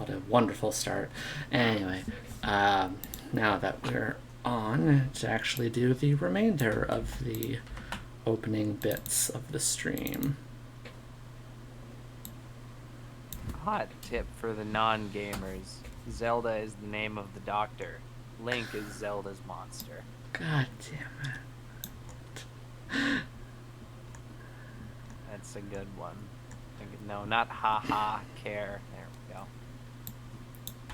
what a wonderful start. Anyway, now that we're on to actually do the remainder of the opening bits of the stream. Hot tip for the non-gamers. Zelda is the name of the doctor. Link is Zelda's monster. God damn it. That's a good one. No, not haha care. There we go.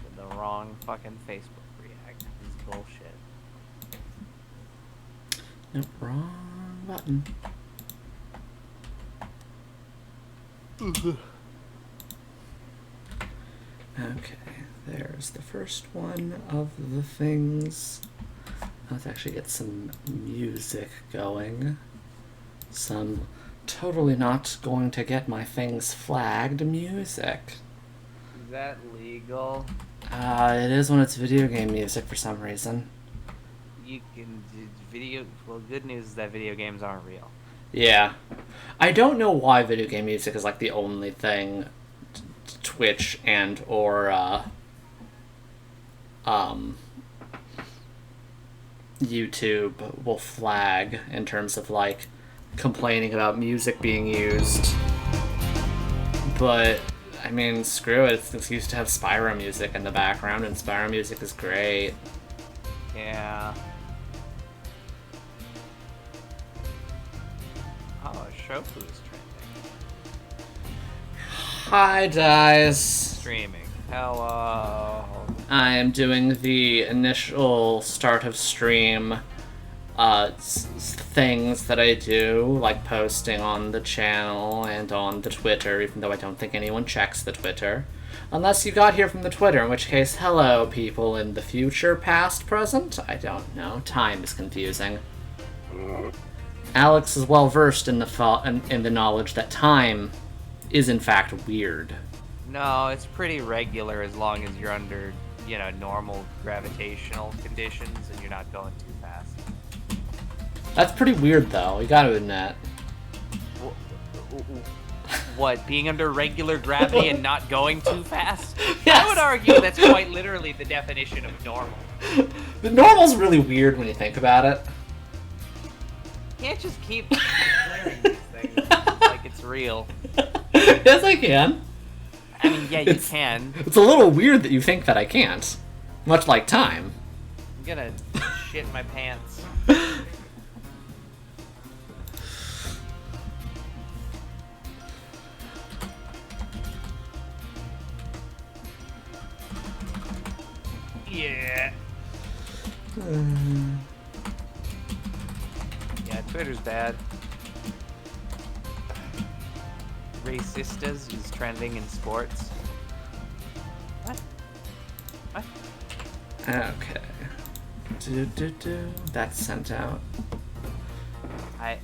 With the wrong fucking Facebook react. It's bullshit. Nope, wrong button. Okay, there's the first one of the things. Let's actually get some music going. Some totally not going to get my things flagged music. Is that legal? It is when it's video game music for some reason. You can do video. Well, good news is that video games aren't real. Yeah. I don't know why video game music is like the only thing Twitch and or YouTube will flag in terms of like complaining about music being used. But I mean, screw it. It's used to have Spyro music in the background, and Spyro music is great. Yeah. Oh, Shofu's trending. Hydez. Streaming. Hello. I am doing the initial start of stream things that I do, like posting on the channel and on the Twitter, even though I don't think anyone checks the Twitter. Unless you got here from the Twitter, in which case, hello, people in the future, past, present? I don't know. Time is confusing. Alex is well versed in the knowledge that time is in fact weird. No, it's pretty regular as long as you're under, normal gravitational conditions and you're not going too fast. That's pretty weird, though. You gotta admit. What, being under regular gravity and not going too fast? Yes. I would argue that's quite literally the definition of normal. The normal's really weird when you think about it. You can't just keep declaring these things like it's real. Yes, I can. I mean, yeah, you can. It's a little weird that you think that I can't. Much like time. I'm gonna shit my pants. Yeah. Yeah, Twitter's bad. Racistas is trending in sports. What? What? Okay. That's sent out. I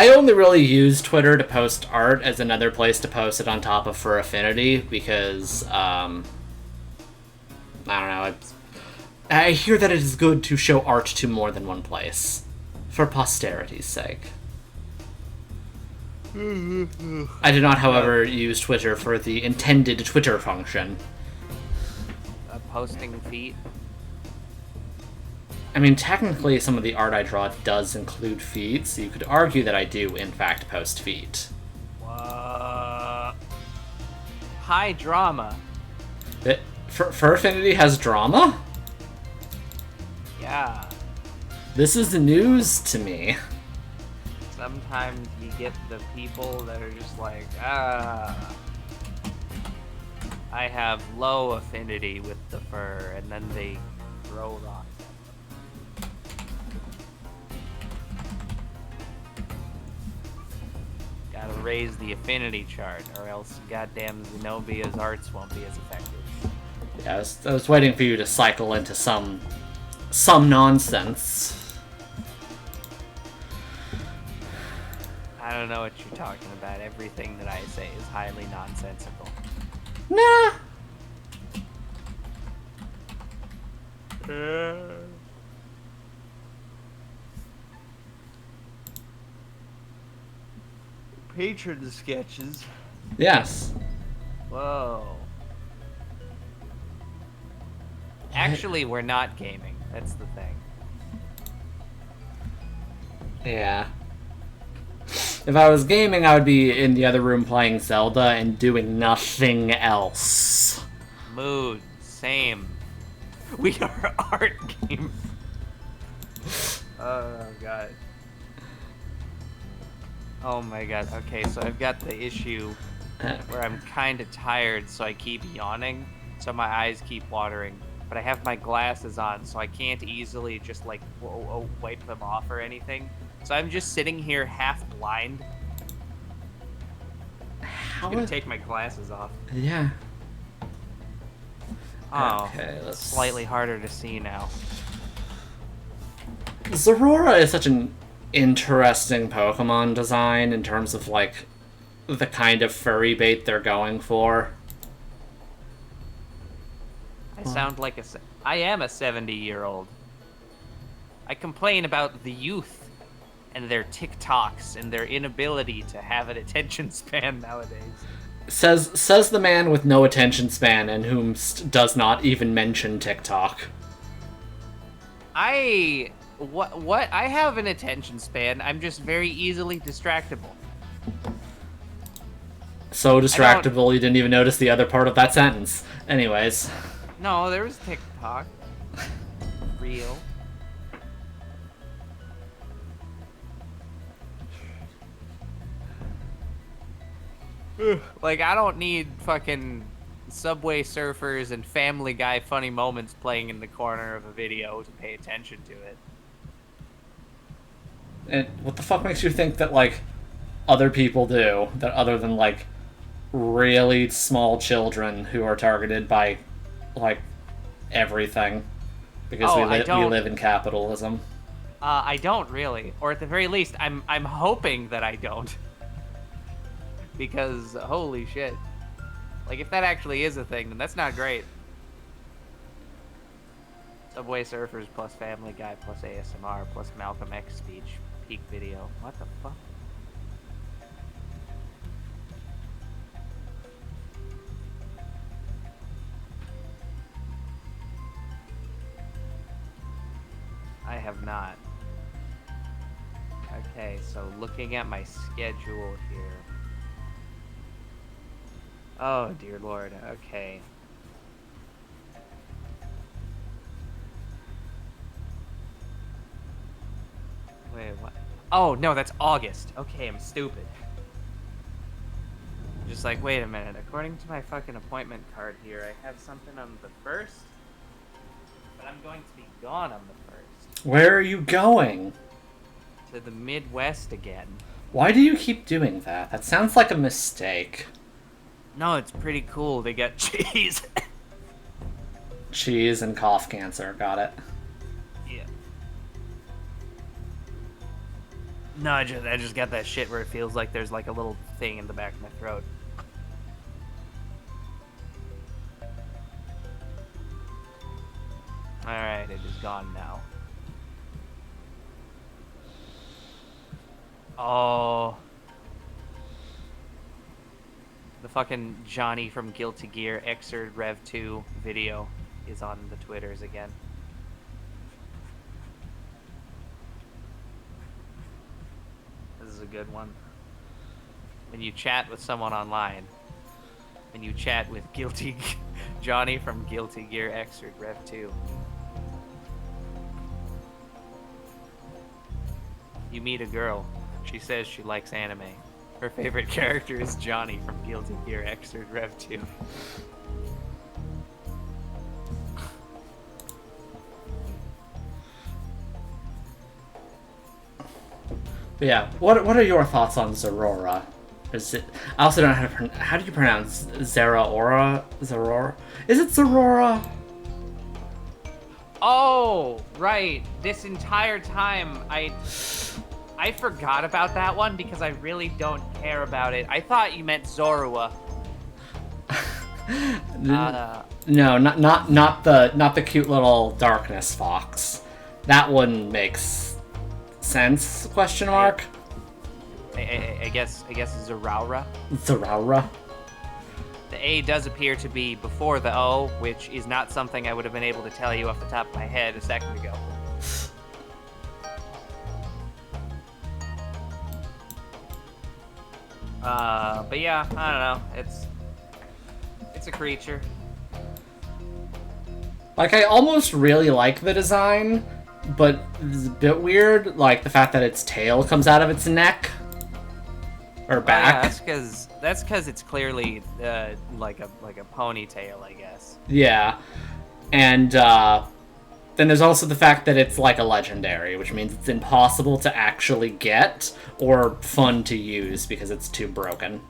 only really use Twitter to post art as another place to post it on top of for Affinity because, I don't know, I hear that it is good to show art to more than one place. For posterity's sake. I do not, however, use Twitter for the intended Twitter function. Posting feet. I mean, technically, some of the art I draw does include feet, so you could argue that I do, in fact, post feet. High drama. Fur Affinity has drama? Yeah. This is news to me. Sometimes you get the people that are just like, I have low affinity with the fur, and then they throw rocks at them. Gotta raise the affinity chart, or else goddamn Zenobia's arts won't be as effective. Yeah, I was waiting for you to cycle into some nonsense. I don't know what you're talking about. Everything that I say is highly nonsensical. Nah. Patron sketches. Yes. Whoa. Actually, we're not gaming. That's the thing. Yeah. If I was gaming, I would be in the other room playing Zelda and doing nothing else. Mood. Same. We are art game. Oh, God. Oh, my God. Okay, so I've got the issue where I'm kind of tired, so I keep yawning, so my eyes keep watering. But I have my glasses on, so I can't easily just, like, wipe them off or anything. So I'm just sitting here half blind. I'm gonna take my glasses off. Yeah. Oh, okay, it's slightly harder to see now. Zorora is such an interesting Pokemon design in terms of, like, the kind of furry bait they're going for. I sound like I am a 70-year-old. I complain about the youth and their TikToks and their inability to have an attention span nowadays. Says the man with no attention span and whom does not even mention TikTok. What? I have an attention span. I'm just very easily distractible. So distractible you didn't even notice the other part of that sentence. Anyways. No, there was TikTok. Real. Like, I don't need fucking Subway Surfers and Family Guy funny moments playing in the corner of a video to pay attention to it. And what the fuck makes you think that, like, other people do, that other than, like, really small children who are targeted by, like, everything? Because we live in capitalism. I don't really. Or at the very least, I'm hoping that I don't. Because, holy shit. Like, if that actually is a thing, then that's not great. Subway Surfers plus Family Guy plus ASMR plus Malcolm X speech peak video. What the fuck? I have not. Okay, so looking at my schedule here. Oh, dear Lord. Okay. Wait, what? Oh, no, that's August. Okay, I'm stupid. Just like, wait a minute. According to my fucking appointment card here, I have something on the 1st. But I'm going to be gone on the 1st. Where are you going? To the Midwest again. Why do you keep doing that? That sounds like a mistake. No, it's pretty cool. They got cheese. Cheese and cough cancer. Got it. Yeah. No, I just got that shit where it feels like there's like a little thing in the back of my throat. Alright, it is gone now. Oh. The fucking Johnny from Guilty Gear Xrd Rev 2 video is on the Twitters again. This is a good one. When you chat with someone online, when you chat with Johnny from Guilty Gear Xrd Rev 2, you meet a girl. She says she likes anime. Her favorite character is Johnny from Guilty Gear Xrd Rev 2. But yeah, what are your thoughts on Zorora? Is it? I also don't know how do you pronounce Zeraora? Zorora? Is it Zorora? Oh, right. This entire time I forgot about that one because I really don't care about it. I thought you meant Zorua. No, not the cute little darkness fox. That one makes sense? Question mark. I guess Zoraura. Zoraura. The A does appear to be before the O, which is not something I would have been able to tell you off the top of my head a second ago. But yeah, I don't know. It's a creature. Like, I almost really like the design, but it's a bit weird. Like, the fact that its tail comes out of its neck. Or back. Yeah, that's because it's clearly like a ponytail, I guess. Yeah. And then there's also the fact that it's like a legendary, which means it's impossible to actually get or fun to use because it's too broken.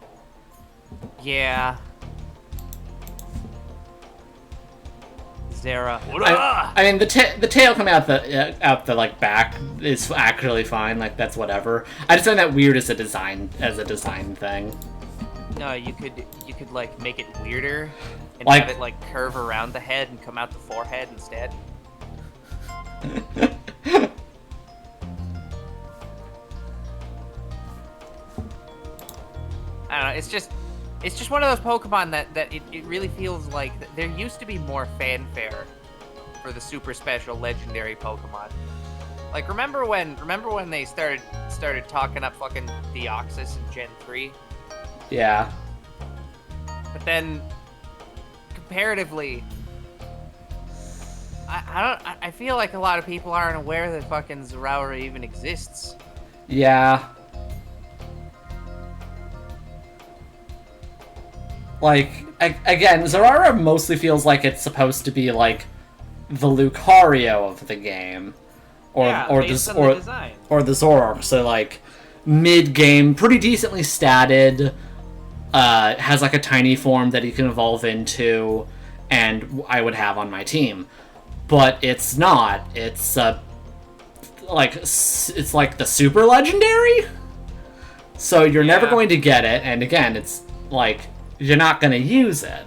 Yeah. Zera. I mean, the tail coming out the like back is actually fine. Like, that's whatever. I just find that weird as a design thing. No, you could like make it weirder and like, have it like curve around the head and come out the forehead instead. I don't know. It's just one of those Pokemon that it really feels like there used to be more fanfare for the super special legendary Pokemon. Like, remember when they started talking up fucking Deoxys in Gen 3? Yeah. But then, comparatively, I feel like a lot of people aren't aware that fucking Zeraora even exists. Yeah. Like, again, Zeraora mostly feels like it's supposed to be like the Lucario of the game, or the Zoroark. So like mid game, pretty decently statted. Has like a tiny form that he can evolve into, and I would have on my team. But it's not. It's like the super legendary. So you're never going to get it, and again, it's like you're not going to use it.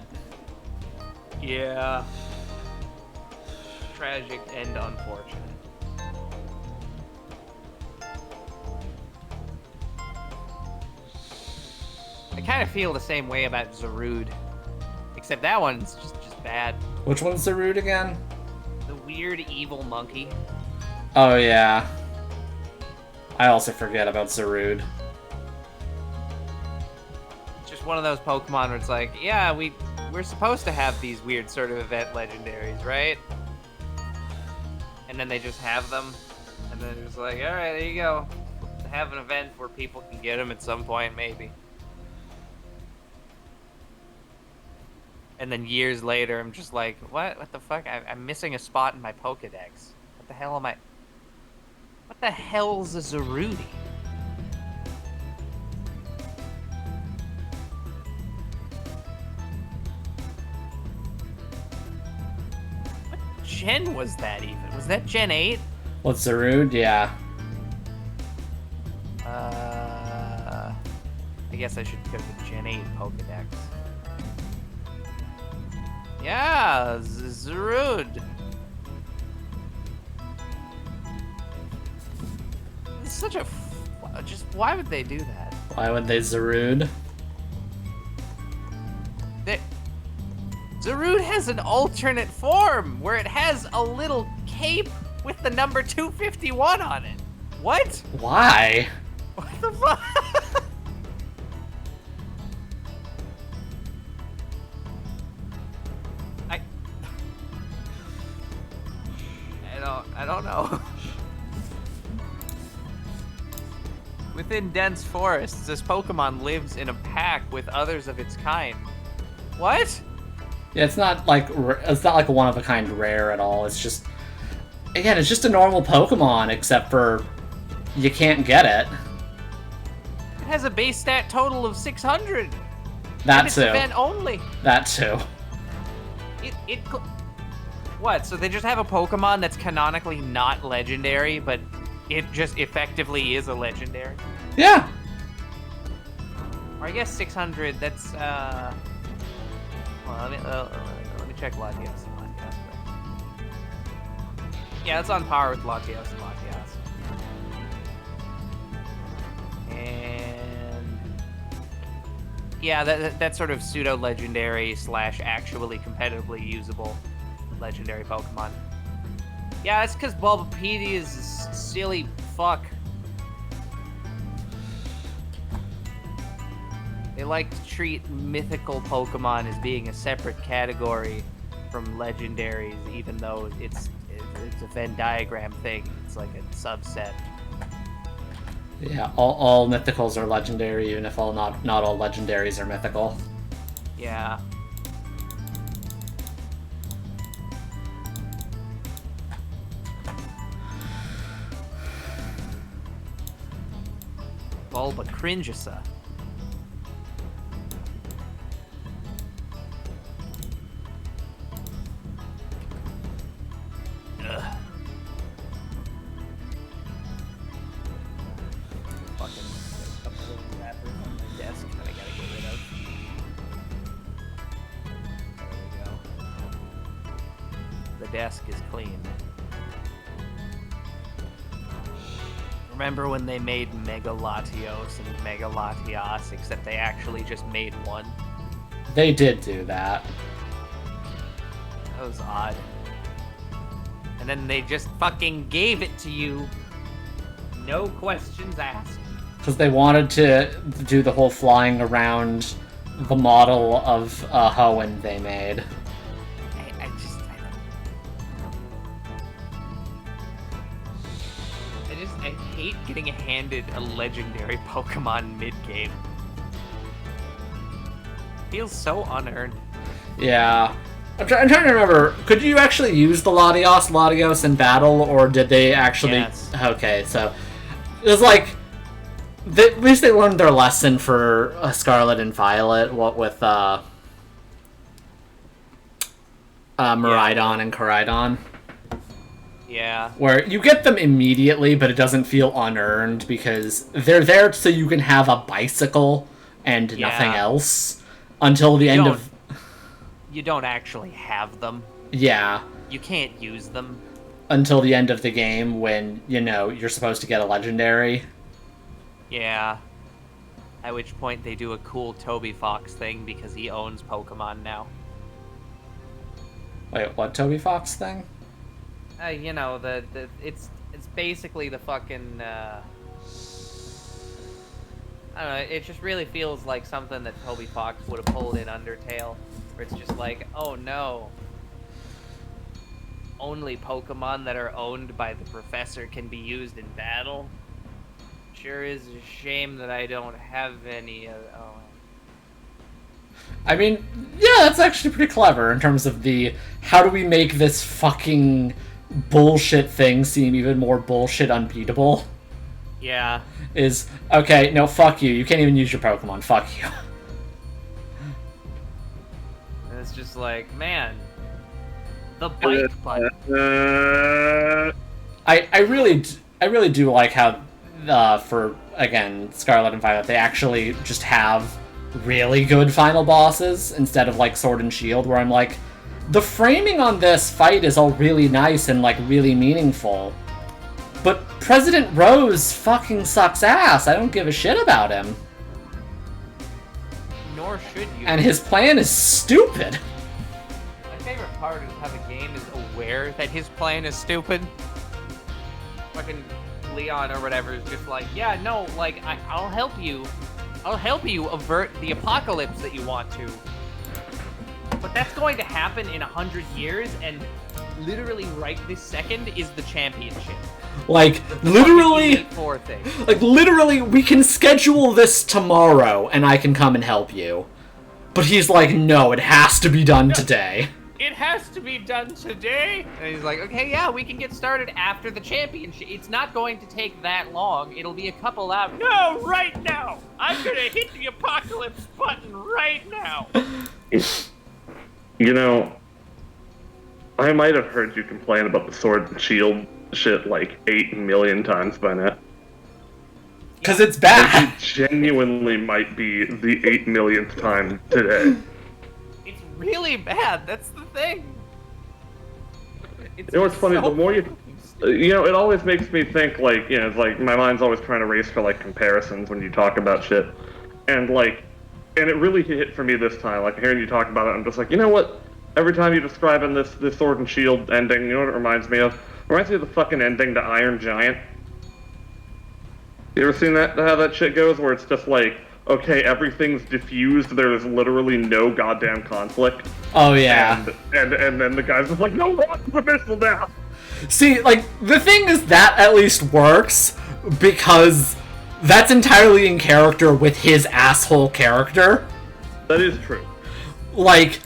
Yeah. Tragic and unfortunate. I kind of feel the same way about Zarude, except that one's just bad. Which one's Zarude again? The weird evil monkey. Oh yeah. I also forget about Zarude. Just one of those Pokemon where it's like, yeah, we're supposed to have these weird sort of event legendaries, right? And then they just have them, and then it's like, all right, there you go. Have an event where people can get them at some point, maybe. And then years later, I'm just like, what? What the fuck? I'm missing a spot in my Pokedex. What the hell am I? What the hell's a Zarude? What gen was that even? Was that Gen 8? What's Zarude? Yeah. I guess I should go to the Gen 8 Pokedex. Yeah, Zarude. It's such a... just why would they do that? Why would they Zarude? Zarude has an alternate form where it has a little cape with the number 251 on it. What? Why? What the fuck? I don't know. Within dense forests, this Pokemon lives in a pack with others of its kind. What? Yeah, it's not like a one-of-a-kind rare at all. It's just, again, it's just a normal Pokemon, except for you can't get it. It has a base stat total of 600. That and it's too. event only. That too. What? So they just have a Pokemon that's canonically not legendary, but it just effectively is a legendary? Yeah. Or I guess 600. That's well, let me check Latias and Latias. Yeah, it's on par with Latias and Latias. And Yeah, that sort of pseudo-legendary / actually competitively usable legendary Pokemon. Yeah, that's because Bulbapedia is a silly fuck. They like to treat mythical Pokemon as being a separate category from legendaries, even though it's a Venn diagram thing. It's like a subset. Yeah, all mythicals are legendary, even if not all legendaries are mythical. Yeah. Bulbacringisa. Ugh. Fucking a couple of wrappers on my desk that I gotta get rid of. There we go. The desk is clean. Remember when they made Mega Latios and Mega Latias, except they actually just made one? They did do that. That was odd. And then they just fucking gave it to you. No questions asked. Because they wanted to do the whole flying around the model of Hoenn they made. I hate getting handed a legendary Pokemon mid-game. Feels so unearned. Yeah. I'm trying to remember, could you actually use the Latios in battle, or did they actually... Yes. Okay, so... It was like... at least they learned their lesson for Scarlet and Violet, what with Miraidon and Koraidon. Yeah. Where you get them immediately, but it doesn't feel unearned, because they're there so you can have a bicycle and nothing else until the end of... You don't actually have them. Yeah. You can't use them. Until the end of the game when, you know, you're supposed to get a legendary. Yeah. At which point they do a cool Toby Fox thing because he owns Pokemon now. Wait, what Toby Fox thing? You know, it's basically the fucking, I don't know, it just really feels like something that Toby Fox would have pulled in Undertale, where it's just like, oh no, only Pokemon that are owned by the professor can be used in battle. Sure is a shame that I don't have any, I mean, yeah, that's actually pretty clever in terms of the, how do we make this fucking bullshit thing seem even more bullshit unbeatable? Yeah. Is, okay, no, fuck you. You can't even use your Pokemon. Fuck you. And it's just like, man, the bite button. I really do like how, for, again, Scarlet and Violet, they actually just have really good final bosses instead of, like, Sword and Shield, where I'm like, the framing on this fight is all really nice and, like, really meaningful. But President Rose fucking sucks ass. I don't give a shit about him. Nor should you. And his plan is stupid. My favorite part is how the game is aware that his plan is stupid. Fucking Leon or whatever is just like, yeah, no, like, I'll help you. I'll help you avert the apocalypse that you want to. But that's going to happen in 100 years, and literally right this second is the championship. Like, literally, we can schedule this tomorrow, and I can come and help you. But he's like, no, it has to be done today. It has to be done today? And he's like, okay, yeah, we can get started after the championship. It's not going to take that long. It'll be a couple hours. No, right now! I'm gonna hit the apocalypse button right now! You know, I might have heard you complain about the Sword and Shield shit like 8 million times by now. Because it's bad. It genuinely might be the 8 millionth time today. It's really bad, that's the thing. You know what's funny, the more you know, it always makes me think, like, you know, it's like, my mind's always trying to race for, like, comparisons when you talk about shit. And, like, and it really hit for me this time. Like hearing you talk about it, I'm just like, you know what? Every time you describe in this Sword and Shield ending, you know what it reminds me of? It reminds me of the fucking ending to Iron Giant. You ever seen that? How that shit goes, where it's just like, okay, everything's diffused. There is literally no goddamn conflict. Oh yeah. And then the guy's just like, no, launch the missile now. See, like the thing is that at least works because that's entirely in character with his asshole character. That is true. Like,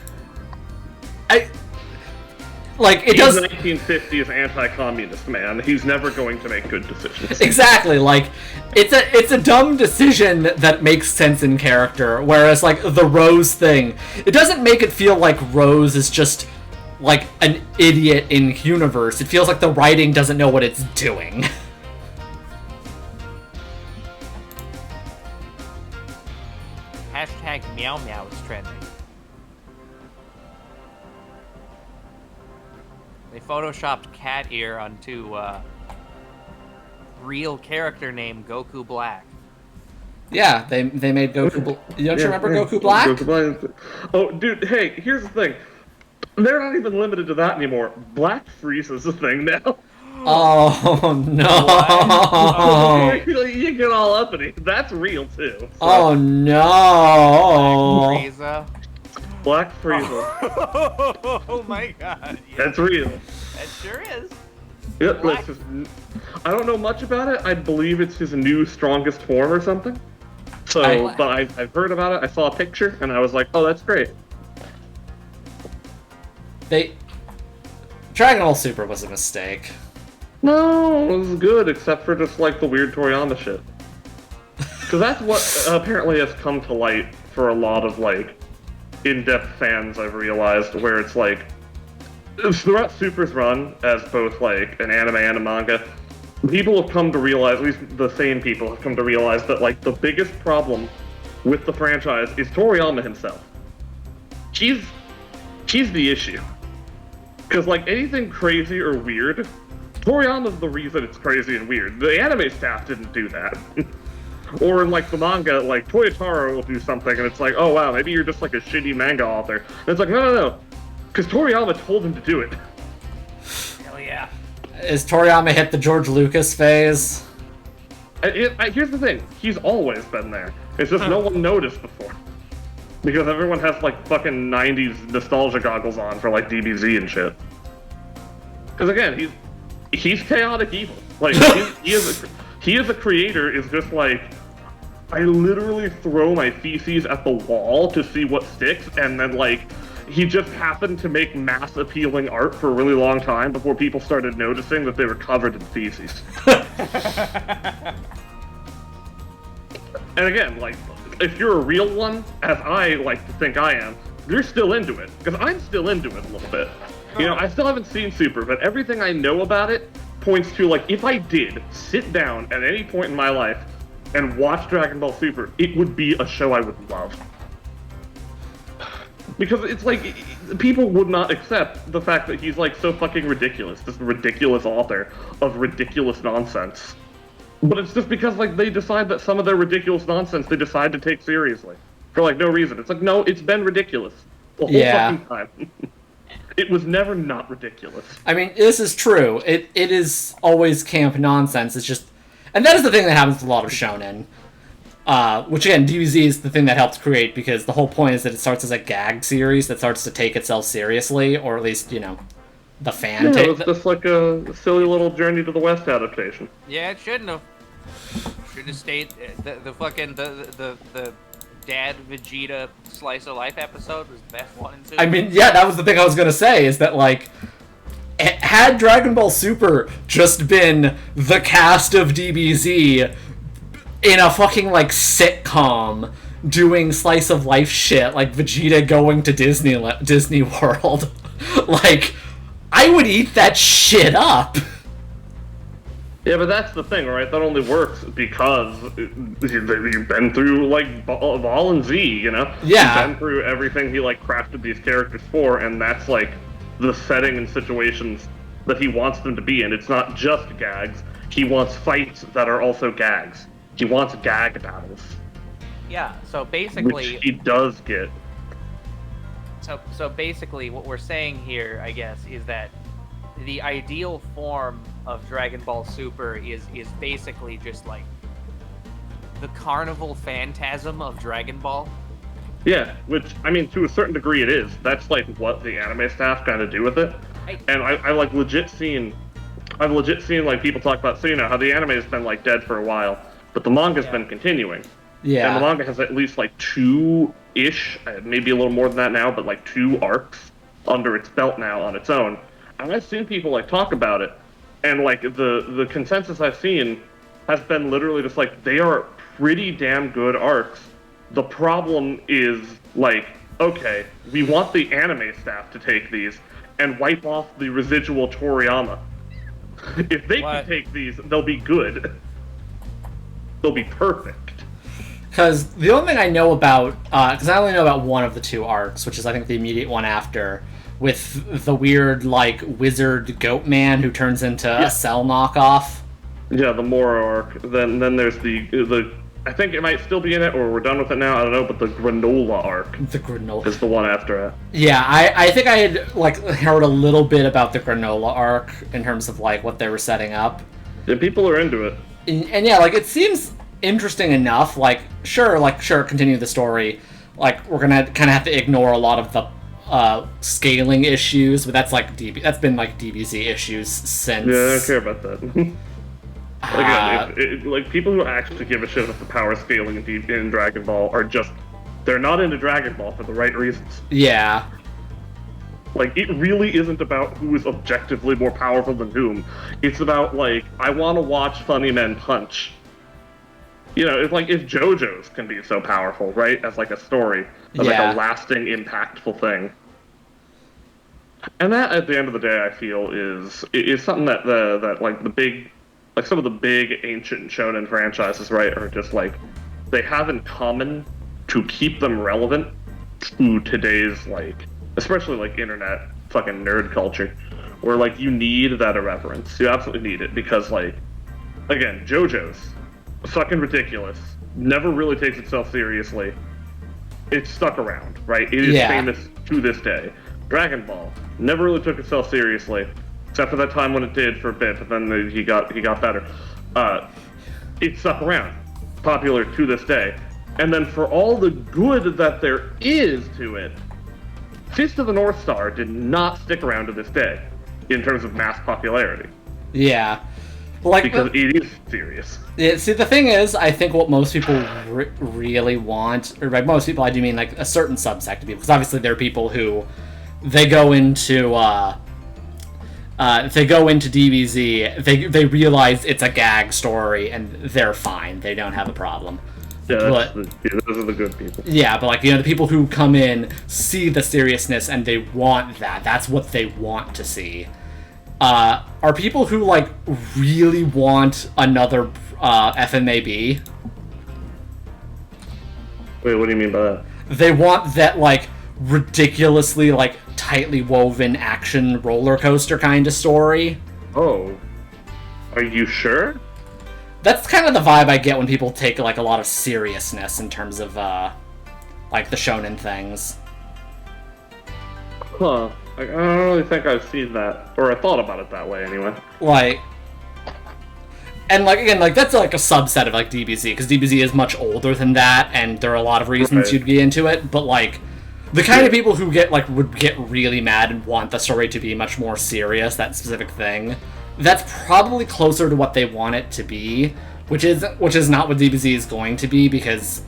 it He's does. 1950s anti-communist man. He's never going to make good decisions. Exactly. Like, it's a dumb decision that makes sense in character. Whereas, like the Rose thing, it doesn't make it feel like Rose is just like an idiot in universe. It feels like the writing doesn't know what it's doing. Hashtag meow meow is trending. They photoshopped cat ear onto real character name Goku Black. Yeah, they made Goku. Don't you remember Goku Black? Goku Black. Oh, dude. Hey, here's the thing. They're not even limited to that anymore. Black Frieza's a thing now. Oh no! You get all uppity. That's real too. So. Oh no! Frieza. Black Frieza. Oh my god. Yeah. That's real. That sure is. Yep, I don't know much about it. I believe it's his new strongest form or something. So, but I've heard about it. I saw a picture and I was like, oh, that's great. Dragon Ball Super was a mistake. No, it was good, except for just like the weird Toriyama shit. Because that's what apparently has come to light for a lot of like in-depth fans, I've realized, where it's like throughout Super's run as both like an anime and a manga, people have come to realize, at least the sane people have come to realize that like the biggest problem with the franchise is Toriyama himself. She's the issue. Because like anything crazy or weird, Toriyama's the reason it's crazy and weird. The anime staff didn't do that. Or in like the manga, like Toyotaro will do something and it's like, oh wow, maybe you're just like a shitty manga author. And it's like, no. Because Toriyama told him to do it. Hell yeah. Is Toriyama hit the George Lucas phase? Here's the thing, he's always been there. It's just no one noticed before. Because everyone has like fucking 90s nostalgia goggles on for like DBZ and shit. Because again, he's chaotic evil. Like he is a creator is just like, I literally throw my feces at the wall to see what sticks, and then like he just happened to make mass appealing art for a really long time before people started noticing that they were covered in feces. And again, like, if you're a real one, as I like to think I am, you're still into it. Because I'm still into it a little bit. You know, I still haven't seen Super, but everything I know about it points to, like, if I did sit down at any point in my life and watch Dragon Ball Super, it would be a show I would love. Because it's like, people would not accept the fact that he's, like, so fucking ridiculous. This ridiculous author of ridiculous nonsense. But it's just because, like, they decide that some of their ridiculous nonsense they decide to take seriously. For, like, no reason. It's like, no, it's been ridiculous. The whole fucking time. It was never not ridiculous. I mean, this is true. It is always camp nonsense. It's just... And that is the thing that happens with a lot of shonen. Which, again, DBZ is the thing that helped create, because the whole point is that it starts as a gag series that starts to take itself seriously, or at least, you know, the fan... Yeah, it was just like a silly little Journey to the West adaptation. Yeah, it shouldn't have. Should have stayed... The fucking... The Dad Vegeta Slice of Life episode was the best one in 2. I mean, yeah, that was the thing I was gonna say, is that, like, had Dragon Ball Super just been the cast of DBZ in a fucking, like, sitcom doing slice of life shit, like Vegeta going to Disney World, like, I would eat that shit up. Yeah, but that's the thing, right? That only works because you've been through, like, Vol and Z, you know? Yeah. You've been through everything he, like, crafted these characters for, and that's, like, the setting and situations that he wants them to be in. It's not just gags. He wants fights that are also gags. He wants gag battles. Yeah. So basically, which he does get. So basically, what we're saying here, I guess, is that the ideal form of Dragon Ball Super is basically just like the carnival phantasm of Dragon Ball. Yeah, which, I mean, to a certain degree it is. That's, like, what the anime staff kind of do with it. And I like, legit seen, I've legit seen, like, people talk about, so, you know, how the anime has been, like, dead for a while, but the manga's been continuing. Yeah. And the manga has at least, like, two-ish, maybe a little more than that now, but, like, 2 arcs under its belt now on its own. And I've seen people, like, talk about it, and, like, the consensus I've seen has been literally just, like, they are pretty damn good arcs. The problem is, like, okay, we want the anime staff to take these and wipe off the residual Toriyama. If they can take these, they'll be good. They'll be perfect. Because the only thing I know about, because I only know about one of the 2 arcs, which is I think the immediate one after, with the weird, like, wizard goat man who turns into a Cell knockoff. Yeah, the Moro arc. Then there's the I think it might still be in it, or we're done with it now, I don't know, but the Granola arc. The Granola is the one after it. Yeah, I think I had, like, heard a little bit about the Granola arc in terms of, like, what they were setting up. Yeah, people are into it. And yeah, like, it seems interesting enough. Like, sure, continue the story. Like, we're gonna kind of have to ignore a lot of the scaling issues, but that's, like, that's been, like, DBZ issues since... Yeah, I don't care about that. Again, like, people who actually give a shit about the power scaling in Dragon Ball are just... They're not into Dragon Ball for the right reasons. Yeah. Like, it really isn't about who is objectively more powerful than whom. It's about, like, I want to watch funny men punch. You know, it's like if JoJo's can be so powerful, right? As, like, a story. As, like, a lasting, impactful thing. And that, at the end of the day, I feel, is something that like, the big... Like, some of the big ancient shonen franchises, right, are just, like, they have in common to keep them relevant to today's, like, especially, like, internet fucking nerd culture, where, like, you need that irreverence. You absolutely need it, because, like, again, JoJo's fucking ridiculous, never really takes itself seriously. It's stuck around, right? It is famous to this day. Dragon Ball never really took itself seriously. Except for that time when it did for a bit, but then he got better. It stuck around, popular to this day. And then for all the good that there is to it, Fist of the North Star did not stick around to this day, in terms of mass popularity. Yeah. Like, because it is serious. Yeah, see, the thing is, I think what most people really want, or by most people I do mean, like, a certain subsect of people, because obviously there are people who, they go into DBZ, they realize it's a gag story, and they're fine. They don't have a problem. Yeah, those are the good people. Yeah, but, like, you know, the people who come in, see the seriousness, and they want that. That's what they want to see. Are people who, like, really want another FMAB? Wait, what do you mean by that? They want that, like, ridiculously, like, tightly woven action roller coaster kind of story. Oh. Are you sure? That's kind of the vibe I get when people take, like, a lot of seriousness in terms of, like, the shonen things. Huh. I don't really think I've seen that, or I thought about it that way anyway. Like, and, like, again, like, that's, like, a subset of, like, DBZ, because DBZ is much older than that, and there are a lot of reasons you'd get into it, but, like, the kind of people who would get really mad and want the story to be much more serious, that specific thing, that's probably closer to what they want it to be, which is not what DBZ is going to be, because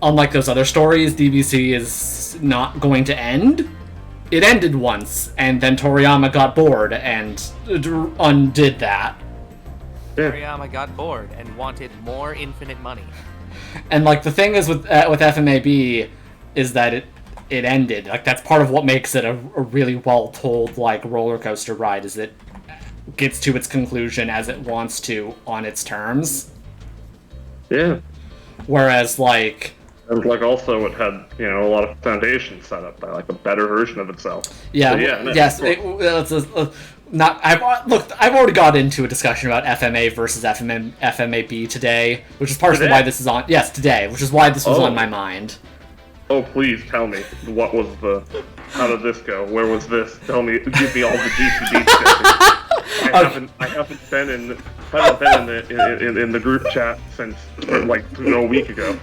unlike those other stories, DBZ is not going to end. It ended once, and then Toriyama got bored and undid that. Toriyama got bored and wanted more infinite money. And, like, the thing is with FMAB is that it ended. Like, that's part of what makes it a really well-told, like, roller coaster ride, is it gets to its conclusion as it wants to on its terms. Yeah. Whereas, like, And like also it had, you know, a lot of foundations set up by like a better version of itself. Yeah, So, yeah, no, yes. cool. I've already got into a discussion about FMA versus FMAB today, which is partially Today? why this is on. Yes, today, which is why this was on my mind. Oh, please tell me, what was how did this go? Where was this? Tell me, give me all the juicy details. I haven't been in the group chat since like a week ago.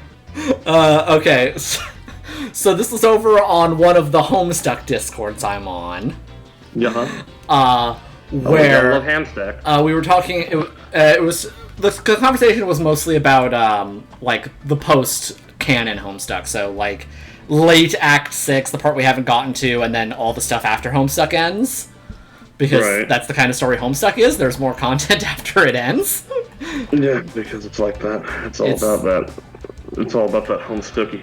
Okay, so this was over on one of the Homestuck Discords I'm on. Yeah. Where I love Hamstack. we were talking. It was the conversation was mostly about like the post canon Homestuck. So like late Act 6, the part we haven't gotten to, and then all the stuff after Homestuck ends. Because that's the kind of story Homestuck is. There's more content after it ends. Yeah, because it's like that. It's all about that. It's all about that Homestucky.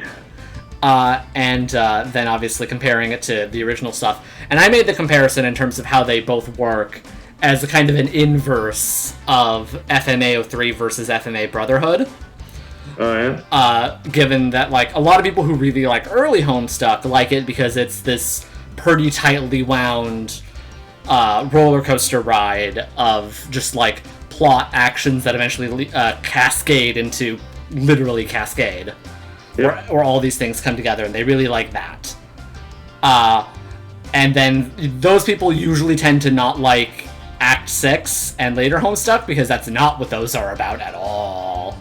And then obviously comparing it to the original stuff. And I made the comparison in terms of how they both work as a kind of an inverse of FMA 03 versus FMA Brotherhood. Oh, yeah? Given that, like, a lot of people who really like early Homestuck like it because it's this pretty tightly wound roller coaster ride of just, like, plot actions that eventually cascade into literally cascade. Yep. Where all these things come together, and they really like that. And then those people usually tend to not like Act 6 and later Homestuck, because that's not what those are about at all.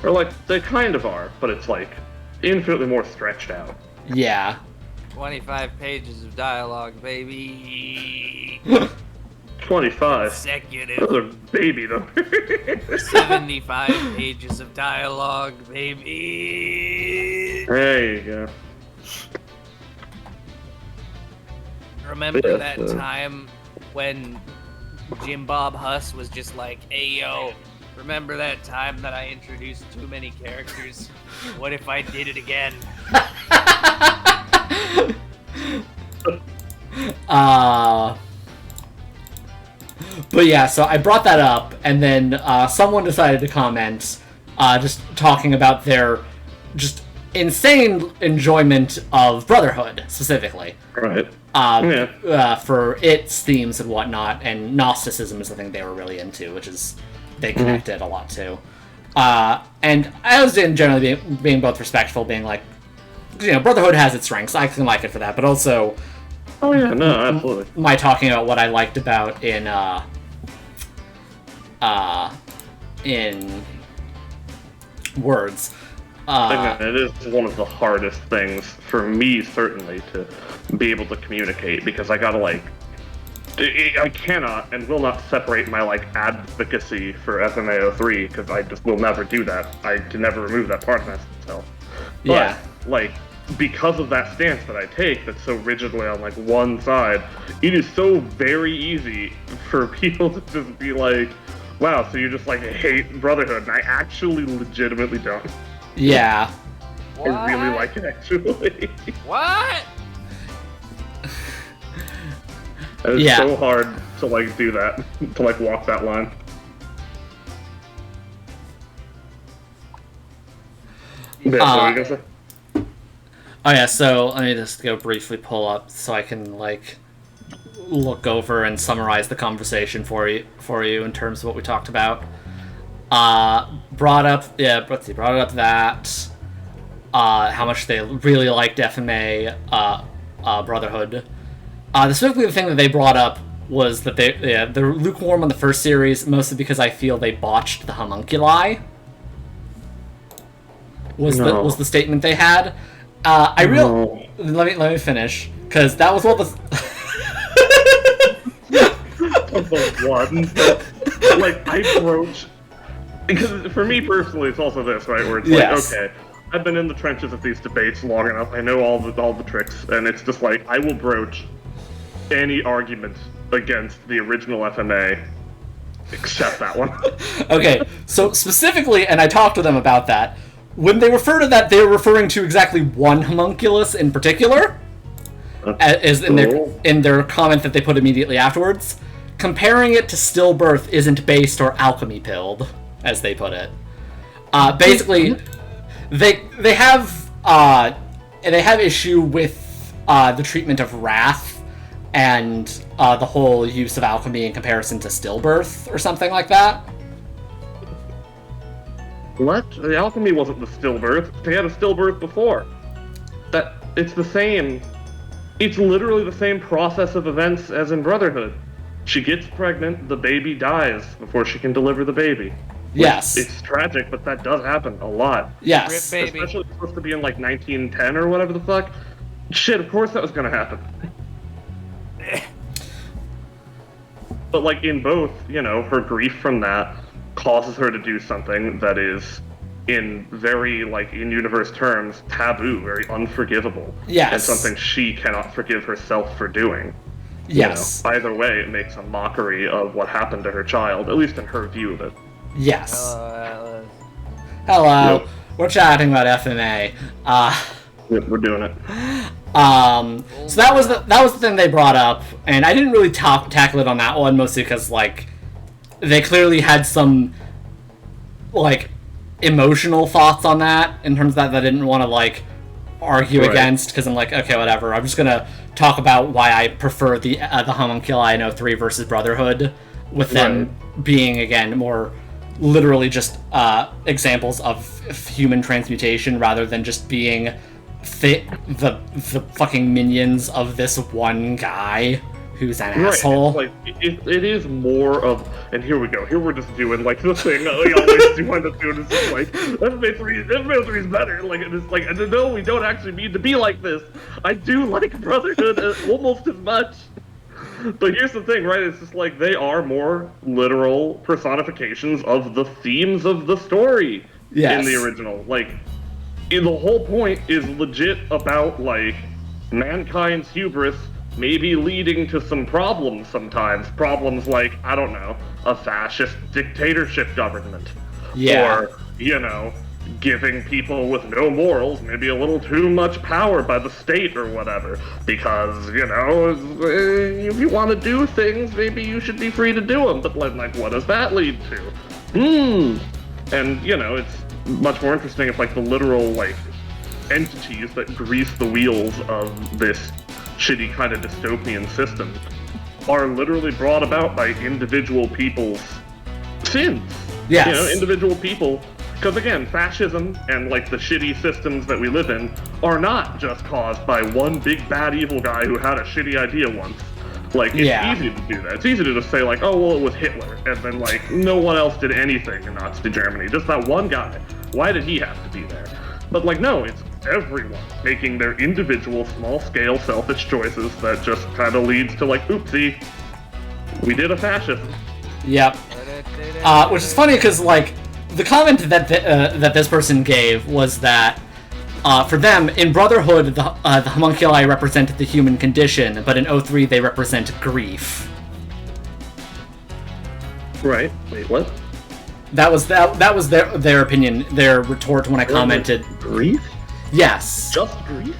Or, like, they kind of are, but it's, like, infinitely more stretched out. Yeah. 25 pages of dialogue, baby. 25. Consecutive. Those are baby, though. 75 pages of dialogue, baby. There you go. Remember that time when Jim Bob Huss was just like, hey, yo, remember that time that I introduced too many characters? What if I did it again? But yeah, so I brought that up, and then someone decided to comment, just talking about their just insane enjoyment of Brotherhood, specifically. Right. For its themes and whatnot, and Gnosticism is the thing they were really into, which is they connected a lot to. And I was generally being both respectful, being like, you know, Brotherhood has its strengths, I can like it for that, but also... Oh yeah, no, absolutely. My talking about what I liked about in words. It is one of the hardest things for me, certainly, to be able to communicate, because I gotta, like, I cannot and will not separate my, like, advocacy for FMA03, because I just will never do that. I can never remove that part of myself. But, Yeah. like, because of that stance that I take that's so rigidly on, like, one side, it is so very easy for people to just be like, wow, so you just, like, hate Brotherhood, and I actually legitimately don't. Yeah. What? I really like it, actually. What? It's Yeah. so hard to, like, do that, to, like, walk that line. Yeah, what were you gonna say? Oh yeah, so let me just go briefly pull up so I can, like, look over and summarize the conversation for you in terms of what we talked about. Brought up that how much they really liked FMA Brotherhood. Specifically, the thing that they brought up was that they're lukewarm on the first series, mostly because I feel they botched the homunculi. Was the statement they had? Let me finish, because that was what the one. Like, I broach, because for me personally, it's also this, right, where it's Yes. like, okay, I've been in the trenches of these debates long enough. I know all the tricks, and it's just like I will broach any argument against the original FMA, except that one. Okay, so specifically, and I talked to them about that, when they refer to that, they're referring to exactly one homunculus in particular, as in their comment that they put immediately afterwards. Comparing it to stillbirth isn't based or alchemy pilled, as they put it. Basically, they have issue with the treatment of wrath and the whole use of alchemy in comparison to stillbirth or something like that. What? The alchemy wasn't the stillbirth. They had a stillbirth before. It's the same. It's literally the same process of events as in Brotherhood. She gets pregnant, the baby dies before she can deliver the baby. Yes. It's tragic, but that does happen a lot. Yes. Rip, baby. Especially if it's supposed to be in like 1910 or whatever the fuck. Shit, of course that was gonna happen. But like in both, her grief from that causes her to do something that is, in very, like, in universe terms, taboo, very unforgivable. Yes. And something she cannot forgive herself for doing. Yes. Either way, it makes a mockery of what happened to her child, at least in her view of it. Yes. Hello. Hello. We're chatting about FMA. We're doing it. So that was the thing they brought up, and I didn't really tackle it on that one, mostly because, like, they clearly had some, like, emotional thoughts on that, in terms of that I didn't want to, like, argue against, because I'm like, okay, whatever, I'm just gonna talk about why I prefer the Homunculi in 03 versus Brotherhood, with them being, again, more literally just examples of human transmutation, rather than just being the fucking minions of this one guy who's an asshole. Like, it is more of, and here we go, here we're just doing, like, the thing that we always do end up doing, is just like, FMA3 is better, like, it's like, no, we don't actually need to be like this. I do like Brotherhood almost as much. But here's the thing, right, it's just like, they are more literal personifications of the themes of the story in the original. Like, the whole point is legit about, like, mankind's hubris maybe leading to some problems sometimes. Problems like, I don't know, a fascist dictatorship government. Yeah. Or, giving people with no morals maybe a little too much power by the state or whatever. Because, if you want to do things, maybe you should be free to do them. But, like, what does that lead to? And, it's much more interesting if, like, the literal, like, entities that grease the wheels of this shitty kind of dystopian system are literally brought about by individual people's sins. Yes. Individual people. Because again, fascism and like the shitty systems that we live in are not just caused by one big bad evil guy who had a shitty idea once. Like, it's easy to do that. It's easy to just say like, oh, well, it was Hitler. And then like, no one else did anything in Nazi Germany. Just that one guy. Why did he have to be there? But like, no, it's everyone making their individual small-scale selfish choices that just kind of leads to like, oopsie, we did a fascism. Yep. Which is funny because like the comment that that this person gave was that for them in Brotherhood the homunculi represented the human condition, but in 03 they represent grief. Right. Wait, what? That was their opinion, their retort when I commented. Grief? Yes. Just grief?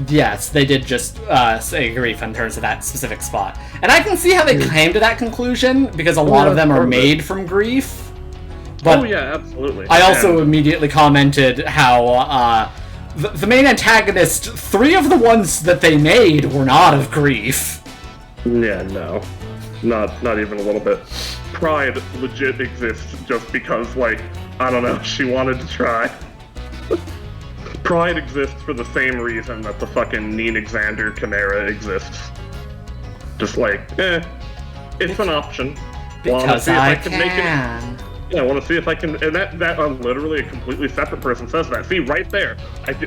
Yes, they did just say grief in terms of that specific spot. And I can see how they came to that conclusion, because a lot of them are made from grief. But yeah, absolutely. I also immediately commented how the main antagonist, 3 of the ones that they made were not of grief. Yeah, no. Not even a little bit. Pride legit exists just because, like, I don't know, she wanted to try. Pride exists for the same reason that the fucking Neenexander Chimera exists. Just like, it's an option. Because I can. Yeah, I want to see if I can, and that literally a completely separate person says that. See, right there,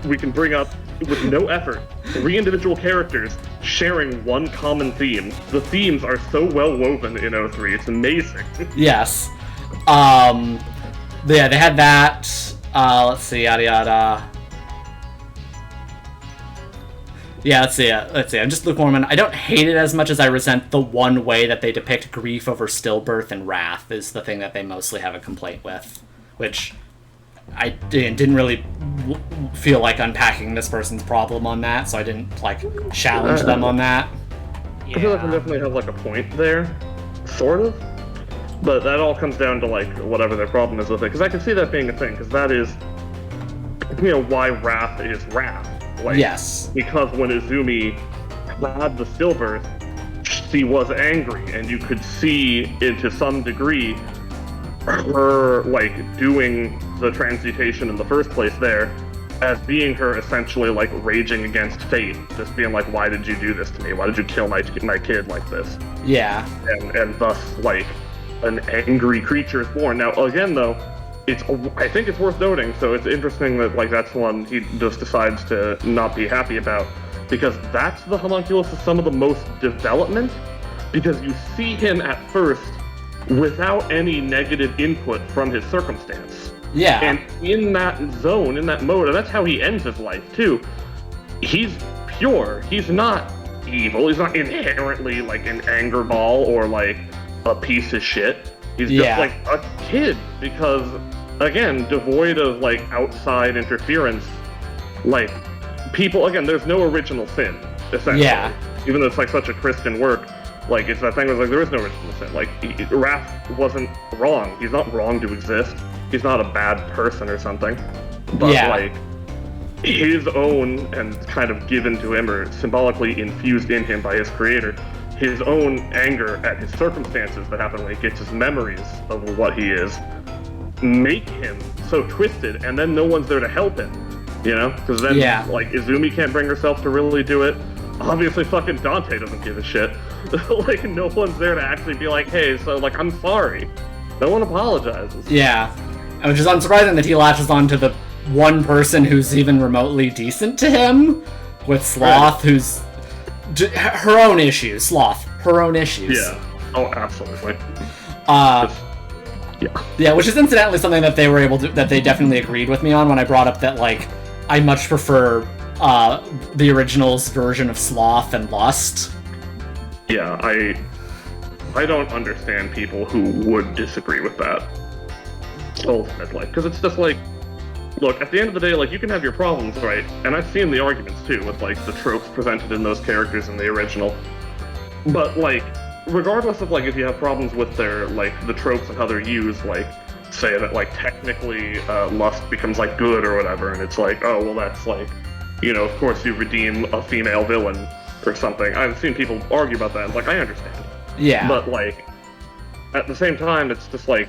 we can bring up, with no effort, 3 individual characters sharing one common theme. The themes are so well woven in 03, it's amazing. Yes. Yeah, they had that, let's see, yada yada. Yeah, let's see. I'm just lukewarm. I don't hate it as much as I resent the one way that they depict grief over stillbirth and wrath is the thing that they mostly have a complaint with, which I didn't really feel like unpacking this person's problem on that, so I didn't like challenge them on that. Yeah. I feel like I definitely have like a point there, sort of, but that all comes down to like whatever their problem is with it, because I can see that being a thing, because that is why Wrath is Wrath. Like, yes. Because when Izumi had the stillbirth, she was angry, and you could see, to some degree, her, like, doing the transmutation in the first place there as being her essentially, like, raging against fate. Just being like, why did you do this to me? Why did you kill my kid like this? Yeah. And thus, like, an angry creature is born. Now, again, though, I think it's worth noting, so it's interesting that, like, that's one he just decides to not be happy about, because that's the homunculus with some of the most development, because you see him at first without any negative input from his circumstance. Yeah. And in that zone, in that mode, and that's how he ends his life, too, he's pure. He's not evil. He's not inherently, like, an anger ball or, like, a piece of shit. He's just, like, a kid, because, again, devoid of, like, outside interference, like, people, again, there's no original sin, essentially. Yeah. Even though it's, like, such a Christian work, like, it's that thing where, like, there is no original sin. Like, Wrath wasn't wrong. He's not wrong to exist. He's not a bad person or something. But, like, his own, and kind of given to him, or symbolically infused in him by his creator, his own anger at his circumstances that happen when he gets his memories of what he is, make him so twisted, and then no one's there to help him, Because then, like, Izumi can't bring herself to really do it. Obviously, fucking Dante doesn't give a shit. Like, no one's there to actually be like, hey, so, like, I'm sorry. No one apologizes. Yeah. Which is unsurprising that he latches on to the one person who's even remotely decent to him, with Sloth, who's her own issues. Sloth, her own issues. Yeah. Oh, absolutely. Yeah, which is incidentally something that they were able to, that they definitely agreed with me on when I brought up that, like, I much prefer the original's version of Sloth and Lust. Yeah, I don't understand people who would disagree with that. Ultimately, because it's just like, look, at the end of the day, like, you can have your problems, right? And I've seen the arguments too with, like, the tropes presented in those characters in the original. But, like, regardless of, like, if you have problems with their, like, the tropes and how they're used, like, say that, like, technically Lust becomes, like, good or whatever, and it's like, oh, well, that's, like, of course you redeem a female villain or something. I've seen people argue about that, and, like, I understand. Yeah. But, like, at the same time, it's just, like,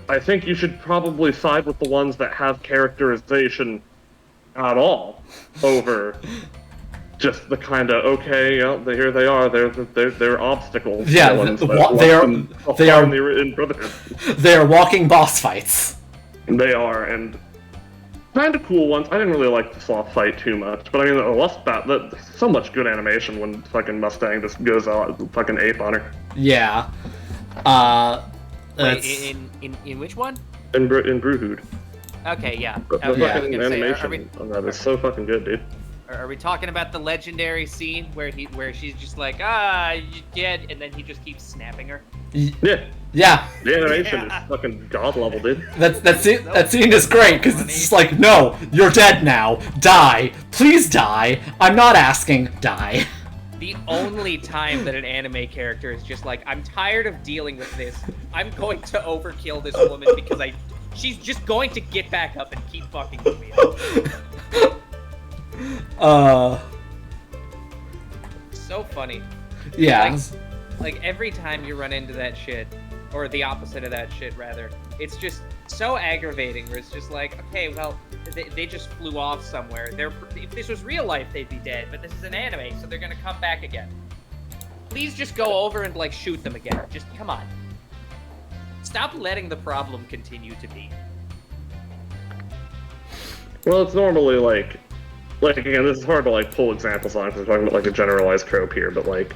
I think you should probably side with the ones that have characterization at all over just the kind of, okay, here they are. They're obstacles. Yeah, they are in Brotherhood. They are walking boss fights. They are, and kind of cool ones. I didn't really like the Sloth fight too much, but I mean, the Lust battle, so much good animation when fucking Mustang just goes out fucking ape on her. Yeah. Wait, in which one? In Brewhood. Okay, yeah. The fucking animation on that is so fucking good, dude. Are we talking about the legendary scene where she's just like, you dead, and then he just keeps snapping her? Yeah. Yeah. The animation is fucking god level, dude. That scene is great, because it's just like, no, you're dead now. Die. Please die. I'm not asking. Die. The only time that an anime character is just like, I'm tired of dealing with this. I'm going to overkill this woman because she's just going to get back up and keep fucking with me. So funny. Yeah. Like every time you run into that shit, or the opposite of that shit rather, it's just so aggravating where it's just like, okay, well, they just flew off somewhere. If this was real life, they'd be dead, but this is an anime, so they're gonna come back again. Please just go over and, like, shoot them again. Just, come on. Stop letting the problem continue to be. Well, it's normally, like, again, this is hard to, like, pull examples on, because we're talking about, like, a generalized trope here, but, like,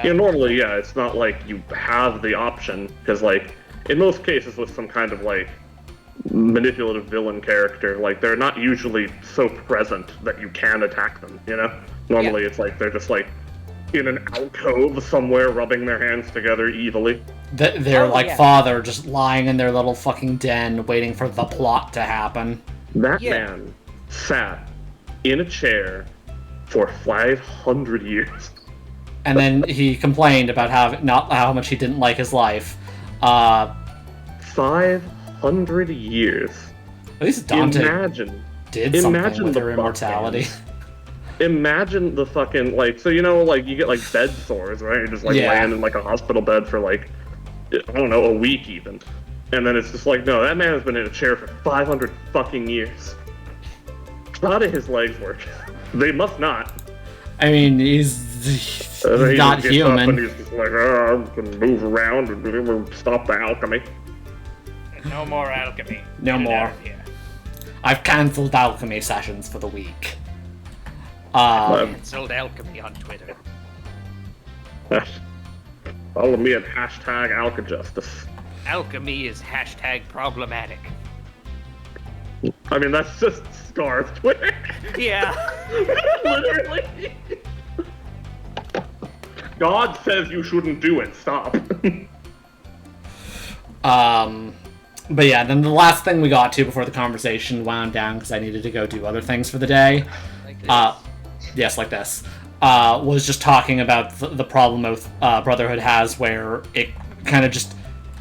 normally, it's not like you have the option, because, like, in most cases with some kind of, like, manipulative villain character, like, they're not usually so present that you can attack them, Normally it's like, they're just, like, in an alcove somewhere rubbing their hands together evilly. Their father just lying in their little fucking den waiting for the plot to happen. That man sat in a chair for 500 years. And then he complained about how much he didn't like his life. 500 years. At least Dante. Imagine did something Imagine with the her butt immortality. Imagine the fucking, like, so you know, like, you get, like, bed sores, right? You're just, like, Yeah. laying in, like, a hospital bed for, like, I don't know, a week even. And then it's just like, no, that man has been in a chair for 500 fucking years. How do his legs work? They must not. I mean, he's He not just gets up and human. he's just like, oh, I can move around and stop the alchemy. No more alchemy. No Get it more. out of here. I've cancelled alchemy sessions for the week. Cancelled alchemy on Twitter. Follow me at hashtag alkajustice. Alchemy is hashtag problematic. I mean, that's just Scar's Twitter. Yeah. Literally. God says you shouldn't do it. Stop. But yeah, then the last thing we got to before the conversation wound down, because I needed to go do other things for the day. Like this. Yes, like this. Was just talking about the problem of Brotherhood has, where it kind of just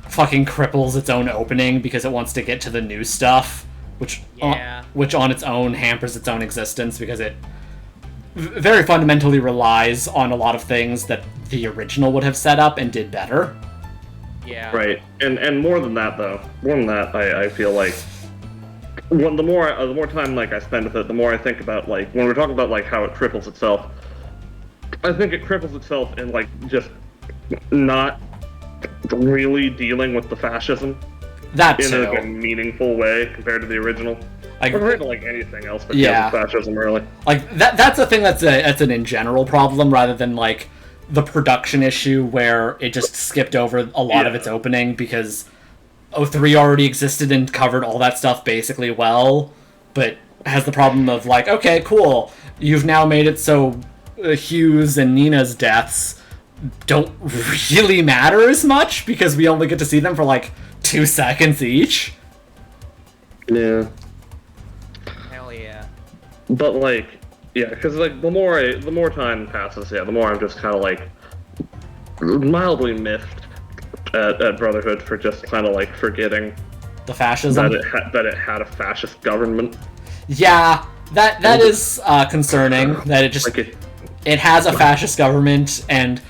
fucking cripples its own opening because it wants to get to the new stuff, which on its own hampers its own existence because it very fundamentally relies on a lot of things that the original would have set up and did better. Yeah. Right, and more than that though, I feel like the more time like I spend with it, the more I think about like when we're talking about like how it cripples itself. I think it cripples itself in like just not really dealing with the fascism That in too. a meaningful way compared to the original. Like, compared to like anything else that Yeah. deals with fascism, really. Like that's a thing that's an in general problem rather than like the production issue where it just skipped over a lot of its opening because 03 already existed and covered all that stuff basically well, but has the problem of like, okay, cool, you've now made it so Hugh's and Nina's deaths don't really matter as much because we only get to see them for like 2 seconds each. Yeah. Hell yeah. But like, yeah, because like the more time passes, the more I'm just kind of like mildly miffed at Brotherhood for just kind of like forgetting The fascism. that it had a fascist government. Yeah, that is concerning that it just Like it has a fascist government and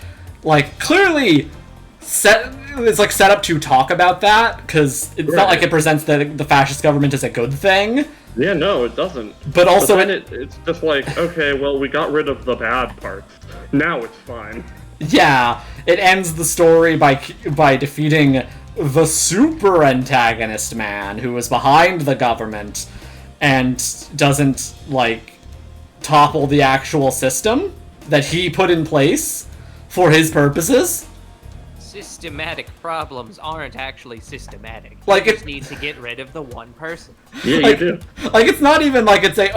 like clearly it's like set up to talk about that because it's not like it presents the fascist government as a good thing. Yeah, no, it doesn't. But also then it's just like, okay, well, we got rid of the bad parts. Now it's fine. Yeah, it ends the story by defeating the super antagonist man who was behind the government and doesn't like topple the actual system that he put in place for his purposes. Systematic problems aren't actually systematic. Like, you just it- need to get rid of the one person. Yeah, Like, you do. like it's not even like it's a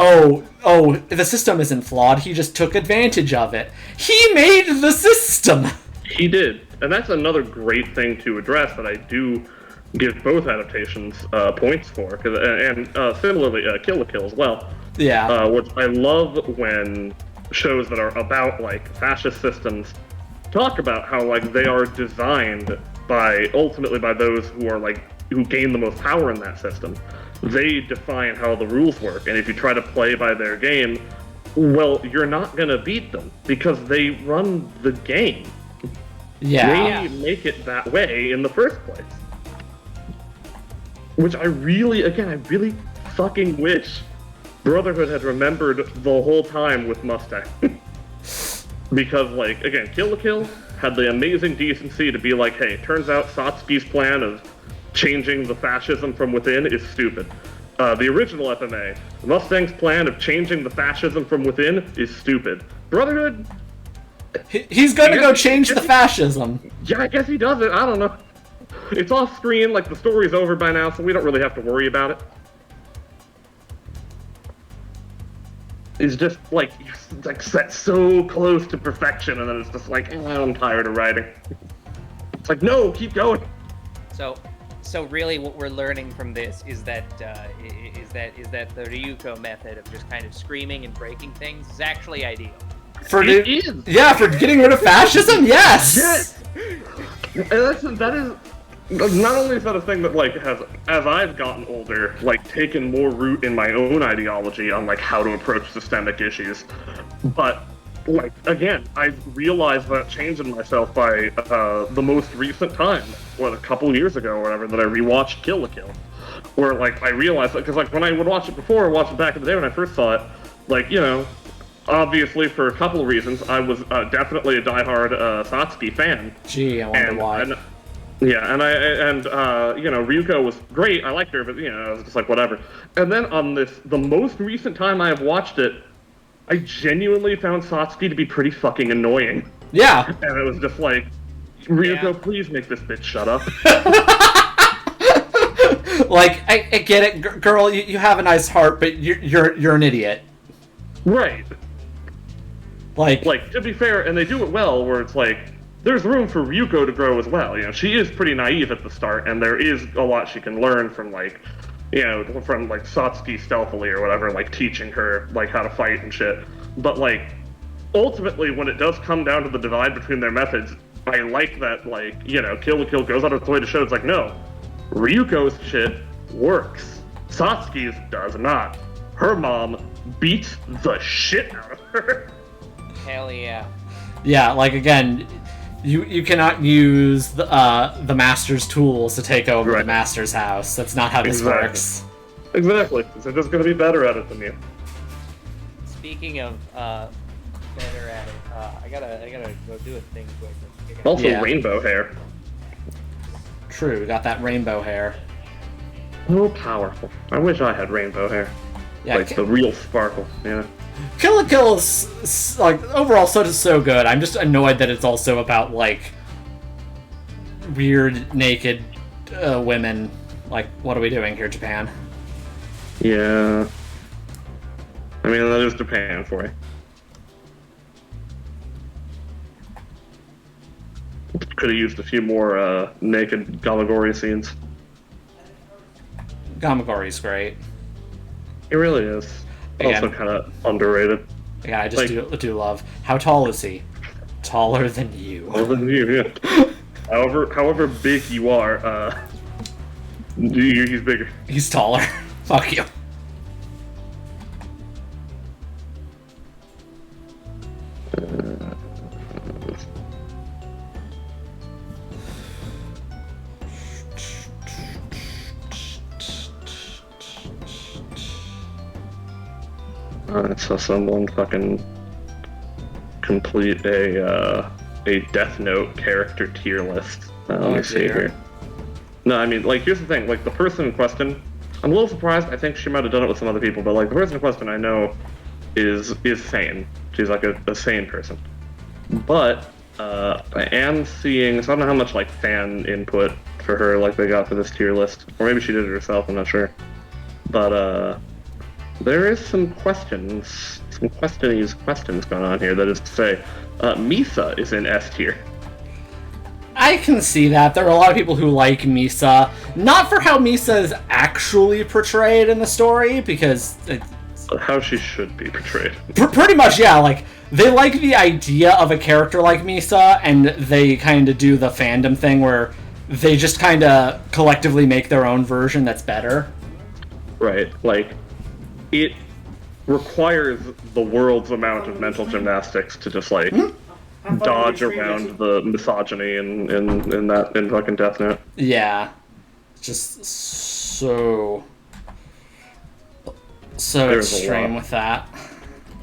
the system isn't flawed. He just took advantage of it. He made the system. He did. And that's another great thing to address that I do give both adaptations points for. And similarly, Kill la Kill as well. Yeah. Which I love when shows that are about like fascist systems talk about how like they are designed ultimately by those who are like who gain the most power in that system. They define how the rules work, and if you try to play by their game, well, you're not gonna beat them because they run the game. Yeah. They make it that way in the first place. Which I really fucking wish Brotherhood had remembered the whole time with Mustang. Because, like, again, Kill la Kill had the amazing decency to be like, hey, turns out Satsuki's plan of changing the fascism from within is stupid. The original FMA, Mustang's plan of changing the fascism from within is stupid. Brotherhood, He's gonna go change the fascism. yeah, I guess he does it. I don't know. It's off screen, like the story's over by now, so we don't really have to worry about it. It's just like set so close to perfection, and then it's just like, I'm tired of writing. It's like, no, keep going. So really, what we're learning from this is that the Ryuko method of just kind of screaming and breaking things is actually ideal. For It is. yeah, for getting rid of fascism, yes. Yes. And that is not only is that a thing that like has, as I've gotten older, like taken more root in my own ideology on like how to approach systemic issues, but like again, I realized that change in myself by the most recent time, a couple years ago or whatever, that I rewatched Kill la Kill, where like I realized that because like when I would watch it before, watch it back in the day when I first saw it, like obviously for a couple of reasons, I was definitely a diehard Satsuki fan. Gee, I wonder why. Yeah, and Ryuko was great. I liked her, but I was just like whatever. And then on the most recent time I have watched it, I genuinely found Satsuki to be pretty fucking annoying. Yeah. And it was just like, Ryuko, please make this bitch shut up. Like, I get it, girl. You have a nice heart, but you're an idiot. Right. Like, to be fair, and they do it well, where it's like, there's room for Ryuko to grow as well. She is pretty naive at the start, and there is a lot she can learn from from like Satsuki stealthily or whatever, like teaching her like how to fight and shit. But like ultimately, when it does come down to the divide between their methods, I like that Kill la Kill goes out of its way to show it's like, no, Ryuko's shit works. Satsuki's does not. Her mom beats the shit out of her. Hell yeah. Yeah, like again, you cannot use the master's tools to take over the master's house. That's not how this works. Exactly. They're just going to be better at it than you. Speaking of better at it, I gotta go do a thing quick. Also, rainbow hair. True, got that rainbow hair. So powerful. I wish I had rainbow hair. Yeah, like the real sparkle. Yeah. Kill la Kill is like overall so good. I'm just annoyed that it's also about like weird naked women. Like, what are we doing here, Japan? Yeah. I mean, that is Japan for you. Could have used a few more naked Gamagori scenes. Gamagori's great. It really is. Also kind of underrated. Yeah, I just do love. How tall is he? Taller than you. Taller than you, yeah. however big you are, he's bigger. He's taller. Fuck you. So someone fucking complete a Death Note character tier list. Let me see here. No, I mean, like, here's the thing. Like, the person in question, I'm a little surprised. I think she might have done it with some other people, but, like, the person in question I know is sane. She's, like, a sane person. But I am seeing, so I don't know how much, like, fan input for her, like, they got for this tier list. Or maybe she did it herself, I'm not sure. But, there is some questions going on here. That is to say, Misa is in S tier. I can see that. There are a lot of people who like Misa, not for how Misa is actually portrayed in the story, because how she should be portrayed. Pretty much, yeah. Like, they like the idea of a character like Misa, and they kind of do the fandom thing where they just kind of collectively make their own version that's better. Right, like, it requires the world's amount of mental gymnastics to just, like, dodge around the misogyny in fucking Death Note. Yeah. Just so extreme with that.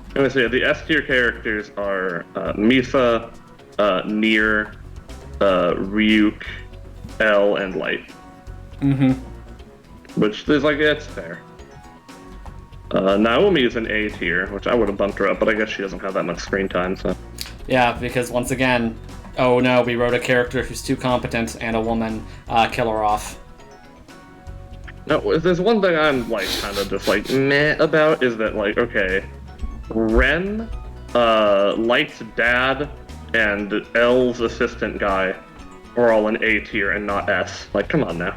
I'm gonna say the S tier characters are Misa, Nier, Ryuk, L, and Light. Mm-hmm. Which is like, it's fair. Naomi is an A tier, which I would have bumped her up, but I guess she doesn't have that much screen time, so. Yeah, because once again, oh no, we wrote a character who's too competent and a woman, kill her off. No, there's one thing I'm, like, kind of just, like, meh about, is that, like, okay, Ren, Light's dad, and L's assistant guy are all in A tier and not S. Like, come on now.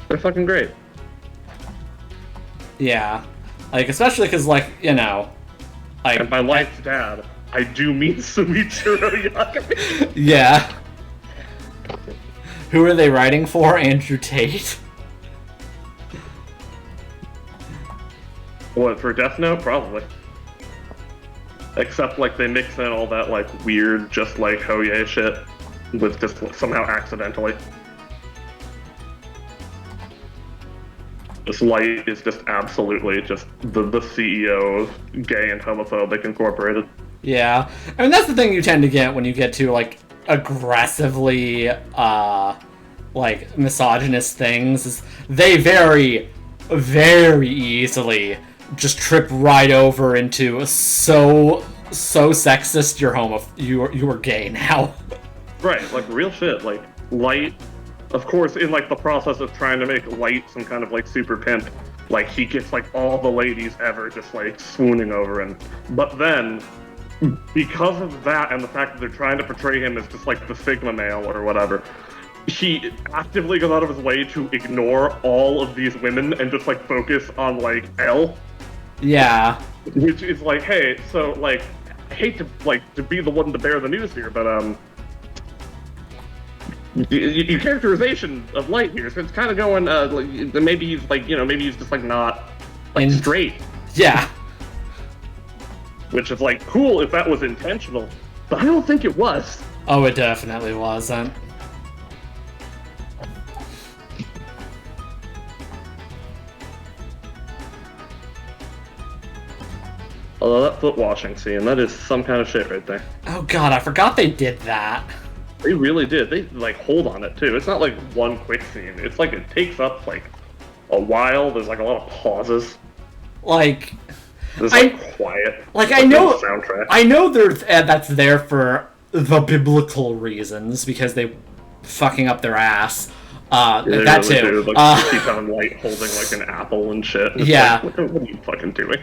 They're fucking great. Yeah. Like, especially because, like, you know, like... And by Light's dad, I do mean Suichiro Yagami. Yeah. Who are they writing for? Andrew Tate? What, for Death Note? Probably. Except, like, they mix in all that, like, weird, just like Hoye shit with just somehow accidentally. This Light is just absolutely just the CEO of Gay and Homophobic Incorporated. Yeah. I mean, that's the thing you tend to get when you get to, like, aggressively, like, misogynist things, is they very, very easily just trip right over into so sexist, you're gay now. Right, like, real shit. Like, Light, of course, in, like, the process of trying to make Light some kind of, like, super pimp, like, he gets, like, all the ladies ever just, like, swooning over him. But then, because of that and the fact that they're trying to portray him as just, like, the Sigma male or whatever, he actively goes out of his way to ignore all of these women and just, like, focus on, like, L. Yeah. Which is like, hey, so, like, I hate to be the one to bear the news here, but, your characterization of Light here, so it's kind of going, like, maybe he's, like, maybe he's just, like, not, like, straight. Yeah. Which is, like, cool if that was intentional, but I don't think it was. Oh, it definitely wasn't. Although that foot washing scene, that is some kind of shit right there. Oh god, I forgot they did that. They really did. They, like, hold on it, too. It's not, like, one quick scene. It's, like, it takes up, like, a while. There's, like, a lot of pauses. Like... There's, like, quiet. Like, I know... Soundtrack. I know that's there for the biblical reasons, because they fucking up their ass. Yeah, that really too. Do. Like, keep having Light holding, like, an apple and shit. It's yeah. Like, what are you fucking doing?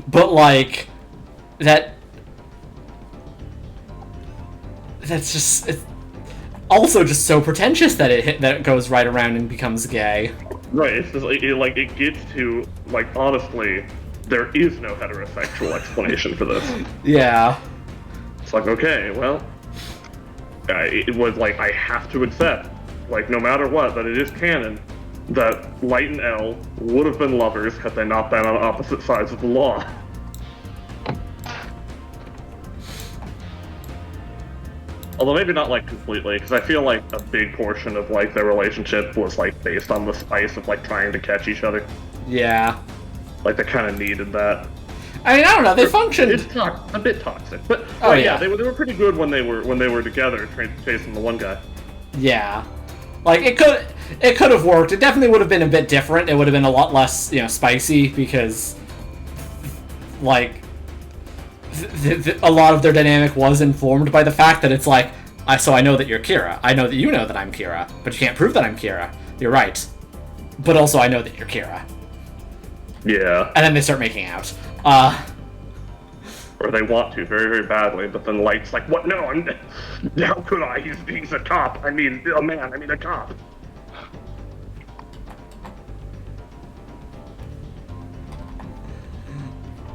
But, like, that's just, it's also just so pretentious that it goes right around and becomes gay. Right, it's just, like, it gets to, like, honestly, there is no heterosexual explanation for this. Yeah. It's like, okay, well, it was like, I have to accept, like, no matter what, that it is canon that Light and L would have been lovers had they not been on opposite sides of the law. Although maybe not, like, completely, because I feel like a big portion of, like, their relationship was, like, based on the spice of, like, trying to catch each other. Yeah. Like, they kind of needed that. I mean, I don't know, they functioned... It's a bit toxic, but oh, yeah, yeah. They were pretty good when they were together, chasing the one guy. Yeah. Like, it could have worked. It definitely would have been a bit different. It would have been a lot less, spicy, because, like, a lot of their dynamic was informed by the fact that it's like, so I know that you're Kira. I know that you know that I'm Kira, but you can't prove that I'm Kira. You're right. But also I know that you're Kira. Yeah. And then they start making out. Or they want to very, very badly, but then Light's like, what? No, how could I? He's a cop. I mean, a man. I mean, a cop.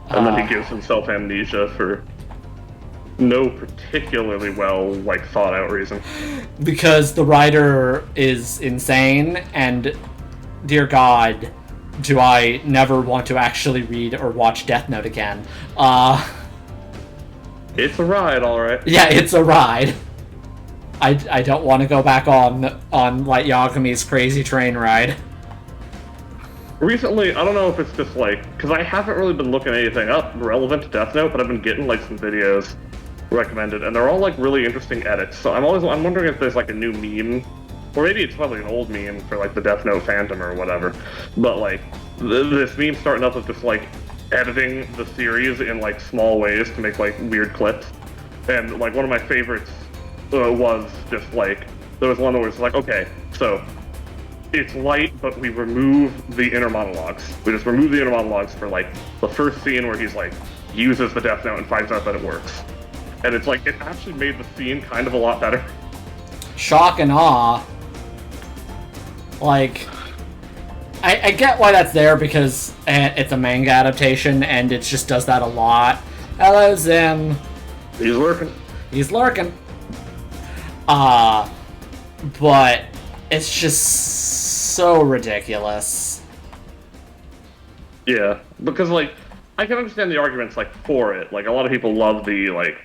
And then he gives himself amnesia for no particularly well, like, thought out reason. Because the writer is insane, and dear God, do I never want to actually read or watch Death Note again. It's a ride, alright. Yeah, it's a ride. I don't want to go back on Light Yagami's crazy train ride. Recently, I don't know if it's just, like, because I haven't really been looking anything up relevant to Death Note, but I've been getting, like, some videos recommended, and they're all, like, really interesting edits. So I'm wondering if there's, like, a new meme, or maybe it's probably an old meme for, like, the Death Note fandom or whatever. But, like, this meme starting up with just, like, editing the series in, like, small ways to make, like, weird clips. And, like, one of my favorites was just, like, there was one that was like, okay, so it's Light, but we remove the inner monologues. We just remove the inner monologues for, like, the first scene where he's, like, uses the Death Note and finds out that it works. And it's like, it actually made the scene kind of a lot better. Shock and awe. Like, I get why that's there, because it's a manga adaptation, and it just does that a lot. Hello, Zim. He's lurking. He's lurking. but it's just so ridiculous. Yeah, because like I can understand the arguments like for it. Like a lot of people love the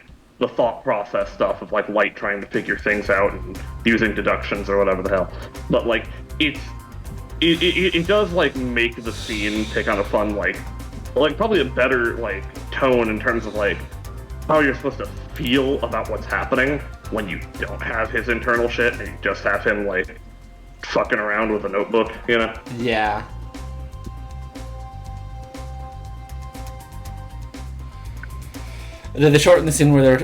thought process stuff of like Light trying to figure things out and using deductions or whatever the hell. But like it does like make the scene take on a fun like probably a better like tone in terms of like how you're supposed to feel about what's happening when you don't have his internal shit and you just have him like fucking around with a notebook, you know? Yeah. Did they shorten the scene where they're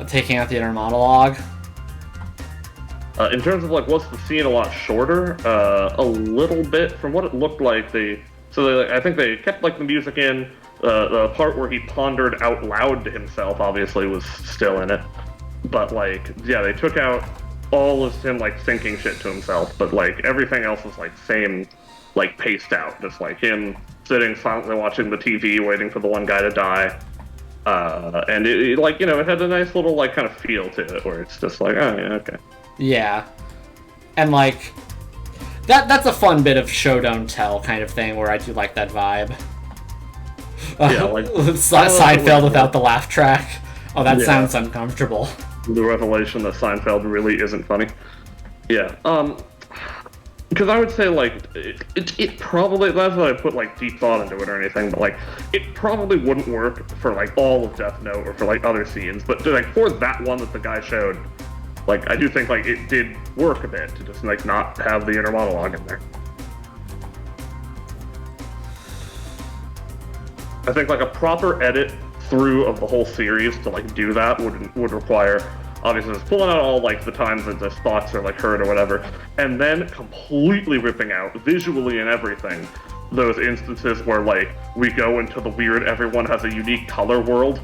taking out the inner monologue? In terms of like, was the scene a lot shorter? A little bit from what it looked like. I think they kept like the music in. The part where he pondered out loud to himself obviously was still in it, but like, yeah, they took out all of him like thinking shit to himself, but like everything else was like same, like paced out, just like him sitting silently watching the TV, waiting for the one guy to die. And it like, you know, it had a nice little like kind of feel to it where it's just like, oh yeah, okay. Yeah. And like that's a fun bit of show don't tell kind of thing where I do like that vibe. Yeah, like Seinfeld without the laugh track. Oh, that yeah. sounds uncomfortable. The revelation that Seinfeld really isn't funny. Yeah. Because I would say, like, it probably, that's why I put, like, deep thought into it or anything, but, like, it probably wouldn't work for, like, all of Death Note or for, like, other scenes, but, like, for that one that the guy showed, like, I do think, like, it did work a bit to just, like, not have the inner monologue in there. I think, like, a proper edit through of the whole series to, like, do that would require... Obviously, just pulling out all, like, the times that the spots are, like, hurt or whatever, and then completely ripping out, visually and everything, those instances where, like, we go into the weird everyone has a unique color world.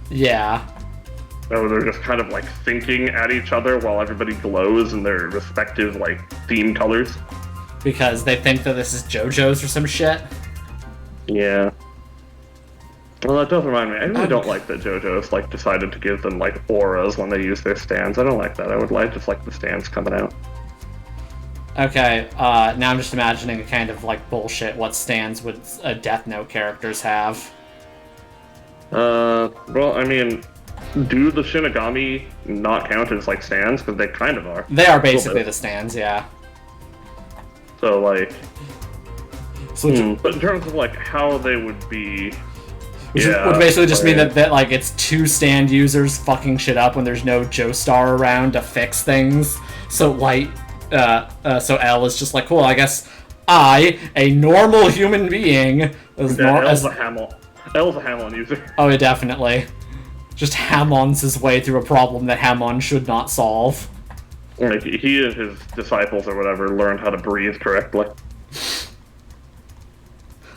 Yeah. Where they're just kind of, like, thinking at each other while everybody glows in their respective, like, theme colors. Because they think that this is JoJo's or some shit? Yeah. Well, that does remind me. I really don't like that JoJo's like decided to give them like auras when they use their stands. I don't like that. I would like just like the stands coming out. Okay, now I'm just imagining a kind of like bullshit. What stands would Death Note characters have? Well, I mean, do the Shinigami not count as like stands? Because they kind of are. They are basically the stands, yeah. So like, So but in terms of like how they would be. Which would basically just mean that like it's two stand users fucking shit up when there's no Joestar around to fix things. So Light, so L is just like, cool, I guess I, a normal human being, L's a Hamon user. Oh, yeah, definitely. Just Hamons his way through a problem that Hamon should not solve. Like he and his disciples or whatever learned how to breathe correctly.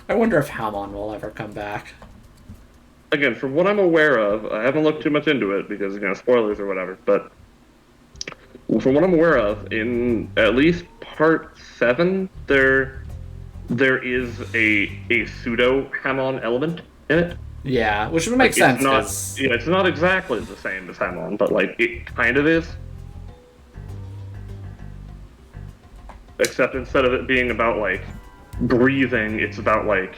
I wonder if Hamon will ever come back. Again, from what I'm aware of, I haven't looked too much into it because, you know, spoilers or whatever, but from what I'm aware of, in at least part 7, there is a pseudo Hamon element in it. Yeah, which would make sense. It's not exactly the same as Hamon, but like it kind of is. Except instead of it being about like breathing, it's about like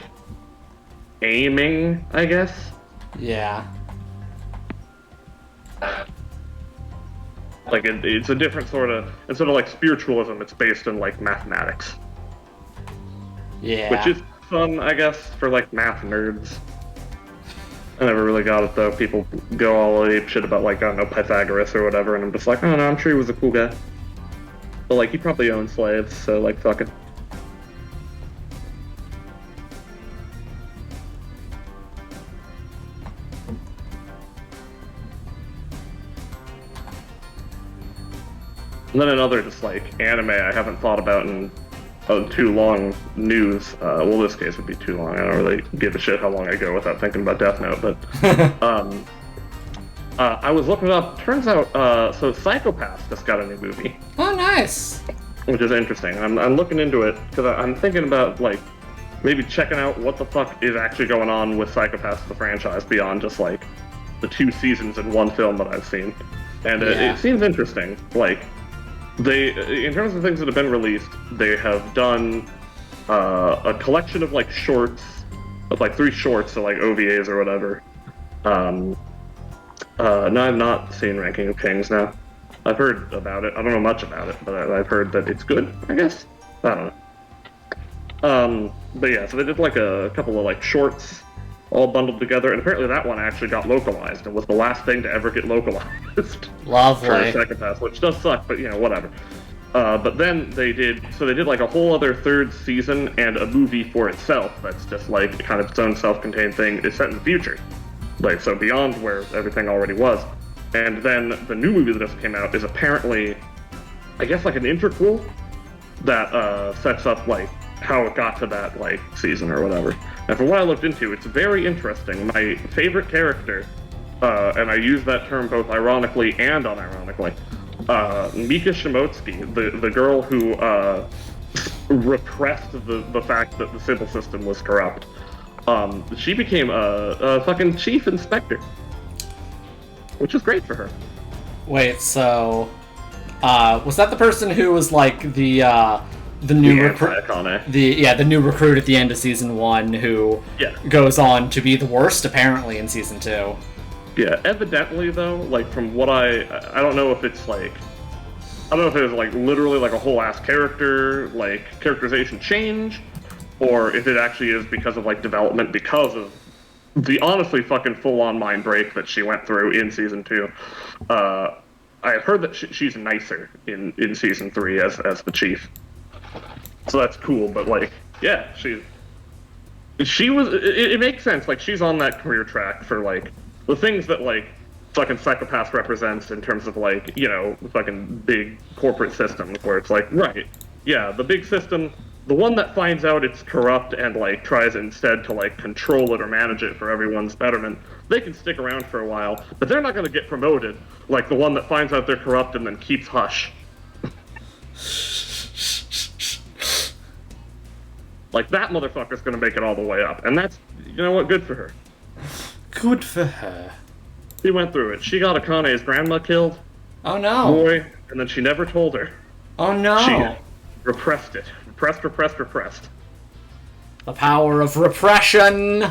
aiming, I guess. Yeah. Like it's a different sort of, instead of like spiritualism, it's based in like mathematics. Yeah. Which is fun, I guess, for like math nerds. I never really got it though. People go all ape shit about like, I don't know, Pythagoras or whatever, and I'm just like, oh no, I'm sure he was a cool guy. But like, he probably owned slaves, so like, fuck it. And then another just like anime I haven't thought about in too long news. Well, this case would be too long. I don't really give a shit how long I go without thinking about Death Note. But I was looking it up. Turns out, so Psychopath just got a new movie. Oh, nice. Which is interesting. I'm looking into it because I'm thinking about like maybe checking out what the fuck is actually going on with Psychopath the franchise beyond just like the 2 seasons in one film that I've seen. and Yeah. it seems interesting. Like, in terms of things that have been released, they have done a collection of like shorts, of like 3 shorts, so like OVAs or whatever. No, I've not seen Ranking of Kings now. I've heard about it. I don't know much about it, but I've heard that it's good, I guess. I don't know. But yeah, so they did like a couple of like shorts all bundled together, and apparently that one actually got localized and was the last thing to ever get localized. Lovely. For Psychopath, which does suck, but whatever. But then they did like a whole other 3rd season and a movie for itself that's just like kind of its own self-contained thing. It's set in the future. Like, so beyond where everything already was. And then the new movie that just came out is apparently, I guess, like an interquel that sets up like how it got to that like season or whatever. And from what I looked into, it's very interesting. My favorite character, and I use that term both ironically and unironically, Mika Shimotsky, the girl who repressed the fact that the civil system was corrupt. She became a fucking chief inspector, which is great for her. Wait, so was that the person who was like the new recruit? The new recruit at the end of season 1 who goes on to be the worst apparently in season 2. Yeah, evidently though, like from what I don't know if it's like, I don't know if it was like literally like a whole ass characterization change, or if it actually is because of like development because of the honestly fucking full-on mind break that she went through in season 2. I have heard that she's nicer in season 3 as the chief, so that's cool. But like, yeah, she was. It makes sense. Like, she's on that career track for like the things that like fucking Psychopath represents in terms of like fucking big corporate systems where it's like, right, yeah, the big system. The one that finds out it's corrupt and like tries instead to like control it or manage it for everyone's betterment, they can stick around for a while, but they're not going to get promoted like the one that finds out they're corrupt and then keeps hush. Like, that motherfucker's going to make it all the way up, and that's, good for her. Good for her. She went through it. She got Akane's grandma killed. Oh no. Boy, and then she never told her. Oh no. She repressed it. Repressed. The power of repression.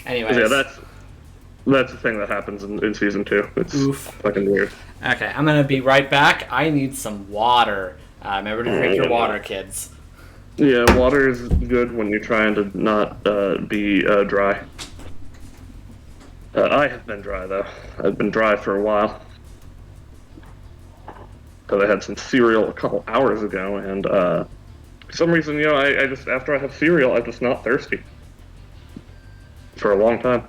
Anyways. Yeah, that's the thing that happens in season 2. It's fucking weird. Okay, I'm gonna be right back. I need some water. Remember to drink your water, kids. Yeah, water is good when you're trying to not be dry. I have been dry, though. I've been dry for a while. Because I had some cereal a couple hours ago, and for some reason, I just, after I have cereal, I'm just not thirsty. For a long time.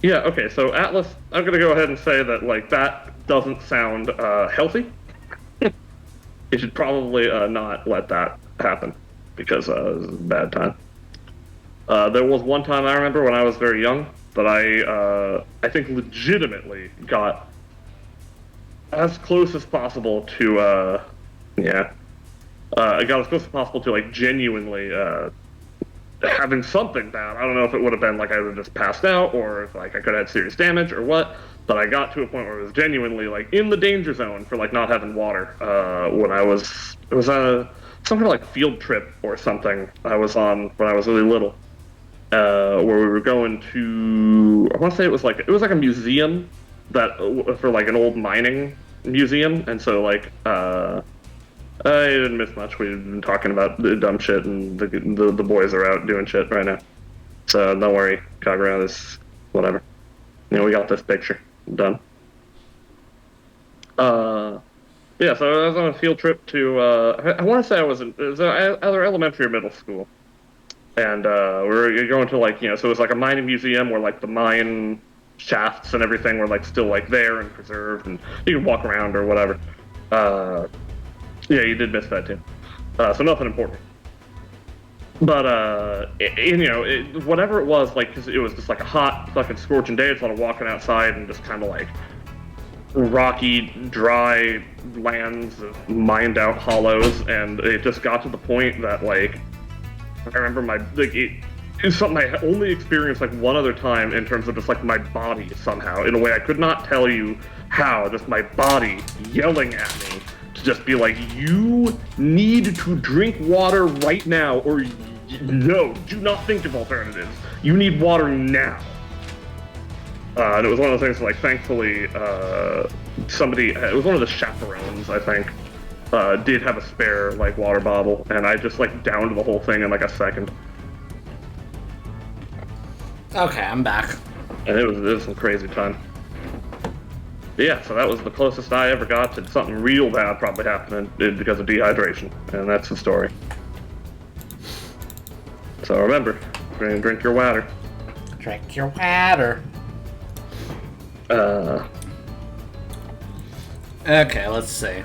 Yeah, okay, so Atlas, I'm going to go ahead and say that, like, that doesn't sound healthy. You should probably not let that happen, because it was a bad time. There was one time I remember when I was very young that I think legitimately got as close as possible to, I got as close as possible to, like, genuinely having something bad. I don't know if it would have been, like, I would have just passed out, or if, like, I could have had serious damage, or what, but I got to a point where it was genuinely, like, in the danger zone for, like, not having water, when it was some kind of, like, field trip or something I was on when I was really little, where we were going to, I want to say it was like a museum that, for, like, an old mining museum, and so, like, I didn't miss much. We've been talking about the dumb shit, and the boys are out doing shit right now. So don't worry, Kagura, this, whatever. We got this picture. Done. Yeah, so I was on a field trip to, I want to say it was either elementary or middle school. And we were going to, like, so it was like a mining museum where, like, the mine shafts and everything were, like, still, like, there and preserved, and you could walk around or whatever. Yeah, you did miss that too. So nothing important. But, whatever it was, like, because it was just like a hot fucking scorching day, it's a lot of walking outside and just kind of like rocky, dry lands of mined out hollows, and it just got to the point that, like, I remember It's something I only experienced like one other time in terms of just like my body somehow, in a way I could not tell you how, just my body yelling at me to just be like, you need to drink water right now, or no, do not think of alternatives. You need water now. And it was one of those things, like, thankfully, somebody, it was one of the chaperones, I think, did have a spare, like, water bottle, and I just, like, downed the whole thing in, like, a second. Okay, I'm back. And it was some crazy time. But yeah, so that was the closest I ever got to something real bad probably happening because of dehydration, and that's the story. So remember, drink your water. Drink your water. Okay, let's see.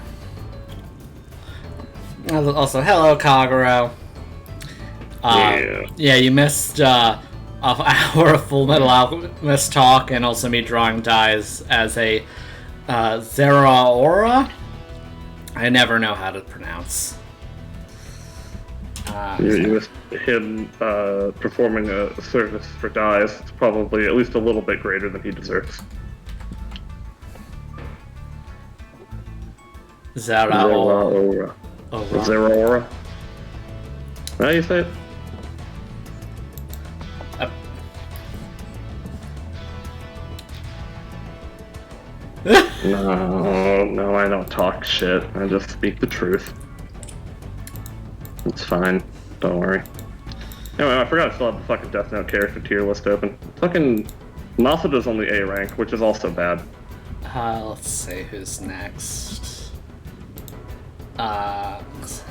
Also, hello, Kaguro. Yeah, you missed an hour of Full Metal Alchemist talk, and also me drawing dies as a Zeraora. I never know how to pronounce. You missed him performing a service for Dies. It's probably at least a little bit greater than he deserves. Zeraora. Zeraora. How do you say it? No, I don't talk shit. I just speak the truth. It's fine. Don't worry. Anyway, I forgot I still have the fucking Death Note character tier list open. Fucking Masuda's only A rank, which is also bad. Let's see who's next. Because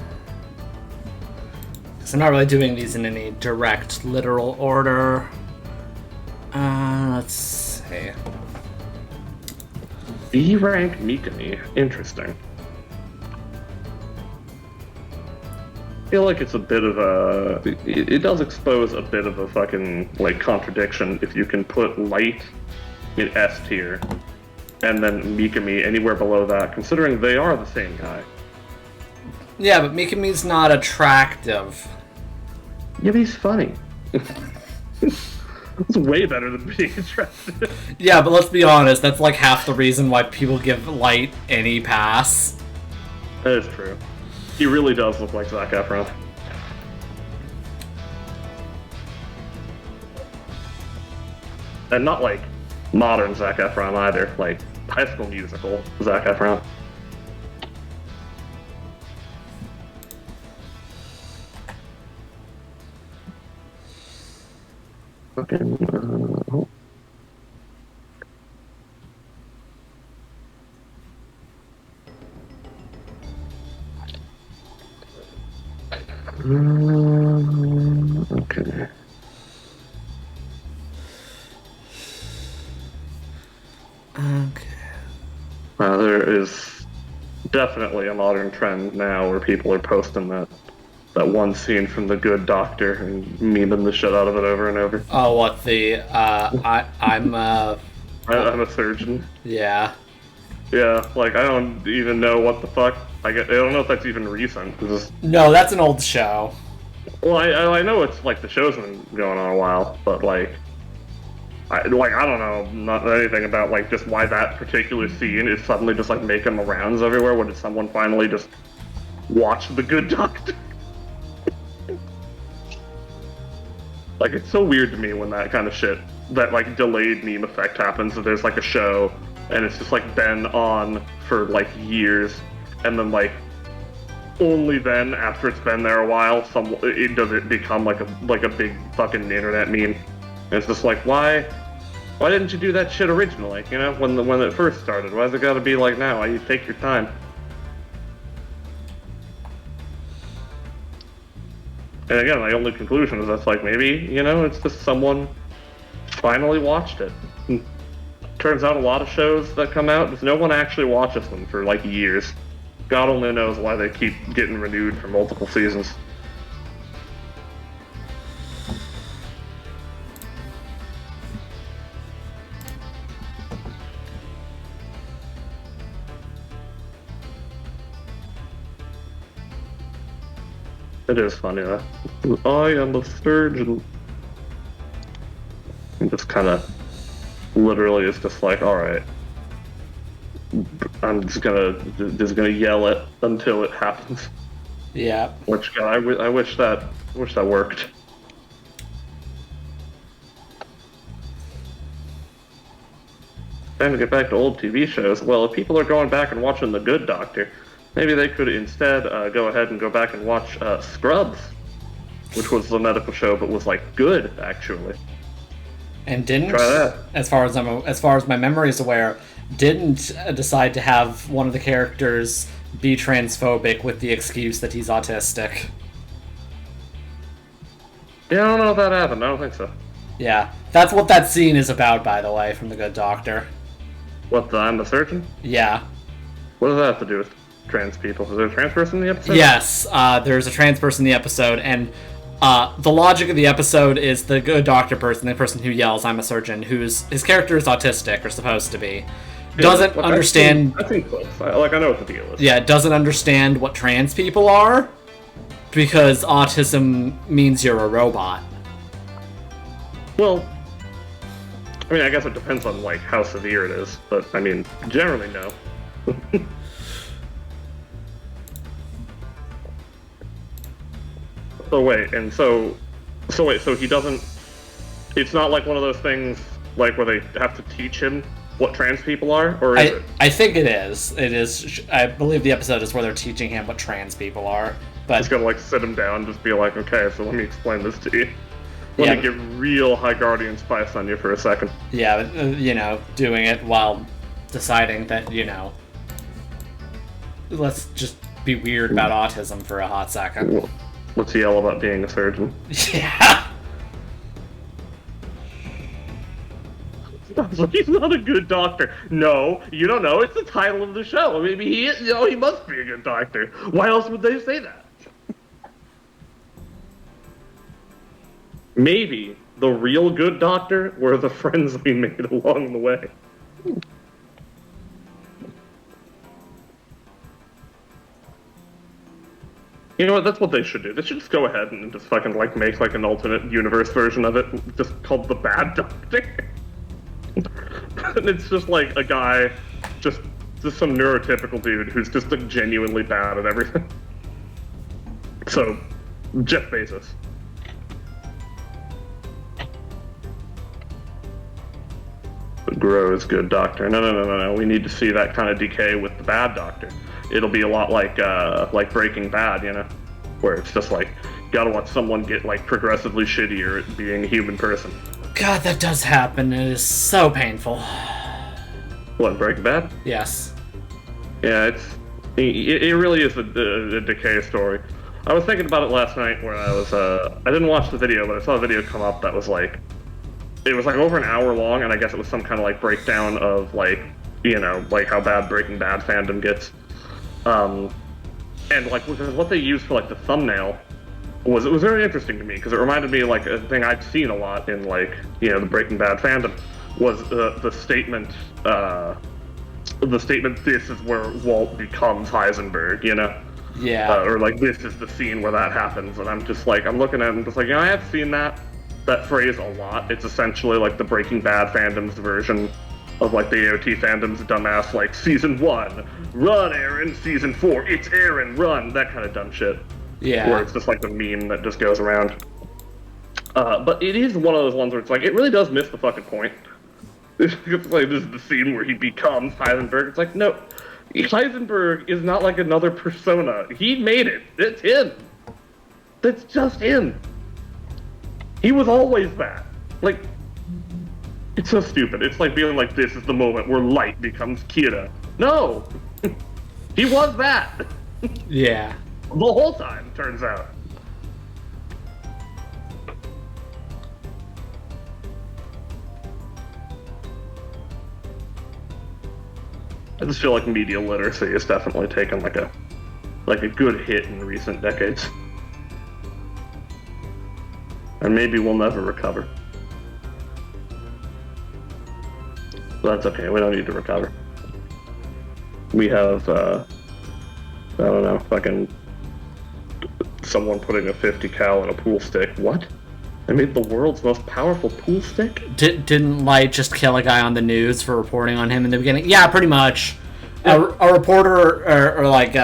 I'm not really doing these in any direct, literal order. Let's see. B rank Mikami. Interesting. I feel like it's a bit of a... It does expose a bit of a fucking, like, contradiction if you can put Light in S tier and then Mikami anywhere below that, considering they are the same guy. Yeah, but Mikami's not attractive. Yeah, but he's funny. It's way better than being attractive. Yeah, but let's be honest, that's like half the reason why people give Light any pass. That is true. He really does look like Zac Efron. And not like modern Zac Efron either, like High School Musical Zac Efron. Fucking, okay. Okay. There is definitely a modern trend now where people are posting that one scene from The Good Doctor and memeing the shit out of it over and over. Oh, what the, I'm a surgeon. Yeah. Yeah, like, I don't even know what the fuck. I don't know if that's even recent. No, that's an old show. Well, I know it's, like, the show's been going on a while, but, like, I don't know not anything about, like, just why that particular scene is suddenly just, like, making the rounds everywhere. When did someone finally just watch The Good Doctor? Like, it's so weird to me when that kind of shit, that, like, delayed meme effect happens, that there's, like, a show, and it's just, like, been on for, like, years, and then, like, only then, after it's been there a while, it become, like a big fucking internet meme. And it's just like, why didn't you do that shit originally, you know, when it first started? Why's it gotta be like now? Why you take your time? And again, my only conclusion is that's like, maybe, you know, it's just someone finally watched it. Turns out a lot of shows that come out, just no one actually watches them for like years. God only knows why they keep getting renewed for multiple seasons. It is funny though. I am a surgeon. kind of literally is just like, all right, I'm just gonna yell it until it happens. Yeah. Which I wish that worked. Trying to get back to old TV shows. Well, if people are going back and watching The Good Doctor, maybe they could instead go ahead and go back and watch Scrubs, which was the medical show, but was like good actually. And didn't, try that. as far as my memory is aware, didn't decide to have one of the characters be transphobic with the excuse that he's autistic. Yeah, I don't know if that happened. I don't think so. Yeah, that's what that scene is about, by the way, from The Good Doctor. What, the I'm the Surgeon? Yeah. What does that have to do with trans people? Is there a trans person in the episode? Yes, there's a trans person in the episode, and the logic of the episode is the Good Doctor person, the person who yells, I'm a surgeon, his character is autistic, or supposed to be, doesn't understand... I think close. I know what the deal is. Yeah, doesn't understand what trans people are, because autism means you're a robot. Well, I mean, I guess it depends on, like, how severe it is, but, I mean, generally, no. So he doesn't... It's not like one of those things, like, where they have to teach him what trans people are, or is it? I think it is. It is. I believe the episode is where they're teaching him what trans people are, but... Just gotta, like, sit him down and just be like, okay, so let me explain this to you. Let me get real high guardian spice on you for a second. Yeah, doing it while deciding that, let's just be weird about autism for a hot second. What's he all about being a surgeon? Yeah. He's not a good doctor. No, you don't know. It's the title of the show. Maybe he is, he must be a good doctor. Why else would they say that? Maybe the real good doctor were the friends we made along the way. You know what? That's what they should do. They should just go ahead and just fucking like make like an alternate universe version of it, just called The Bad Doctor. And it's just like a guy, just some neurotypical dude who's just like genuinely bad at everything. So, Jeff Bezos. Grows good doctor. No. We need to see that kind of decay with the bad doctor. It'll be a lot like Breaking Bad, where it's just like gotta watch someone get like progressively shittier at being a human person. God, that does happen. It is so painful. What, Breaking Bad? Yes. Yeah, it really is a decay story. I was thinking about it last night when I was I didn't watch the video, but I saw a video come up that was like. It was like over an hour long, and I guess it was some kind of like breakdown of like, like how bad Breaking Bad fandom gets. And like what they used for like the thumbnail was very interesting to me because it reminded me of like a thing I'd seen a lot in like the Breaking Bad fandom was the statement this is where Walt becomes Heisenberg, Yeah. Or like this is the scene where that happens, and I'm just like I'm looking at it and just like I have seen that phrase a lot. It's essentially like the Breaking Bad fandom's version of like the AOT fandom's dumbass like season 1, run Aaron, season 4, it's Aaron, run, that kind of dumb shit. Yeah. Where it's just like the meme that just goes around. But it is one of those ones where it's like it really does miss the fucking point. It's like this is the scene where he becomes Heisenberg. It's like no, Heisenberg is not like another persona. He made it. It's him. That's just him. He was always that. Like, it's so stupid. It's like being like, this is the moment where Light becomes Kira. No! He was that! Yeah. The whole time, turns out. I just feel like media literacy has definitely taken like a good hit in recent decades. And maybe we'll never recover. But that's okay, we don't need to recover. We have, I don't know, fucking someone putting a 50 cal in a pool stick. What? I made the world's most powerful pool stick? Didn't Light just kill a guy on the news for reporting on him in the beginning? Yeah, pretty much. Yeah. A reporter, or like,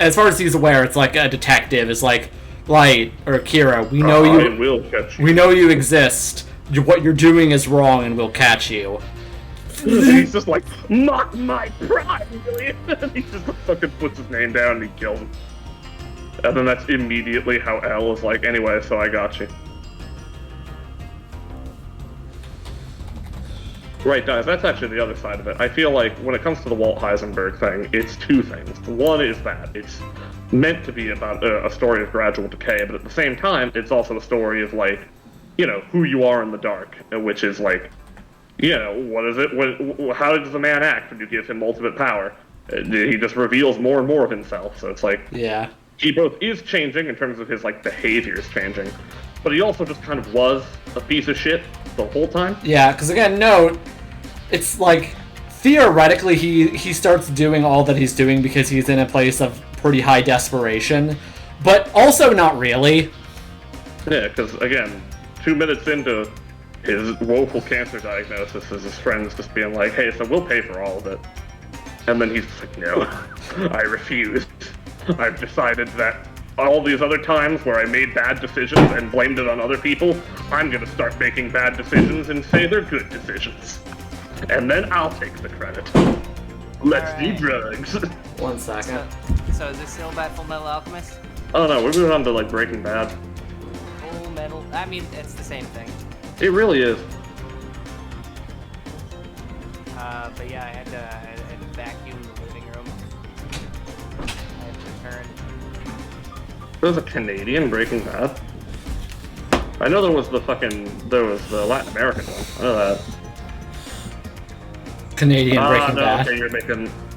as far as he's aware, it's like a detective is like, Light, or Kira, we know you. I will catch you. We know you exist. What you're doing is wrong, and we'll catch you. He's just like, mock my pride, really? And he just fucking puts his name down and he kills him. And then that's immediately how L is like, anyway, so I got you. Right, guys, that's actually the other side of it. I feel like when it comes to the Walt Heisenberg thing, it's two things. One is that it's meant to be about a story of gradual decay, but at the same time, it's also a story of, like, you know, who you are in the dark, which is like, you know, what is it? How does a man act when you give him ultimate power? He just reveals more and more of himself, so it's like... Yeah. He both is changing in terms of his, like, behaviors changing, but he also just kind of was a piece of shit the whole time. Yeah, because again, note, it's like, theoretically he starts doing all that he's doing because he's in a place of pretty high desperation, but also not really. Yeah, because, again, 2 minutes into his woeful cancer diagnosis is his friends just being like, hey, so we'll pay for all of it. And then he's like, no, I refuse. I've decided that all these other times where I made bad decisions and blamed it on other people, I'm gonna start making bad decisions and say they're good decisions. And then I'll take the credit. Let's do drugs. 1 second. So is this still about Full Metal Alchemist? Oh no, we're moving on to like Breaking Bad. Full Metal, I mean, it's the same thing. It really is. But yeah, I had to vacuum the living room. I had to return. There was a Canadian Breaking Bad. I know there was the Latin American one. I know that. Canadian Breaking Bad. Okay,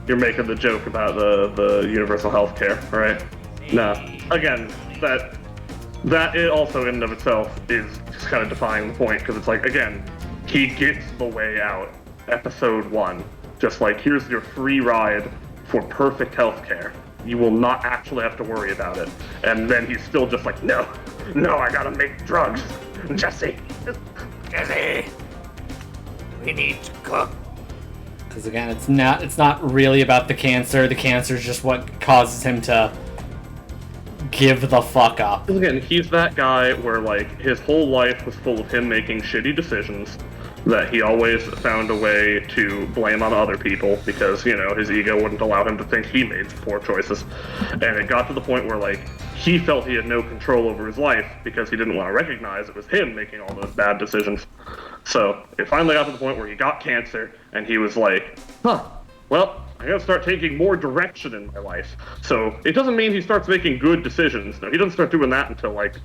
you're making the joke about the universal health care, right? Hey. No. Again, that it also in and of itself is just kind of defying the point, because it's like, again, he gets the way out. Episode 1. Just like, here's your free ride for perfect healthcare. You will not actually have to worry about it. And then he's still just like, no, I gotta make drugs. Jesse, we need to cook. Because again, it's not really about the cancer. The cancer is just what causes him to give the fuck up. Again, he's that guy where, like, his whole life was full of him making shitty decisions that he always found a way to blame on other people because, you know, his ego wouldn't allow him to think he made poor choices. And it got to the point where, like, he felt he had no control over his life because he didn't want to recognize it was him making all those bad decisions. So it finally got to the point where he got cancer and he was like, well, I gotta start taking more direction in my life. So it doesn't mean he starts making good decisions. No, he doesn't start doing that until, like,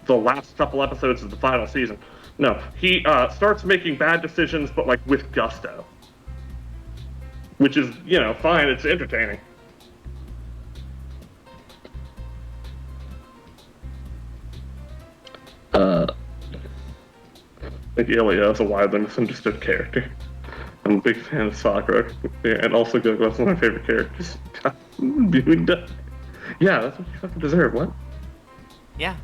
the last couple episodes of the final season. No, he starts making bad decisions, but, like, with gusto. Which is, you know, fine, it's entertaining. I think Ilya is a widely misunderstood character. I'm a big fan of Sakura, and also Goku's one of my favorite characters. Yeah, that's what you fucking deserve. What? Yeah.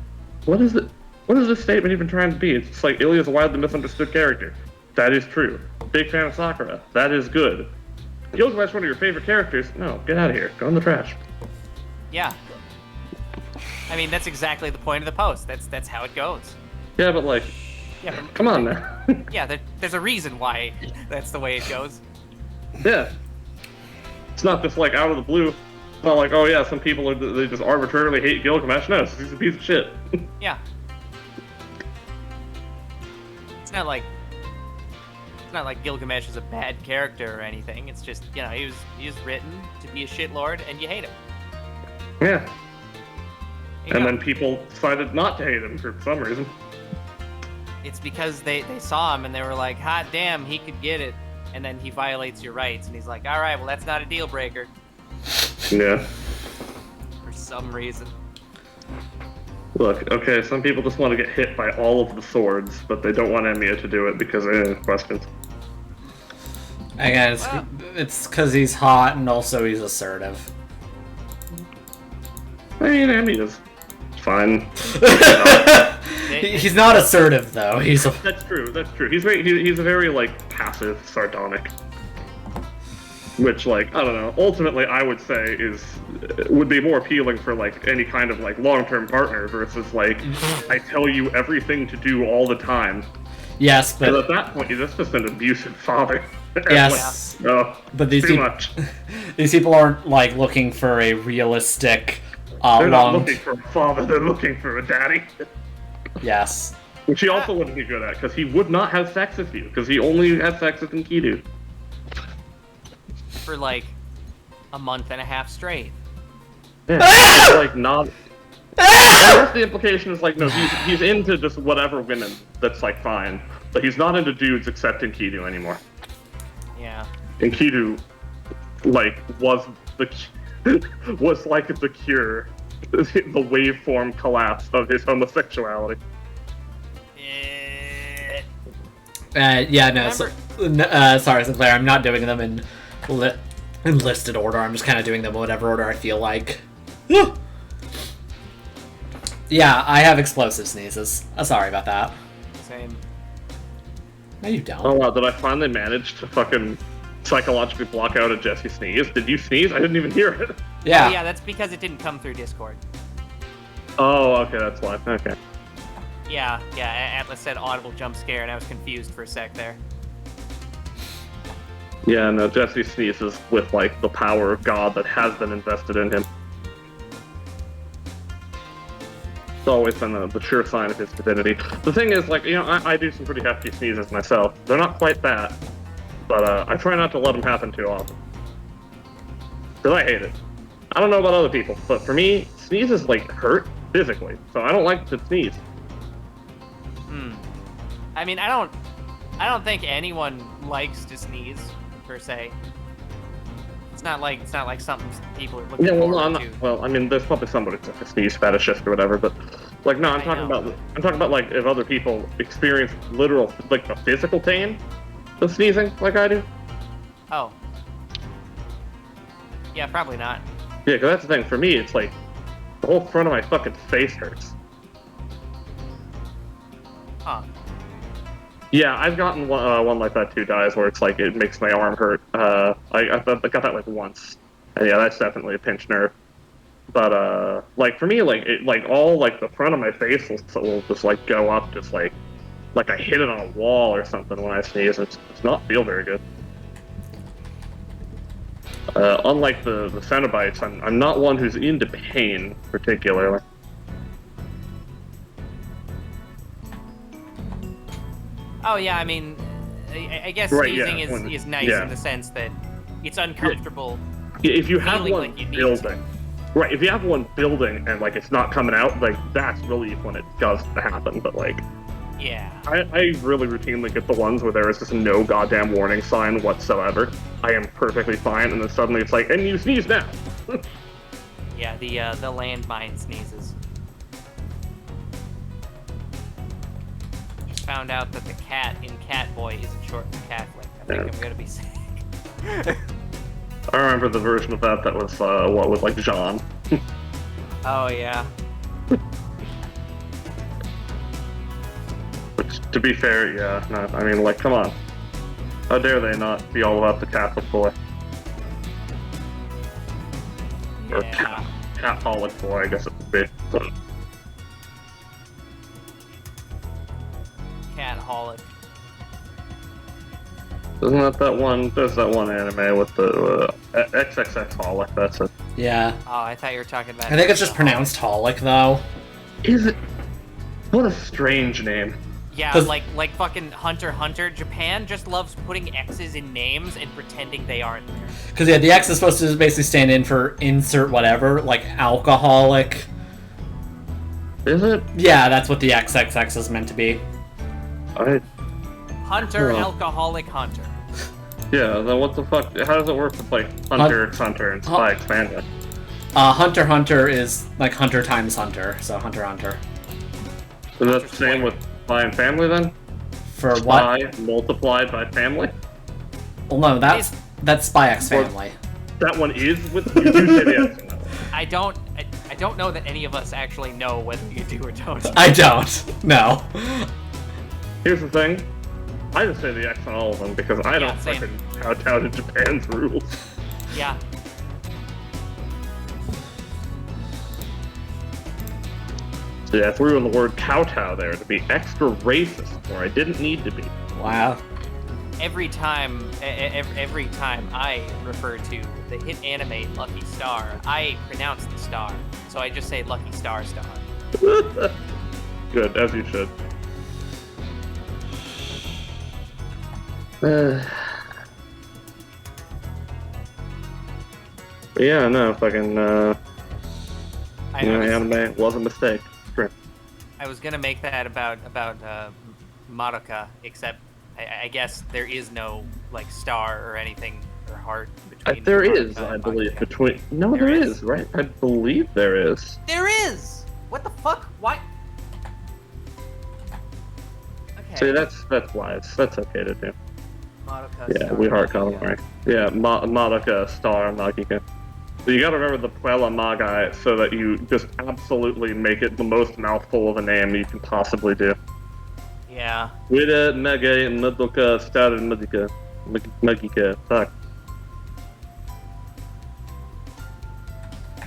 What is it? What is this statement even trying to be? It's just like, Ilya's a widely misunderstood character. That is true. Big fan of Sakura. That is good. Gilgamesh, one of your favorite characters? No, get out of here. Go in the trash. Yeah. I mean, that's exactly the point of the post. That's how it goes. Yeah, but like, Yeah, but, come on now. yeah, there's a reason why that's the way it goes. Yeah. It's not just like out of the blue. It's not like, oh yeah, some people they just arbitrarily hate Gilgamesh. No, he's a piece of shit. Yeah. It's not like Gilgamesh is a bad character or anything. It's just, you know, he was written to be a shitlord, and you hate him. Yeah. And then people decided not to hate him for some reason. It's because they saw him and they were like, hot damn, he could get it. And then he violates your rights, and he's like, all right, well, that's not a deal breaker. Yeah. For some reason. Look, okay, some people just want to get hit by all of the swords, but they don't want Emiya to do it because they have questions. Again, it's because he's hot and also he's assertive. I mean, Emiya's fine. He's not assertive though. That's true. That's true. He's a very like passive, sardonic. Which, like, I don't know. Ultimately, I would say would be more appealing for like any kind of like long-term partner versus like I tell you everything to do all the time. Yes, but at that point, you're just an abusive father. Yes, like, oh, but these much. These people aren't like looking for a realistic. They're not looking for a father. They're looking for a daddy. Yes. Which he also wouldn't be good at, because he would not have sex with you, because he only has sex with Enkidu. For like a month and a half straight. Yeah, it's like not. Unless the implication is like, no, he's into just whatever women. That's like fine, but he's not into dudes except Enkidu anymore. Yeah. Enkidu, like, was like the cure, the waveform collapse of his homosexuality. Yeah, no. Sorry, Sinclair. I'm not doing them in listed order. I'm just kind of doing them in whatever order I feel like. Yeah, I have explosive sneezes. Sorry about that. Same. No, you don't. Oh wow, did I finally manage to fucking psychologically block out a Jesse sneeze? Did you sneeze? I didn't even hear it. Yeah. Oh, yeah, that's because it didn't come through Discord. Oh, okay, that's why. Okay. Yeah, Atlas said audible jump scare, and I was confused for a sec there. Yeah, no, Jesse sneezes with, like, the power of God that has been invested in him. It's always been the sure sign of his divinity. The thing is, like, you know, I do some pretty hefty sneezes myself. They're not quite that, but I try not to let them happen too often. Because I hate it. I don't know about other people, but for me, sneezes, like, hurt physically, so I don't like to sneeze. I mean, I don't think anyone likes to sneeze, per se. It's not like something people are looking forward to. Well, I mean, there's probably somebody that's like a sneeze fetishist or whatever, but like, no, I'm talking about like if other people experience literal, like, the physical pain of sneezing, like I do. Oh. Yeah, probably not. Yeah, because that's the thing. For me, it's like the whole front of my fucking face hurts. Huh. Yeah, I've gotten one like that too, guys, where it's like it makes my arm hurt. I got that like once, and yeah, that's definitely a pinch nerve. But like for me, like all like the front of my face will just like go up, just like I hit it on a wall or something when I sneeze. It's not feel very good. Unlike the Cenobites, I'm not one who's into pain particularly. Oh yeah, I mean, I guess Right, sneezing yeah, is nice in the sense that it's uncomfortable. Yeah, if you have one like building, right? If you have one building and like it's not coming out, like that's relief when it does happen. But like, yeah, I really routinely get the ones where there is just no goddamn warning sign whatsoever. I am perfectly fine, and then suddenly it's like, and you sneeze now. Yeah, the landmine sneezes. Just found out that the cat in Catboy isn't short for Catholic. I think I'm gonna be sick. I remember the version of that was what with like Jean. Oh yeah. Which, to be fair, yeah, no, I mean, like, come on. How dare they not be all about the Catholic boy? Or Catholic boy, I guess it would be. Catholic. Isn't that one? There's that one anime with the XXX Holic. That's it. Yeah. Oh, I thought you were talking about. I think it's just pronounced Holic, though. Is it? What a strange name. Yeah, like fucking Hunter x Hunter. Japan just loves putting X's in names and pretending they aren't there. Because yeah, the X is supposed to basically stand in for insert whatever, like alcoholic. Is it? Yeah, that's what the XXX is meant to be. Hunter, alcoholic Hunter. Yeah, then what the fuck? How does it work with like Hunter x Hunter and Spy Expanded? Hunter x Hunter is like Hunter times Hunter, so Hunter x Hunter. Is that the same with Spy and Family then? For Spy what? multiplied by family? Well, no, that's Spy X Family. That one is with you do say the X in that one. I don't know that any of us actually know whether you do or don't. I don't. No. Here's the thing. I just say the X on all of them because I don't same. fucking kowtow to Japan's rules. Yeah. So yeah, I threw in the word kowtow there to be extra racist, where I didn't need to be. Wow. Every time I refer to the hit anime Lucky Star, I pronounce the star, so I just say Lucky Star Star. Good, as you should. Yeah, no, fucking, anime was a mistake. Sure. I was gonna make that about Madoka, except I guess there is no like star or anything or heart between. There Madoka is, and I believe, Madoka. between. No, there is, right? I believe there is. There is. What the fuck? Why? Okay. See, that's wise. That's okay to do. Madoka. Yeah, star, we heart Madoka. calamari. Yeah, Madoka, star, Magika. So you gotta remember the Puella Magai so that you just absolutely make it the most mouthful of a name you can possibly do. Yeah. Wida, Mege, Madoka, Star, and Magika. Fuck.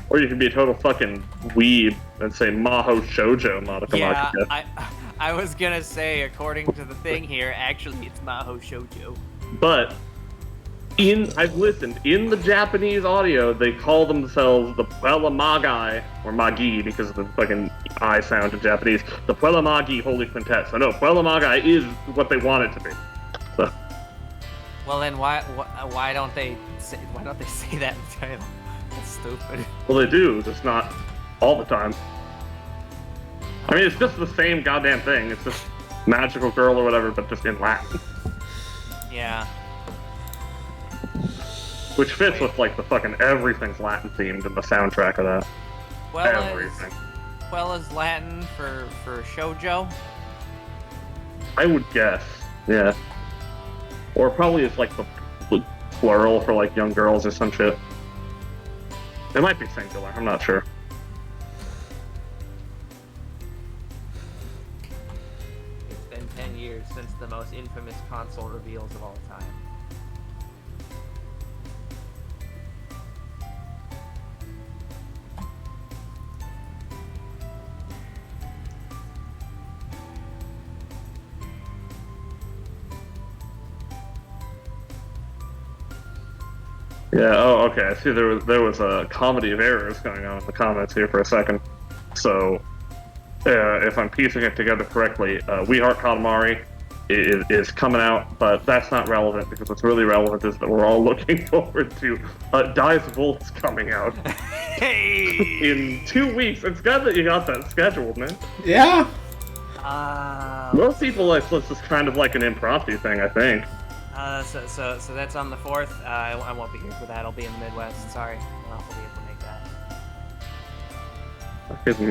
Or you can be a total fucking weeb and say Maho Shoujo Madoka Yeah, Magika. I was gonna say, according to the thing here, actually it's Maho Shoujo. But I've listened, in the Japanese audio, they call themselves the Puella Magai, or Magi, because of the fucking I sound in Japanese, the Puella Magi Holy Quintet. So no, Puella Magai is what they want it to be. So. Well then, why don't they say that in the title? That's stupid. Well, they do, just not all the time. I mean, it's just the same goddamn thing. It's just magical girl or whatever, but just in Latin. Yeah. Which fits with, like, the fucking everything's Latin themed in the soundtrack of that. Everything. Is Latin for shoujo? I would guess, yeah. Or probably it's like the plural for, like, young girls or some shit. It might be singular, I'm not sure. It's been 10 years since the most infamous console reveals of all time. Yeah, oh, okay, I see there was a comedy of errors going on in the comments here for a second. So, if I'm piecing it together correctly, We Heart Katamari is coming out, but that's not relevant because what's really relevant is that we're all looking forward to Dice Volt's coming out in 2 weeks. It's good that you got that scheduled, man. Yeah. Most people like this is kind of like an impromptu thing, I think. So that's on the 4th. I won't be here for that. I'll be in the Midwest. Sorry, I'll not be able to make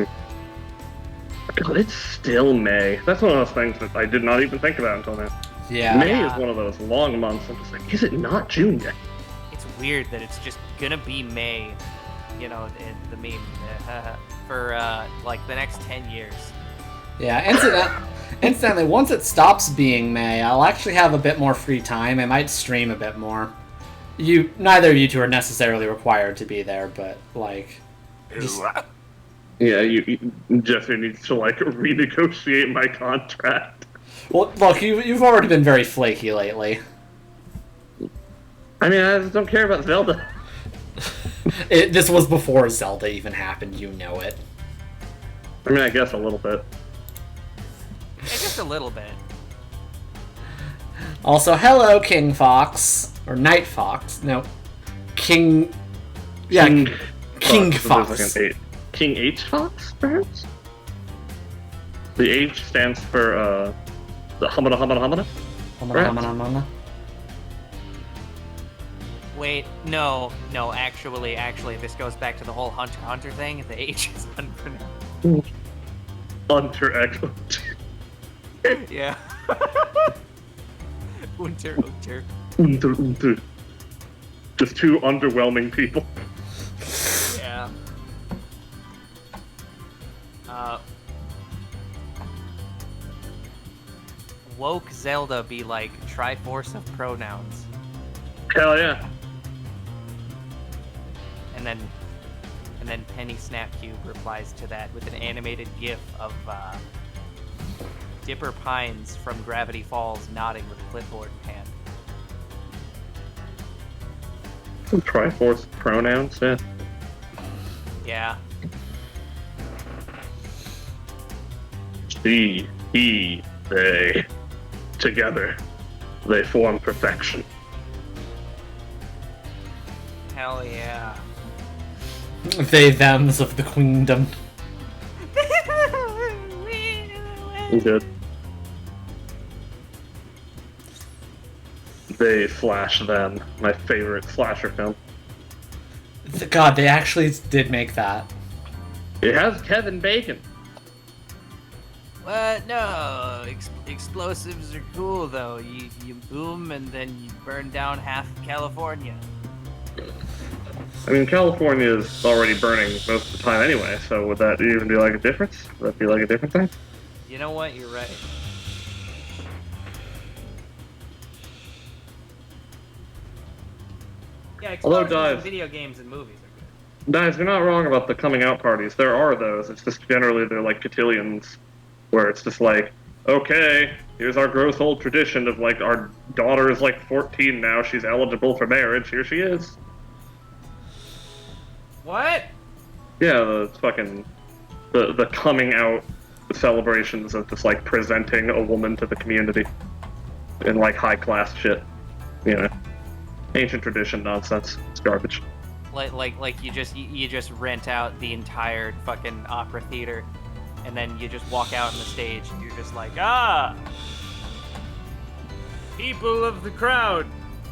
that. God, it's still May. That's one of those things that I did not even think about until now. Yeah. May is one of those long months. I'm just like, is it not June yet? It's weird that it's just gonna be May, you know, the meme for like the next 10 years. Yeah, incidentally, once it stops being May, I'll actually have a bit more free time. I might stream a bit more. Neither of you two are necessarily required to be there, but like, Yeah, Jesse needs to like renegotiate my contract. Well, look, you've already been very flaky lately. I mean, I just don't care about Zelda. This was before Zelda even happened, you know it. I mean, I guess a little bit. Yeah, just a little bit. Also, hello, King Fox. Or Night Fox. No. King... Yeah, King Fox. Like King H Fox, perhaps? The H stands for, the Hamada Hamada Hamada? Hamana. Wait, no, actually, this goes back to the whole Hunter x Hunter thing. The H is unpronounced. Hunter X. Yeah. Unter. Just two underwhelming people. Yeah. woke Zelda be like Triforce of pronouns? Hell yeah. And then Penny Snapcube replies to that with an animated GIF of Dipper Pines from Gravity Falls nodding with a clipboard in hand. Some Triforce pronouns, yeah. Yeah. She, he, they. Together, they form perfection. Hell yeah. They thems of the queendom. Good. They slash them. My favorite slasher film. God, they actually did make that. It has Kevin Bacon. What? No. Explosives are cool, though. You boom and then you burn down half of California. I mean, California is already burning most of the time anyway, so would that even be like a difference? Would that be like a different thing? You know what? You're right. Yeah, Although, explosions in Dive, video games and movies are good. Dives, you're not wrong about the coming out parties. There are those. It's just generally they're like cotillions, where it's just like, okay, here's our gross old tradition of like our daughter is like 14 now, she's eligible for marriage, here she is. What? Yeah, the fucking the coming out celebrations of just like presenting a woman to the community in like high class shit. You know, ancient tradition nonsense. It's garbage. Like you just rent out the entire fucking opera theater, and then you just walk out on the stage and you're just like, people of the crowd,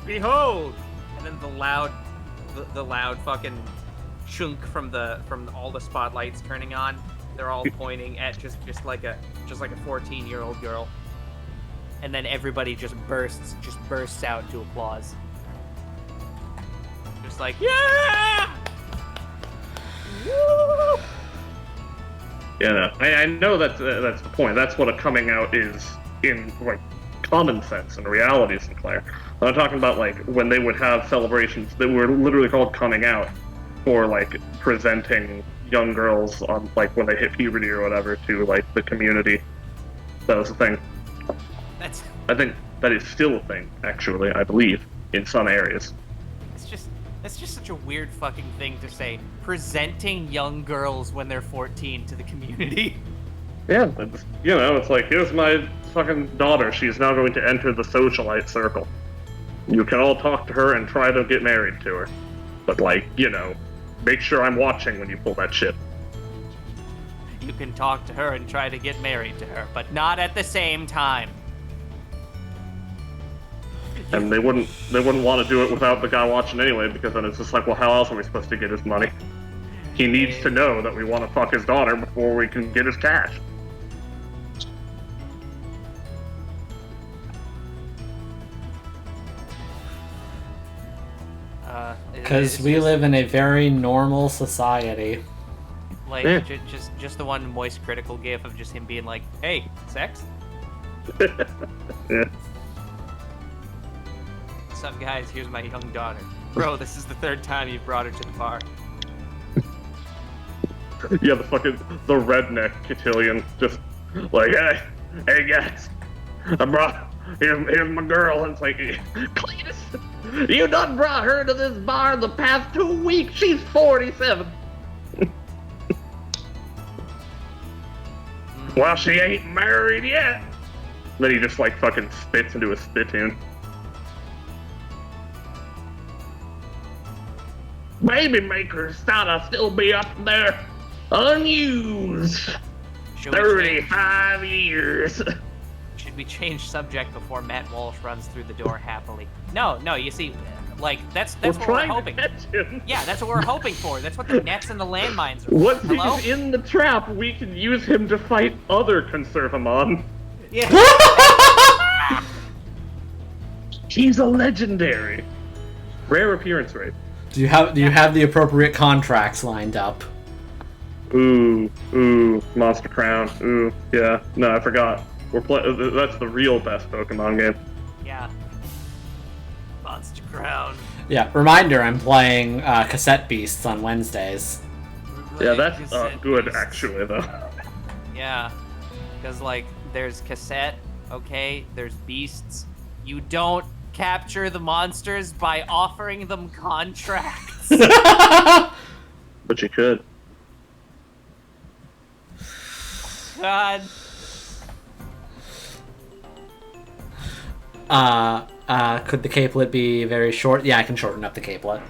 behold, and then the loud fucking chunk from all the spotlights turning on, they're all pointing at just like a 14-year-old girl, and then everybody just bursts out into applause. Just like, yeah! Woo! Yeah, no, I know that's the point. That's what a coming out is in like common sense and reality, Sinclair. I'm talking about like when they would have celebrations that were literally called coming out, or like presenting young girls on like when they hit puberty or whatever to like the community. That was a thing. I think that is still a thing, actually. I believe in some areas. That's just such a weird fucking thing to say. Presenting young girls when they're 14 to the community. Yeah, you know, it's like, here's my fucking daughter. She's now going to enter the socialite circle. You can all talk to her and try to get married to her. But, like, you know, make sure I'm watching when you pull that shit. You can talk to her and try to get married to her, but not at the same time. And they wouldn't want to do it without the guy watching anyway, because then it's just like, well, how else are we supposed to get his money? He needs to know that we want to fuck his daughter before we can get his cash. Because we live in a very normal society. Like, Yeah. just the one moist critical gif of just him being like, hey, sex? Yeah. What's up, guys? Here's my young daughter. Bro, this is the third time you've brought her to the bar. Yeah, the redneck cotillion, just like, hey guys, here's my girl, and it's like, Cletus, you done brought her to this bar the past 2 weeks, she's 47. Well, she ain't married yet. Then he just like fucking spits into a spittoon. Baby makers gotta still be up there, unused. 35 years. Should we change subject before Matt Walsh runs through the door happily? No, you see, like, that's what we're hoping. Yeah, that's what we're hoping for. That's what the nets and the landmines are for. Once Hello? he's in the trap, we can use him to fight other Conservamon. Yeah. He's a legendary. Rare appearance rate. Do you have the appropriate contracts lined up? Ooh, Monster Crown. Ooh, yeah. No, I forgot. That's the real best Pokemon game. Yeah. Monster Crown. Yeah, reminder, I'm playing Cassette Beasts on Wednesdays. Yeah, that's good, actually, though. Yeah. Because, like, there's Cassette, okay? There's Beasts. You don't capture the monsters by offering them contracts. But you could. God. Could the capelet be very short? Yeah, I can shorten up the capelet.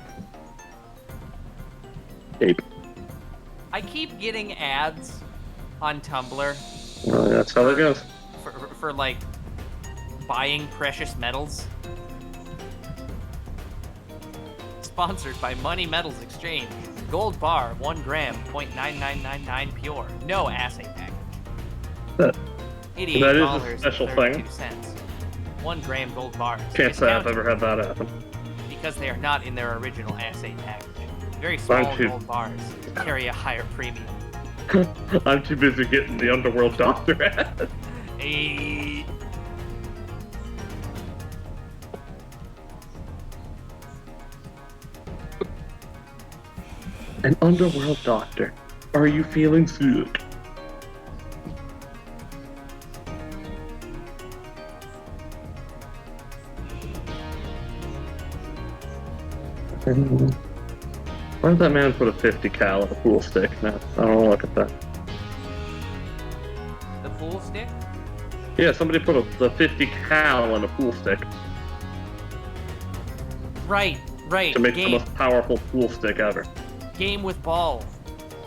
Ape. I keep getting ads on Tumblr. Well, that's how it goes. For like, buying precious metals. Sponsored by Money Metals Exchange. Gold bar, 1 gram, 0.9999 pure. No assay package. That is $88 a special thing. 1 gram gold bars. Can't say I've ever had that happen. Because they are not in their original assay package. Very small Thank you. gold bars carry a higher premium. I'm too busy getting the Underworld Doctor ad. Hey. An Underworld Doctor. Are you feeling sick? Why did that man put a 50 cal in a pool stick? No, I don't want to look at that. The pool stick? Yeah, somebody put the 50 cal in a pool stick Right. to make the most powerful pool stick ever. Game with ball.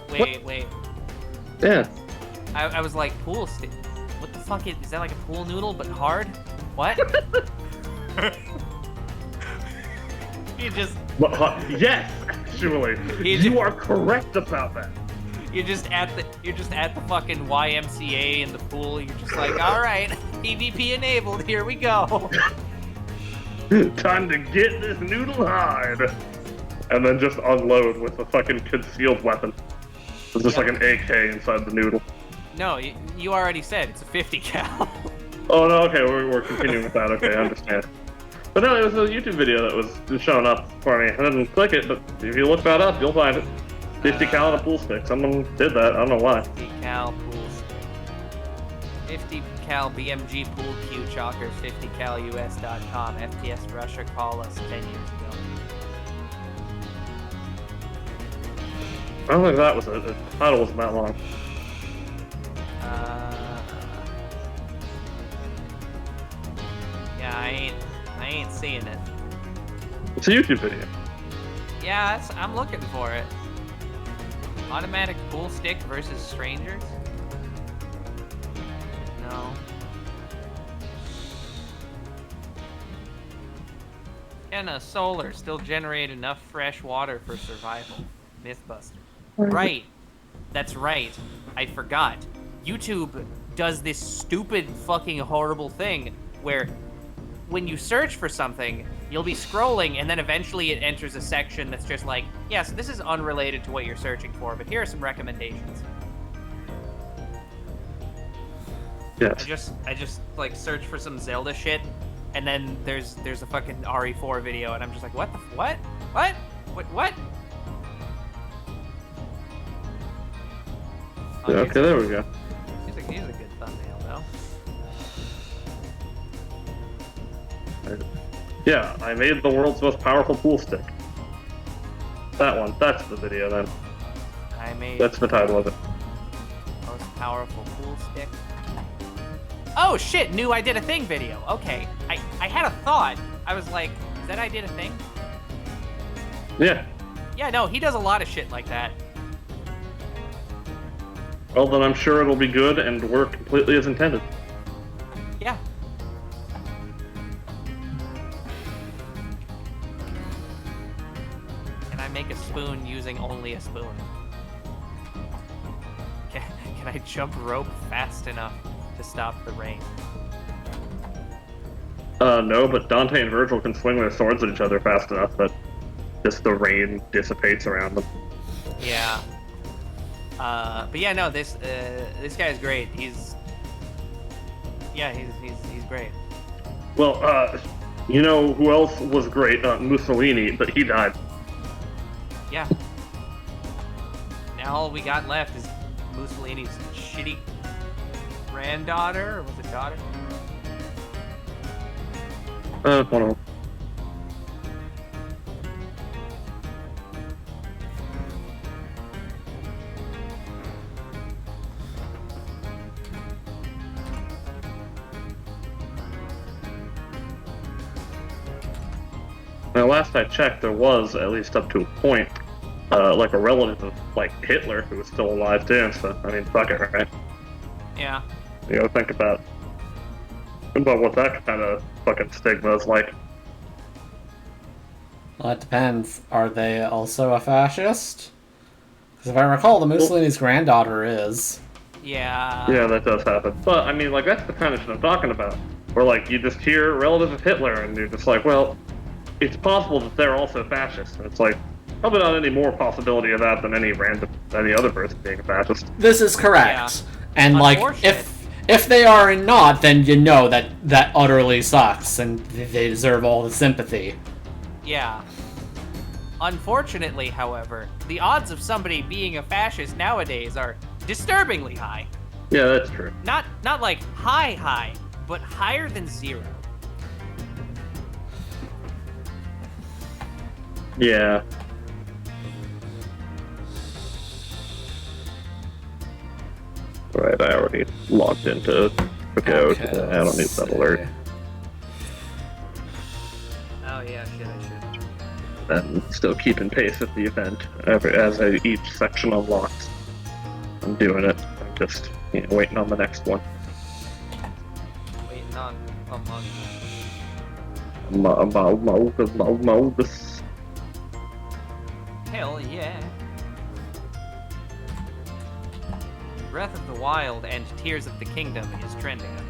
Wait. Yeah. I was like, pool stick? What the fuck is that, like a pool noodle but hard? What? You just... Yes, actually. You are correct about that. You're just at the fucking YMCA in the pool. You're just like, all right, PvP enabled. Here we go. Time to get this noodle hard. And then just unload with a fucking concealed weapon. It's just like an AK inside the noodle. No, you already said it's a 50 cal. Oh no, okay, we're continuing with that. Okay, I understand. But no, it was a YouTube video that was showing up for me. I didn't click it, but if you look that up, you'll find it. 50 cal in a pool stick. Someone did that. I don't know why. 50 cal pool stick. 50 cal BMG pool Q chalkers. 50 cal US.com. FTS Russia call us 10 years ago. I don't think that was it. The title wasn't that long. Yeah, I ain't seeing it. It's a YouTube video. Yeah, I'm looking for it. Automatic pool stick versus strangers? No. Can a solar still generate enough fresh water for survival? Mythbuster. Right. That's right. I forgot. YouTube does this stupid fucking horrible thing where when you search for something, you'll be scrolling and then eventually it enters a section that's just like, yeah, so this is unrelated to what you're searching for, but here are some recommendations. Yes. I just like search for some Zelda shit, and then there's a fucking RE4 video, and I'm just like, what the what? What? Yeah, okay, there we go. He's a good thumbnail, though. Yeah, I made the world's most powerful pool stick. That one. That's the video then. I made That's the title of it. most powerful pool stick. Oh shit, new I Did a Thing video. Okay. I had a thought. I was like, is that I Did a Thing? Yeah. Yeah, no, he does a lot of shit like that. Well, then I'm sure it'll be good and work completely as intended. Yeah. Can I make a spoon using only a spoon? Can I jump rope fast enough to stop the rain? No, but Dante and Virgil can swing their swords at each other fast enough that just the rain dissipates around them. Yeah. But yeah, no, this guy is great. Yeah, he's great. Well, you know who else was great? Mussolini, but he died. Yeah. Now all we got left is Mussolini's shitty granddaughter, or was it daughter? One of them. Now, last I checked, there was, at least up to a point, like a relative of, like, Hitler who was still alive too, so, I mean, fuck it, right? Yeah. You gotta think about what that kind of fucking stigma is like. Well, it depends. Are they also a fascist? Because if I recall, the Mussolini's granddaughter is. Yeah. Yeah, that does happen. But, I mean, like, that's the kind of shit I'm talking about. Where, like, you just hear relative of Hitler, and you're just like, well, it's possible that they're also fascist. And it's like, probably not any more possibility of that than any other person being a fascist. This is correct. Yeah. And, like, if they are not, then you know that utterly sucks, and they deserve all the sympathy. Yeah. Unfortunately, however, the odds of somebody being a fascist nowadays are disturbingly high. Yeah, that's true. Not like high, but higher than 0. Yeah. Right, I already logged into the code. Okay, I don't need that alert. Oh yeah, shit, I should. And still keeping pace with the event as each section unlocks. I'm doing it. I'm just waiting on the next one. Waiting on Among Us. Hell yeah. Breath of the Wild and Tears of the Kingdom is trending on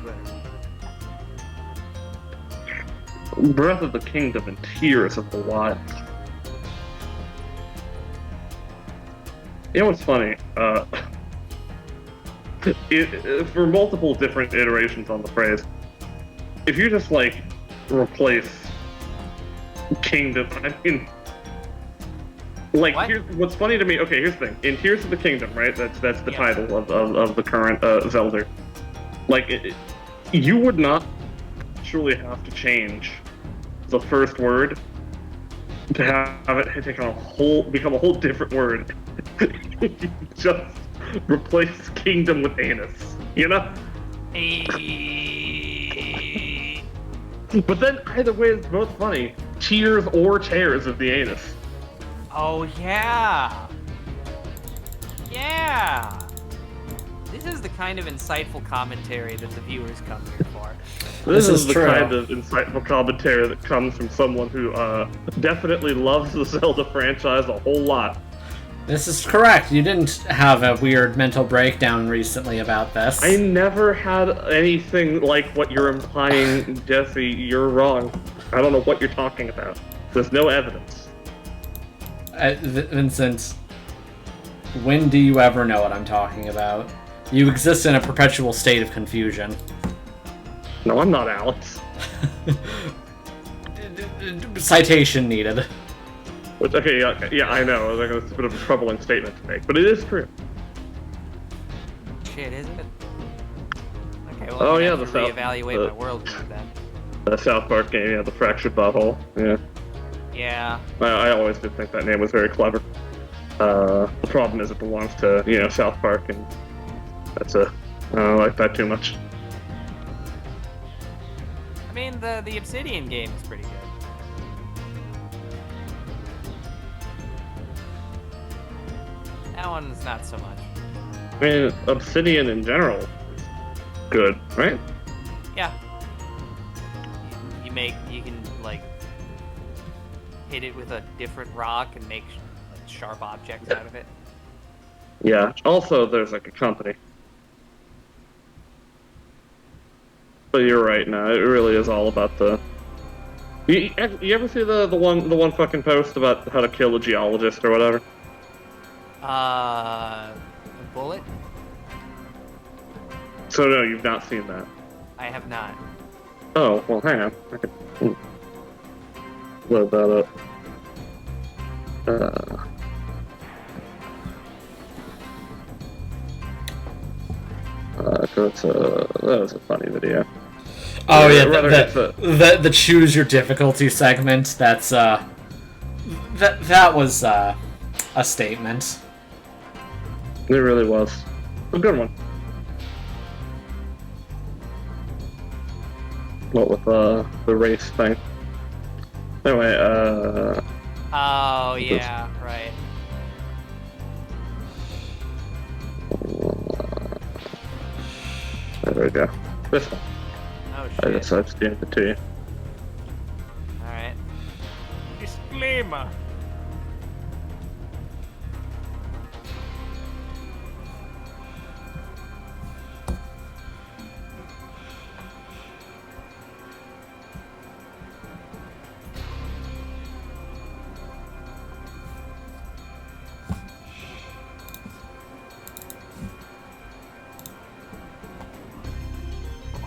Twitter. Breath of the Kingdom and Tears of the Wild. You know what's funny? For multiple different iterations on the phrase, if you just like replace Kingdom, I mean, like, what's funny to me? Okay, here's the thing. In Tears of the Kingdom, right? That's the title of the current Zelda. Like, you would not truly have to change the first word to have it become a whole different word. Just replace kingdom with anus, you know? But then either way, it's both funny. Tears or tears of the anus. Oh yeah. Yeah. This is the kind of insightful commentary that the viewers come here for. This is the true. kind of insightful commentary that comes from someone who definitely loves the Zelda franchise a whole lot. This is correct. You didn't have a weird mental breakdown recently about this. I never had anything like what you're implying, Jesse. You're wrong. I don't know what you're talking about. There's no evidence. Vincent, when do you ever know what I'm talking about? You exist in a perpetual state of confusion. No, I'm not Alex. Citation needed. Which, okay, yeah, I know. That's a bit of a troubling statement to make, but it is true. Shit, is it? Okay, well, Oh, I'm yeah, gonna have to the reevaluate my worldview then. The South Park game, yeah, the fractured butthole. Yeah. Yeah. I always did think that name was very clever. The problem is it belongs to, South Park, and I don't like that too much. I mean, the Obsidian game is pretty good. That one's not so much. I mean, Obsidian in general is good, right? Yeah. You can, like, hit it with a different rock and make sharp objects out of it. Yeah. Also, there's like a company. But you're right. No, it really is all about the. You ever see the one fucking post about how to kill a geologist or whatever? A bullet? So no, you've not seen that. I have not. Oh, well, hang on. I can load that up. That was a funny video. Oh yeah, the choose your difficulty segment. That's that was a statement. It really was a good one. What with the race thing? Anyway, Oh yeah, right. There we go. This one. Oh I shit. just gave it to you. Alright. Disclaimer.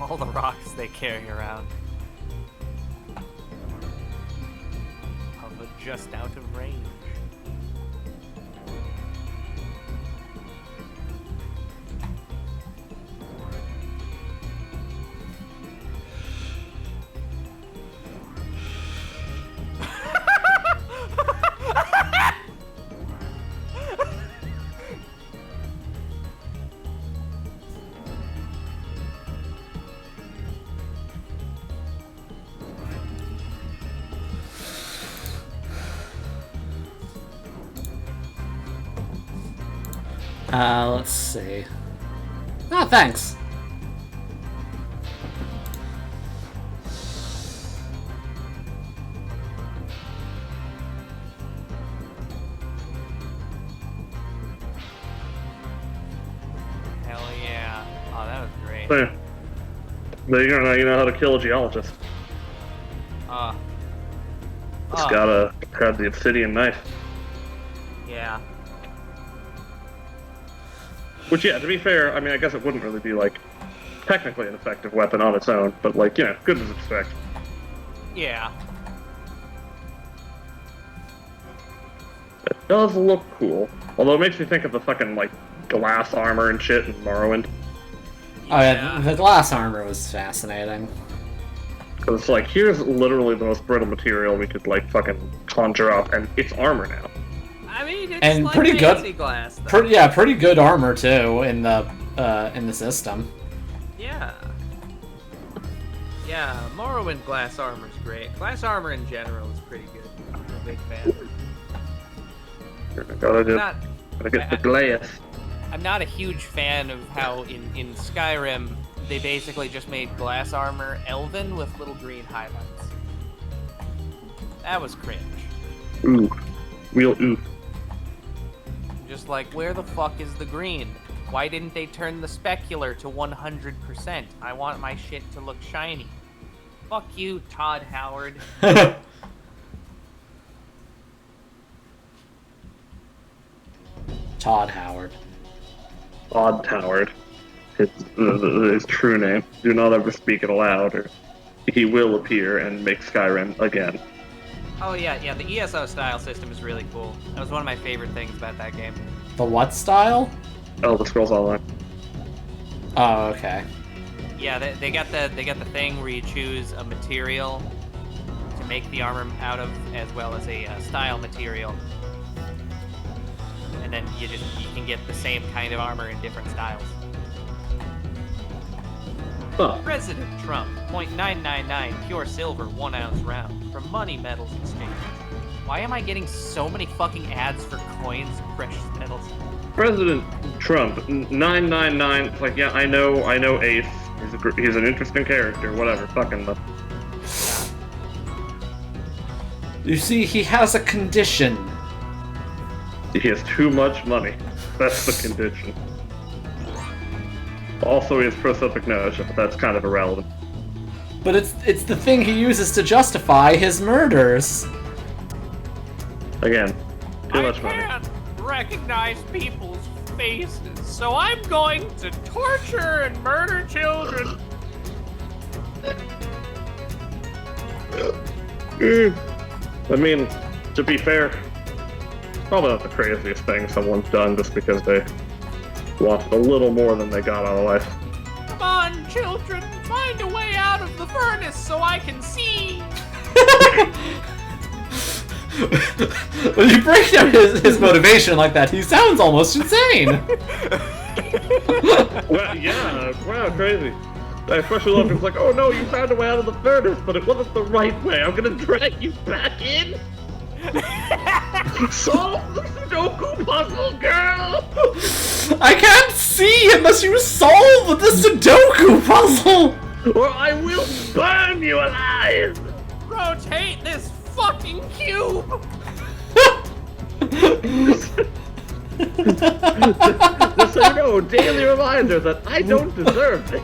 All the rocks they carry around. Hover just out of range. Let's see. Ah, thanks. Hell yeah. Oh, that was great. There. There you know how to kill a geologist. Just gotta grab the obsidian knife. Yeah. Which, yeah, to be fair, I mean, I guess it wouldn't really be, like, technically an effective weapon on its own, but, like, you know, good as expected. Yeah. It does look cool. Although it makes me think of the fucking, like, glass armor and shit in Morrowind. Oh yeah, the glass armor was fascinating. Because it's like, here's literally the most brittle material we could, like, fucking conjure up, and it's armor now. I mean, it's And like pretty fancy good- glass, though. Pretty good armor too in the system. Yeah. Yeah, Morrowind glass armor's great. Glass armor in general is pretty good. I'm a big fan. Gotta get the glass. I'm not a huge fan of how in Skyrim they basically just made glass armor elven with little green highlights. That was cringe. Ooh. Real ooh. Just like, where the fuck is the green? Why didn't they turn the specular to 100%? I want my shit to look shiny. Fuck you, Todd Howard. Todd Howard. Todd Howard. His true name. Do not ever speak it aloud, or he will appear and make Skyrim again. Oh yeah, the ESO style system is really cool. That was one of my favorite things about that game. The what style? Elder Scrolls Online. Oh, okay. Yeah, they got the thing where you choose a material to make the armor out of, as well as a style material, and then you can get the same kind of armor in different styles. Huh. President Trump, .999 pure silver 1 ounce round from Money Metals Exchange. Why am I getting so many fucking ads for coins and precious metals? President Trump, 999. It's like, yeah, I know Ace. He's an interesting character. Whatever. Fucking. You see, he has a condition. He has too much money. That's the condition. Also, he has prosophic nausea, but that's kind of irrelevant. But it's the thing he uses to justify his murders. Again, too much money. I can't recognize people's faces, so I'm going to torture and murder children. I mean, to be fair, probably not the craziest thing someone's done just because they wanted a little more than they got out of life. Come on, children, find a way out of the furnace so I can see. When you break down his motivation like that, he sounds almost insane. Well, yeah, wow, crazy. I especially love it's like, oh no, you found a way out of the furnace, but it wasn't the right way. I'm gonna drag you back in. Solve the Sudoku puzzle, girl! I can't see unless you solve the Sudoku puzzle! Or I will burn you alive! Rotate this fucking cube! Just so you know, daily reminder that I don't deserve this.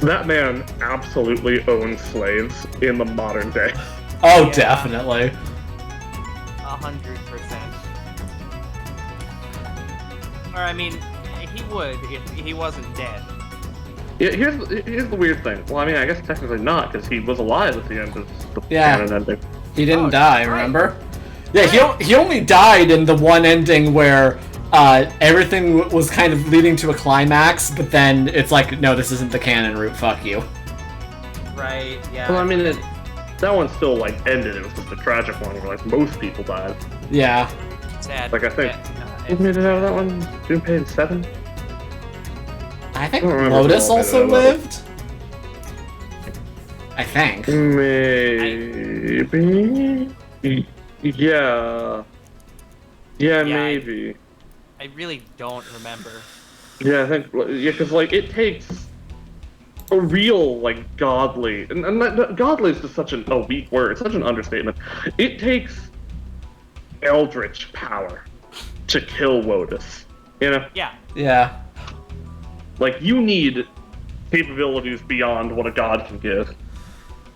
That man absolutely owns slaves in the modern day. Oh, Yeah. definitely. 100%. Or, I mean, he would if he wasn't dead. Yeah, here's the weird thing. Well, I mean, I guess technically not, because he was alive at the end of the Yeah. canon ending. He didn't Oh, die, right. remember? Yeah, he only died in the one ending where everything was kind of leading to a climax, but then it's like, no, this isn't the canon route, fuck you. Right, yeah. Well, I mean, that one still, like, ended. It was just a tragic one where, like, most people died. Yeah. Sad. Like, I think- Yeah, Who made it out of that one? Junpei and 7? I think I don't remember Lotus who all made also it out. lived. I think. Maybe. Yeah. Yeah, Yeah, maybe. I really don't remember. Yeah, I think. Yeah, because, like, it takes a real, like, godly. And godly is just such a weak word, such an understatement. It takes eldritch power to kill Lotus. You know? Yeah. Yeah. Like, you need capabilities beyond what a god can give.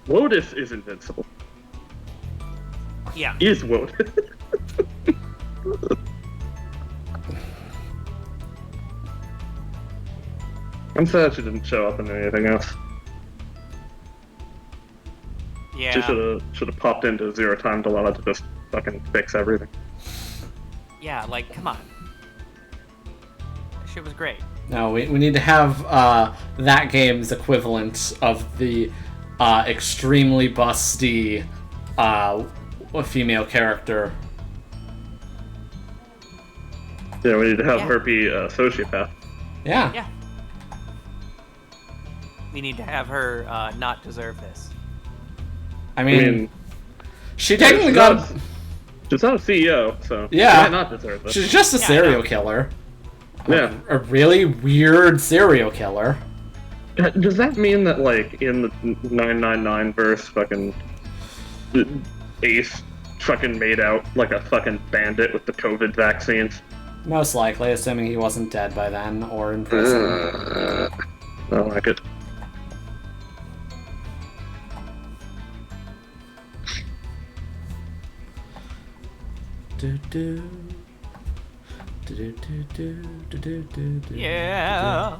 Lotus is invincible. Yeah. Is Lotus. I'm sad she didn't show up in anything else. Yeah. She should have popped into Zero Time Dilemma to just fucking fix everything. Yeah, like, come on. That shit was great. No, we need to have that game's equivalent of the extremely busty female character. Yeah, we need to have Yeah. her be a sociopath. Yeah. Yeah. We need to have her not deserve this. I I mean, mean, she technically she's got. not, she's not a CEO, so Yeah. she might not deserve this. She's just a Yeah, I serial know. killer. Yeah. A really weird serial killer. Does that mean that, like, in the 999 verse, fucking Ace fucking made out like a fucking bandit with the COVID vaccines? Most likely, assuming he wasn't dead by then or in prison. I don't like it. Do-do. Do-do-do-do, do-do-do-do. Yeah.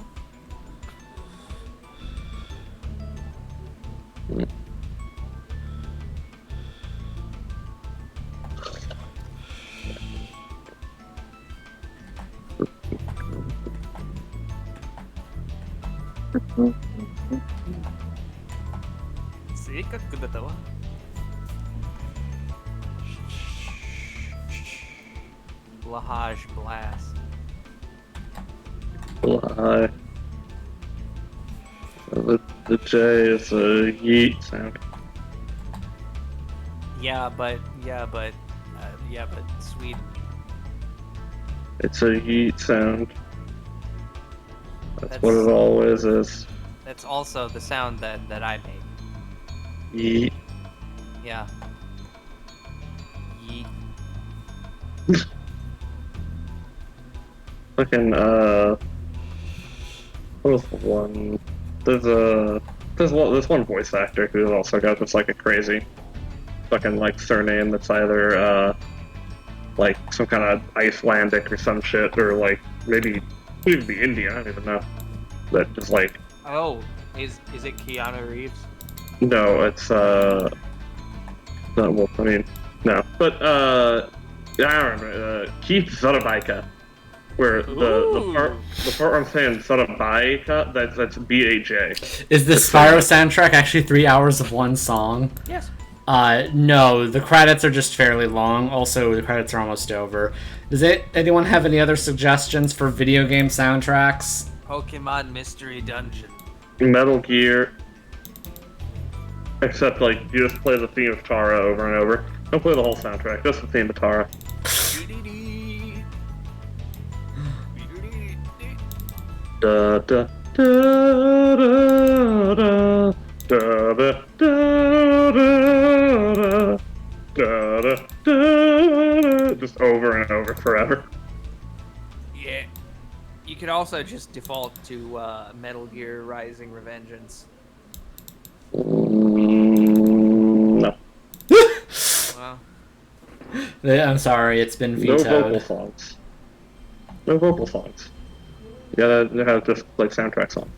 Lahaj blast. Lie. The J is a yeet sound. Yeah, but Sweden. It's a yeet sound. That's what That's- it always is. That's also the sound that I made. Yeet. Yeah. Yeet. Fucking, what was the one? There's one voice actor who's also got just like a crazy fucking like surname that's either, like some kind of Icelandic or some shit, or like maybe even be Indian. I don't even know. That is like. Oh, is it Keanu Reeves? No, it's no. Well, I mean, no, but yeah, I remember Keith Zarabaika, where the part where I'm saying Zarabaika, that's BAJ. Is the Spyro soundtrack actually 3 hours of one song? Yes. No, the credits are just fairly long. Also, the credits are almost over. Does anyone have any other suggestions for video game soundtracks? Pokemon Mystery Dungeon. Metal Gear. Except, like, you just play the theme of Tara over and over. Don't play the whole soundtrack, just the theme of Tara. Da da da da da da da da da da, just over and over forever. Yeah. You could also just default to Metal Gear Rising Revengeance. No. Well, I'm sorry, it's been vetoed. No vocal songs. No vocal songs. You gotta have just like soundtrack songs.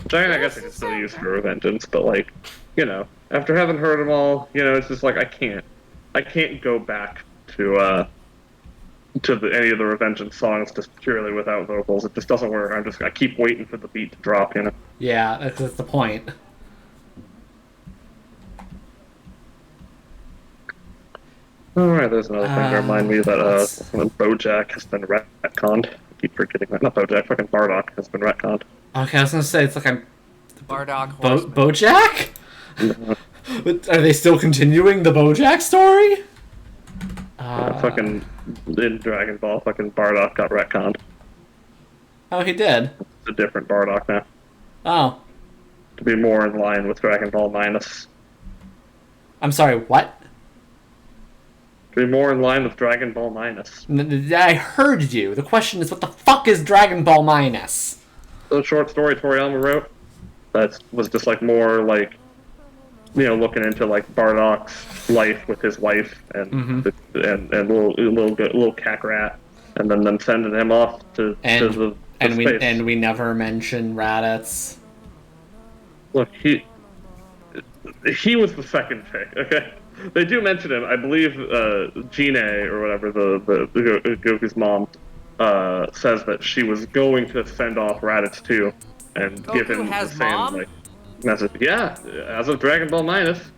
Which I guess I could still use for Revengeance, but like, you know, after having heard them all, you know, it's just like I can't go back to any of the Revengeance songs just purely without vocals. It just doesn't work. I keep waiting for the beat to drop, you know. Yeah, that's the point. Alright, there's another thing to remind me that BoJack has been retconned. I keep forgetting that. Not BoJack, fucking Bardock has been retconned. Okay, I was gonna say, it's like I'm... Bardock Horseman. BoJack? Are they still continuing the BoJack story? Fucking, in Dragon Ball, fucking Bardock got retconned. Oh, he did? It's a different Bardock now. Oh. To be more in line with Dragon Ball Minus. I'm sorry, what? To be more in line with Dragon Ball Minus. I heard you. The question is, what the fuck is Dragon Ball Minus? The short story Toriyama wrote that was just like more like, you know, looking into like Bardock's life with his wife and little cack rat, and then them sending him off to the space. And we never mention Raditz. Look, he was the second pick. Okay. They do mention him. I believe Gine, or whatever, the Goku's mom, says that she was going to send off Raditz too, and Goku give him has the same mom? like message. Yeah, as of Dragon Ball Minus.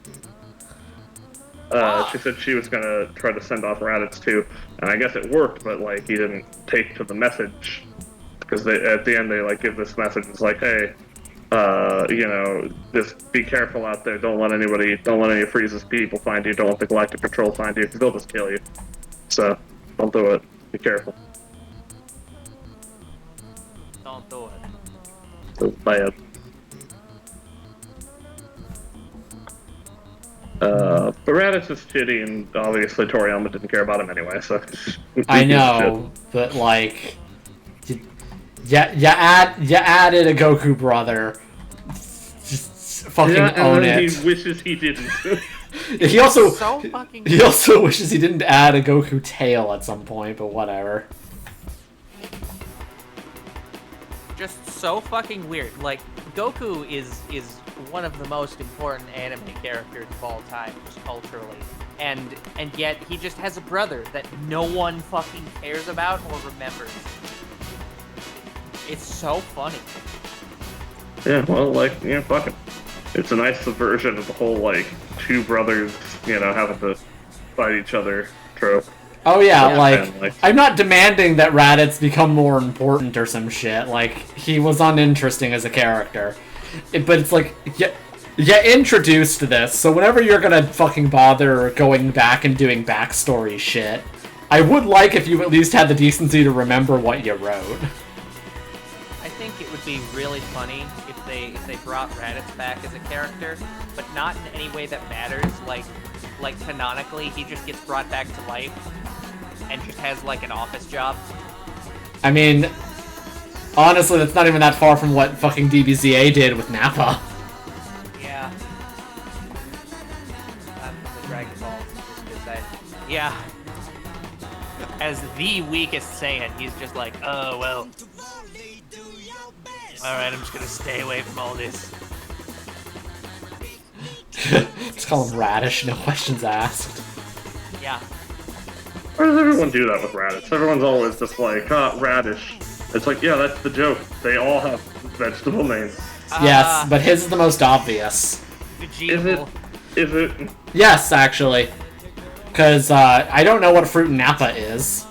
She said she was gonna try to send off Raditz too, and I guess it worked, but like he didn't take to the message, because at the end they like give this message. It's like, hey, you know, just be careful out there. Don't let any of Frieza's people find you. Don't let the Galactic Patrol find you, because they'll just kill you. So, don't do it. Be careful. Don't do it. It's bad. But Raditz is shitty, and obviously Toriyama didn't care about him anyway, so... I know, but like... you added a Goku brother. Just fucking own it. He wishes he didn't. He also So fucking he also wishes he didn't add a Goku tail at some point, but whatever. just so fucking weird. Like, Goku is one of the most important anime characters of all time, just culturally. And yet he just has a brother that no one fucking cares about or remembers. It's so funny. Yeah, well, like, yeah, fuck it. It's a nice subversion of the whole, like, two brothers, you know, having to fight each other trope. Oh yeah, Yeah. like, I'm not demanding that Raditz become more important or some shit. Like, he was uninteresting as a character. But it's like, you introduced this, so whenever you're gonna fucking bother going back and doing backstory shit, I would like if you at least had the decency to remember what you wrote. I think it would be really funny if they brought Raditz back as a character, but not in any way that matters. Like canonically, he just gets brought back to life and just has like an office job. I mean, honestly, that's not even that far from what fucking DBZA did with Nappa. Yeah. The Dragon Ball. Just to say. Yeah. as the weakest Saiyan. He's just like, oh, well. Alright, I'm just gonna stay away from all this. Just call him Radish, no questions asked. Yeah. Why does everyone do that with Radish? Everyone's always just like, Radish. It's like, yeah, that's the joke. They all have vegetable names. Yes, but his is the most obvious. Vegetable. Is it? Yes, actually. Because I don't know what fruit Napa is.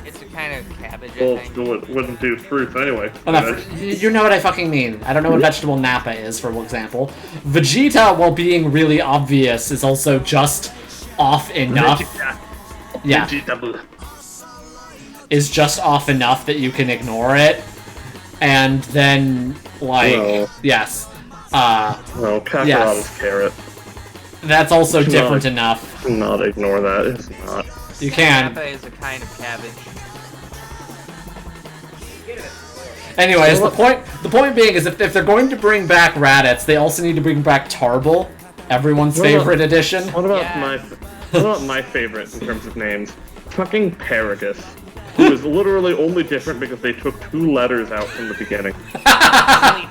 It's a kind of cabbage, Well, I think. it wouldn't do fruits anyway. You know what I fucking mean. I don't know what vegetable Napa is, for example. Vegeta, while being really obvious, is also just off enough. Yeah. Vegetable. Is just off enough that you can ignore it. And then, like, No. yes. No, Kakarot Yes. is carrot. That's also It's different not- enough. Not ignore that. It's not. You can. Napa is a kind of cabbage. Anyways, the point being is if they're going to bring back Raditz, they also need to bring back Tarble, everyone's What about- favorite edition. What about Yeah. my favorite in terms of names? Fucking Paragus, who is literally only different because they took 2 letters out from the beginning. Only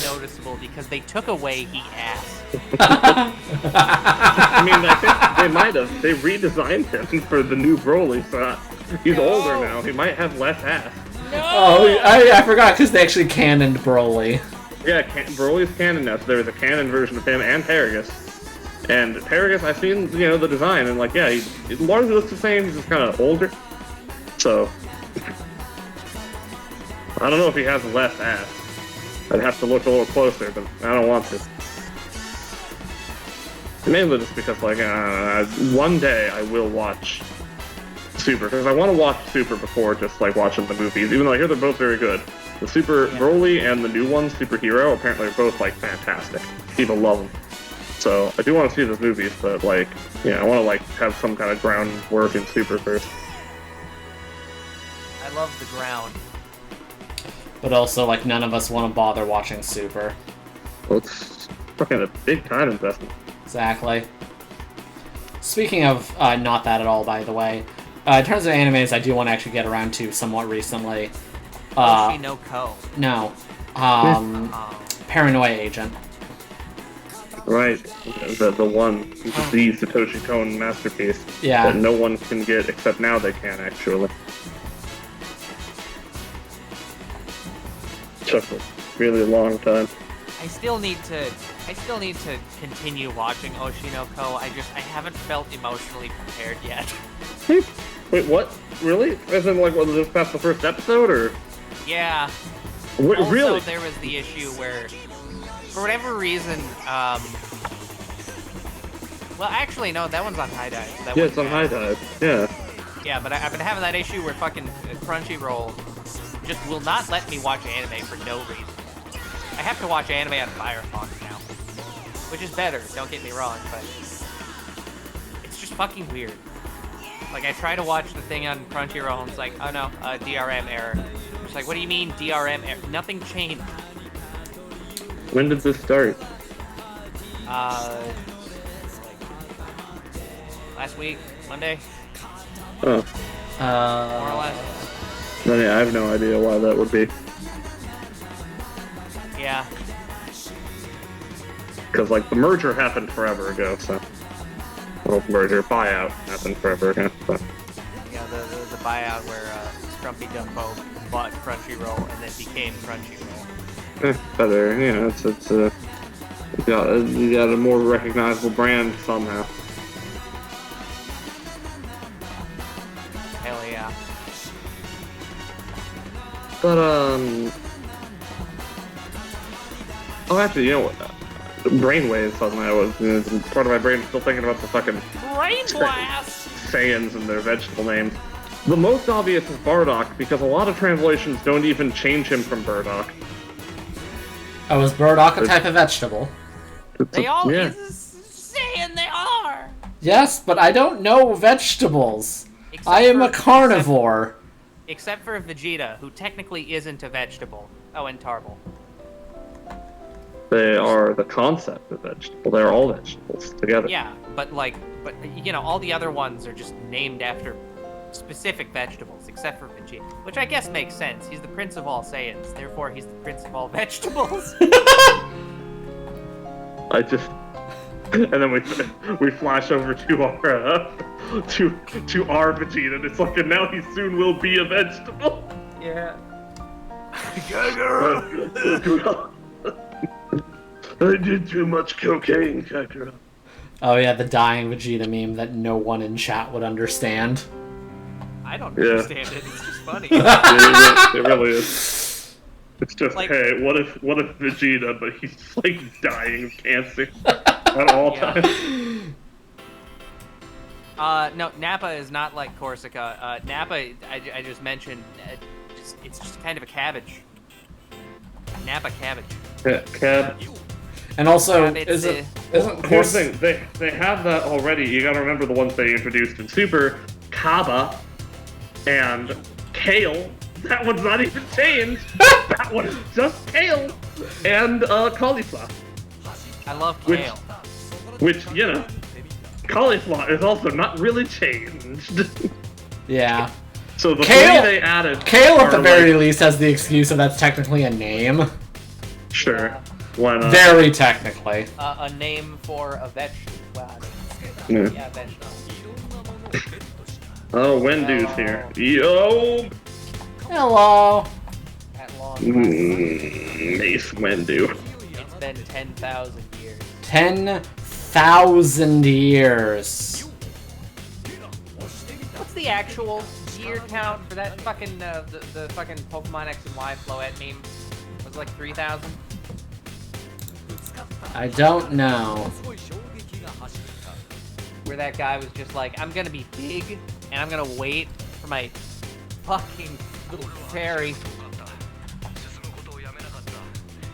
noticeable because they took away he asked. I mean, I think they might have. They redesigned him for the new Broly, so he's older now. He might have less ass. Oh, I forgot because they actually canoned Broly. Yeah, Broly's canon now. So there's a canon version of him and Paragus. And Paragus, I've seen, the design, and like, yeah, he largely looks the same. He's just kind of older. So I don't know if he has less ass. I'd have to look a little closer, but I don't want to. Mainly just because, like, one day I will watch Super, because I want to watch Super before just, like, watching the movies, even though I hear they're both very good. The Super Broly and the new one, Superhero, apparently are both, like, fantastic. People love them. So, I do want to see those movies, but, like, I want to, like, have some kind of groundwork in Super first. I love the ground. But also, like, none of us want to bother watching Super. Well, it's fucking a big time investment. Exactly. Speaking of not that at all, by the way, in terms of animes I do want to actually get around to somewhat recently. Oshi no Ko. No. Oh. Paranoia Agent. Right. The one, the Satoshi Kon masterpiece Yeah. that no one can get, except now they can, actually. Took a really long time. I still need to continue watching Oshi no Ko. I haven't felt emotionally prepared yet. Wait, what? Really? As in, like, was this past the first episode, or? Yeah. Wait, Also, really? there was the issue where, for whatever reason, well, actually, no, that one's on Hydez. Yeah, it's on Hydez. Yeah. Yeah, but I've been having that issue where fucking Crunchyroll just will not let me watch anime for no reason. I have to watch anime on Firefox now, which is better, don't get me wrong, but it's just fucking weird. Like, I try to watch the thing on Crunchyroll, and it's like, oh no, DRM error. It's like, what do you mean DRM error? Nothing changed. When did this start? Last week, Monday, Oh. more or less. I have no idea why that would be. Yeah. Because, like, the merger happened forever ago, so. Well, merger, buyout happened forever ago, so. Yeah, the buyout where Scrumpy Dumbo bought Crunchyroll and then became Crunchyroll. Better, it's you got a more recognizable brand somehow. Hell yeah. But, oh, actually, what? Brainwaves suddenly part of my brain still thinking about the fucking Brain blast! Saiyans and their vegetable names. The most obvious is Bardock, because a lot of translations don't even change him from Burdock. Oh, is burdock a type of vegetable? They all Yeah. saying they are. Yes, but I don't know vegetables. Except I am a for- carnivore. Except for Vegeta, who technically isn't a vegetable. Oh, and Tarble. They are the concept of vegetable. They're all vegetables together. Yeah, but all the other ones are just named after specific vegetables, except for Vegeta, which I guess makes sense. He's the prince of all Saiyans, therefore he's the prince of all vegetables. I just, and then we flash over to our to our Vegeta, and it's like, and now he soon will be a vegetable. Yeah. I did too much cocaine, Kakarot. Oh yeah, the dying Vegeta meme that no one in chat would understand. I don't understand it. It's just funny. It really is. It's just, Like- hey, what if Vegeta, but he's like dying of cancer at all times? No, Nappa is not like Corsica. Nappa, I just mentioned, it's just kind of a cabbage. Nappa cabbage. Yeah, Cab. And also, It's, isn't Here's the Corsica... thing, they have that already. You gotta remember the ones they introduced in Super, Kaba, and Kale. That one's not even changed. That one is just Kale and cauliflower. I love kale. Which, you know, cauliflower is also not really changed. Yeah. So the Kale- three they added. Kale at the are, very like, least has the excuse that that's technically a name. Sure. Why not? Very technically. A name for a vegetable. Wow. Yeah. Yeah, vegetable. Oh, Wendu's here. Yo! Hello. At long. Mace Wendu. It's been 10,000 years. 10,000 years. What's the actual year count for that fucking the fucking Pokemon X and Y Floette meme? Was it like 3,000? I don't know. Where that guy was just like, I'm gonna be big and I'm gonna wait for my fucking little fairy.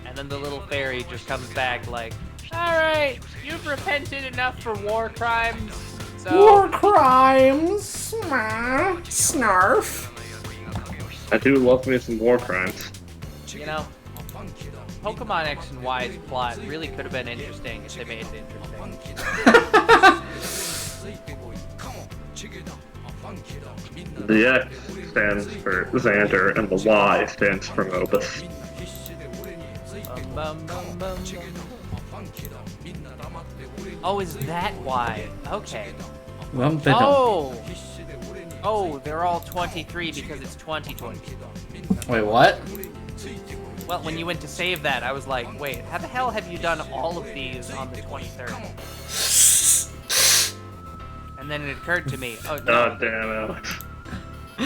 And then the little fairy just comes back like, alright, you've repented enough for war crimes. So War crimes. Snarf. I do love me some war crimes. you know, Pokemon X and Y's plot really could have been interesting if they made it interesting. The X stands for Xander, and the Y stands for Mobus. Bum, bum, bum, bum. Oh, is that why? Okay. Oh, they're all 23 because it's 2020. Wait, what? Well, when you went to save that, I was like, wait, how the hell have you done all of these on the 23rd? And then it occurred to me, oh no. God damn, Alex.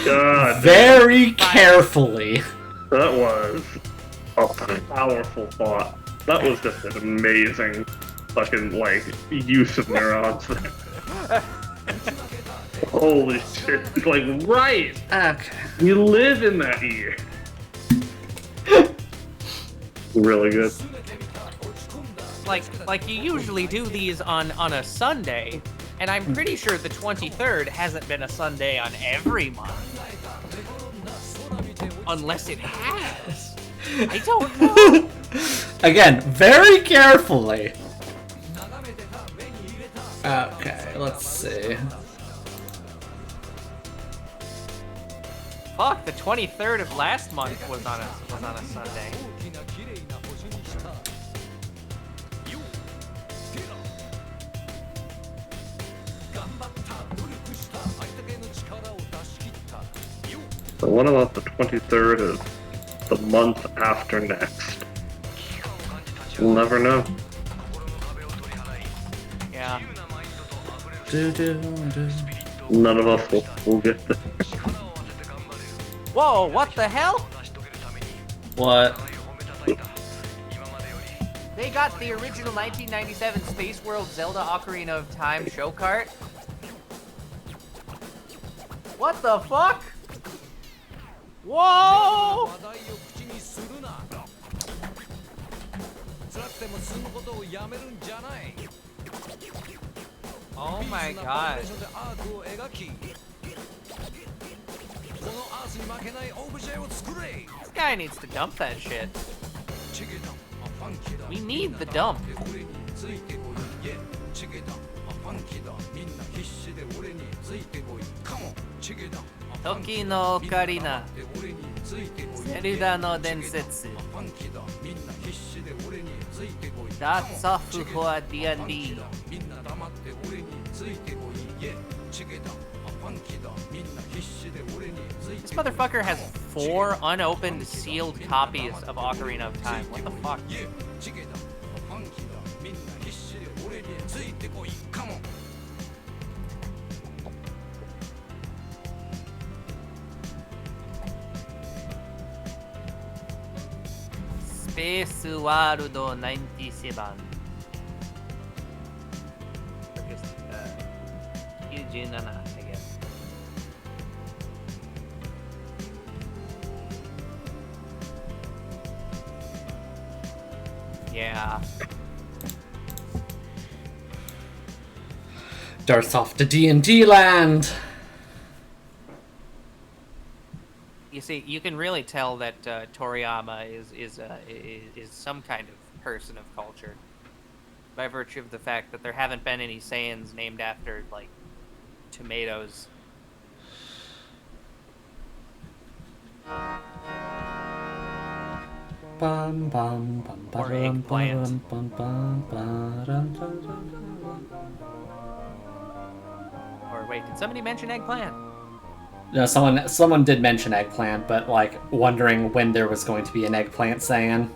God Very carefully. That was a powerful thought. That was just an amazing fucking, like, use of neurons there. Holy shit. Like, right! Okay. You live in that year. Really good. Like you usually do these on a Sunday, and I'm pretty sure the 23rd hasn't been a Sunday on every month. Unless it has. I don't know. Again, very carefully. Okay, let's see. Fuck, the 23rd of last month was on a Sunday. So what about the 23rd of the month after next? We'll never know. Yeah. None of us will get there. Whoa, what the hell? What? They got the original 1997 Space World Zelda Ocarina of Time show cart? What the fuck? Whoa! Oh my god. This guy needs to dump that shit. We need the dump. 時のオカリナゼルダの伝説 That's off for D&D This motherfucker has 4 unopened sealed copies of Ocarina of Time. What the fuck? Space World 97. Just, 97, I guess. Yeah. Darts off to D&D land. You see, you can really tell that Toriyama is some kind of person of culture by virtue of the fact that there haven't been any Saiyans named after, like, tomatoes. Bum, bum, bum, Or ba-dum, eggplant. bum, bum, ba-dum, dum, dum. Or wait, did somebody mention eggplant? No, someone did mention eggplant, but like wondering when there was going to be an eggplant Saiyan.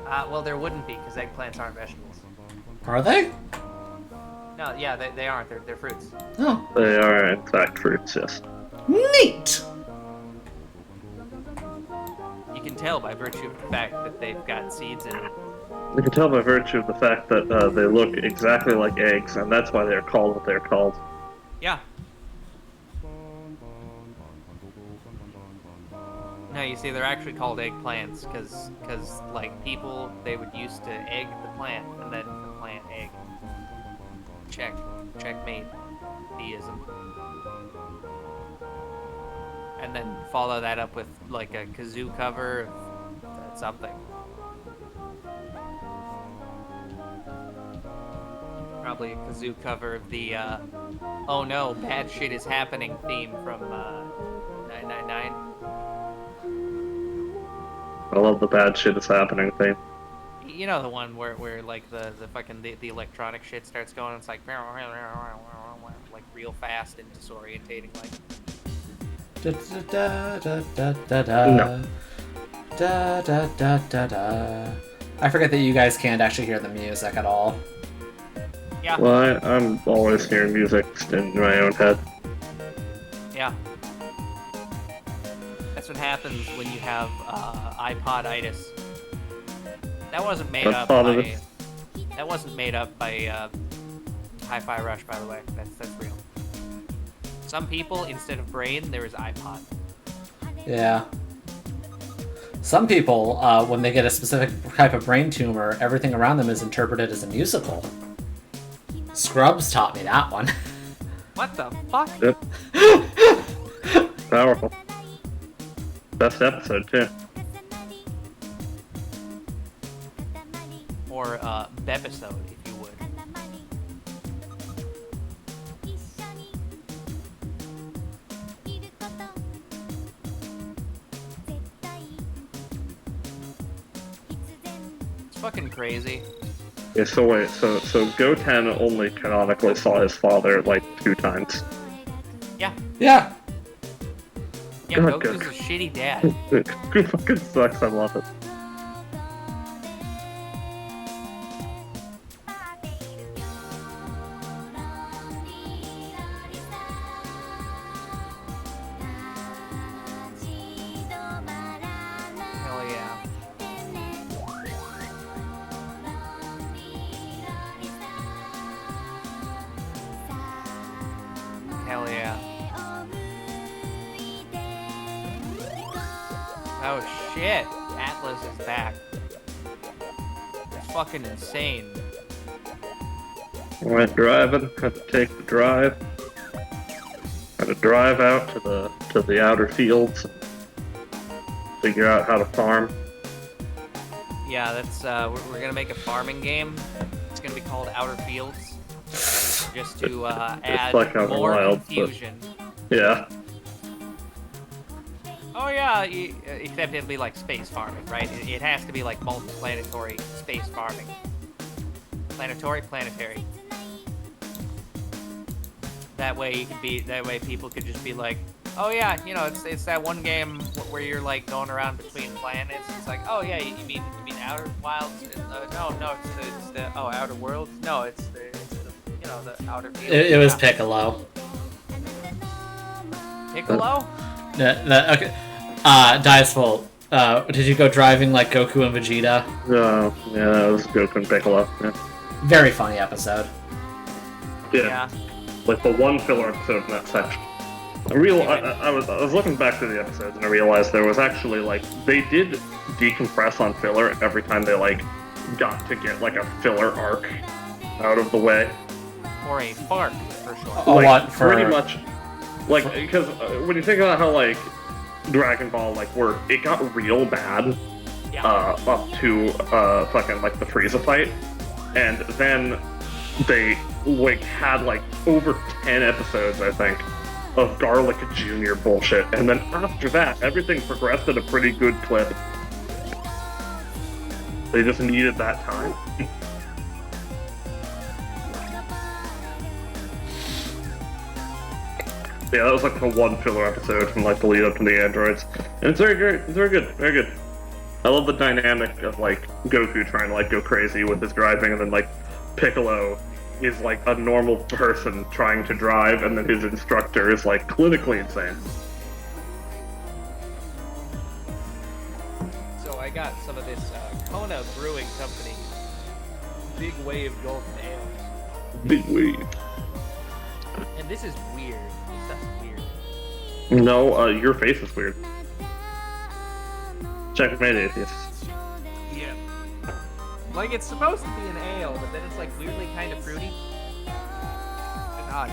Well, there wouldn't be, because eggplants aren't vegetables. Are they? No, yeah, they aren't. They're fruits. Oh, They are, in fact, fruits, yes. neat! You can tell by virtue of the fact that they've got seeds in them. You can tell by virtue of the fact that they look exactly like eggs, and that's why they're called what they're called. Yeah. No, you see, they're actually called eggplants because like people, they would used to egg the plant and then the plant egg. Checkmate, deism. And then follow that up with like a kazoo cover of something. Probably a kazoo cover of the oh no, bad shit is happening theme from 999. I love the bad shit is happening thing. You know the one where like the fucking the electronic shit starts going, it's like real fast and disorientating, like. Da da da da da da. No. Da da da da da. I forget that you guys can't actually hear the music at all. Yeah. Well, I'm always hearing music in my own head. Yeah. That's what happens when you have iPod-itis. That wasn't made up by. iPod-itis. That wasn't made up by Hi-Fi Rush, by the way. That's real. Some people, instead of brain, there is iPod. Yeah. Some people, when they get a specific type of brain tumor, everything around them is interpreted as a musical. Scrubs taught me that one. What the fuck? Yep. Powerful. Best episode, too. Or Bebisode, if you would. It's fucking crazy. Yeah, so wait, so Goten only canonically saw his father, like, 2 times. Yeah. Yeah. Yeah, God, Goku's Goku. a shitty dad. Goku fucking sucks, I love it. Hell yeah. Hell yeah. Oh shit! Atlas is back. That's fucking insane. Went driving, had to take the drive. Had to drive out to the outer fields and figure out how to farm. Yeah, that's we're gonna make a farming game. It's gonna be called Outer Fields. just to add like a more wild, but- confusion. Yeah. Oh yeah, except it'll be like space farming, right? It has to be like multi-planetary space farming. Planetary. That way you can be. That way people could just be like, oh yeah, you know, it's that one game where you're like going around between planets. It's like, oh yeah, you mean Outer Wilds? No, it's the Outer Worlds. No, it's the you know, the Outer Fields. It was Piccolo. Piccolo? Okay. Dice Volt. Did you go driving like Goku and Vegeta? Yeah, it was Goku and Piccolo. Yeah. Very funny episode. Yeah. Like the one filler episode in that section. I was looking back through the episodes and I realized there was actually like they did decompress on filler every time they like got to get like a filler arc out of the way. Or a fark, for sure. A lot for pretty much. Like because when you think about how like Dragon Ball like worked, it got real bad up to fucking like the Frieza fight, and then they like had like over 10 episodes, I think, of Garlic Jr. bullshit, and then after that, everything progressed at a pretty good clip. They just needed that time. Yeah, that was like the one filler episode from like the lead up to the androids, and it's very great. It's very good, very good. I love the dynamic of like Goku trying to like go crazy with his driving, and then like Piccolo is like a normal person trying to drive, and then his instructor is like clinically insane. So I got some of this Kona Brewing Company Big Wave Golden Ale. Big wave. And this is weird. This stuff's weird. No, your face is weird. Checkmate, atheists. Yeah. Like, it's supposed to be an ale, but then it's, like, weirdly kind of fruity. It's odd.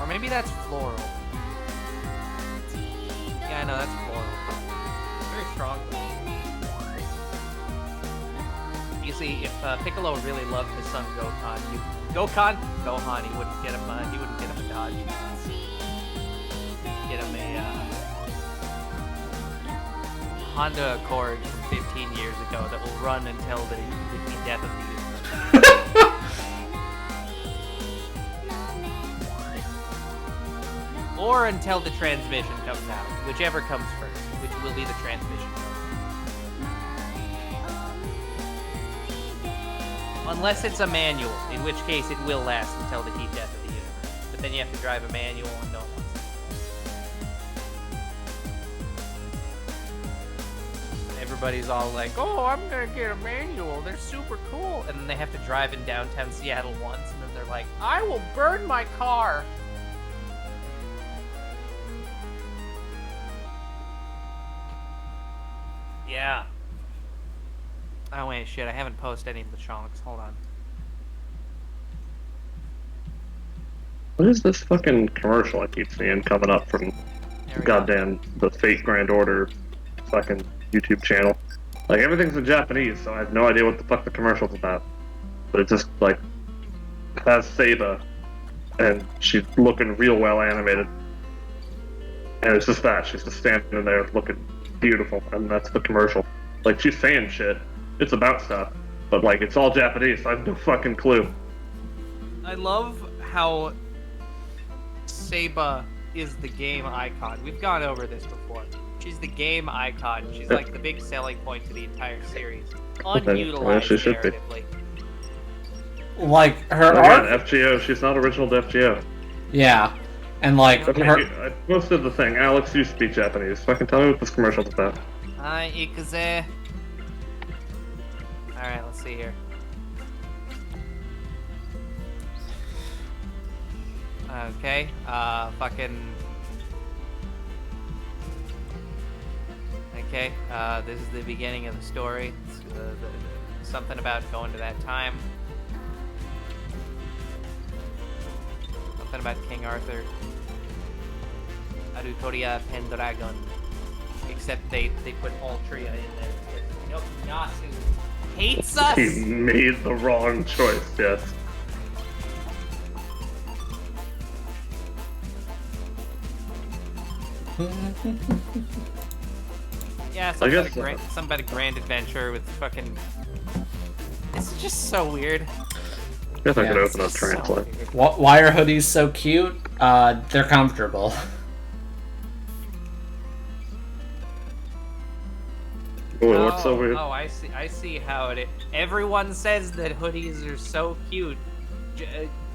Or maybe that's floral. Yeah, I know, that's floral. Very strong, though. You see, if Piccolo really loved his son Gohan, Gohan, he wouldn't get him a Dodge. Get him a Honda Accord from 15 years ago that will run until the death of the universe. Or until the transmission comes out, whichever comes first, which will be the transmission. Unless it's a manual, in which case it will last until the heat death of the universe. But then you have to drive a manual and no one. Everybody's all like, oh, I'm gonna get a manual, they're super cool. And then they have to drive in downtown Seattle once, and then they're like, I will burn my car. Yeah. Oh wait, shit, I haven't posted any of the chunks. Hold on. What is this fucking commercial I keep seeing coming up from goddamn the Fate Grand Order fucking YouTube channel? Like, everything's in Japanese, so I have no idea what the fuck the commercial's about. But it just, like, has Saba, and she's looking real well animated. And it's just that. She's just standing there looking beautiful, and that's the commercial. Like, she's saying shit. It's about stuff. But, like, it's all Japanese, so I have no fucking clue. I love how Saba is the game icon. We've gone over this before. She's the game icon. She's like the big selling point to the entire series. Unutilized narratively. Like, her Again, arc... FGO, she's not original to FGO. Yeah. And, like, Okay, her... I posted the thing. Alex, you speak Japanese. Fucking tell me what this commercial's about. Hi, Ikuze. Alright, let's see here. Okay, fucking... Okay, this is the beginning of the story. It's, something about going to that time. Something about King Arthur. Arutoria Pendragon. except they put Altria in there. Nope, Yasu hates us! He made the wrong choice, yes. Yeah, some about a grand adventure with fucking... This is just so weird. I guess I could open up Translate. Why are hoodies so cute? They're comfortable. Oh, what's so weird? Oh, I see how it is. Everyone says that hoodies are so cute.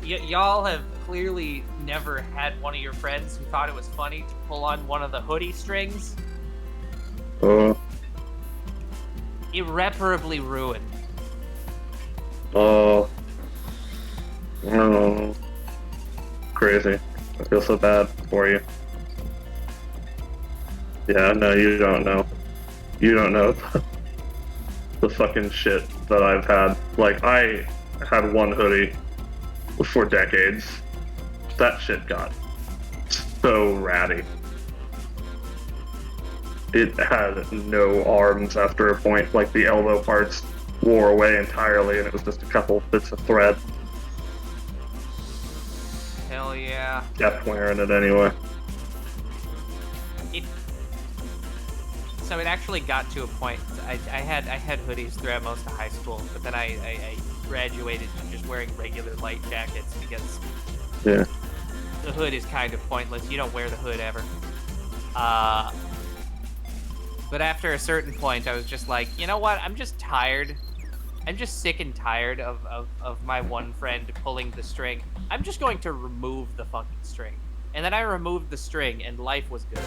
Y'all have clearly never had one of your friends who thought it was funny to pull on one of the hoodie strings. Irreparably ruined. Oh. No. Crazy. I feel so bad for you. Yeah, no, you don't know. You don't know the fucking shit that I've had. Like, I had one hoodie for decades. That shit got so ratty. It had no arms after a point. Like, the elbow parts wore away entirely, and it was just a couple bits of thread. Hell yeah. Kept wearing it anyway. So it actually got to a point. I had hoodies throughout most of high school, but then I graduated to just wearing regular light jackets because Yeah. the hood is kind of pointless. You don't wear the hood ever. But after a certain point, I was just like, you know what? I'm just tired. I'm just sick and tired of my one friend pulling the string. I'm just going to remove the fucking string. And then I removed the string, and life was good.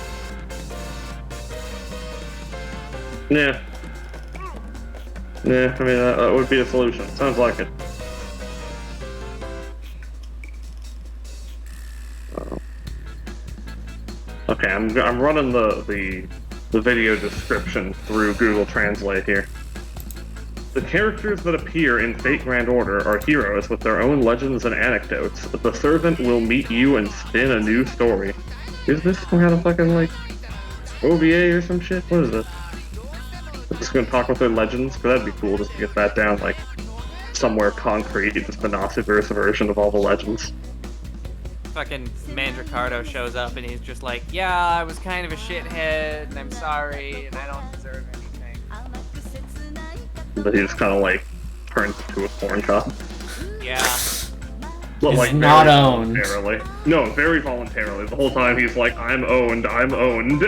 Yeah. Yeah, I mean, that would be a solution. Sounds like it. Okay, I'm running the video description through Google Translate here. The characters that appear in Fate Grand Order are heroes with their own legends and anecdotes. The servant will meet you and spin a new story. Is this some kind of fucking, like, OVA or some shit? What is this? Is this gonna talk with their legends? Because that'd be cool just to get that down, like, somewhere concrete, just the Naziverse version of all the legends. Fucking Mandricardo shows up and he's just like, yeah, I was kind of a shithead, and I'm sorry, and I don't deserve anything. But he just kind of, like, turns into a corn cob. Yeah. But, like, not owned. Voluntarily. No, very voluntarily. The whole time he's like, I'm owned, I'm owned.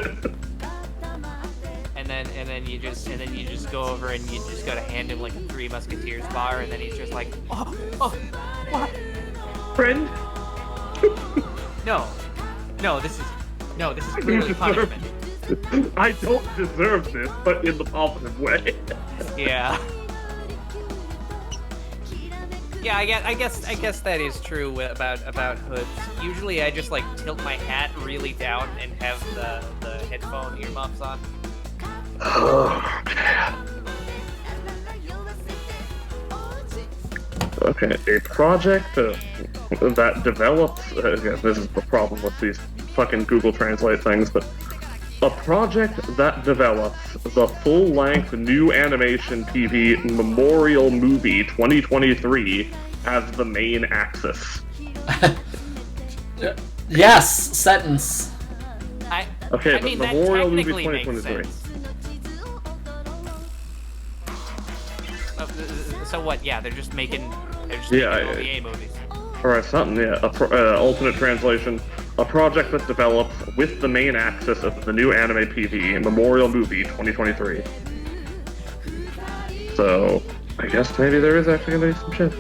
And then you just go over and you just gotta hand him like a Three Musketeers bar, and then he's just like, oh, what? Friend? No, this is clearly punishment. I don't deserve this, but in the positive way. Yeah. Yeah, I guess that is true about hoods. Usually I just like tilt my hat really down and have the headphone earmuffs on. Oh, okay, a project that develops... again, this is the problem with these fucking Google Translate things, but... A project that develops the full-length new animation TV Memorial Movie 2023 as the main axis. Yes, sentence. Okay, I mean, but Memorial Movie technically makes 2023. sense. So what? Yeah, they're just making OVA movies. Or something, yeah. Alternate translation. A project that develops with the main axis of the new anime PV Memorial Movie 2023. So, I guess maybe there is actually gonna be some shit.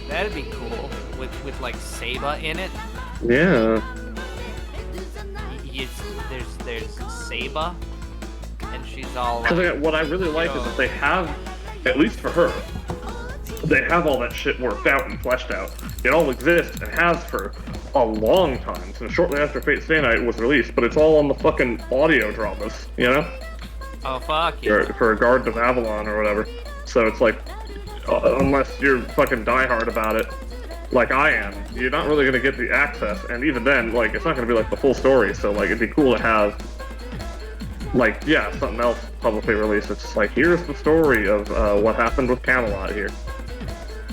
That'd be cool with like Saba in it. Yeah. There's Saba, and she's all. Because what I really like is that they have, at least for her, they have all that shit worked out and fleshed out. It all exists and has for a long time, since shortly after Fate Stay Night was released, but it's all on the fucking audio dramas, you know? Oh, fuck yeah. For Guard of Avalon or whatever. So it's like, unless you're fucking diehard about it, like I am, you're not really gonna get the access, and even then, like, it's not gonna be like the full story, so like, it'd be cool to have like, yeah, something else publicly released. It's just like, here's the story of what happened with Camelot here.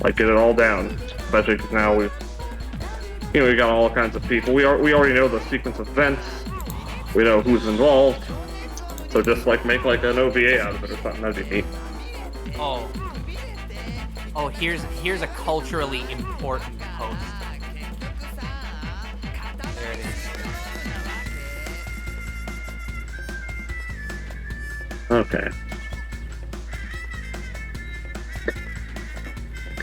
Like, get it all down. Especially because now we got all kinds of people. We already know the sequence of events. We know who's involved. So just like make like an OVA out of it or something. That'd be neat. Oh, here's a culturally important post. There it is. Okay.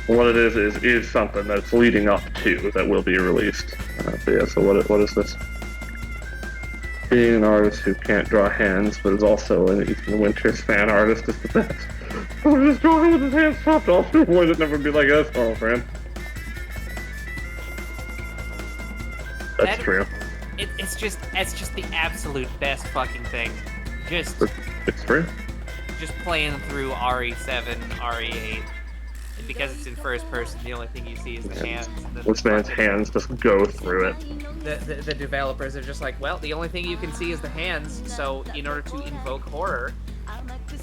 What it is something that's leading up to that will be released. So yeah, so what is this? Being an artist who can't draw hands, but is also an Ethan Winters fan artist is the best. I'm just drawing with his hands chopped off. Your boy would never be like us, oh friend. That's true. It's just the absolute best fucking thing. It's true. Just playing through RE7, RE8. And because it's in first person, the only thing you see is the hands. This man's hands just go through it. The developers are just like, well, the only thing you can see is the hands, so in order to invoke horror,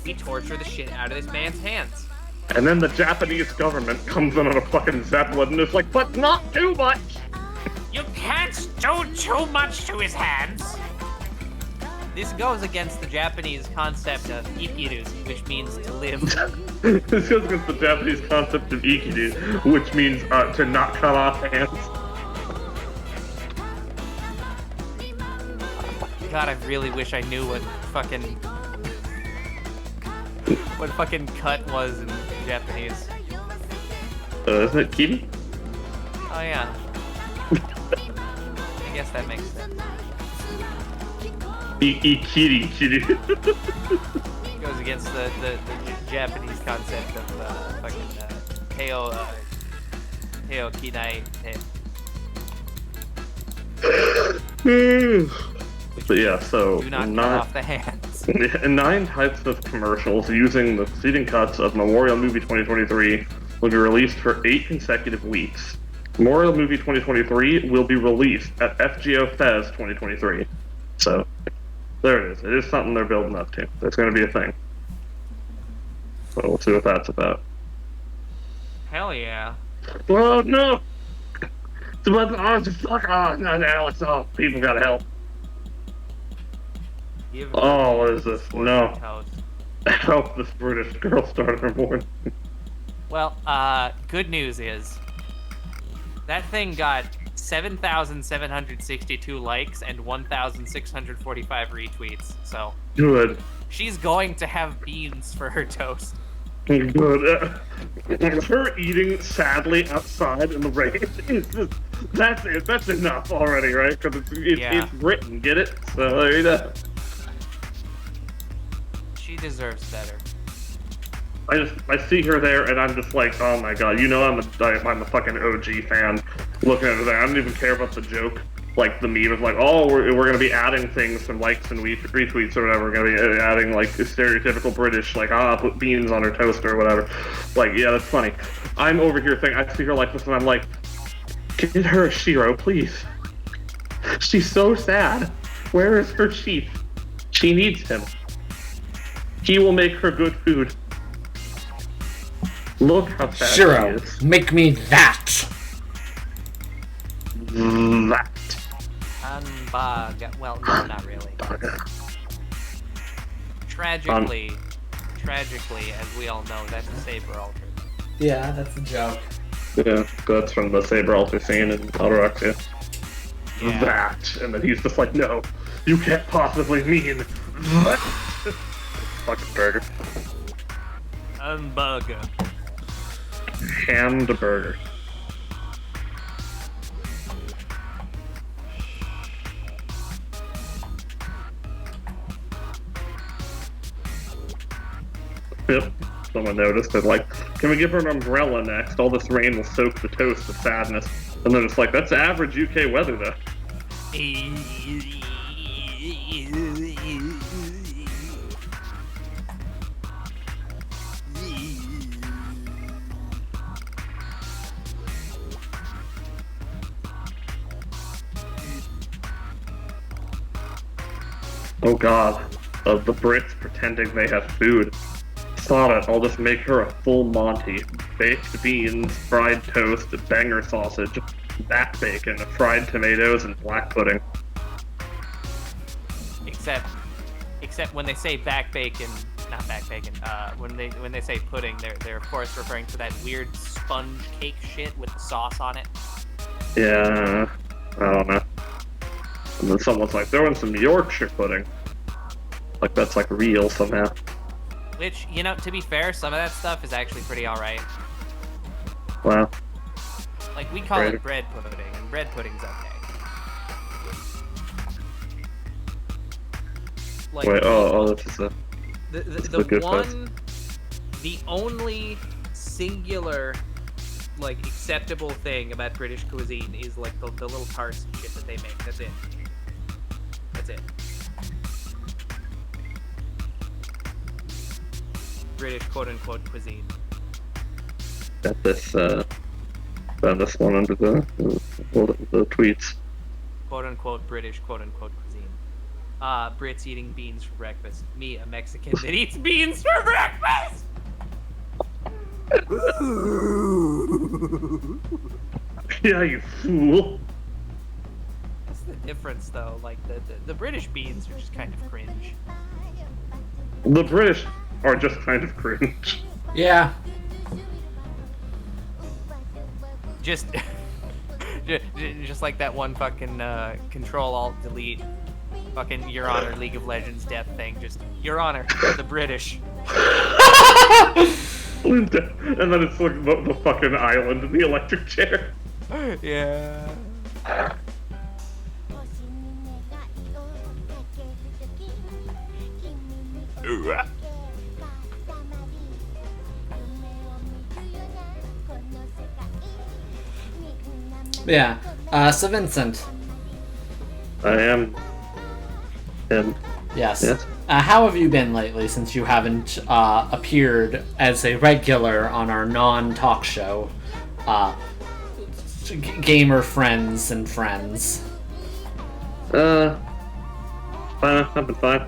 we torture the shit out of this man's hands. And then the Japanese government comes in on a fucking Zeppelin and is like, but not too much! You can't do too much to his hands! This goes against the Japanese concept of ikiru, which means to live. This goes against the Japanese concept of ikiru, which means to not cut off hands. God, I really wish I knew what fucking cut was in Japanese. Isn't it kiri? Oh yeah. I guess that makes sense. Ikiri. Goes against the Japanese concept of heo kinai. But yeah, so do not cut off the hands. 9 types of commercials using the succeeding cuts of Memorial Movie 2023 will be released for 8 consecutive weeks. Memorial Movie 2023 will be released at FGO Fez 2023. So, there it is. It is something they're building up to. There's going to be a thing. So we'll see what that's about. Hell yeah. Oh no! Fuck off! No, it's all. People gotta help. Oh, what is this? No. Help this British girl start her morning. Well, good news is that thing got 7,762 likes and 1,645 retweets. So good. She's going to have beans for her toast. Good. Her eating sadly outside in the rain is just, that's it. That's enough already, right? Because it's written. Get it? So there you go. She deserves better. I see her there and I'm just like, oh my god, you know I'm a fucking OG fan. Looking at her there, I don't even care about the joke, like the meme of like, oh, we're gonna be adding things from likes and retweets or whatever. We're gonna be adding like stereotypical British, like put beans on her toast or whatever. Like, yeah, that's funny. I'm over here thinking, I see her like this and I'm like, get her a Shiro, please. She's so sad. Where is her chief? She needs him. He will make her good food. Look how sad Shiro, he is. make me that. That. Hamburger. Well, no, not really. Tragically, as we all know, that's a saber altar. Yeah, that's a joke. Yeah, that's from the saber altar scene in Autorexia. Yeah. That, and then he's just like, no, you can't possibly mean that. Fucking burger. Hamburger. Hamburger. Yep. Someone noticed. They're like, can we give her an umbrella next? All this rain will soak the toast with sadness. And they're just like, that's average UK weather, though. Oh god. of the Brits pretending they have food. Sod it, I'll just make her a full Monty. Baked beans, fried toast, banger sausage, back bacon, fried tomatoes, and black pudding. Except when they say back bacon, not back bacon. When they say pudding, they're of course referring to that weird sponge cake shit with the sauce on it. Yeah, I don't know. And then someone's like, throw in some Yorkshire pudding. Like that's like real somehow. Which, you know, to be fair, some of that stuff is actually pretty alright. Wow. Like, we call it bread pudding, and bread pudding's okay. Like, wait, this is the only singular, like, acceptable thing about British cuisine is, like, the little tarts and shit that they make. That's it. That's it. British quote-unquote cuisine. Got this, found this one under the tweets. Quote-unquote British quote-unquote cuisine. Brits eating beans for breakfast. Me, a Mexican that eats beans for breakfast! Yeah, you fool. What's the difference, though? Like, the British beans are just kind of cringe. The British are just kind of cringe. Yeah. Just like that one fucking Control-Alt-Delete fucking Your Honor League of Legends death thing. Just, Your Honor, the British. And then it's like the fucking island in the electric chair. Yeah. Yeah. So Vincent. I am. Yes. Yes. How have you been lately since you haven't appeared as a regular on our non-talk show, Gamer Friends and Friends? Fine. I've been fine.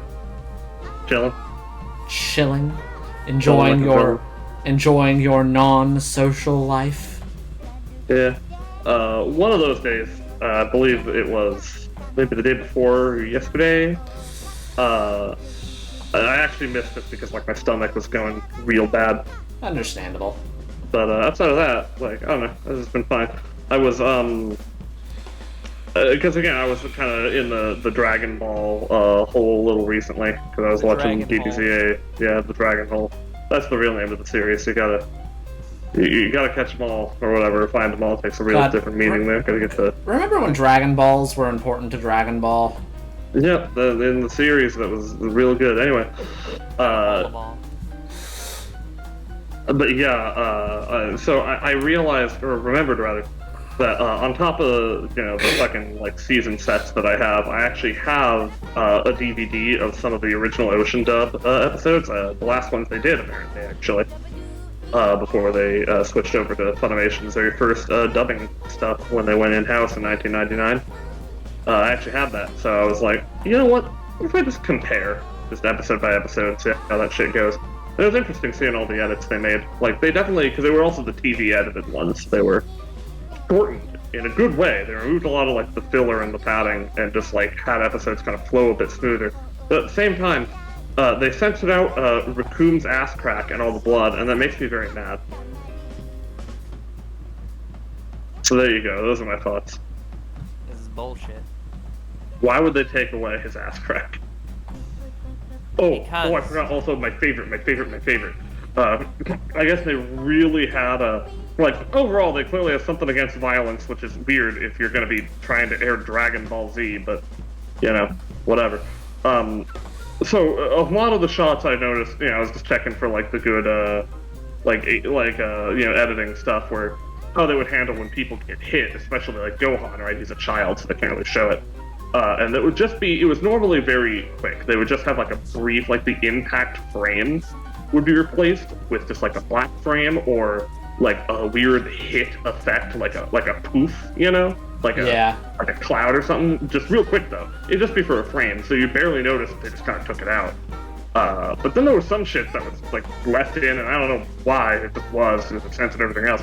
Chilling? Enjoying your non-social life? Yeah. One of those days, I believe it was maybe the day before yesterday, I actually missed it because like my stomach was going real bad. Understandable. But outside of that, like, I don't know, this has been fine. I was, because again, I was kind of in the Dragon Ball hole a little recently, because I was watching DBZA. Yeah, the Dragon Hole. That's the real name of the series. You gotta catch them all, or whatever, find them all. It takes a real different meaning there. Gotta get the... Remember when Dragon Balls were important to Dragon Ball? Yeah, in the series, that was real good. Anyway, but yeah, so I realized, or remembered rather, that on top of the fucking like season sets that I have, I actually have a DVD of some of the original Ocean Dub episodes. The last ones they did, apparently, actually, before they switched over to Funimation's very first dubbing stuff when they went in-house in 1999. I actually have that, so I was like, you know what? What if I just compare, just episode by episode, see how that shit goes? And it was interesting seeing all the edits they made. Like, they definitely, because they were also the TV edited ones, they were shortened in a good way. They removed a lot of, like, the filler and the padding, and just, like, had episodes kind of flow a bit smoother. But at the same time, they censored out Raccoon's ass crack and all the blood, and that makes me very mad. So there you go, those are my thoughts. This is bullshit. Why would they take away his ass crack? Oh, I forgot also my favorite. I guess they really had overall, they clearly have something against violence, which is weird if you're going to be trying to air Dragon Ball Z, but, whatever. So, a lot of the shots I noticed, I was just checking for, like, the good, editing stuff where, how they would handle when people get hit, especially, like, Gohan, right? He's a child, so they can't really show it. And it would just be, it was normally very quick. They would just have like a brief, like the impact frame would be replaced with just like a black frame or like a weird hit effect, like a poof, like a cloud or something, just real quick though. It'd just be for a frame, so you barely notice if they just kind of took it out. But then there was some shit that was like left in, and I don't know why it just was, with the sense and everything else.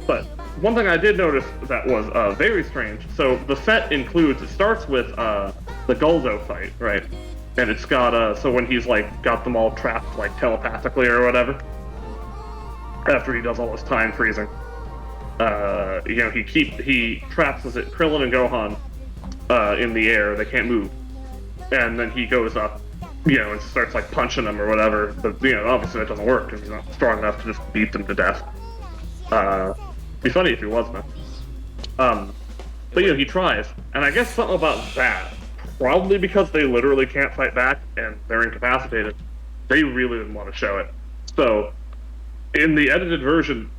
But one thing I did notice that was very strange. So the set includes, it starts with the Gulzo fight, right? And it's got so when he's like got them all trapped like telepathically or whatever, after he does all his time freezing, you know, he traps, was it Krillin and Gohan in the air? They can't move, and then he goes up, you know, and starts like punching them or whatever. But you know, obviously that doesn't work because he's not strong enough to just beat them to death. Be funny if he was, man. But you know, he tries, and I guess something about that, probably because they literally can't fight back and they're incapacitated, they really didn't want to show it. So in the edited version,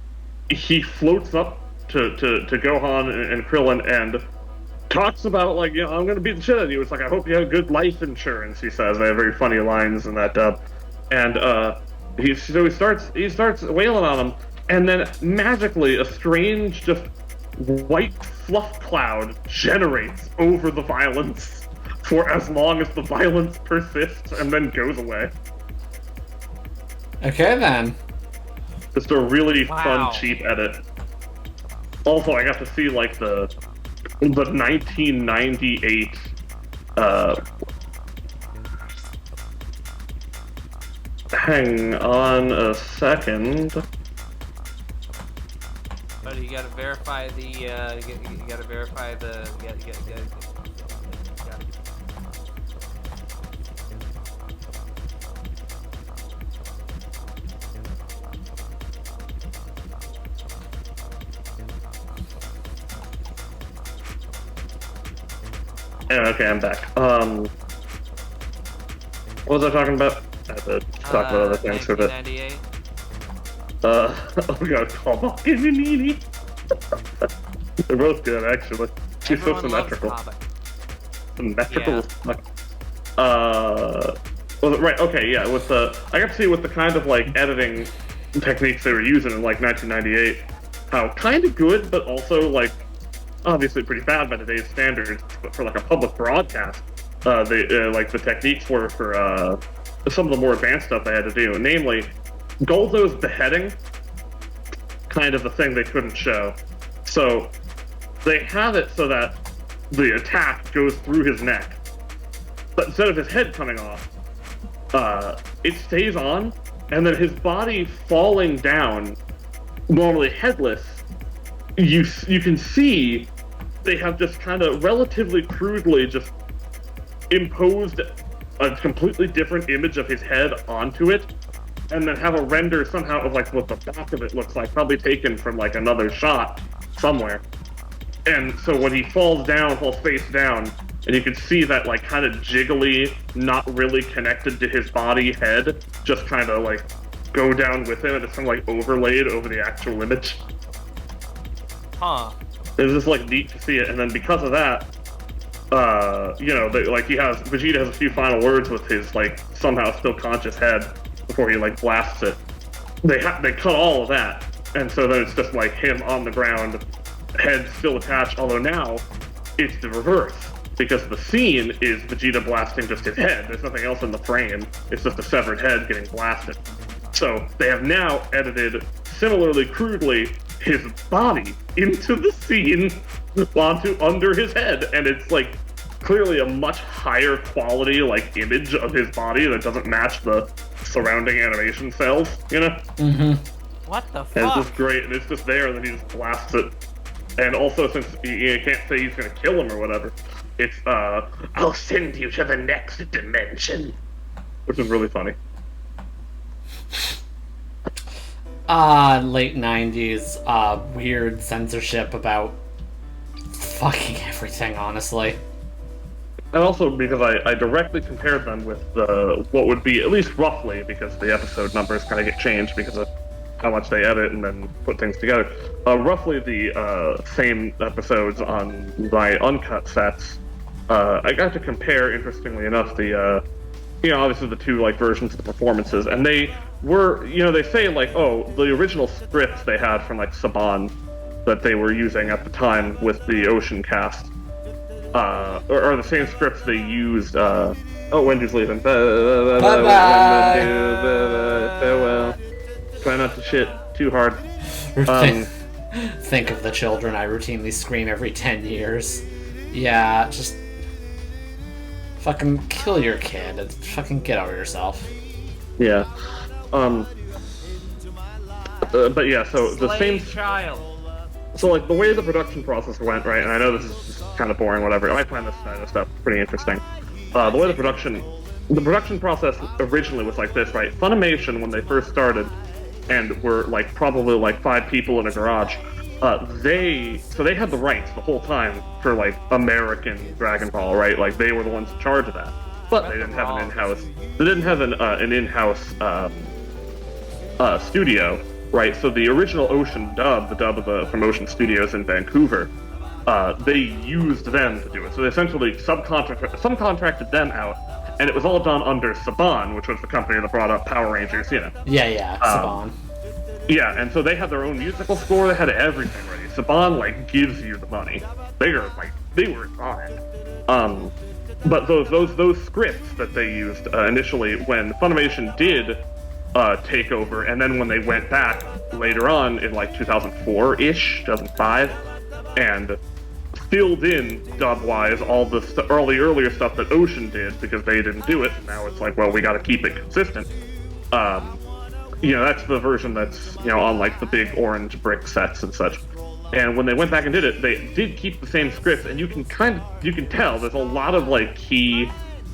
he floats up to Gohan and Krillin and talks about, like, you know, I'm gonna beat the shit out of you. It's like, I hope you have good life insurance, he says. They have very funny lines in that dub. And he starts wailing on him, and then magically a strange just white fluff cloud generates over the violence for as long as the violence persists and then goes away. Okay then. Just a really fun, cheap edit. Also, I got to see like the 1998 hang on a second. But you gotta verify the you gotta verify the Yeah, okay, I'm back. What was I talking about? I had to talk about other things for a bit. 1998. Oh god, call back in Nini. They're both good, actually. She's so symmetrical. Symmetrical. Yeah. Right, okay, yeah, with the, I got to see with the kind of, like, editing techniques they were using in, like, 1998, how kind of good, but also, like, obviously pretty bad by today's standards, but for, like, a public broadcast, they, like, the techniques were for, some of the more advanced stuff they had to do, namely, Golzo's beheading, kind of the thing they couldn't show. So, they have it so that the attack goes through his neck, but instead of his head coming off, it stays on, and then his body falling down, normally headless, you can see they have just kind of relatively crudely just imposed a completely different image of his head onto it, and then have a render somehow of like what the back of it looks like, probably taken from like another shot somewhere. And so when he falls face down, and you can see that like kind of jiggly, not really connected to his body head, just kind of like go down with him, and it's kind of like overlaid over the actual image. Huh. It was just like neat to see it, and then because of that, you know, Vegeta has a few final words with his like somehow still conscious head before he like blasts it. They cut all of that, and so then it's just like him on the ground, head still attached. Although now it's the reverse, because the scene is Vegeta blasting just his head. There's nothing else in the frame. It's just a severed head getting blasted. So they have now edited similarly crudely his body into the scene under his head, and it's like clearly a much higher quality like image of his body that doesn't match the surrounding animation cells, you know? Mm-hmm. What the fuck? And it's just great, and it's just there, and then he just blasts it. And also, since you can't say he's gonna kill him or whatever, it's I'll send you to the next dimension, which is really funny. Late 90s, weird censorship about fucking everything, honestly. And also because I directly compared them with what would be, at least roughly, because the episode numbers kind of get changed because of how much they edit and then put things together, roughly the same episodes on my uncut sets. I got to compare, interestingly enough, the obviously the two like versions of the performances, and they were, they say like, oh, the original scripts they had from like Saban that they were using at the time with the Ocean cast, or the same scripts they used. Wendy's leaving. Bye-bye. Farewell. Try not to shit too hard. Think of the children I routinely scream every 10 years. Yeah, just fucking kill your kid and fucking get over yourself. Yeah. But yeah, so the same child. So like the way the production process went, right? And I know this is just kind of boring, whatever. I find this kind of stuff pretty interesting. The way the production process originally was like this, right? Funimation, when they first started, and were like probably like 5 people in a garage, they had the rights the whole time for like American Dragon Ball, right? Like they were the ones in charge of that, but they didn't have an in-house. They didn't have an in-house studio, right? So the original Ocean dub, the dub from Ocean Studios in Vancouver, they used them to do it. So they essentially subcontracted them out, and it was all done under Saban, which was the company that brought up Power Rangers, you know. Yeah, Saban. Yeah, and so they had their own musical score, they had everything ready. Saban, like, gives you the money. They were on it. But those scripts that they used initially, when Funimation did take over, and then when they went back later on in like 2004-ish, 2005, and filled in dub-wise all the earlier stuff that Ocean did because they didn't do it. Now it's like, well, we got to keep it consistent. That's the version that's on like the big orange brick sets and such. And when they went back and did it, they did keep the same scripts, and you can tell there's a lot of like key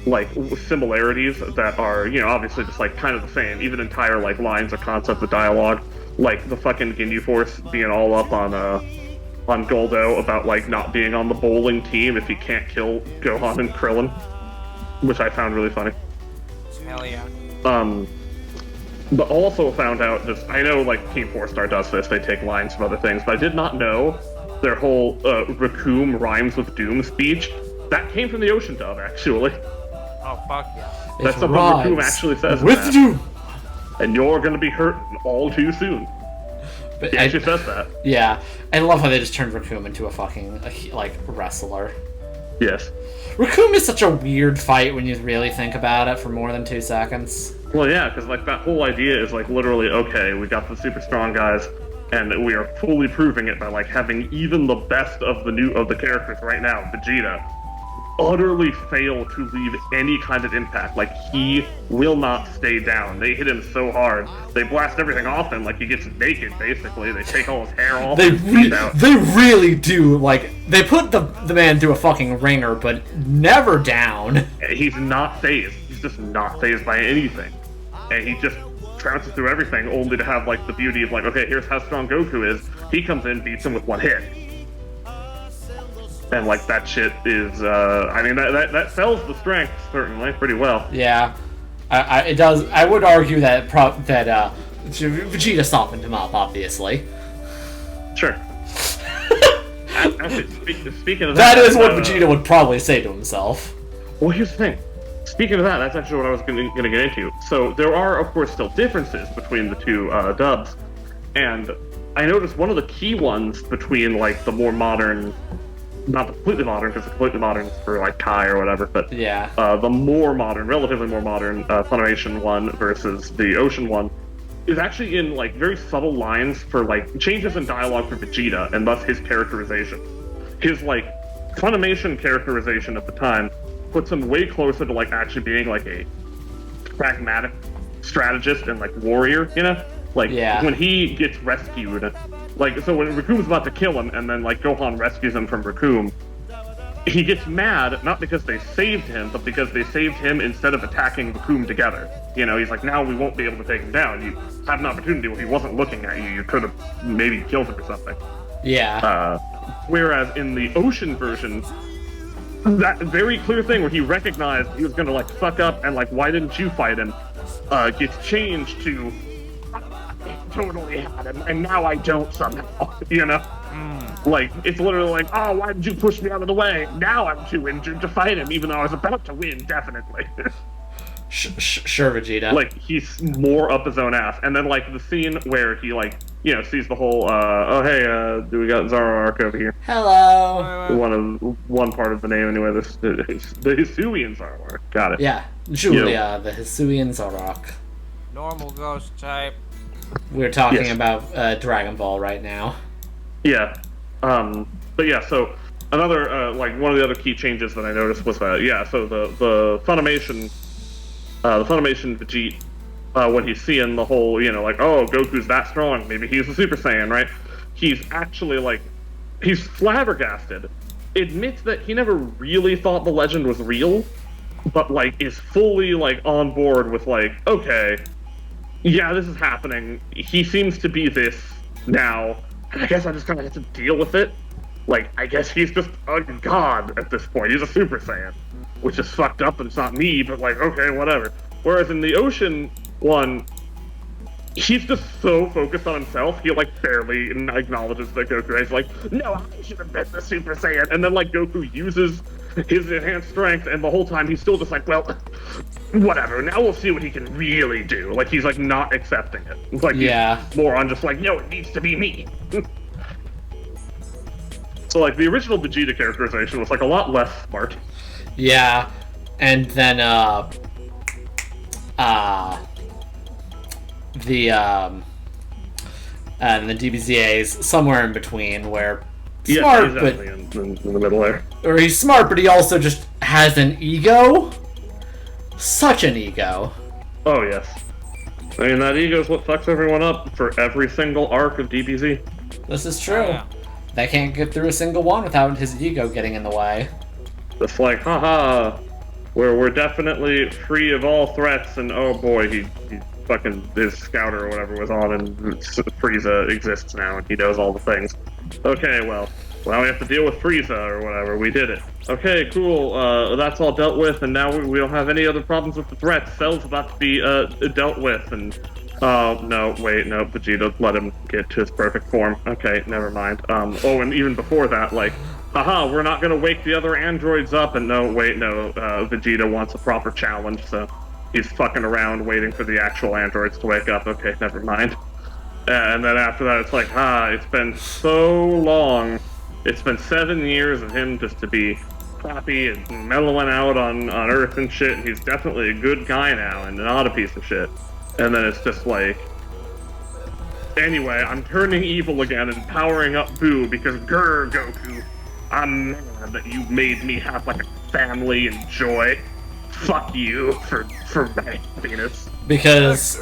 like similarities that are obviously just like kind of the same, even entire like lines or concepts of dialogue, like the fucking Ginyu Force being all up on Goldo about like not being on the bowling team if he can't kill Gohan and Krillin, which I found really funny. Hell yeah. But also found out this. I know like Team 4-Star does this; they take lines from other things, but I did not know their whole Raccoon rhymes with Doom speech. That came from the Ocean dub, actually. Oh fuck yeah! That's something Raccoon actually says. With Doom, and you're gonna be hurting all too soon. But he actually says that. Yeah, I love how they just turned Raccoon into a fucking like wrestler. Yes. Raccoon is such a weird fight when you really think about it for more than 2 seconds. Well, yeah, because like that whole idea is like literally, okay, we got the super strong guys, and we are fully proving it by like having even the best of the characters right now, Vegeta, utterly fail to leave any kind of impact. Like, he will not stay down. They hit him so hard, they blast everything off him, like he gets naked, basically. They take all his hair off. They really do, like, they put the man through a fucking ringer, but never down. He's not phased. He's just not phased by anything. And he just trounces through everything, only to have, like, the beauty of, like, okay, here's how strong Goku is. He comes in, beats him with one hit. And like that shit is, that sells the strength certainly pretty well. Yeah, it does. I would argue that Vegeta softened him up, obviously. Sure. Actually, speaking of that is what Vegeta would probably say to himself. Well, here's the thing. Speaking of that, that's actually what I was going to get into. So there are, of course, still differences between the two dubs, and I noticed one of the key ones between like the more modern. Not the completely modern, because the completely modern is for like Kai or whatever, but yeah, the more modern, relatively more modern Funimation one versus the Ocean one is actually in like very subtle lines for like changes in dialogue for Vegeta, and thus his characterization. His like Funimation characterization at the time puts him way closer to like actually being like a pragmatic strategist and like warrior, Like when he gets rescued. Like, so when Raccoon's about to kill him, and then, like, Gohan rescues him from Raccoon, he gets mad, not because they saved him, but because they saved him instead of attacking Raccoon together. He's like, now we won't be able to take him down. You had an opportunity where he wasn't looking at you. You could have maybe killed him or something. Yeah. Whereas in the Ocean version, that very clear thing where he recognized he was gonna, like, fuck up and, like, why didn't you fight him, gets changed to... totally had him, and now I don't somehow, Like, it's literally like, oh, why did you push me out of the way? Now I'm too injured to fight him, even though I was about to win, definitely. Sure, Vegeta. Like, he's more up his own ass. And then, like, the scene where he, like, you know, sees the whole, do we got Zoroark over here? Hello! One part of the name, anyway, the Hisuian Zoroark. Got it. Yeah, Julia, the Hisuian Zoroark. Normal ghost type. We're talking about Dragon Ball right now. Yeah. But yeah, so another, like, one of the other key changes that I noticed was that, yeah, so the Funimation Vegeta, when he's seeing the whole, you know, like, oh, Goku's that strong, maybe he's a Super Saiyan, right? He's actually, like, he's flabbergasted. Admits that he never really thought the legend was real, but, like, is fully, like, on board with, like, okay, yeah, this is happening. He seems to be this now. I guess I just kind of have to deal with it. Like, I guess he's just a god at this point. He's a Super Saiyan, which is fucked up and it's not me, but like, okay, whatever. Whereas in the Ocean one, he's just so focused on himself, he like barely acknowledges that Goku is like, no, I should have been the Super Saiyan. And then like Goku uses his enhanced strength, and the whole time he's still just like, well, whatever, now we'll see what he can really do. Like, he's like not accepting it. Like, he's more on just like, no, it needs to be me. So, like, the original Vegeta characterization was, like, a lot less smart. Yeah, and then, the DBZA's somewhere in between, where smart, he's but in the middle there. Or he's smart, but he also just has an ego. Such an ego. Oh, yes. I mean, that ego is what fucks everyone up for every single arc of DBZ. This is true. Yeah. They can't get through a single one without his ego getting in the way. It's like, haha, we're definitely free of all threats, and oh boy, he fucking, his scouter or whatever was on, and Frieza exists now, and he knows all the things. Okay, well, now we have to deal with Frieza or whatever, we did it. Okay, cool, that's all dealt with, and now we don't have any other problems with the threats. Cell's about to be dealt with, and no, wait, no, Vegeta let him get to his perfect form. Okay, never mind. Oh, and even before that, like, haha, we're not gonna wake the other androids up, and no, wait, no, Vegeta wants a proper challenge, so he's fucking around waiting for the actual androids to wake up. Okay, never mind. And then after that, it's like, it's been so long. It's been 7 years of him just to be happy and mellowing out on Earth and shit, and he's definitely a good guy now, and not a piece of shit. And then it's just like, anyway, I'm turning evil again and powering up Boo because grr, Goku, I'm mad that you made me have like a family and joy. Fuck you for my happiness. Because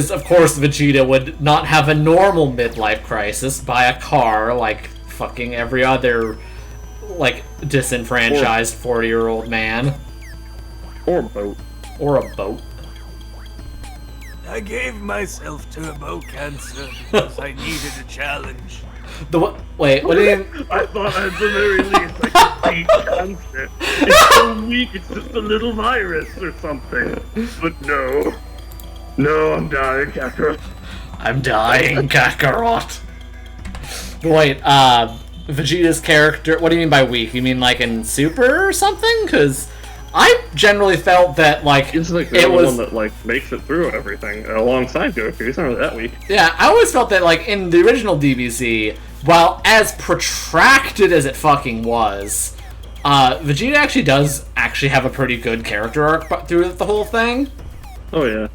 of course Vegeta would not have a normal midlife crisis, buy a car like fucking every other like disenfranchised 40-year-old man. Or a boat. Or a boat. I gave myself turbo cancer because I needed a challenge. Wait, what do you mean? I thought at the very least I could beat cancer. It's so weak, it's just a little virus or something. But no. No, I'm dying, Kakarot. I'm dying, Kakarot. Wait, Vegeta's character, what do you mean by weak? You mean like in Super or something? Because I generally felt that, like, he's like the one that, like, makes it through everything alongside Goku. He's not really that weak. Yeah, I always felt that, like, in the original DBZ, while as protracted as it fucking was, Vegeta actually does have a pretty good character arc through the whole thing. Oh, yeah.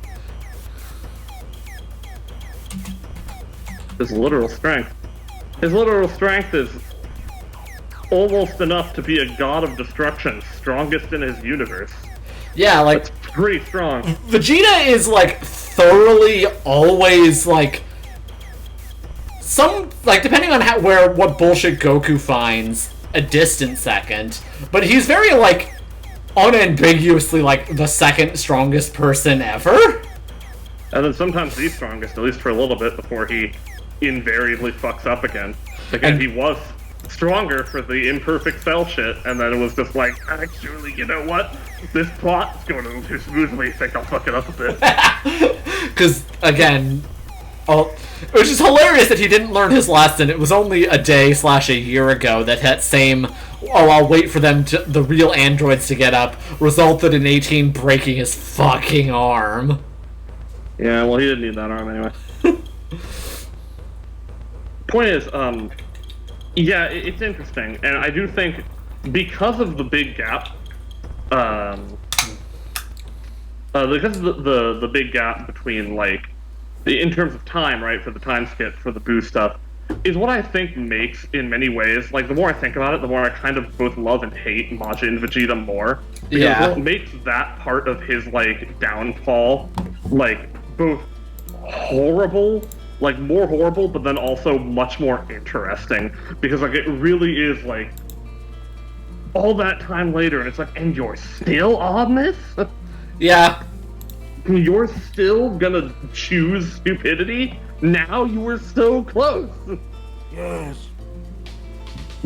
His literal strength. His literal strength is almost enough to be a god of destruction, strongest in his universe. Yeah, like, that's pretty strong. Vegeta is like thoroughly always like depending on what bullshit Goku finds, a distant second, but he's very like unambiguously like the second strongest person ever. And then sometimes the strongest, at least for a little bit, before he invariably fucks up again. Again, he was stronger for the imperfect Cell shit, and then it was just like, actually, you know what? This plot is going a little too smoothly. I think I'll fuck it up a bit. Because, again, it was just hilarious that he didn't learn his lesson. It was only a day / a year ago that same I'll wait for the real androids to get up, resulted in 18 breaking his fucking arm. Yeah, well, he didn't need that arm anyway. Point is, yeah, it's interesting, and I do think because of the big gap, because of the big gap between, like, in terms of time, right, for the time skip, for the Boo stuff, is what I think makes, in many ways, like, the more I think about it, the more I kind of both love and hate Majin Vegeta more. Because what makes that part of his, like, downfall, like, both horrible, like, more horrible, but then also much more interesting. Because, like, it really is, like, all that time later, and it's like, and you're still on this? Yeah. You're still gonna choose stupidity? Now you were so close! Yes.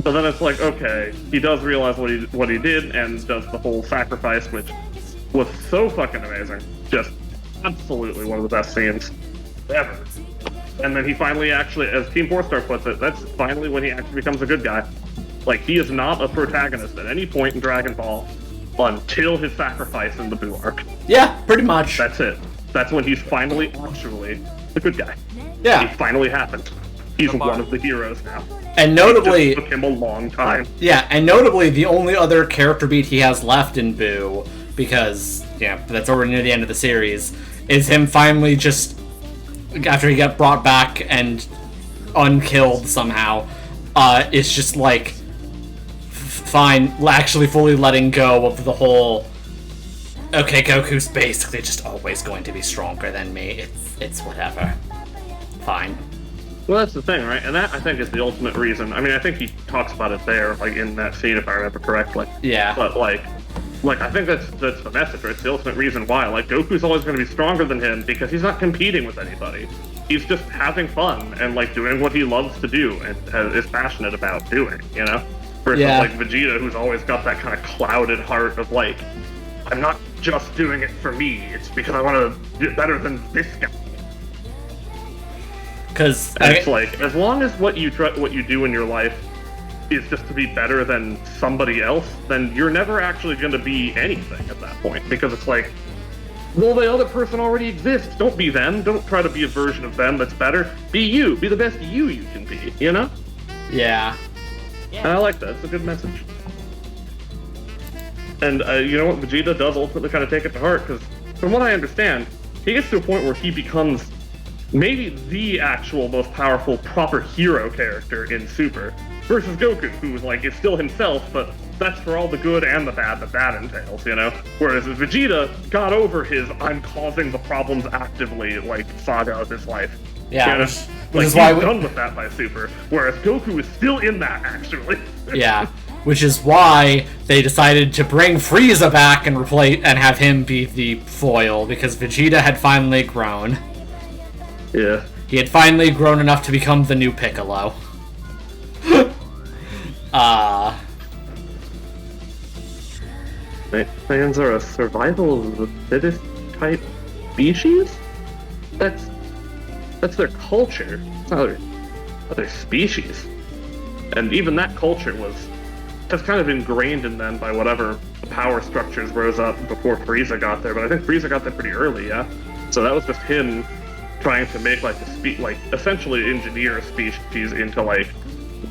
But then it's like, okay, he does realize what he did, and does the whole sacrifice, which was so fucking amazing. Just absolutely one of the best scenes ever. And then he finally actually, as Team 4-Star puts it, that's finally when he actually becomes a good guy. Like, he is not a protagonist at any point in Dragon Ball until his sacrifice in the Buu arc. Yeah, pretty much. That's it. That's when he's finally actually the good guy. Yeah. It finally happened. He's one of the heroes now. And notably... It just took him a long time. Yeah, and notably, the only other character beat he has left in Buu, because, yeah, that's already near the end of the series, is him finally just, after he got brought back and unkilled somehow, is just like, fine, actually fully letting go of the whole, okay, Goku's basically just always going to be stronger than me, it's whatever. Fine. Well, that's the thing, right? And that, I think, is the ultimate reason. I mean, I think he talks about it there, like, in that scene, if I remember correctly. Yeah. But, like, I think that's the message, right? It's the ultimate reason why. Like, Goku's always going to be stronger than him because he's not competing with anybody. He's just having fun and, like, doing what he loves to do and is passionate about doing, you know? Versus, like, Vegeta, who's always got that kind of clouded heart of, like, I'm not just doing it for me, it's because I want to do better than this guy. Because it's like, as long as what you do in your life is just to be better than somebody else, then you're never actually going to be anything at that point. Because it's like, well, the other person already exists. Don't be them. Don't try to be a version of them that's better. Be you. Be the best you can be, you know? Yeah. And I like that. It's a good message. And you know what? Vegeta does ultimately kind of take it to heart, because from what I understand, he gets to a point where he becomes maybe the actual most powerful proper hero character in Super, versus Goku, who's like, is still himself, but that's for all the good and the bad that entails, you know? Whereas Vegeta got over his I'm causing the problems actively, like, saga of his life. Yeah, you know? which is why he's done with that by Super, whereas Goku is still in that, actually. Yeah, which is why they decided to bring Frieza back and have him be the foil, because Vegeta had finally grown. Yeah. He had finally grown enough to become the new Piccolo. Saiyans are a survival of the fittest type species? That's their culture. It's not their species. And even that culture has kind of ingrained in them by whatever power structures rose up before Frieza got there. But I think Frieza got there pretty early, yeah? So that was just him trying to make, like, essentially engineer a species into, like,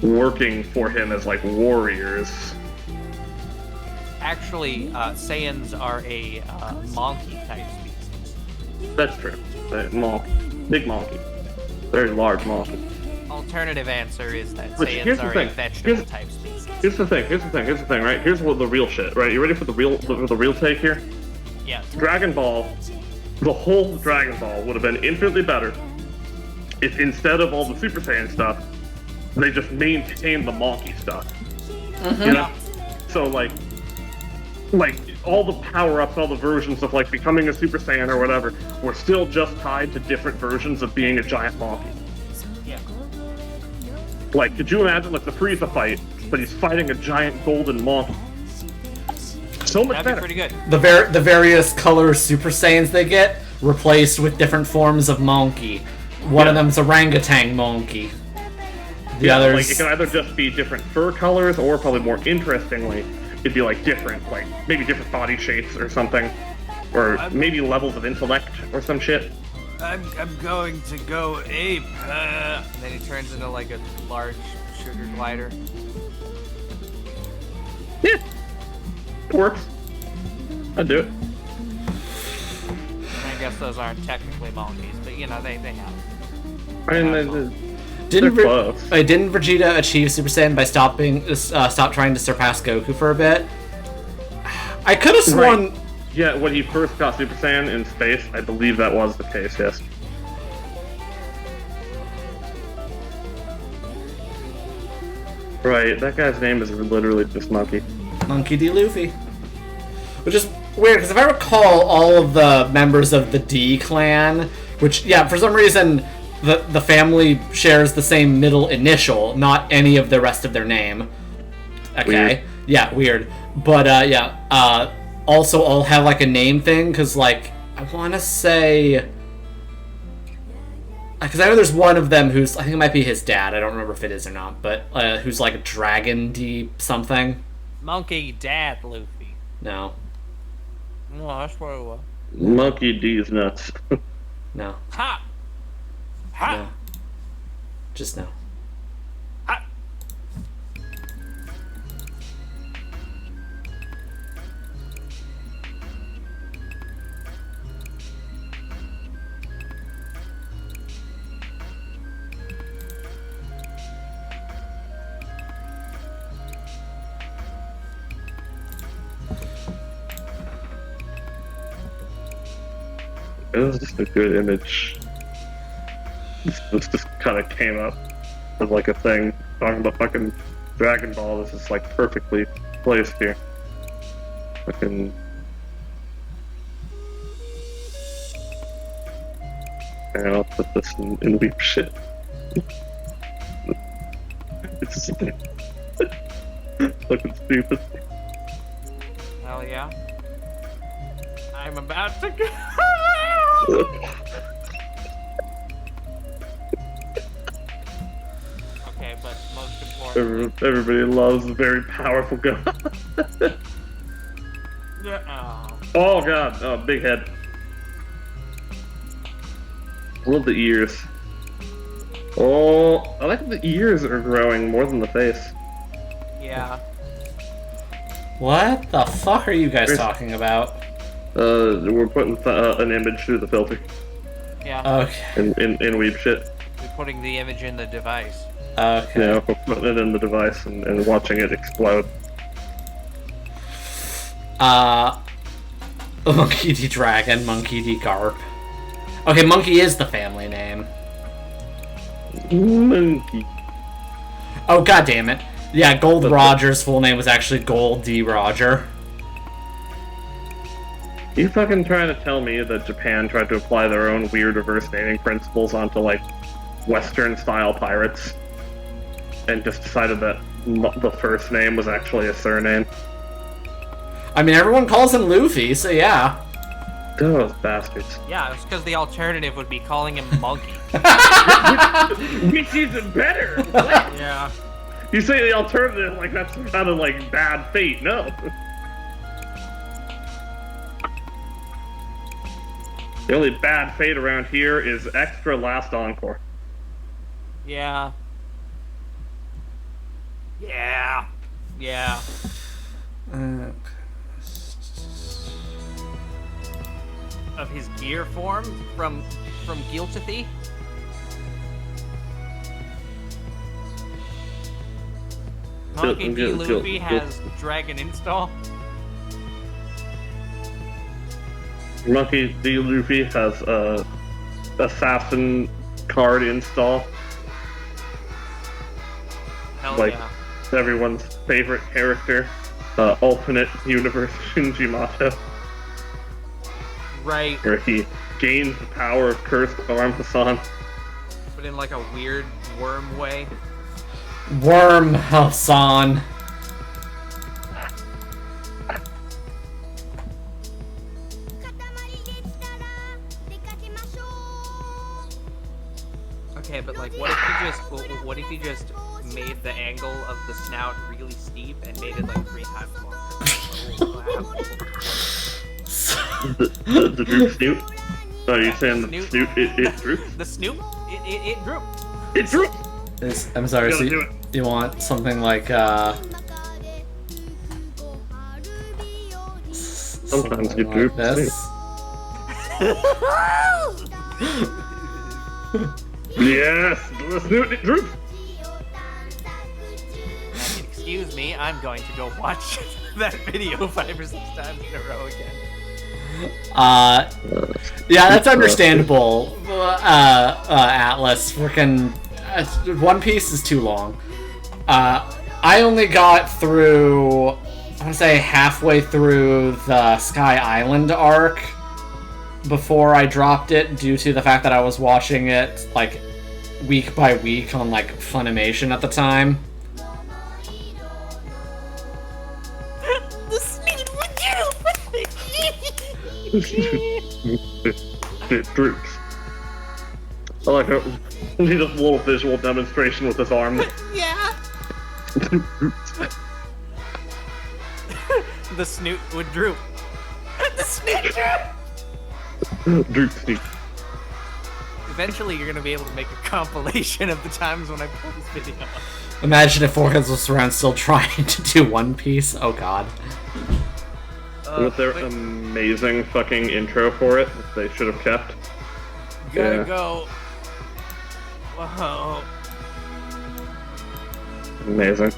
working for him as, like, warriors. Actually, Saiyans are a monkey-type species. That's true. Big monkey. Very large monkey. Alternative answer is that Which, Saiyans are a vegetable-type species. Here's the thing, right? Here's the real shit, right? You ready for the real take here? Yes. Dragon Ball, the whole Dragon Ball would have been infinitely better if instead of all the Super Saiyan stuff, they just maintained the monkey stuff. Mm-hmm. You know? So, like all the power-ups, all the versions of, like, becoming a Super Saiyan or whatever, were still just tied to different versions of being a giant monkey. Yeah. Like, could you imagine, like, the Frieza fight, but he's fighting a giant golden monkey? So much That'd better. be pretty good. The various color Super Saiyans they get replaced with different forms of monkey. One of them's orangutan monkey. The others... like, it can either just be different fur colors, or probably more interestingly, it'd be like different, like maybe different body shapes or something, or maybe levels of intellect or some shit. I'm going to go ape. And then he turns into like a large sugar glider. Yeah, it works. I'd do it. I guess those aren't technically monkeys, but you know, they have. I mean, Didn't they're close. didn't Vegeta achieve Super Saiyan by stop trying to surpass Goku for a bit? I could have sworn. Right. Yeah, when he first got Super Saiyan in space, I believe that was the case. Yes. Right, that guy's name is literally just Monkey. Monkey D. Luffy. Which is weird, because if I recall, all of the members of the D clan, which, yeah, for some reason, the family shares the same middle initial, not any of the rest of their name. Okay. Weird. Yeah, weird. But, also all have, like, a name thing, because, like, I want to say... Because I know there's one of them who's, I think it might be his dad, I don't remember if it is or not, but who's like a Dragon D something. Monkey Dad Luffy. No. No, that's what it was. Monkey D's nuts. No. Ha! Ha! No. Just no. Ha! It was just a good image. This just kind of came up as like a thing. Talking about fucking Dragon Ball, this is like perfectly placed here. Fucking. And I'll put this in leap shit. It's fucking stupid. Hell yeah. I'm about to go. Okay, but most importantly. Everybody loves a very powerful gun. Oh. Oh god, oh, big head. I love the ears. Oh, I like that the ears are growing more than the face. Yeah. What the fuck are you guys talking about? We're putting an image through the filter Yeah. Okay. in weeb shit. We're putting the image in the device. Okay. Yeah, we're putting it in the device and watching it explode. Monkey D. Dragon, Monkey D. Garp. Okay, Monkey is the family name. Monkey. Oh, god damn it. Yeah, Gold Roger's full name was actually Gold D. Roger. You fucking trying to tell me that Japan tried to apply their own weird reverse naming principles onto, like, Western-style pirates? And just decided that the first name was actually a surname? I mean, everyone calls him Luffy, so yeah. Those bastards. Yeah, it's because the alternative would be calling him Monkey. Which is better! Yeah. You say the alternative like that's some kind of, like, bad fate. No. The only bad fate around here is extra last encore. Yeah. Yeah. Yeah. Of his gear form from Guilty. Monkey D. Luffy has Dragon Install. Monkey D. Luffy has Assassin card install. Hell Like, yeah. everyone's favorite character. Alternate universe Shinjimato, Right, where he gains the power of Cursed Arm Hassan. but in like a weird worm way. Worm Hassan. Okay, but like, what if you just made the angle of the snout really steep and made it like 3 times longer? The droop snoot? Oh, you're saying the snoot, it droops? The snoot, it drooped. It droops! I'm sorry, You so gotta do it. you want something like, Sometimes you like droop. this? Yes! The snoot, it droops! Excuse me, I'm going to go watch that video 5 or 6 times in a row again. Yeah, that's understandable. Atlas, freaking One Piece is too long. I only got through, I want to say halfway through the Sky Island arc before I dropped it due to the fact that I was watching it like week by week on like Funimation at the time. The snoot would It droops. I like how he does a little visual demonstration with his arm. Yeah. The snoot would droop. The snoot droop. Droop snoot. Eventually, you're gonna be able to make a compilation of the times when I pull this video up. Imagine if Four Heads was around still trying to do One Piece. Oh god. With their amazing fucking intro for it, that they should have kept. Gotta Yeah. go. Whoa. Amazing.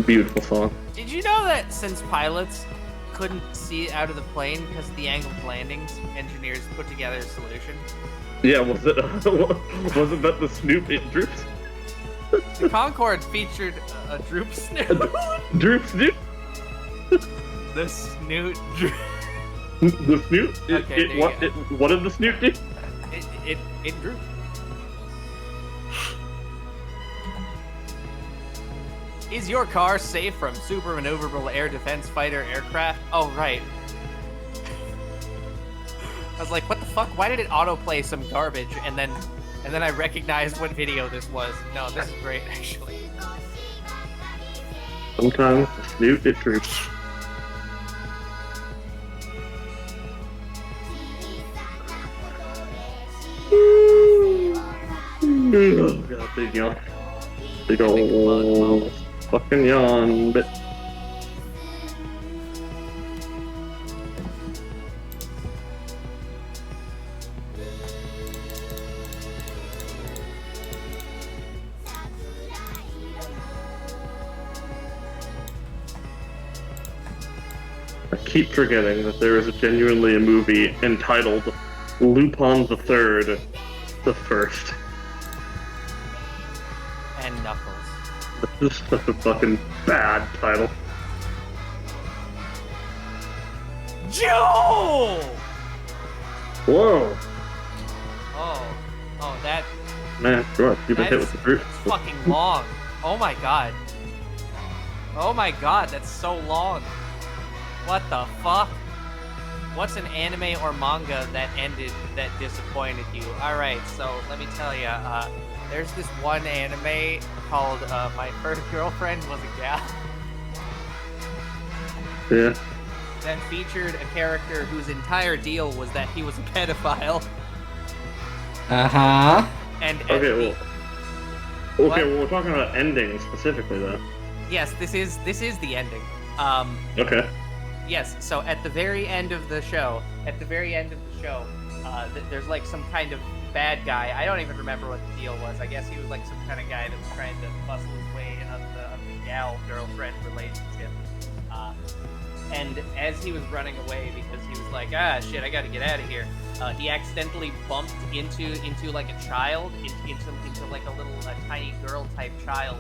Beautiful song. Did you know that since pilots couldn't see out of the plane because of the angled landings, engineers put together a solution? Yeah, was it wasn't that the snoot it droops? The Concorde featured a droop snoot. Droop snoot? The snoot droop. The snoot? Okay, there you What did the snoot do? It drooped. Is your car safe from super maneuverable air defense fighter aircraft? Oh, right. I was like, what the fuck? Why did it autoplay some garbage? And then I recognized what video this was. No, this is great, actually. Sometimes the snoot it droops. Oh god, big yawn. Big ol' fucking yawn bit. I keep forgetting that there is genuinely a movie entitled Lupin the Third, the First. And Knuckles. This is such a fucking bad title. Joe! Whoa! Oh, that Man, sure, you've been hit That's with the brute. fucking long. Oh my god. Oh my god, that's so long. What the fuck? What's an anime or manga that ended that disappointed you? Alright, so let me tell you, there's this one anime called My First Girlfriend Was a Gal Yeah. that featured a character whose entire deal was that he was a pedophile. Uh-huh. And Okay, well, we're talking about endings specifically, though. yes, this is the ending. Okay. Yes, so at the very end of the show, there's like some kind of bad guy. I don't even remember what the deal was. I guess he was like some kind of guy that was trying to muscle his way in of the gal-girlfriend relationship. And as he was running away because he was like, ah, shit, I gotta get out of here, he accidentally bumped into like a child, into like a tiny girl-type child.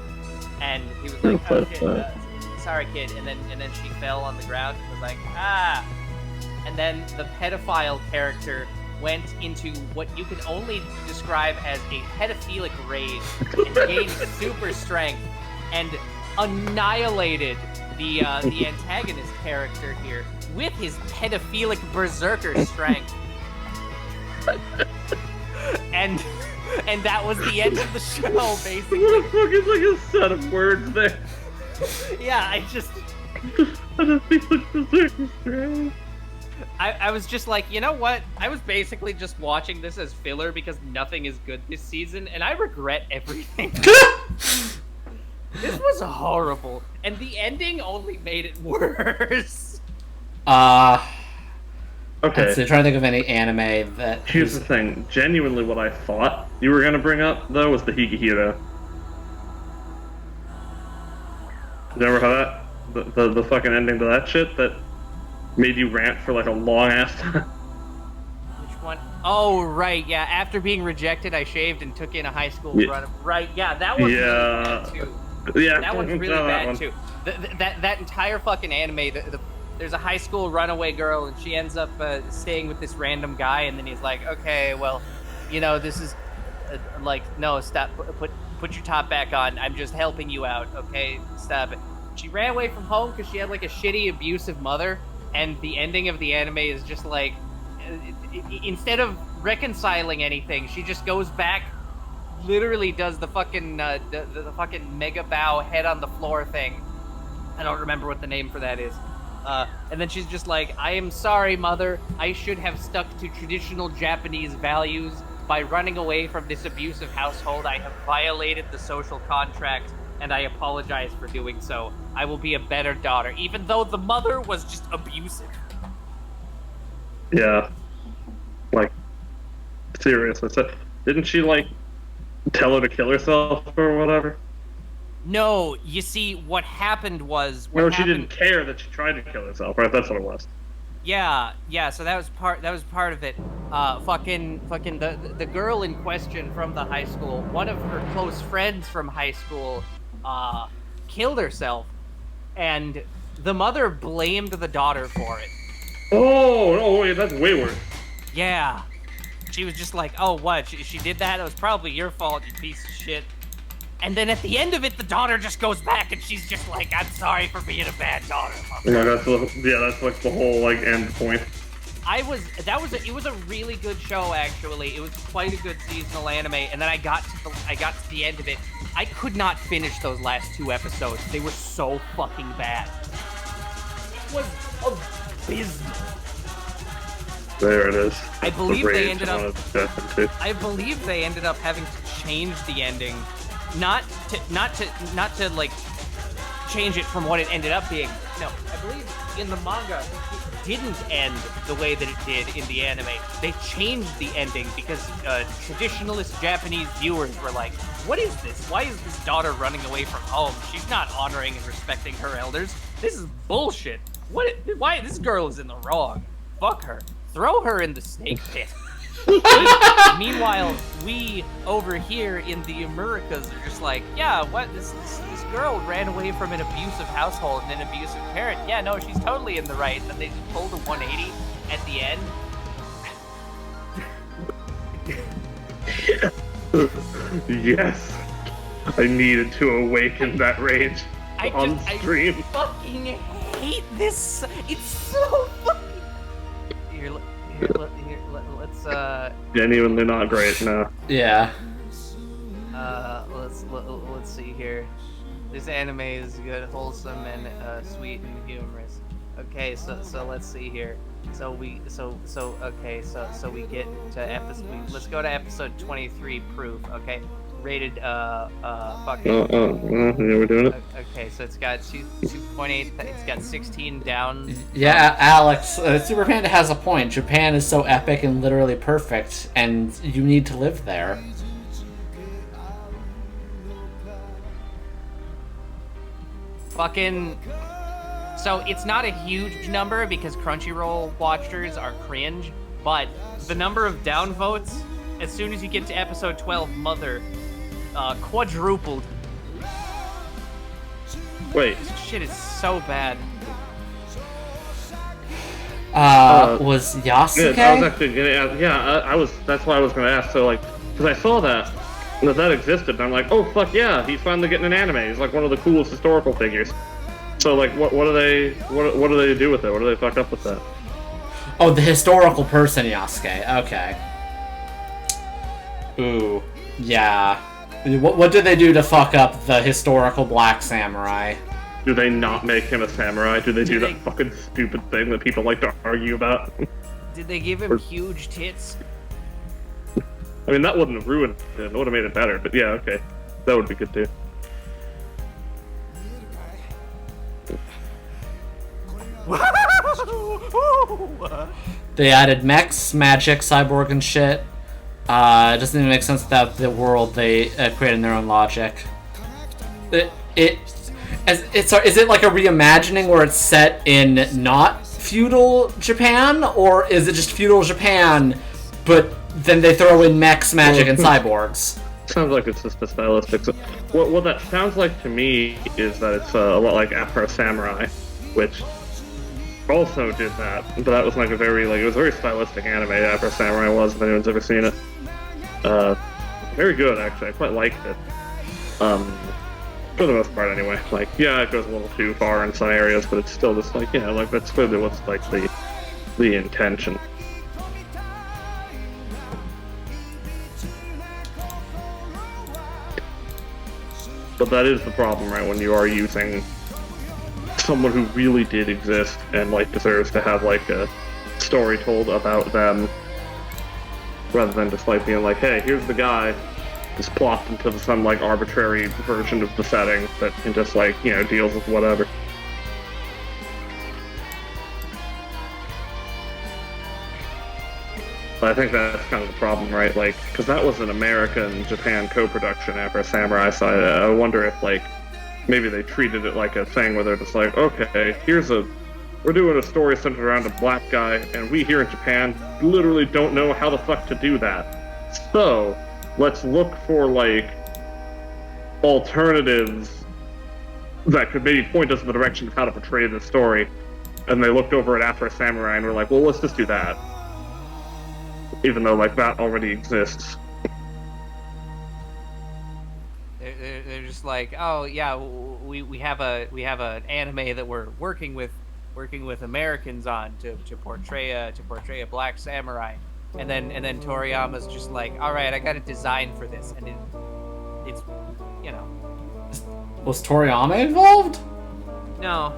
And he was like, oh shit, sorry kid, and then she fell on the ground and was like, ah. And then the pedophile character went into what you can only describe as a pedophilic rage and gained super strength and annihilated the antagonist character here with his pedophilic berserker strength. And And that was the end of the show, basically. What the fuck is like a set of words there? Yeah, I just feel like this is strange. I was just like, you know what? I was basically just watching this as filler because nothing is good this season, and I regret everything. This was horrible, and the ending only made it worse. Okay. So trying to think of any anime that... Here's the thing. Genuinely what I thought you were gonna bring up, though, was the Higehiro. You ever heard that? The fucking ending to that shit that made you rant for like a long ass time? Which one? Oh, right, yeah. After being rejected, I shaved and took in a high school run. Right, yeah, that was really bad, too. Yeah, that one's really bad, too. That entire fucking anime, there's a high school runaway girl, and she ends up staying with this random guy, and then he's like, okay, well, you know, this is, like, no, stop, put your top back on, I'm just helping you out, okay, stop it. She ran away from home because she had, like, a shitty, abusive mother, and the ending of the anime is just, like, instead of reconciling anything, she just goes back, literally does the fucking, the fucking mega bow head on the floor thing. I don't remember what the name for that is. And then she's just like, I am sorry, mother. I should have stuck to traditional Japanese values. By running away from this abusive household, I have violated the social contract, and I apologize for doing so. I will be a better daughter, even though the mother was just abusive. Yeah. Like, seriously. So, didn't she, like, tell her to kill herself or whatever? No, you see, what happened was... She didn't care that she tried to kill herself, right? That's what it was. Yeah, so that was part of it. The girl in question from the high school, one of her close friends from high school, killed herself, and the mother blamed the daughter for it. Oh, no, wait, that's way worse. Yeah. She was just like, oh, what? She did that? It was probably your fault, you piece of shit. And then at the end of it, the daughter just goes back and she's just like, I'm sorry for being a bad daughter. Yeah, that's like the whole like end point. It was a really good show, actually. It was quite a good seasonal anime, and then I got to the end of it. I could not finish those last 2 episodes. They were so fucking bad. It was abysmal. There it is. I believe they ended up having to change the ending. Not to like change it from what it ended up being. No, I believe in the manga it didn't end the way that it did in the anime. They changed the ending because traditionalist Japanese viewers were like, "What is this? Why is this daughter running away from home? She's not honoring and respecting her elders. This is bullshit. Why this girl is in the wrong? Fuck her. Throw her in the snake pit." Meanwhile, we over here in the Americas are just like, yeah, what? This girl ran away from an abusive household and an abusive parent. Yeah, no, she's totally in the right. And then they just pulled a 180 at the end. Yes, I needed to awaken that rage on stream. I fucking hate this. It's so fucking. Let's genuinely not great, no. Yeah. Let's see here. This anime is good, wholesome, and sweet and humorous. Okay, so let's see here. So we get to episode. Let's go to episode 23. Proof. Okay, rated fucking. Yeah, we're doing it. Okay, so it's got 2.8. It's got 16 down. Yeah, Alex, Super Panda has a point. Japan is so epic and literally perfect, and you need to live there. Fucking. So it's not a huge number because Crunchyroll watchers are cringe, but the number of downvotes, as soon as you get to episode 12, Mother, quadrupled. Wait. This shit is so bad. Was Yasuke? Yeah, I was actually gonna ask, that's why I was gonna ask, so like, because I saw that existed, and I'm like, oh fuck yeah, he's finally getting an anime, he's like one of the coolest historical figures. So like, what do they do with it? What do they fuck up with that? Oh, the historical person Yasuke, okay. Ooh. Yeah. What did they do to fuck up the historical black samurai? Do they not make him a samurai? Do they do that fucking stupid thing that people like to argue about? Did they give him huge tits? I mean, that wouldn't have ruined it. It would have made it better, but yeah, okay. That would be good too. They added mechs, magic, cyborg, and shit. It doesn't even make sense without the world they created in their own logic. Is it like a reimagining where it's set in not feudal Japan, or is it just feudal Japan, but then they throw in mechs, magic, and cyborgs? Sounds like it's just a stylistic. What that sounds like to me is that it's a lot like Afro Samurai, which also did that, but that was like a very it was a very stylistic anime. Afro Samurai was, if anyone's ever seen it. Very good actually. I quite liked it. For the most part, anyway. Like, yeah, it goes a little too far in some areas, but it's still just like, yeah, like that's clearly what's like the intention. But that is the problem, right? When you are using someone who really did exist and like deserves to have like a story told about them, rather than just like being like, hey, here's the guy just plopped into some like arbitrary version of the setting that can just like, you know, deals with whatever. But I think that's kind of the problem, right? Like, because that was an American-Japan co-production after Samurai, so I wonder if like maybe they treated it like a thing where they're just like, okay, we're doing a story centered around a black guy, and we here in Japan literally don't know how the fuck to do that. So, let's look for, like, alternatives that could maybe point us in the direction of how to portray this story. And they looked over at Afro Samurai and were like, well, let's just do that. Even though, like, that already exists. They're just like, oh yeah, we have an anime that we're working with Americans on to portray a black samurai, and then Toriyama's just like, all right, I got a design for this, and it's you know. Was Toriyama involved? No,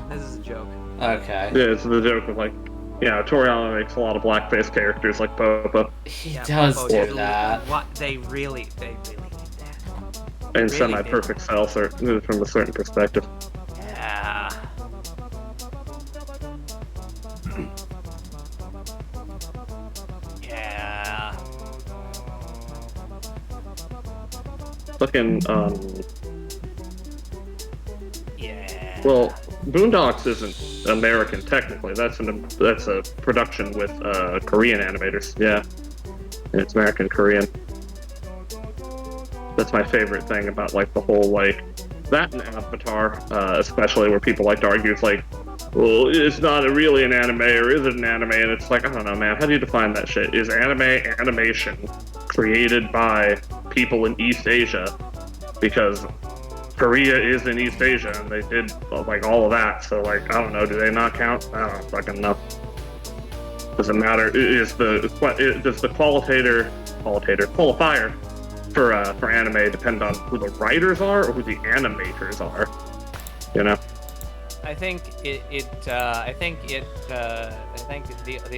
this is a joke. Okay. Yeah, it's the joke of like, you know, Toriyama makes a lot of blackface characters like Popo. He does Popo do that. They really did that. And really semi-perfect cell from a certain perspective. Yeah. Yeah. Fucking, Yeah. well, Boondocks isn't American technically. That's a production with Korean animators. Yeah, it's American Korean. That's my favorite thing about like the whole like that and Avatar, especially where people like to argue it's like, well, it's not really an anime or is it an anime? And it's like, I don't know, man. How do you define that shit? Is anime animation created by people in East Asia? Because Korea is in East Asia, and they did like all of that. So like, I don't know. Do they not count? I don't fucking know. Does it matter? Does the qualifier for anime depend on who the writers are or who the animators are? You know. I think the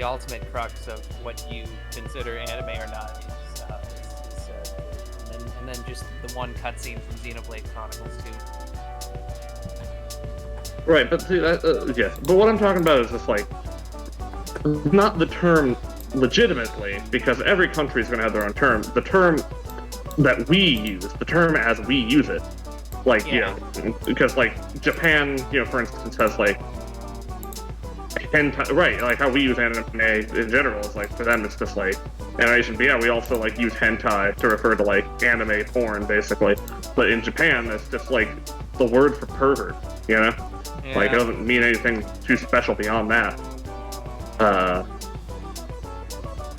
ultimate crux of what you consider anime or not is and then just the one cutscene from Xenoblade Chronicles 2. Right, but see, yes. But what I'm talking about is just like, not the term legitimately, because every country is going to have their own term. The term that we use, the term as we use it, like, yeah, because like Japan, you know, for instance, has like hentai, right? Like how we use anime in general is like, for them it's just like animation. But yeah, we also like use hentai to refer to like anime porn, basically. But in Japan, that's just like the word for pervert, you know? Yeah. Like it doesn't mean anything too special beyond that.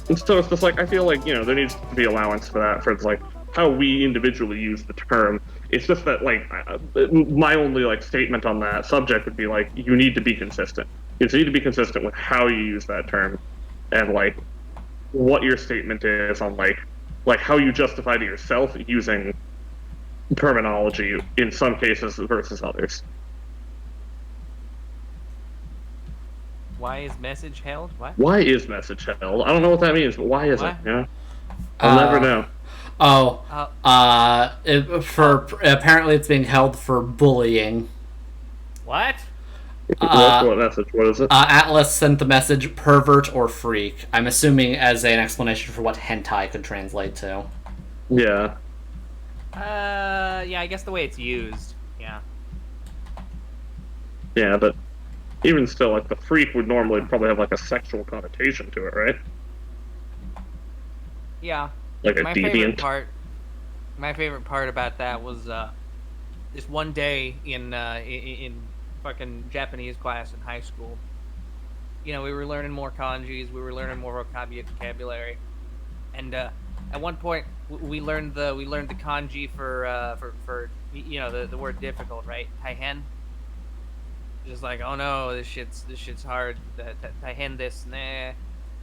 And so it's just like, I feel like, you know, there needs to be allowance for that, for like how we individually use the term. It's just that, like, my only, like, statement on that subject would be, like, you need to be consistent. You need to be consistent with how you use that term and, like, what your statement is on, like, like how you justify to yourself using terminology in some cases versus others. Why is message held? What? Why is message held? I don't know what that means, but why is What? it? You know? I'll never know. Apparently it's being held for bullying. What? What message? What is it? Atlas sent the message pervert or freak. I'm assuming as an explanation for what hentai could translate to. Yeah. Yeah, I guess the way it's used. Yeah. Yeah, but even still, like, the freak would normally probably have, like, a sexual connotation to it, right? Yeah. Like a my deviant. My favorite part about that was this one day in fucking Japanese class in high school. You know, we were learning more kanjis, we were learning more vocabulary, and at one point we learned the kanji for you know the word difficult, right? Taihen. Just like, oh no, this shit's hard. Taihen this nah,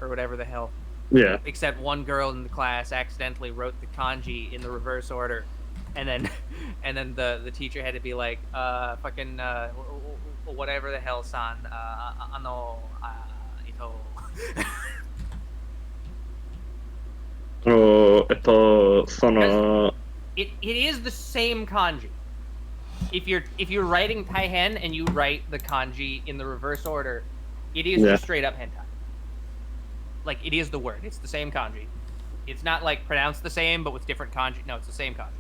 or whatever the hell. Yeah. Except one girl in the class accidentally wrote the kanji in the reverse order, and then the teacher had to be like, fucking whatever the hell, san, ito. Sono. It is the same kanji. If you're writing Taihen and you write the kanji in the reverse order, it is just straight up hentai. Like, it is the word. It's the same kanji. It's not like pronounced the same, but with different kanji. No, it's the same kanji.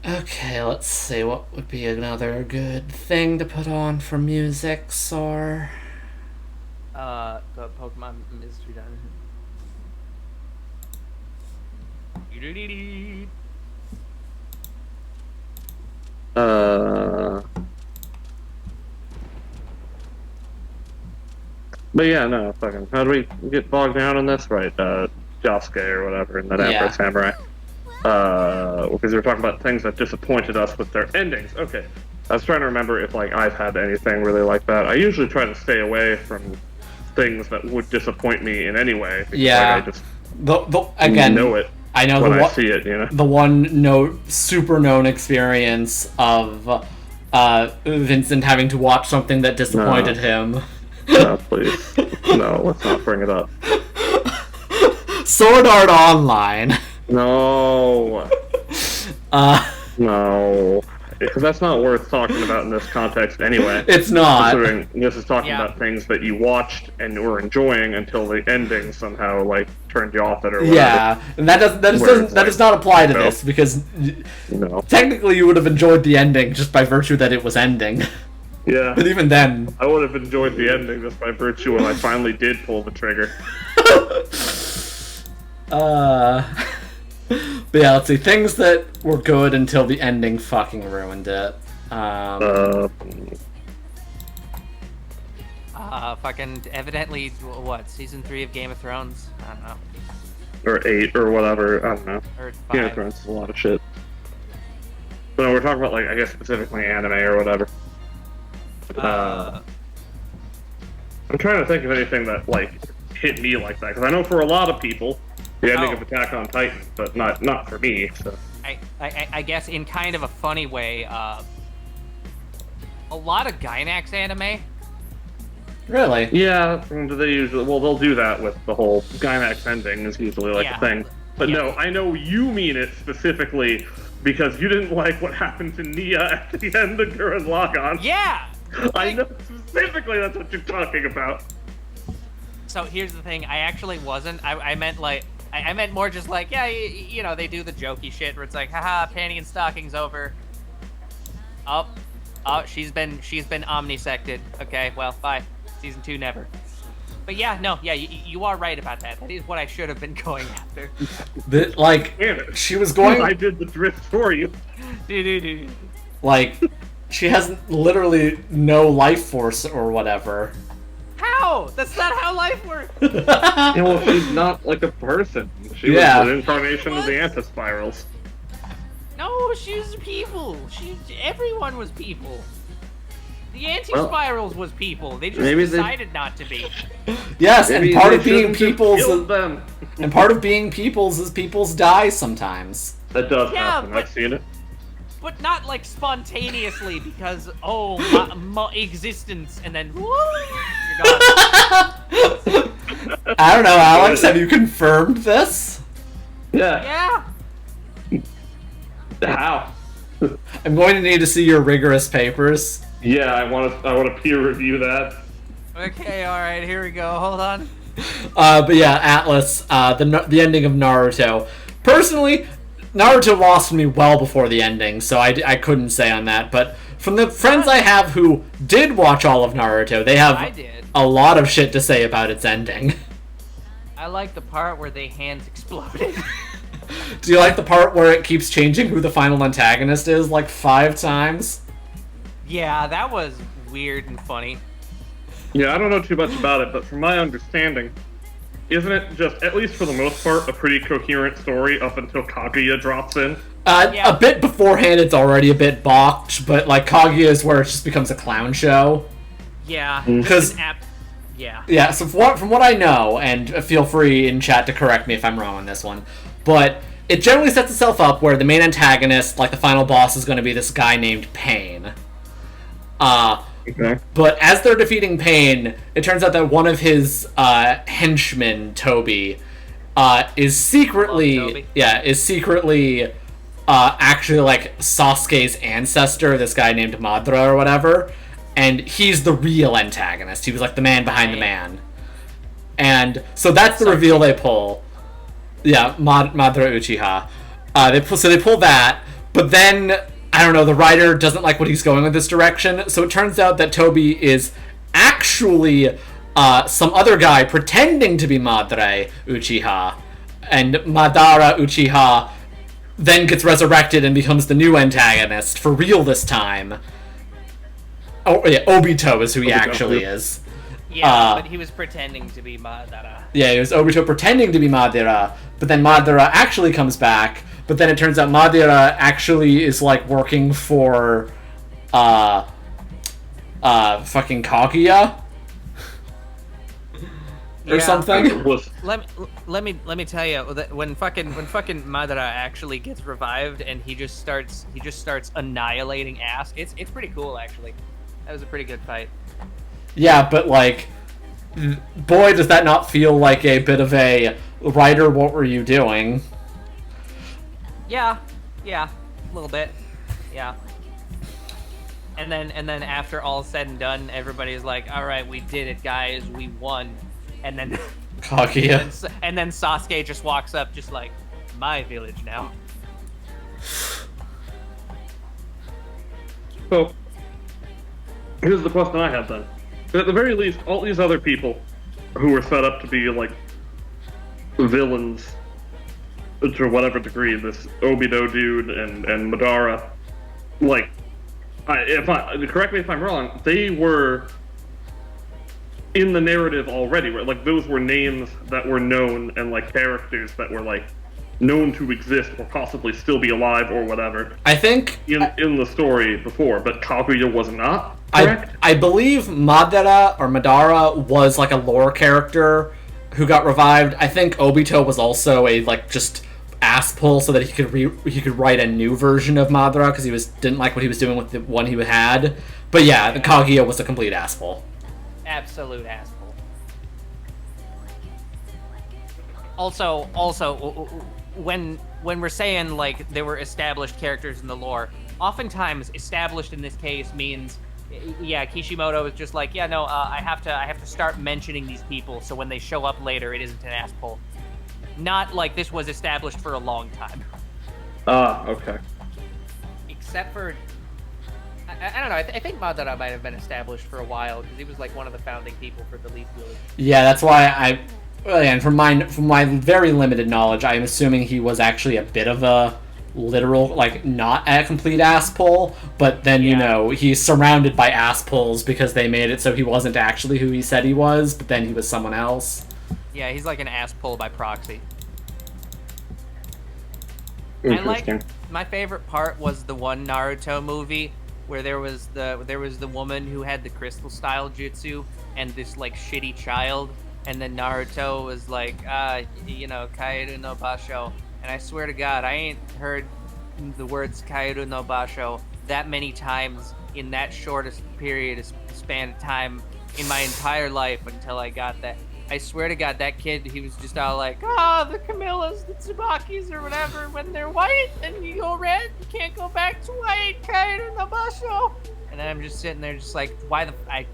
Okay, let's see. What would be another good thing to put on for music, Sor? The Pokemon Mystery Dungeon. But yeah, no, fucking. How do we get bogged down on this? Right, Josuke or whatever in that Afro Samurai. Because we were talking about things that disappointed us with their endings. Okay, I was trying to remember if like I've had anything really like that. I usually try to stay away from things that would disappoint me in any way. Yeah. Like, I just again, know it. I know when I see it, you know. The one super known experience of Vincent having to watch something that disappointed him. No, please. No, let's not bring it up. Sword Art Online. No. No. Because that's not worth talking about in this context anyway. It's not. Considering this is talking about things that you watched and were enjoying until the ending somehow, like, turned you off it or whatever. Yeah, and that does not apply to this, because technically you would have enjoyed the ending just by virtue that it was ending. Yeah. But even then... I would have enjoyed the ending just by virtue when I finally did pull the trigger. But yeah, let's see. Things that were good until the ending fucking ruined it. Fucking evidently, what, season 3 of Game of Thrones? I don't know. Or 8, or whatever, I don't know. Or 5. Game of Thrones is a lot of shit. But no, we're talking about, like, I guess specifically anime or whatever. I'm trying to think of anything that, like, hit me like that, because I know for a lot of people, the ending of Attack on Titan, but not for me, so... I guess in kind of a funny way, a lot of Gainax anime. Really? Yeah, they usually... Well, they'll do that with the whole Gainax ending is usually, like, a thing. But no, I know you mean it specifically because you didn't like what happened to Nia at the end of Gurren Lagann. Yeah! I know specifically that's what you're talking about. So here's the thing, I actually wasn't. I meant like... I meant more just like, yeah, you know, they do the jokey shit where it's like, haha, panty and stockings over. Oh, she's been omnisected. Okay, well, bye. Season 2 never. But yeah, no, yeah, you are right about that. That is what I should have been going after. She was going... I did the drift for you. Like, she has literally no life force or whatever. How? That's not how life works. Yeah, well, she's not like a person. She was an incarnation of the antispirals. No, she was people. Everyone was people. The anti-spirals was people. They just maybe decided not to be. Yes, Maybe and part they of being shouldn't have peoples, killed them. and part of being peoples is peoples die sometimes. That does Yeah, happen. but- I've seen it. But not like spontaneously because, my existence, and then, woo, you're gone. I don't know, Alex. Have you confirmed this? Yeah. Yeah. How? I'm going to need to see your rigorous papers. Yeah, I want to peer review that. Okay, alright, here we go. Hold on. But yeah, Atlas, the ending of Naruto. Personally, Naruto lost me well before the ending, so I couldn't say on that. But from the friends I have who did watch all of Naruto, they I have did. a lot of shit to say about its ending. I like the part where their hands exploded. Do you like the part where it keeps changing who the final antagonist is, like 5 times? Yeah, that was weird and funny. Yeah, I don't know too much about it, but from my understanding, isn't it just, at least for the most part, a pretty coherent story up until Kaguya drops in? Yeah. A bit beforehand, it's already a bit balked, but like Kaguya is where it just becomes a clown show. Yeah. Because- Yeah. Yeah, so from what I know, and feel free in chat to correct me if I'm wrong on this one, but it generally sets itself up where the main antagonist, like the final boss, is going to be this guy named Pain. Okay. But as they're defeating Pain, it turns out that one of his henchmen, Toby, is secretly Toby. actually like Sasuke's ancestor, this guy named Madara or whatever, and he's the real antagonist. He was like the man behind the man. And so that's the reveal they pull. Yeah, Madara Uchiha. They pull that, but then I don't know, the writer doesn't like what he's going in this direction, so it turns out that Toby is actually some other guy pretending to be Madara Uchiha, and Madara Uchiha then gets resurrected and becomes the new antagonist, for real this time. Oh, yeah, Obito is who he actually is. Yeah, but he was pretending to be Madara. Yeah, it was Obito pretending to be Madara, but then Madara actually comes back, but then it turns out Madara actually is, like, working for, fucking Kaguya? Or something? Let me tell you that when fucking Madara actually gets revived and he just starts annihilating Ask, it's pretty cool actually. That was a pretty good fight. Yeah, but, like, boy, does that not feel like a bit of a, writer, what were you doing? Yeah, a little bit, yeah. And then after all's said and done, everybody's like, all right, we did it, guys, we won. And then Kaguya. and then Sasuke just walks up, just like, my village now. So, here's the question I have then. At the very least, all these other people who were set up to be, like, villains to whatever degree, this Obito dude and Madara, like, correct me if I'm wrong, they were in the narrative already, right? Like, those were names that were known and, like, characters that were, like, known to exist or possibly still be alive or whatever. I think in the story before, but Kaguya was not, correct? I believe Madara was like a lore character who got revived. I think Obito was also a like just ass pull so that he could write a new version of Madara because didn't like what he was doing with the one he had. But yeah, the Kaguya was a complete ass pull. Absolute asshole. Also, when we're saying like they were established characters in the lore, oftentimes established in this case means, yeah, Kishimoto is just like, yeah, no, I have to start mentioning these people so when they show up later, it isn't an ass pull. Not like this was established for a long time. Okay. Except for, I don't know. I think Madara might have been established for a while because he was like one of the founding people for the Leaf Village. Yeah, that's why and from my very limited knowledge, I'm assuming he was actually a bit of a literal, like, not a complete ass pull, but then, you know, he's surrounded by ass pulls because they made it so he wasn't actually who he said he was, but then he was someone else. Yeah, he's like an ass pull by proxy. Interesting. My favorite part was the one Naruto movie where there was the woman who had the crystal style jutsu and this like shitty child, and then Naruto was like, Kaeru no Basho, and I swear to God, I ain't heard the words Kaeru no Basho that many times in that shortest period of span of time in my entire life until I got that. I swear to God, that kid, he was just all like, the Camillas, the Tsubakis, or whatever, when they're white and you go red, you can't go back to white, Kaeru no Basho. And then I'm just sitting there just like, I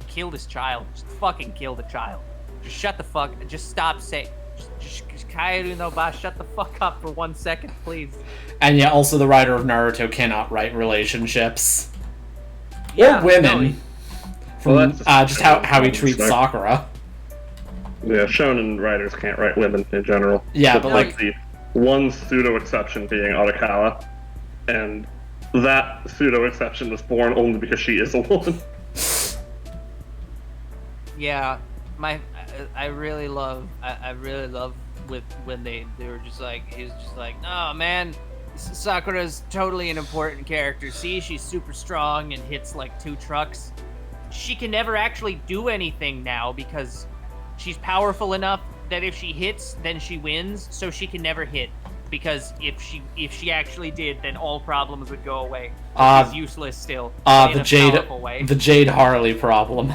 killed this child. Just fucking kill the child. Just shut the fuck, just stop saying, just Kaeru no Basho, shut the fuck up for 1 second, please. And yet also the writer of Naruto cannot write relationships. Yeah, or women. From just how he treats Sorry. Sakura. Yeah, shonen writers can't write women in general. Yeah, but like the one pseudo exception being Arakawa, and that pseudo exception was born only because she is a woman. Yeah, I really love with when they were just like, he was just like, no man, Sakura's totally an important character. See, she's super strong and hits like 2 trucks. She can never actually do anything now because she's powerful enough that if she hits, then she wins, so she can never hit. Because if she actually did, then all problems would go away. She's useless still. In a powerful way. The Jade Harley problem.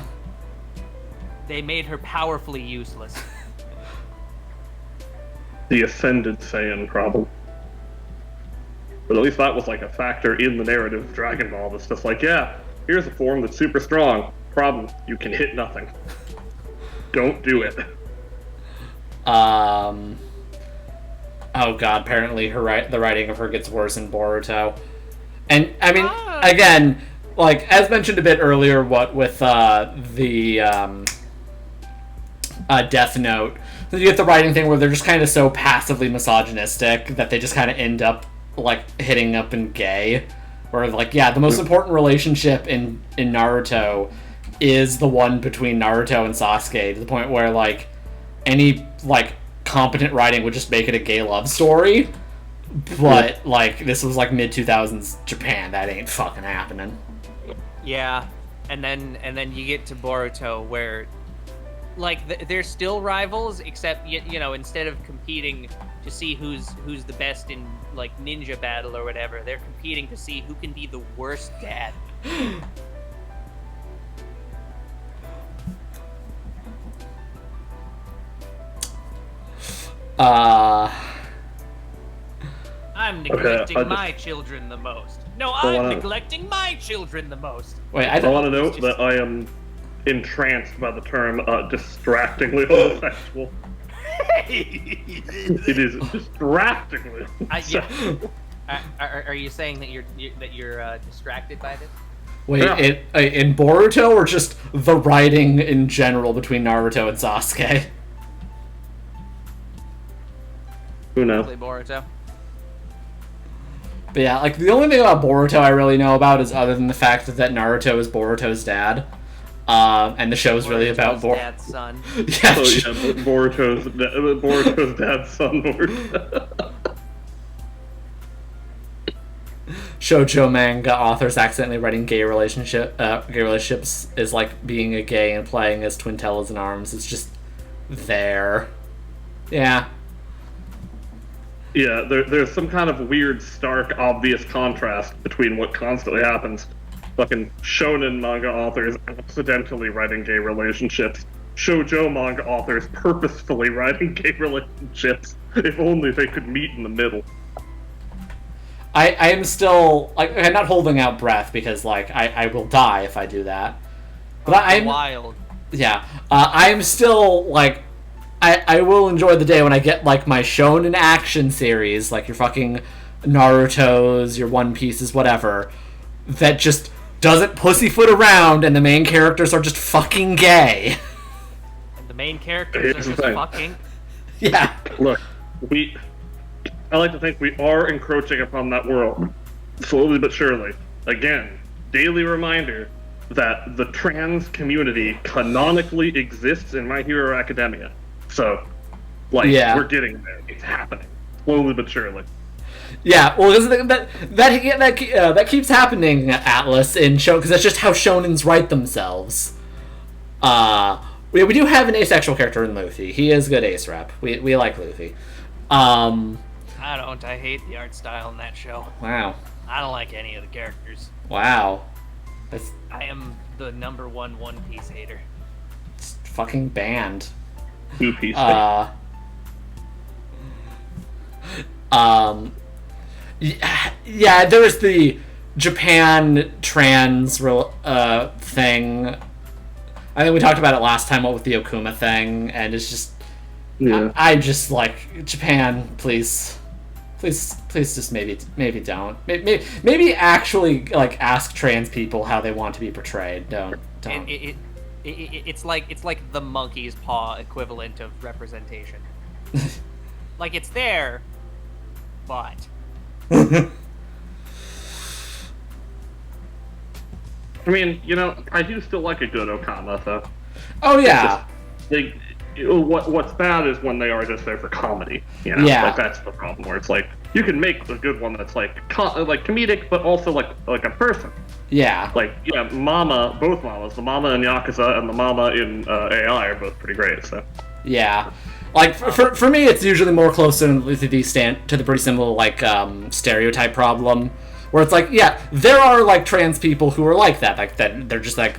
They made her powerfully useless. The Ascended Saiyan problem. But at least that was like a factor in the narrative of Dragon Ball. It's just like, yeah, here's a form that's super strong. Problem, you can hit nothing. Don't do it. Oh god, apparently the writing of her gets worse in Boruto. And, I mean, again, like, as mentioned a bit earlier, with the Death Note, you get the writing thing where they're just kind of so passively misogynistic that they just kind of end up, like, hitting up and gay. Where, like, yeah, the most important relationship in Naruto is the one between Naruto and Sasuke, to the point where, like, any, like, competent writing would just make it a gay love story. But, like, this was, like, mid-2000s Japan. That ain't fucking happening. Yeah, and then you get to Boruto where, like, they're still rivals, except, you know, instead of competing to see who's the best in, like, ninja battle or whatever, they're competing to see who can be the worst dad. I'm neglecting my children the most. No, I'm neglecting my children the most. Wait, I want to note that I am entranced by the term distractingly homosexual. It is distractingly homosexual. Are you saying that you're distracted by this? Wait, yeah. In Boruto, or just the writing in general between Naruto and Sasuke? Who knows? Boruto. But yeah, like, the only thing about Boruto I really know about is other than the fact that Naruto is Boruto's dad. And the show's really about Boruto's dad's son. Yeah, Boruto's dad's son. Shoujo manga authors accidentally writing gay relationships is like being a gay and playing as Twintellas in Arms. It's just there. Yeah. Yeah, there's some kind of weird, stark, obvious contrast between what constantly happens. Fucking shonen manga authors accidentally writing gay relationships. Shoujo manga authors purposefully writing gay relationships. If only they could meet in the middle. I am still, like, I'm not holding out breath because, like, I will die if I do that. But I'm wild. Yeah. I am still, like, I will enjoy the day when I get, like, my shonen action series, like your fucking Naruto's, your One Piece's, whatever, that just doesn't pussyfoot around and the main characters are just fucking gay. And the main characters are just fucking... Yeah. Look, I like to think we are encroaching upon that world, slowly but surely. Again, daily reminder that the trans community canonically exists in My Hero Academia. So, like, we're getting there. It's happening. Slowly but surely. Yeah, well, that keeps happening, Atlas, in show because that's just how shonens write themselves. We do have an asexual character in Luffy. He is good ace rep. We like Luffy. I don't. I hate the art style in that show. Wow. I don't like any of the characters. Wow. I am the number one One Piece hater. It's fucking banned. 2 Piece. Yeah, there was the Japan trans thing. I think we talked about it last time, what with the Okuma thing, and it's just... Yeah. I just, like, Japan, please, just maybe don't. Maybe actually, like, ask trans people how they want to be portrayed. Don't. It's like the monkey's paw equivalent of representation. Like, it's there, but... I mean, I do still like a good Okama, though. Oh, yeah. What's bad is when they are just there for comedy. Yeah. Like, that's the problem, where it's like, you can make a good one that's like comedic, but also like a person. Yeah. Like, Mama, both Mamas, the Mama in Yakuza and the Mama in AI are both pretty great, so. Yeah. Like, for me, it's usually more close to the pretty simple, like, stereotype problem, where it's like, yeah, there are, like, trans people who are like that they're just, like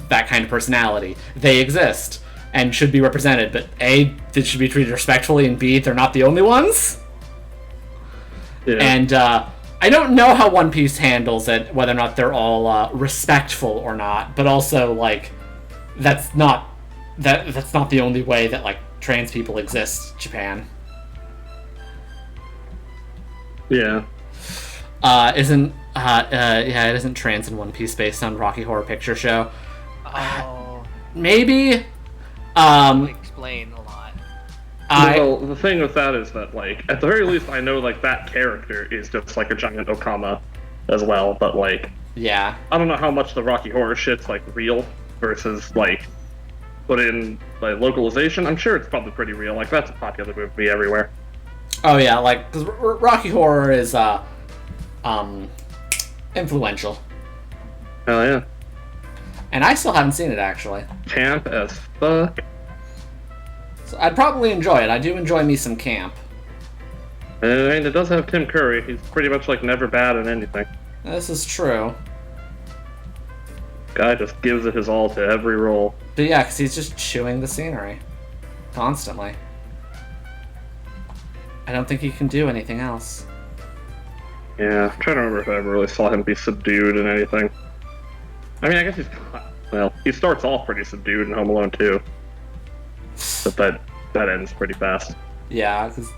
that kind of personality. They exist, and should be represented, but A, they should be treated respectfully, and B, they're not the only ones. Yeah. And, I don't know how One Piece handles it, whether or not they're all, respectful or not, but also, like, that's not the only way that, like, trans people exist, Japan. Yeah. It isn't trans in One Piece based on Rocky Horror Picture Show. Oh. Maybe. Explain a lot. Well, the thing with that is that, like, at the very least, I know, like, that character is just, like, a giant Okama as well, but, like... Yeah. I don't know how much the Rocky Horror shit's, like, real versus, like, put in, like, localization. I'm sure it's probably pretty real. Like, that's a popular movie everywhere. Oh, yeah, like, because Rocky Horror is, influential. Hell yeah. And I still haven't seen it, actually. Camp as fuck. So I'd probably enjoy it. I do enjoy me some camp. And it does have Tim Curry. He's pretty much, like, never bad in anything. This is true. Guy just gives it his all to every role. But yeah, because he's just chewing the scenery. Constantly. I don't think he can do anything else. Yeah, I'm trying to remember if I ever really saw him be subdued in anything. I mean, I guess he starts off pretty subdued in Home Alone 2. But that ends pretty fast. Yeah, because...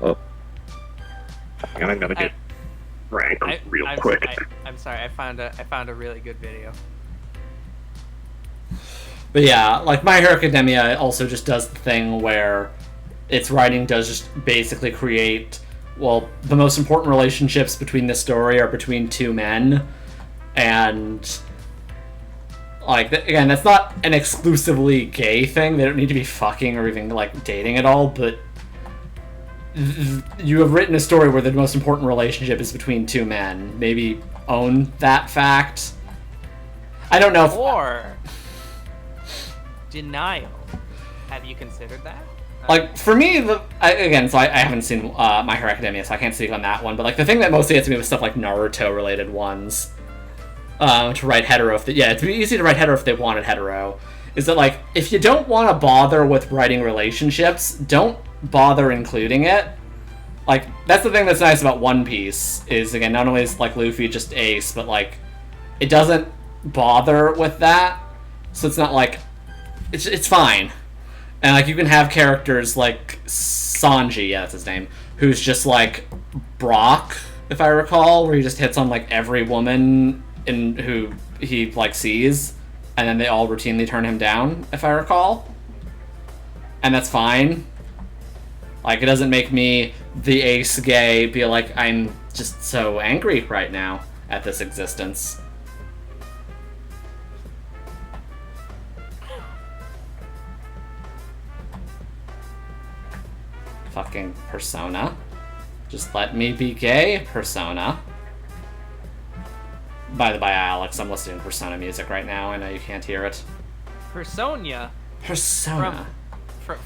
Oh. Hang on, I'm gonna get rank real quick. I'm sorry, I found a really good video. But yeah, like, My Hero Academia also just does the thing where its writing does just basically create, well, the most important relationships between this story are between two men, and, like, again, that's not an exclusively gay thing. They don't need to be fucking or even, like, dating at all, but you have written a story where the most important relationship is between two men. Maybe own that fact. I don't know if... Or... denial. Have you considered that? Like, for me, I haven't seen My Hero Academia, so I can't speak on that one, but, like, the thing that mostly gets me was stuff like Naruto-related ones. To write hetero it'd be easy to write hetero if they wanted hetero. Is that, like, if you don't want to bother with writing relationships, don't bother including it. Like, that's the thing that's nice about One Piece, is, again, not only is, like, Luffy just ace, but, like, it doesn't bother with that, so it's not, like, it's fine. And, like, you can have characters like Sanji, yeah, that's his name, who's just, like, Brock, if I recall, where he just hits on, like, every woman who he, like, sees, and then they all routinely turn him down, if I recall. And that's fine. Like, it doesn't make me, the ace gay, be like, I'm just so angry right now at this existence. Fucking Persona. Just let me be gay, Persona. By the by, Alex, I'm listening to Persona music right now. I know you can't hear it. Persona. Persona. From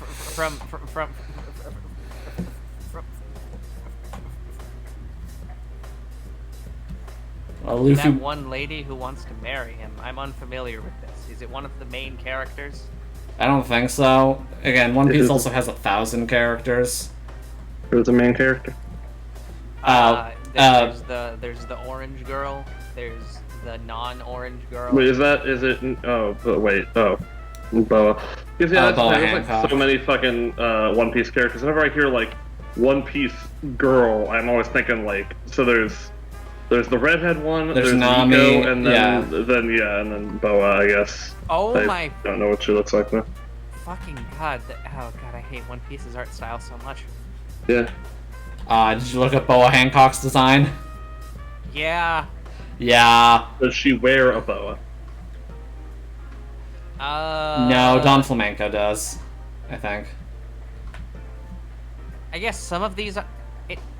Well, Luffy. that one lady who wants to marry him. I'm unfamiliar with this. Is it one of the main characters? I don't think so. Again, One Piece also has 1,000 characters. Who's the main character? There's the orange girl. There's the non-orange girl. Wait, is it? Oh, but wait. Oh, Boa. Because yeah, Boa there's Hancock. like so many fucking One Piece characters. Whenever I hear like One Piece girl, I'm always thinking like, so there's the redhead one. There's Nico, Nami, and then and then Boa, I guess. Oh I my don't know what she looks like now. fucking god! Oh god, I hate One Piece's art style so much. Yeah. Did you look at Boa Hancock's design? Yeah. Yeah. Does she wear a boa? No, Don Flamenco does. I think. I guess some of these.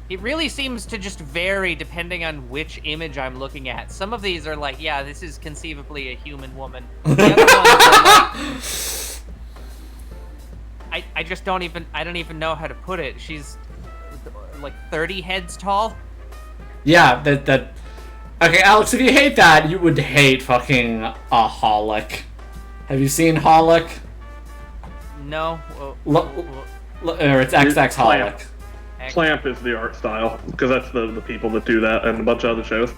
It really seems to just vary depending on which image I'm looking at. Some of these are like, yeah, this is conceivably a human woman. The other ones are like, I just don't even know how to put it. She's like 30 heads tall. Yeah, that. Okay, Alex, if you hate that, you would hate fucking Holic. Have you seen Holic? No. Or it's XX Holic. Clamp is the art style, because that's the people that do that and a bunch of other shows.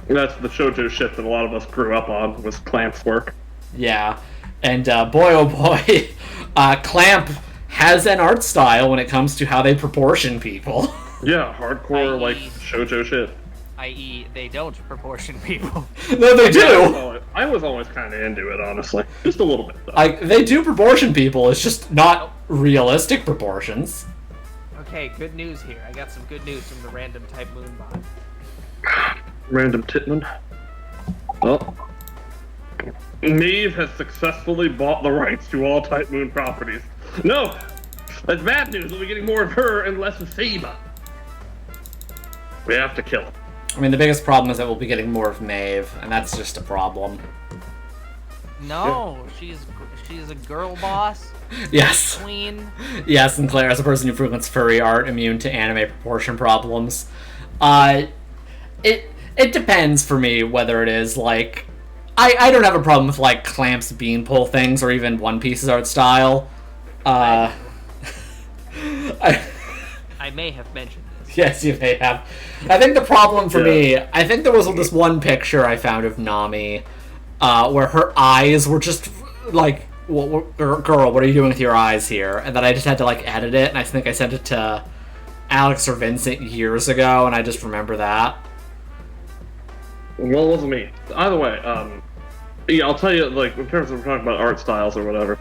And that's the shoujo shit that a lot of us grew up on, was Clamp's work. Yeah, and boy oh boy, Clamp has an art style when it comes to how they proportion people. Yeah, hardcore, like, shoujo shit. I.e., they don't proportion people. No, they do! I was always kind of into it, honestly. Just a little bit, though. Like, they do proportion people, it's just not realistic proportions. Okay, good news here. I got some good news from the random type moonbot. Random Titman. Well, Neve has successfully bought the rights to all Type Moon properties. No! That's bad news. We'll be getting more of her and less of Seba. We have to kill him. I mean, the biggest problem is that we'll be getting more of Maeve, and that's just a problem. No, she's a girl boss. Yes. Queen. Yes, and Claire, as a person who frequents furry art, immune to anime proportion problems. It depends for me whether it is, like... I don't have a problem with, like, Clamp's beanpole things, or even One Piece's art style. I may have mentioned this. Yes, you may have. I think the problem for me... I think there was this one picture I found of Nami, where her eyes were just, like... Girl, what are you doing with your eyes here? And then I just had to, like, edit it, and I think I sent it to Alex or Vincent years ago, and I just remember that. Well, it wasn't me. Either way, yeah, I'll tell you, like, in terms of talking about art styles or whatever,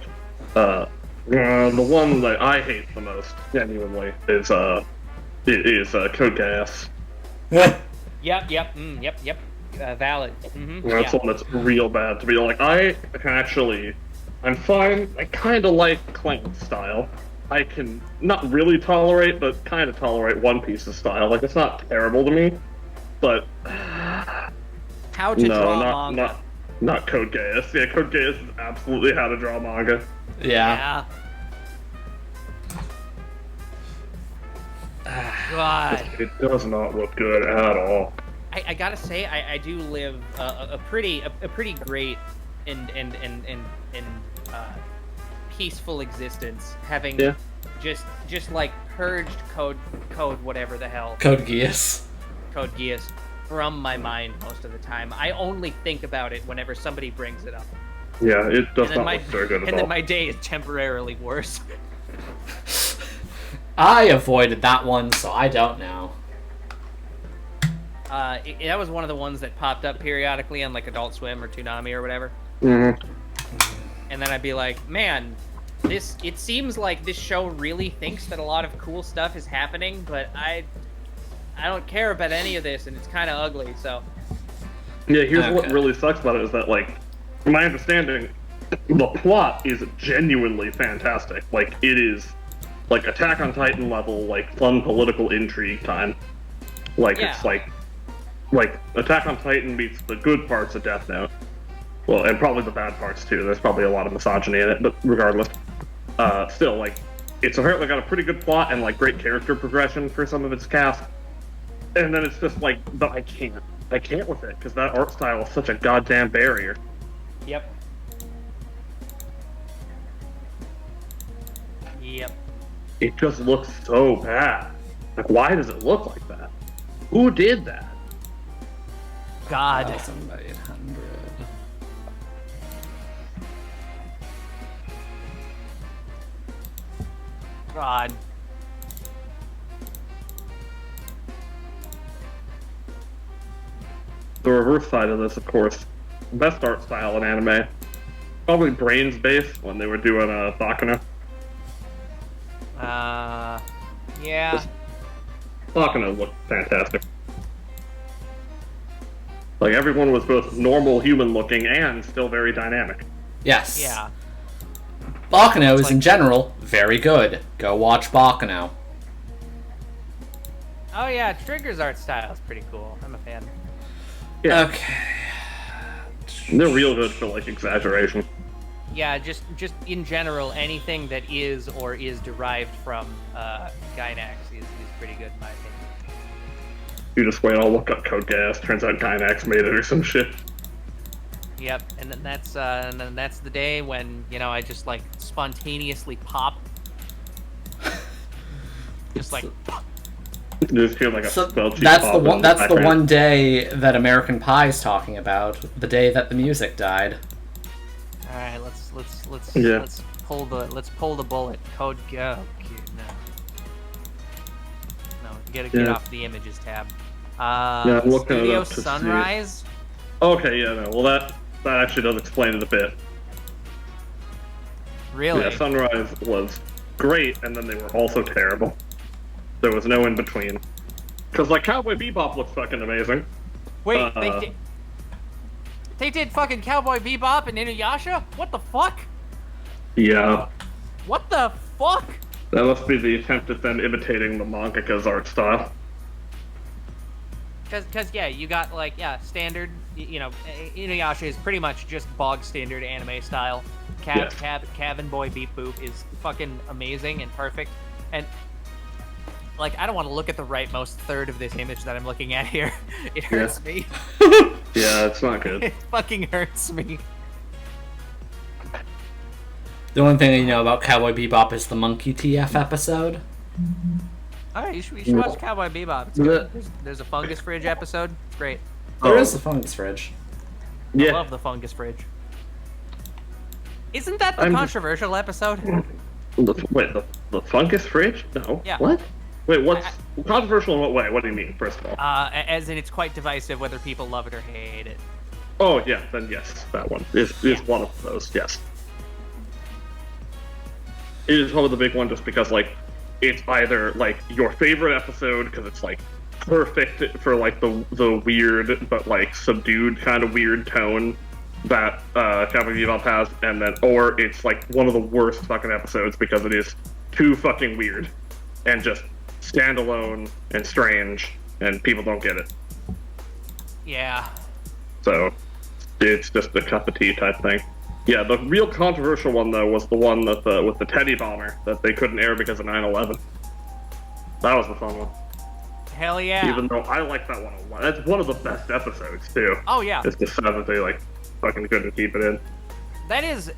the one that I hate the most, genuinely, is Code Geass. Yep. Valid. That's the one that's real bad to be like, I can actually... I'm fine. I kind of like Clank's style. I can not really tolerate, but kind of tolerate One Piece's style. Like, it's not terrible to me, but... How to draw manga. Not Code Geass. Yeah, Code Geass is absolutely how to draw manga. Yeah. God. It does not look good at all. I gotta say, I do live a pretty great and peaceful existence, having just like purged code whatever the hell. Code Geass from my mind most of the time. I only think about it whenever somebody brings it up. Yeah, it does not look very good at all. And then my day is temporarily worse. I avoided that one, so I don't know. That was one of the ones that popped up periodically on like Adult Swim or Toonami or whatever. Mm-hmm. And then I'd be like, man, it seems like this show really thinks that a lot of cool stuff is happening, but I don't care about any of this, and it's kind of ugly, so... Yeah, here's what really sucks about it, is that, like, from my understanding, the plot is genuinely fantastic. Like, it is like Attack on Titan level, like fun political intrigue time. Like it's like Attack on Titan meets the good parts of Death Note. Well, and probably the bad parts too. There's probably a lot of misogyny in it, but regardless, still like it's apparently got a pretty good plot and like great character progression for some of its cast. And then it's just like, but I can't with it because that art style is such a goddamn barrier. Yep. Yep. It just looks so bad. Like, why does it look like that? Who did that? God. 1,800. God. The reverse side of this, of course, best art style in anime, probably Brain's based when they were doing Bakuna. Yeah. Bakuna looked fantastic. Like, everyone was both normal human looking and still very dynamic. Yes. Yeah. Baccano is, in general, very good. Go watch Baccano. Oh yeah, Trigger's art style is pretty cool. I'm a fan. Yeah. Okay. They're real good for, like, exaggeration. Yeah, just in general, anything that is or is derived from Gainax is pretty good in my opinion. You just wait, I'll look up Code Geass. Turns out Gainax made it or some shit. Yep, and then that's the day when, you know, I just like spontaneously pop. Just like pop. You just feel like a spell check that's pop the in one. That's the background. one day that American Pie's talking about. The day that the music died. All right, let's Yeah. pull the bullet. Code go. No, get off the images tab. I'm looking it Studio up to see. Sunrise. Okay, yeah, no. Well, that actually does explain it a bit. Really? Yeah, Sunrise was great, and then they were also terrible. There was no in between. Because, like, Cowboy Bebop looks fucking amazing. Wait, they did fucking Cowboy Bebop and Inuyasha? What the fuck? Yeah. What the fuck? That must be the attempt at them imitating the mangaka's art style. Cause yeah, you got like, yeah, standard, you know, Inuyasha is pretty much just bog standard anime style. Cabin Boy Beep Boop is fucking amazing and perfect. And like, I don't want to look at the rightmost third of this image that I'm looking at here. It hurts me. Yeah, it's not good. It fucking hurts me. The only thing that you know about Cowboy Bebop is the Monkey TF episode. Alright, you should watch Cowboy Bebop. It's good. There's a Fungus Fridge episode. It's great. There is the Fungus Fridge. I Yeah. love the Fungus Fridge. Isn't that the controversial episode? Wait, the Fungus Fridge? No. Yeah. What? Wait, what's controversial in what way? What do you mean, first of all? As in, it's quite divisive whether people love it or hate it. Oh, yeah, then yes, that one is one of those, yes. It is probably the big one just because, like, it's either, like, your favorite episode because it's, like, perfect for, like, the weird but, like, subdued kind of weird tone that Cowboy Bebop has, and then, or it's, like, one of the worst fucking episodes because it is too fucking weird and just standalone and strange, and people don't get it. Yeah. So, it's just a cup of tea type thing. Yeah, the real controversial one, though, was the one that with the Teddy Bomber that they couldn't air because of 9/11. That was the fun one. Hell yeah. Even though I like that one a lot. That's one of the best episodes, too. Oh, yeah. It's just sad that they, like, fucking couldn't keep it in. That is,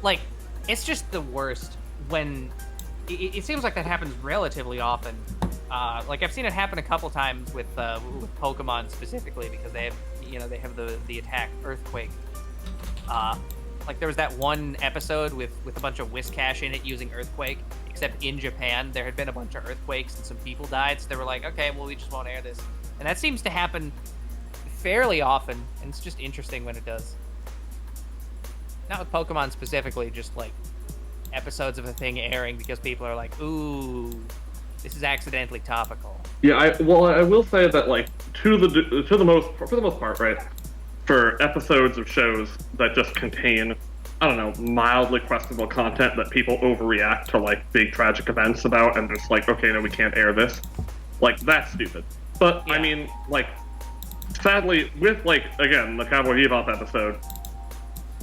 like, it's just the worst when, it seems like that happens relatively often. Like, I've seen it happen a couple times with Pokemon specifically because they have, you know, they have the attack Earthquake. Like, there was that one episode with a bunch of Whiscash in it using Earthquake, except in Japan there had been a bunch of earthquakes and some people died, so they were like, okay, well, we just won't air this. And that seems to happen fairly often, and it's just interesting when it does. Not with Pokemon specifically, just, like, episodes of a thing airing because people are like, ooh, this is accidentally topical. Yeah, I will say that, like, for the most part, right, for episodes of shows that just contain I don't know, mildly questionable content that people overreact to, like, big tragic events about, and just like, okay, no, we can't air this. Like, that's stupid. But, Yeah. I mean, like, sadly, with, like, again, the Cowboy Bebop episode,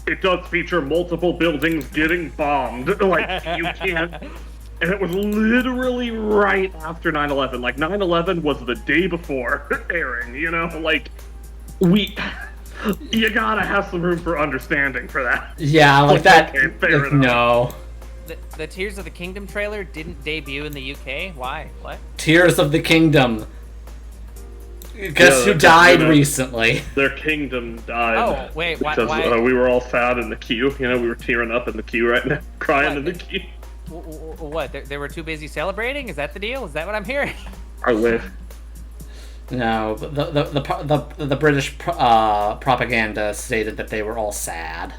it does feature multiple buildings getting bombed. Like, you can't... And it was literally right after 9/11. Like, 9/11 was the day before airing, you know? Like, you gotta have some room for understanding for that. Yeah, like that. Okay, fair Like, enough. no. The Tears of the Kingdom trailer didn't debut in the UK. Why? What? Tears of the Kingdom. Guess Yeah, who died yeah. recently? Their kingdom died. Oh, wait, why- Because we were all sad in the queue. You know, we were tearing up in the queue right now, crying What? in the queue. What? They were too busy celebrating? Is that the deal? Is that what I'm hearing? I live. No, the British propaganda stated that they were all sad.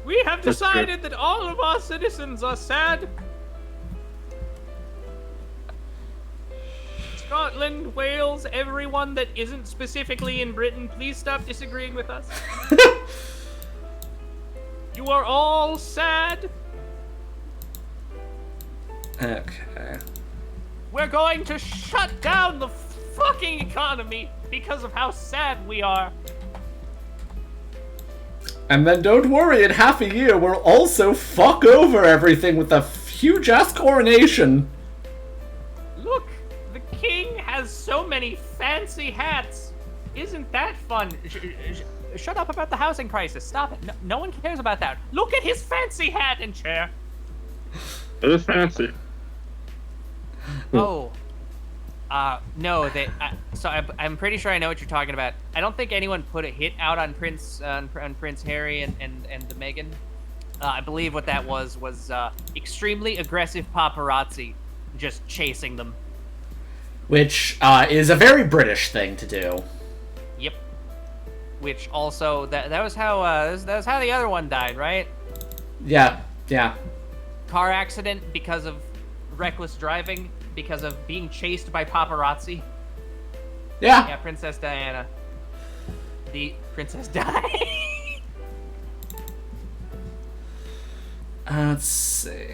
We have That's true. decided that all of our citizens are sad. Scotland, Wales, everyone that isn't specifically in Britain, please stop disagreeing with us. You are all sad. Okay. We're going to shut down the fucking economy because of how sad we are. And then don't worry, in half a year we'll also fuck over everything with a huge ass coronation. Look, the king has so many fancy hats. Isn't that fun? Shut up about the housing crisis. Stop it. No one cares about that. Look at his fancy hat and chair. It is fancy. Oh. No, so I'm pretty sure I know what you're talking about. I don't think anyone put a hit out on Prince Harry and the Meghan. I believe what that was extremely aggressive paparazzi just chasing them. Which is a very British thing to do. Yep. Which also that was how that was how the other one died, right? Yeah. Car accident because of reckless driving, because of being chased by paparazzi. Yeah, Princess Diana. The Princess Di. Let's see.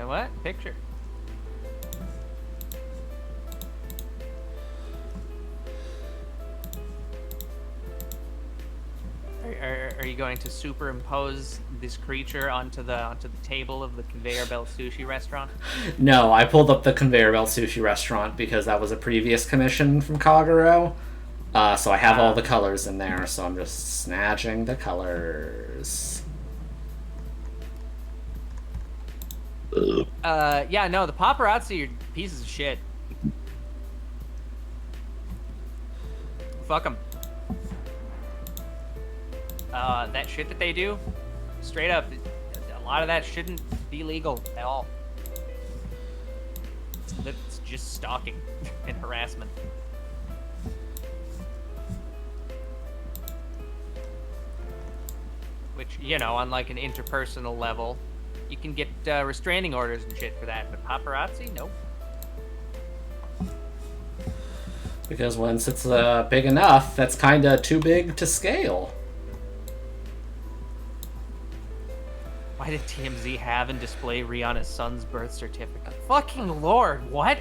What? Picture. Are you going to superimpose this creature onto the table of the conveyor belt sushi restaurant? No, I pulled up the conveyor belt sushi restaurant because that was a previous commission from Kagero. So I have all the colors in there, so I'm just snatching the colors. Yeah, no, the paparazzi are pieces of shit. Fuck them. That shit that they do, straight up, a lot of that shouldn't be legal at all. It's just stalking and harassment. Which, you know, on like an interpersonal level, you can get restraining orders and shit for that, but paparazzi, nope. Because once it's big enough, that's kind of too big to scale. Why did TMZ have and display Rihanna's son's birth certificate? Fucking lord, what?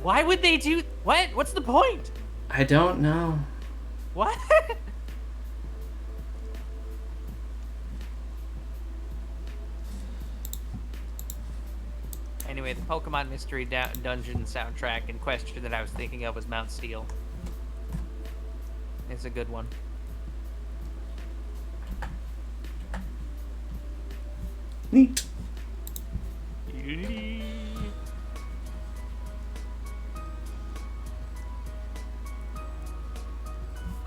Why would they do... What? What's the point? I don't know. What? Anyway, the Pokemon Mystery Dungeon soundtrack in question that I was thinking of was Mount Steel. It's a good one. Neat.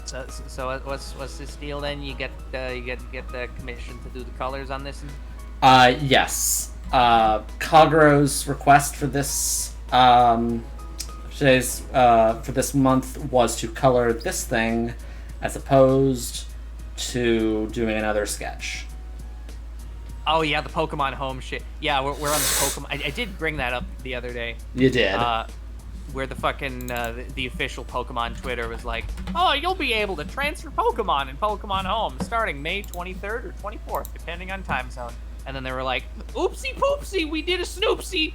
So what's this deal then? You get the commission to do the colors on this? Yes. Kagero's request for this for this month was to color this thing, as opposed to doing another sketch. Oh yeah, the Pokemon Home shit. Yeah, we're on the Pokemon. I did bring that up the other day. You did. Where the fucking the official Pokemon Twitter was like, oh, you'll be able to transfer Pokemon in Pokemon Home starting May 23rd or 24th, depending on time zone. And then they were like, oopsie poopsie, we did a snoopsie.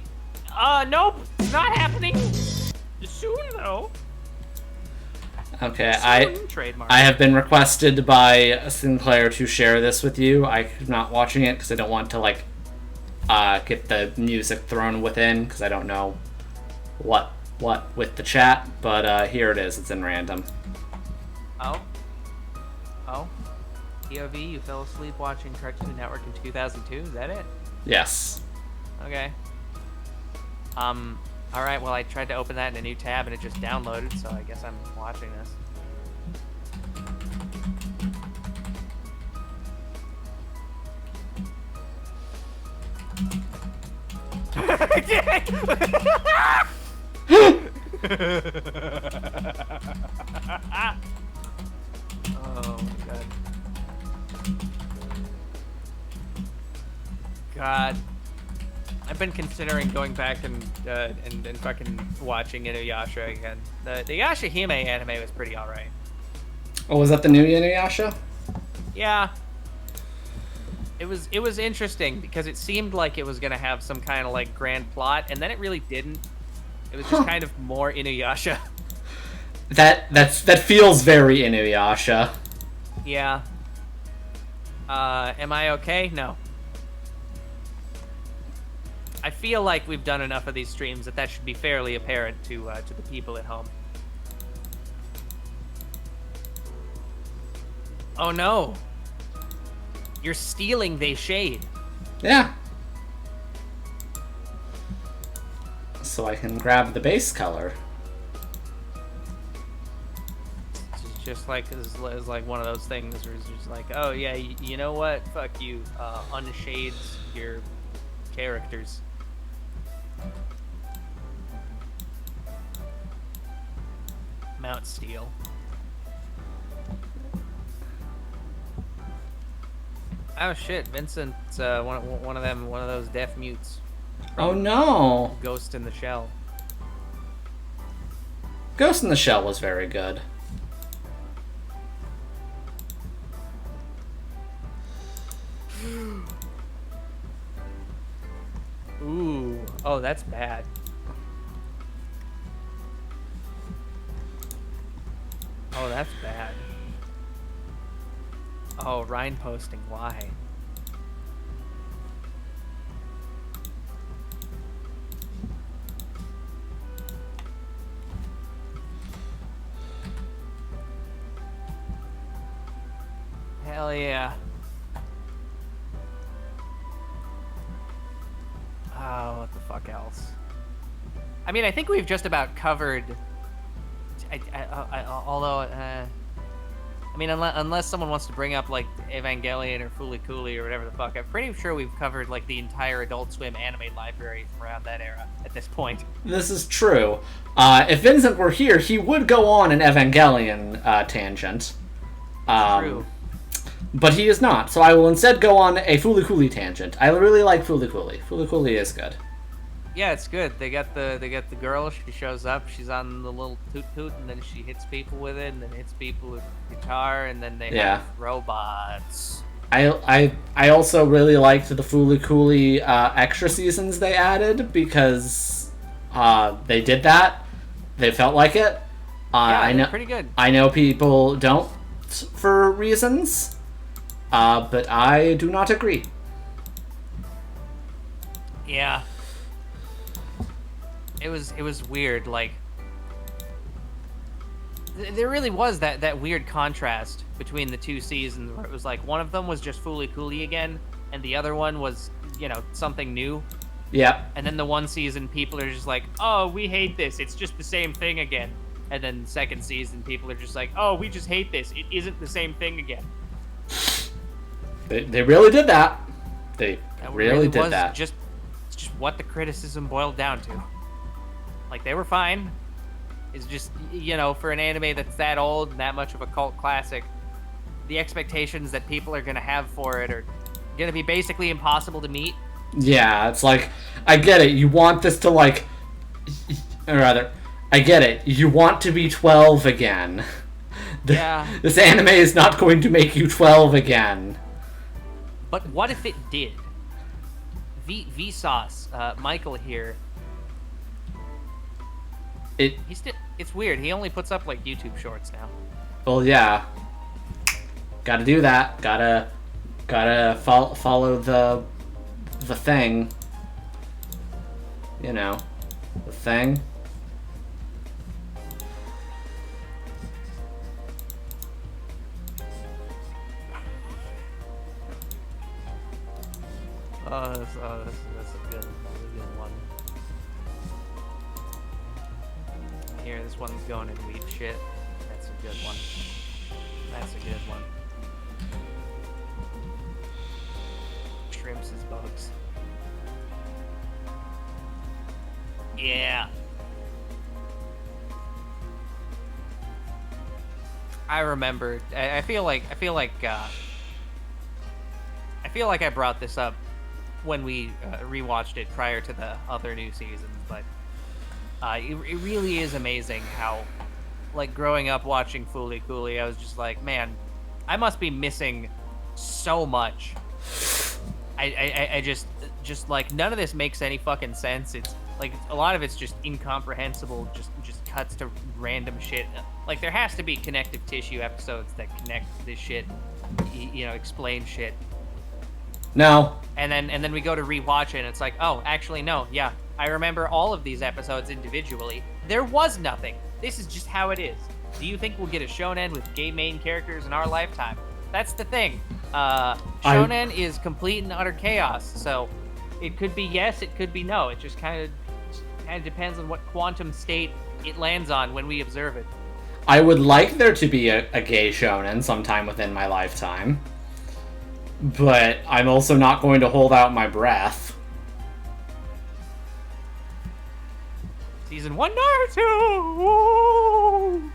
Nope, it's not happening. Soon though. Okay, Trademark. I have been requested by Sinclair to share this with you. I'm not watching it because I don't want to like get the music thrown within because I don't know what with the chat. But here it is. It's in random. Oh. POV, you fell asleep watching Cartoon Network in 2002. Is that it? Yes. Okay. All right. Well, I tried to open that in a new tab and it just downloaded, so I guess I'm watching this. Oh my god. God. I've been considering going back and fucking watching Inuyasha again. The Yashahime anime was pretty alright. Oh, was that the new Inuyasha? Yeah. It was interesting because it seemed like it was gonna have some kind of like grand plot, and then it really didn't. It was just kind of more Inuyasha. That feels very Inuyasha. Yeah. Am I okay? No. I feel like we've done enough of these streams that should be fairly apparent to the people at home. Oh no! You're stealing they shade. Yeah. So I can grab the base color. It's just like it's like one of those things where it's just like, oh yeah, you know what? Fuck you. Unshades your characters. Mount Steel. Oh shit, Vincent's one of those deaf mutes. Oh no! Ghost in the Shell. Ghost in the Shell was very good. Ooh, oh that's bad. Oh, that's bad. Oh, Ryan posting, why? Hell yeah. Oh, what the fuck else? I mean, I think we've just about covered... although, I mean, unless someone wants to bring up, like, Evangelion or Fooly Cooly or whatever the fuck, I'm pretty sure we've covered, like, the entire Adult Swim anime library from around that era at this point. This is true. If Vincent were here, he would go on an Evangelion tangent. True. But he is not, so I will instead go on a Fooly Cooly tangent. I really like Fooly Cooly. Fooly Cooly is good. Yeah, it's good. They got the girl. She shows up. She's on the little toot toot, and then she hits people with it, and then hits people with guitar, and then they have robots. I also really liked the Fooly Cooly extra seasons they added because they did that. They felt like it. Yeah, I know pretty good. I know people don't for reasons, but I do not agree. Yeah. It was weird, like there really was that weird contrast between the two seasons where it was like one of them was just Fooly Cooly again and the other one was, you know, something new. Yeah. And then the one season people are just like, "Oh, we hate this. It's just the same thing again." And then the second season people are just like, "Oh, we just hate this. It isn't the same thing again." They really did that. They really did that. Just what the criticism boiled down to. Like, they were fine. It's just, you know, for an anime that's that old and that much of a cult classic, the expectations that people are going to have for it are gonna be basically impossible to meet. Yeah, it's like, I get it. You want this to, like... Or rather, I get it. You want to be 12 again. Yeah. This anime is not going to make you 12 again. But what if it did? Vsauce, Michael here. It's weird. He only puts up, like, YouTube shorts now. Well, yeah. Gotta do that. Gotta follow the thing. You know, the thing. That's a good one. Here, this one's going in weed shit. That's a good one. That's a good one. Shrimps is bugs. Yeah. I remember. I feel like I brought this up when we rewatched it prior to the other new seasons, but it really is amazing how, like, growing up watching Fooly Cooly, I was just like, man, I must be missing so much. I just like, none of this makes any fucking sense. It's like, a lot of it's just incomprehensible, just cuts to random shit. Like, there has to be connective tissue episodes that connect this shit, you know, explain shit. No. And then we go to rewatch it, and it's like, oh, actually, no, yeah. I remember all of these episodes individually. There was nothing. This is just how it is. Do you think we'll get a shonen with gay main characters in our lifetime? That's the thing. Shonen is complete and utter chaos, so it could be yes, it could be no. It just kind of depends on what quantum state it lands on when we observe it. I would like there to be a gay shonen sometime within my lifetime. But I'm also not going to hold out my breath. Season 1, Naruto! Woo!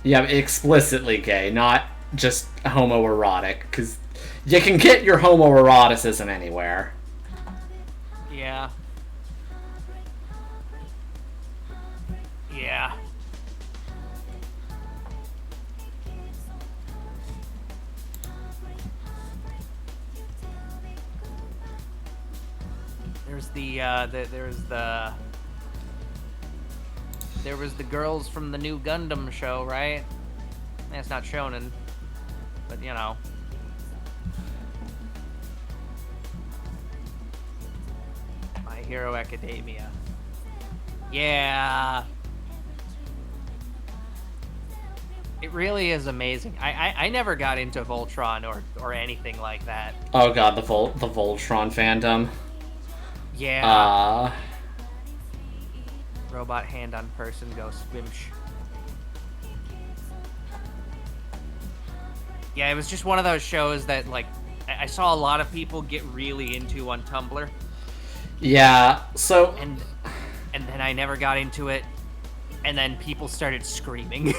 Yeah, explicitly gay, not just homoerotic, because you can get your homoeroticism anywhere. Yeah. Yeah. There was the girls from the new Gundam show, right? It's not shonen, but you know. My Hero Academia. Yeah. It really is amazing. I never got into Voltron or anything like that. Oh god, the Voltron fandom. Yeah. Robot hand on person go swimsh. Yeah, it was just one of those shows that, like, I saw a lot of people get really into on Tumblr. Yeah, so... And then I never got into it, and then people started screaming.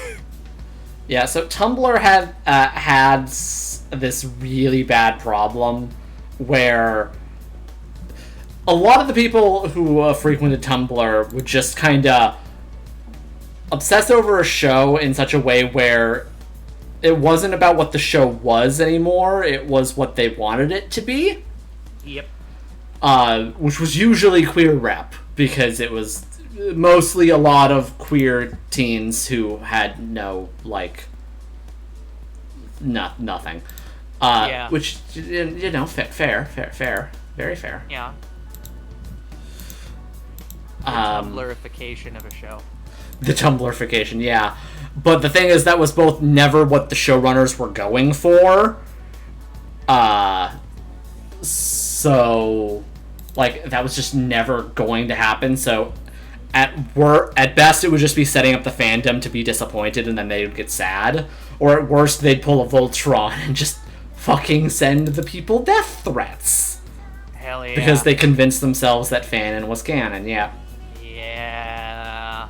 Yeah, so Tumblr had this really bad problem where a lot of the people who frequented Tumblr would just kind of obsess over a show in such a way where it wasn't about what the show was anymore, it was what they wanted it to be. Yep. Which was usually queer rep, because it was mostly a lot of queer teens who had no, like, nothing. Yeah. Which, you know, fair, very fair. Yeah. The Tumblrification of a show. The Tumblrification, yeah. But the thing is, that was both never what the showrunners were going for. So, like, that was just never going to happen. So, at best, it would just be setting up the fandom to be disappointed, and then they would get sad. Or at worst, they'd pull a Voltron and just fucking send the people death threats. Hell yeah. Because they convinced themselves that fanon was canon, yeah. Yeah.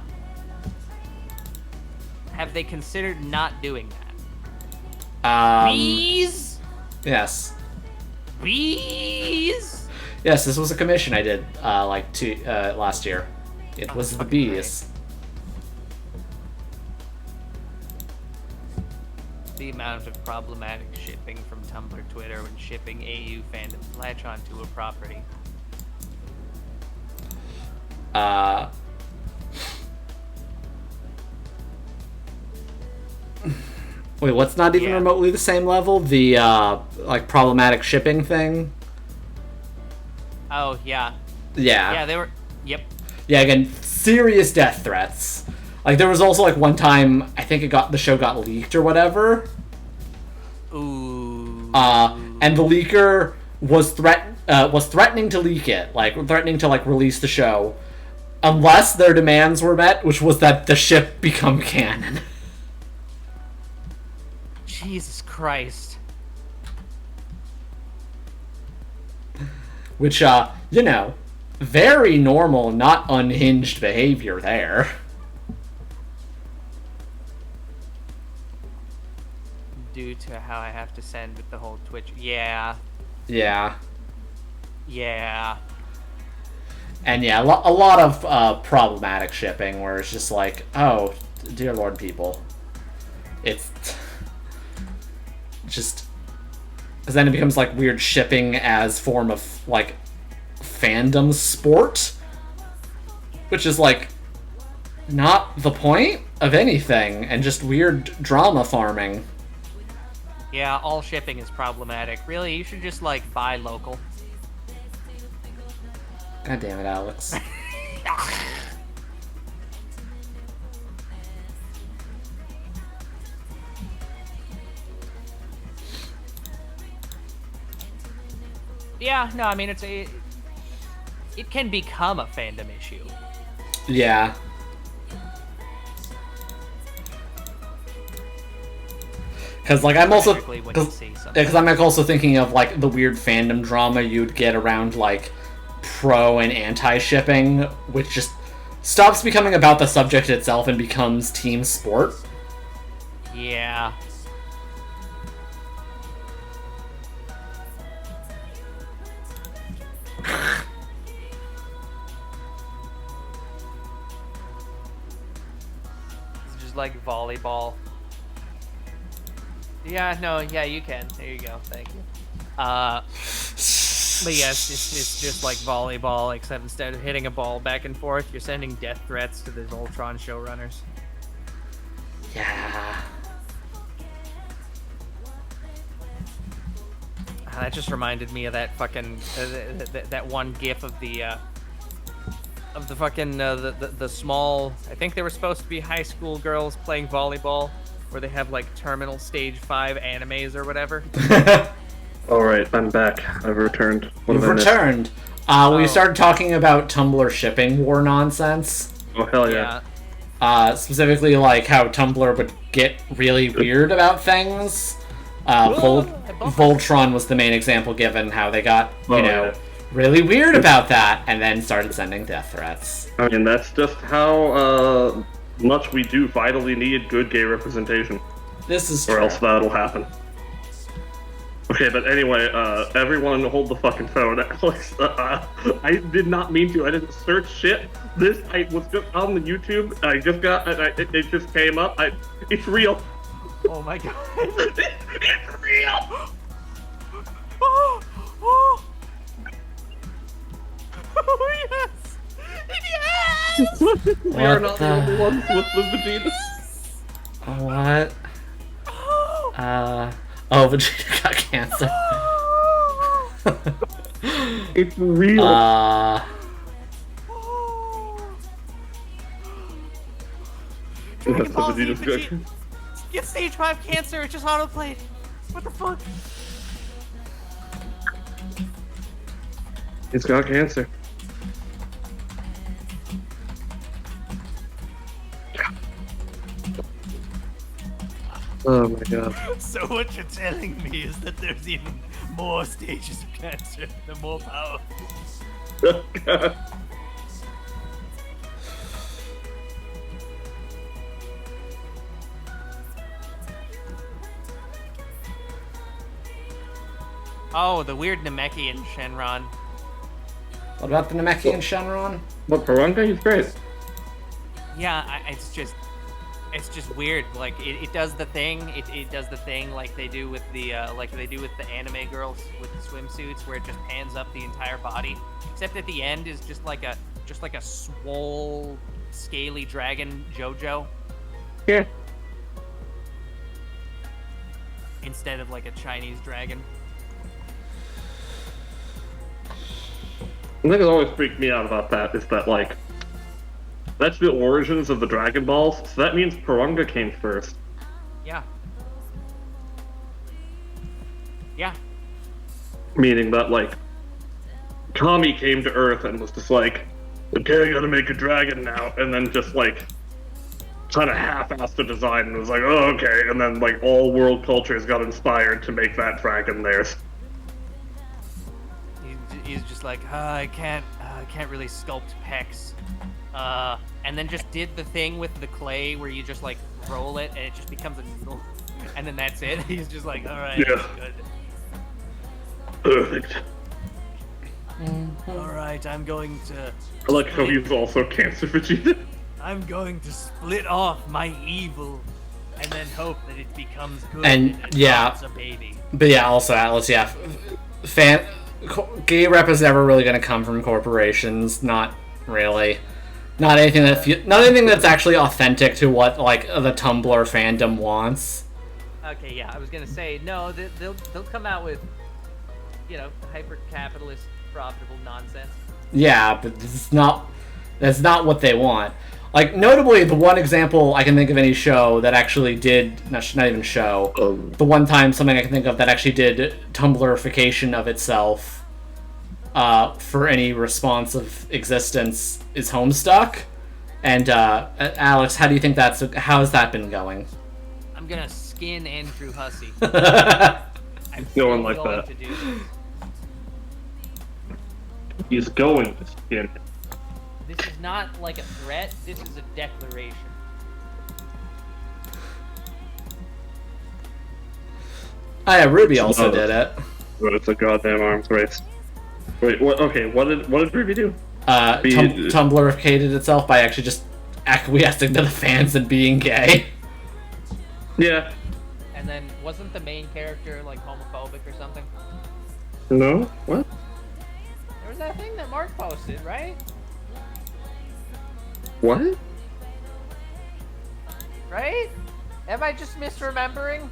Have they considered not doing that? Please? Yes. Bees. Yes, this was a commission I did last year. It was the fucking bees. The amount of problematic shipping from Tumblr, Twitter when shipping AU fandoms latch onto a property. Wait, what's not even Yeah. remotely the same level? The problematic shipping thing. Oh yeah. Yeah. Yeah, they were. Yep. Yeah, again, serious death threats. Like there was also like one time I think the show got leaked or whatever. Ooh. And the leaker was threatening to leak it, like threatening to release the show, unless their demands were met, which was that the ship become canon. Jesus Christ. Which, very normal, not unhinged behavior there. Due to how I have to send with the whole Twitch. Yeah. Yeah. Yeah. And yeah, a lot of problematic shipping where it's just like, oh, dear Lord, people. It's just... Because then it becomes like weird shipping as form of like fandom sport. Which is like not the point of anything and just weird drama farming. Yeah, all shipping is problematic. Really, you should just buy local. God damn it, Alex. Yeah, no, I mean it can become a fandom issue. Yeah. Because I'm also Particularly when you see something. because I'm also thinking of the weird fandom drama you'd get around pro and anti shipping, which just stops becoming about the subject itself and becomes team sport. Yeah. It's just like volleyball. Yeah, no, yeah, you can. There you go. Thank you. But yes, it's just like volleyball, except instead of hitting a ball back and forth, you're sending death threats to the Voltron showrunners. Yeah. That just reminded me of that fucking that one GIF of the fucking the small. I think they were supposed to be high school girls playing volleyball, where they have terminal stage 5 animes or whatever. Alright, I'm back. I've returned. You've returned. We started talking about Tumblr shipping war nonsense. Oh, hell yeah. Specifically, how Tumblr would get really weird about things. Voltron was the main example given, how they got, really weird about that, and then started sending death threats. I mean, that's just how much we do vitally need good gay representation. This is Or true. else that'll happen. Okay, but anyway, everyone hold the fucking phone. Alex, I did not mean to. I didn't search shit. I was just on the YouTube. I just got it. It just came up. It's real. Oh my god. It's real. Oh, oh. Oh yes. Yes. We are not the only ones with the Vegeta. What? Vegeta got cancer. It's real. Dragon Ball Z Vegeta's Vegeta. good. Get stage 5 cancer. It just autoplayed. What the fuck? He's got cancer. Oh my god. So what you're telling me is that there's even more stages of cancer, the more power. Oh god. Oh, the weird Namekian Shenron. What about the Namekian Shenron? But Purunga, he's great. Yeah, it's just weird. Like it does the thing. It does the thing like they do with the anime girls with the swimsuits, where it just pans up the entire body. Except at the end is just like a swole, scaly dragon JoJo. Yeah. Instead of like a Chinese dragon. The thing that always freaked me out about that is that, like, that's the origins of the Dragon Balls, so that means Purunga came first. Yeah. Yeah. Meaning that, like, Kami came to Earth and was just like, okay, I gotta make a dragon now, and then just, like, kind of half-assed the design and was like, oh, okay, and then, like, all world cultures got inspired to make that dragon theirs. He's just like, I can't really sculpt pecs. And then just did the thing with the clay where you just like roll it and it just becomes a noodle, and then that's it. He's just like, all right, Yeah. that's good. Perfect. All right, I'm going to. I like how he's also Cancer Vegeta. I'm going to split off my evil, and then hope that it becomes good. And yeah, adopts a baby. but yeah, also Atlas, yeah, gay rep is never really going to come from corporations. Not really. Not anything that's actually authentic to what like the Tumblr fandom wants. Okay, yeah, I was gonna say no. They'll come out with, hyper capitalist profitable nonsense. Yeah, but that's not what they want. Like, notably, the one example I can think of any show that actually did, not even show, the one time something I can think of that actually did Tumblrification of itself for any responsive existence is Homestuck. And, Alex, how do you think how has that been going? I'm gonna skin Andrew Hussey. I'm Going like going that. to do this. He's going to skin him. This is not like a threat, this is a declaration. Oh yeah, Ruby also did it. But it's a goddamn arms race. Wait, what? Okay, what did Ruby do? Tumblrificated itself by actually just acquiescing to the fans and being gay. Yeah. And then, wasn't the main character, like, homophobic or something? No? What? There was that thing that Mark posted, right? What? Right? Am I just misremembering?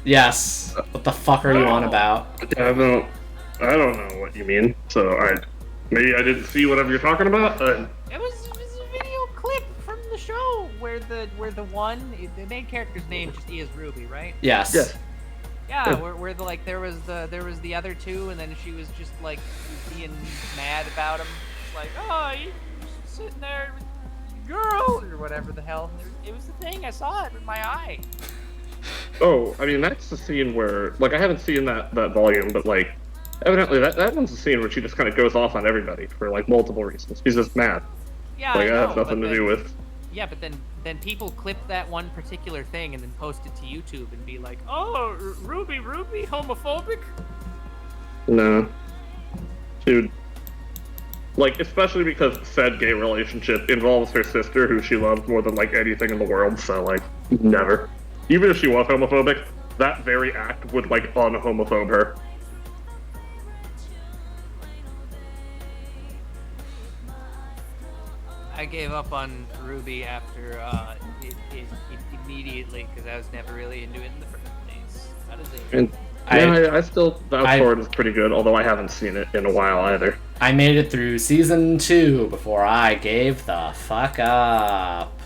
Yes. What the fuck are you on about? I don't know what you mean. So, maybe I didn't see whatever you're talking about. It was a video clip from the show where the main character's name just is Ruby, right? Yes. Yes. Yeah, where there was the other two, and then she was just like being mad about him, like, oh, you just sitting there with your girl or whatever the hell. It was the thing. I saw it with my eye. Oh, I mean, that's the scene where, like, I haven't seen that volume, but, like, evidently that one's the scene where she just kind of goes off on everybody for, like, multiple reasons. She's just mad. Yeah, Like, I know, that has nothing to do with... Yeah, but then people clip that one particular thing and then post it to YouTube and be like, oh, Ruby, homophobic? No. Dude. Like, especially because said gay relationship involves her sister, who she loves more than, like, anything in the world, so, like, never. Even if she was homophobic, that very act would, like, un-homophobe her. I gave up on Ruby after it immediately, because I was never really into it in the first place. How does it? And I still, that sword is pretty good, although I haven't seen it in a while either. I made it through season 2 before I gave the fuck up.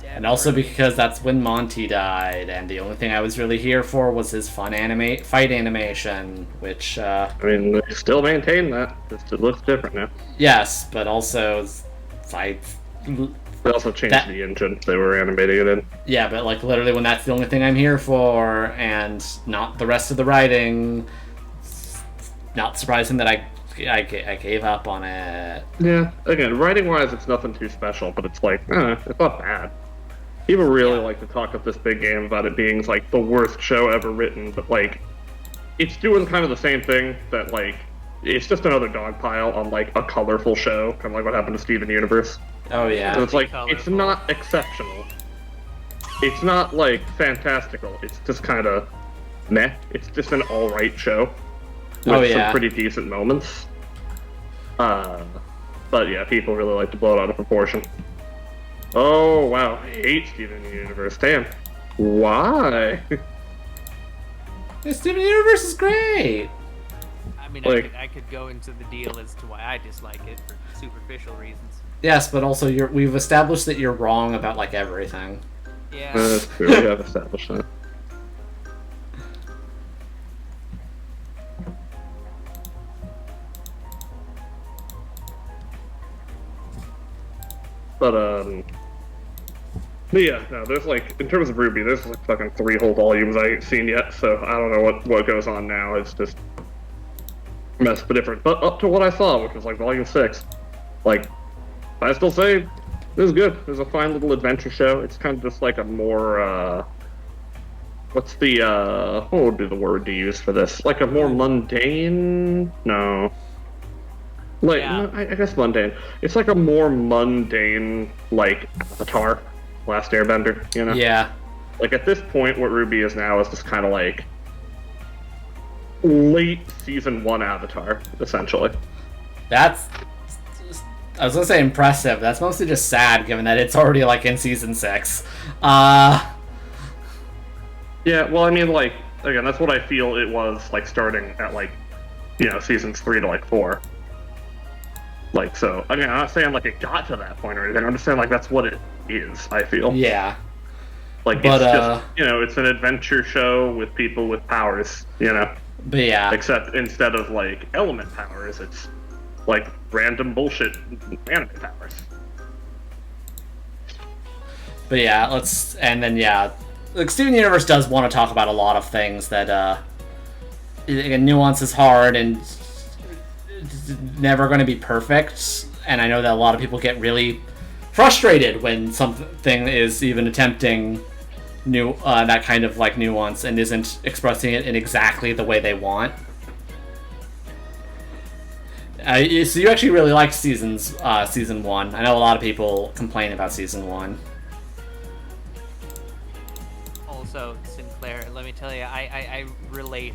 And also because that's when Monty died, and the only thing I was really here for was his fun fight animation, which, I mean, they still maintain that, just it looks different now. yes, but also, They also changed the engine they were animating it in. Yeah, but, like, literally when that's the only thing I'm here for, and not the rest of the writing, not surprising that I gave up on it. Yeah, again, writing-wise, it's nothing too special, but it's like, it's not bad. People really like to talk up this big game about it being, like, the worst show ever written, but, like, it's doing kind of the same thing that, like, it's just another dog pile on, like, a colorful show, kind of like what happened to Steven Universe. Oh yeah. So it's like, Colorful. it's not exceptional. It's not, like, fantastical. It's just kind of meh. It's just an alright show. With some pretty decent moments. But yeah, people really like to blow it out of proportion. Oh, wow. I hate Steven Universe. Damn. Why? Steven Universe is great! I mean, Like- I could go into the deal as to why I dislike it for superficial reasons. Yes, but also we've established that you're wrong about, like, everything. Yeah. That's true. We have established that. But yeah, no, there's like, in terms of Ruby, there's like fucking 3 whole volumes I ain't seen yet, so I don't know what goes on now. It's just mess but different. But up to what I saw, which was like volume 6, like, I still say it was good. It was a fine little adventure show. It's kind of just like a more, what's the, what would be the word to use for this? Like a more mundane? No. Like, Yeah. no, I guess mundane. It's like a more mundane, like, Avatar, Last Airbender, you know? Yeah. Like, at this point, what Ruby is now is just kind of like late season 1 Avatar, essentially. That's... I was gonna say impressive. That's mostly just sad, given that it's already, like, in season 6. Yeah, well, I mean, like, again, that's what I feel it was, like, starting at, like, you know, seasons 3 to, like, 4. Like, so, I mean, I'm not saying, like, it got to that point or anything. I'm just saying, like, that's what it is, I feel. Yeah. Like, But, it's just, you know, it's an adventure show with people with powers, you know? But yeah. Except instead of, like, element powers, it's, like, random bullshit anime powers. But yeah, like, Steven Universe does want to talk about a lot of things that, again, nuance is hard and it's never going to be perfect, and I know that a lot of people get really frustrated when something is even attempting that kind of, like, nuance and isn't expressing it in exactly the way they want. So you actually really liked season 1. I know a lot of people complain about season 1. Also, Sinclair, let me tell you, I relate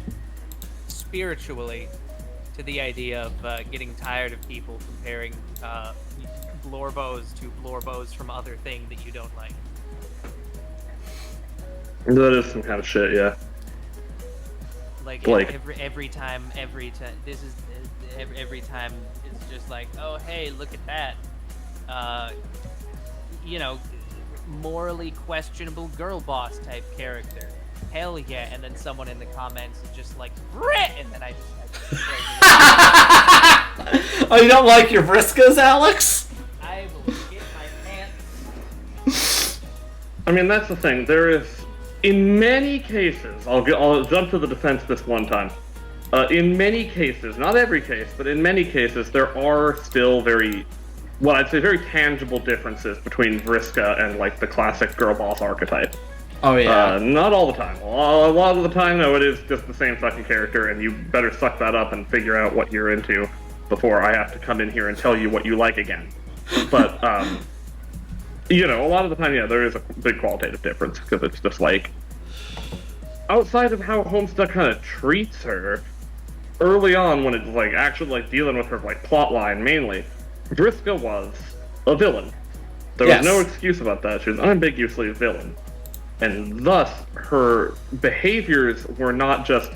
spiritually to the idea of getting tired of people comparing Blorbos to Blorbos from other thing that you don't like. That is some kind of shit, yeah. Like, Like- every time this is every time it's just like, oh hey, look at that, you know, morally questionable girl boss type character. Hell yeah! And then someone in the comments is just like, Brit! And then I just Oh, you don't like your Briscoes, Alex? I will get my pants. I mean, that's the thing. There is, in many cases, I'll jump to the defense this one time. In many cases, not every case, but in many cases, there are still very tangible differences between Vriska and, like, the classic girl boss archetype. Oh yeah. Not all the time. A lot of the time, though, it is just the same fucking character, and you better suck that up and figure out what you're into before I have to come in here and tell you what you like again. But, you know, a lot of the time, yeah, there is a big qualitative difference, because it's just like, outside of how Homestuck kind of treats her, early on, when it's, like, actually, like, dealing with her, like, plot line, mainly, Vriska was a villain. There was Yes. no excuse about that. She was unambiguously a villain. And thus, her behaviors were not just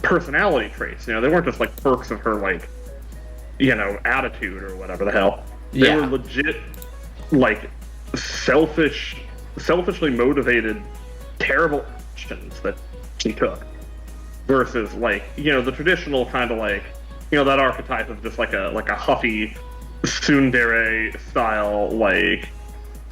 personality traits. You know, they weren't just, like, perks of her, like, you know, attitude or whatever the hell. They Yeah. were legit, like, selfishly motivated, terrible actions that she took. Versus, like, you know, the traditional kind of, like, you know, that archetype of just, like a huffy, tsundere style, like,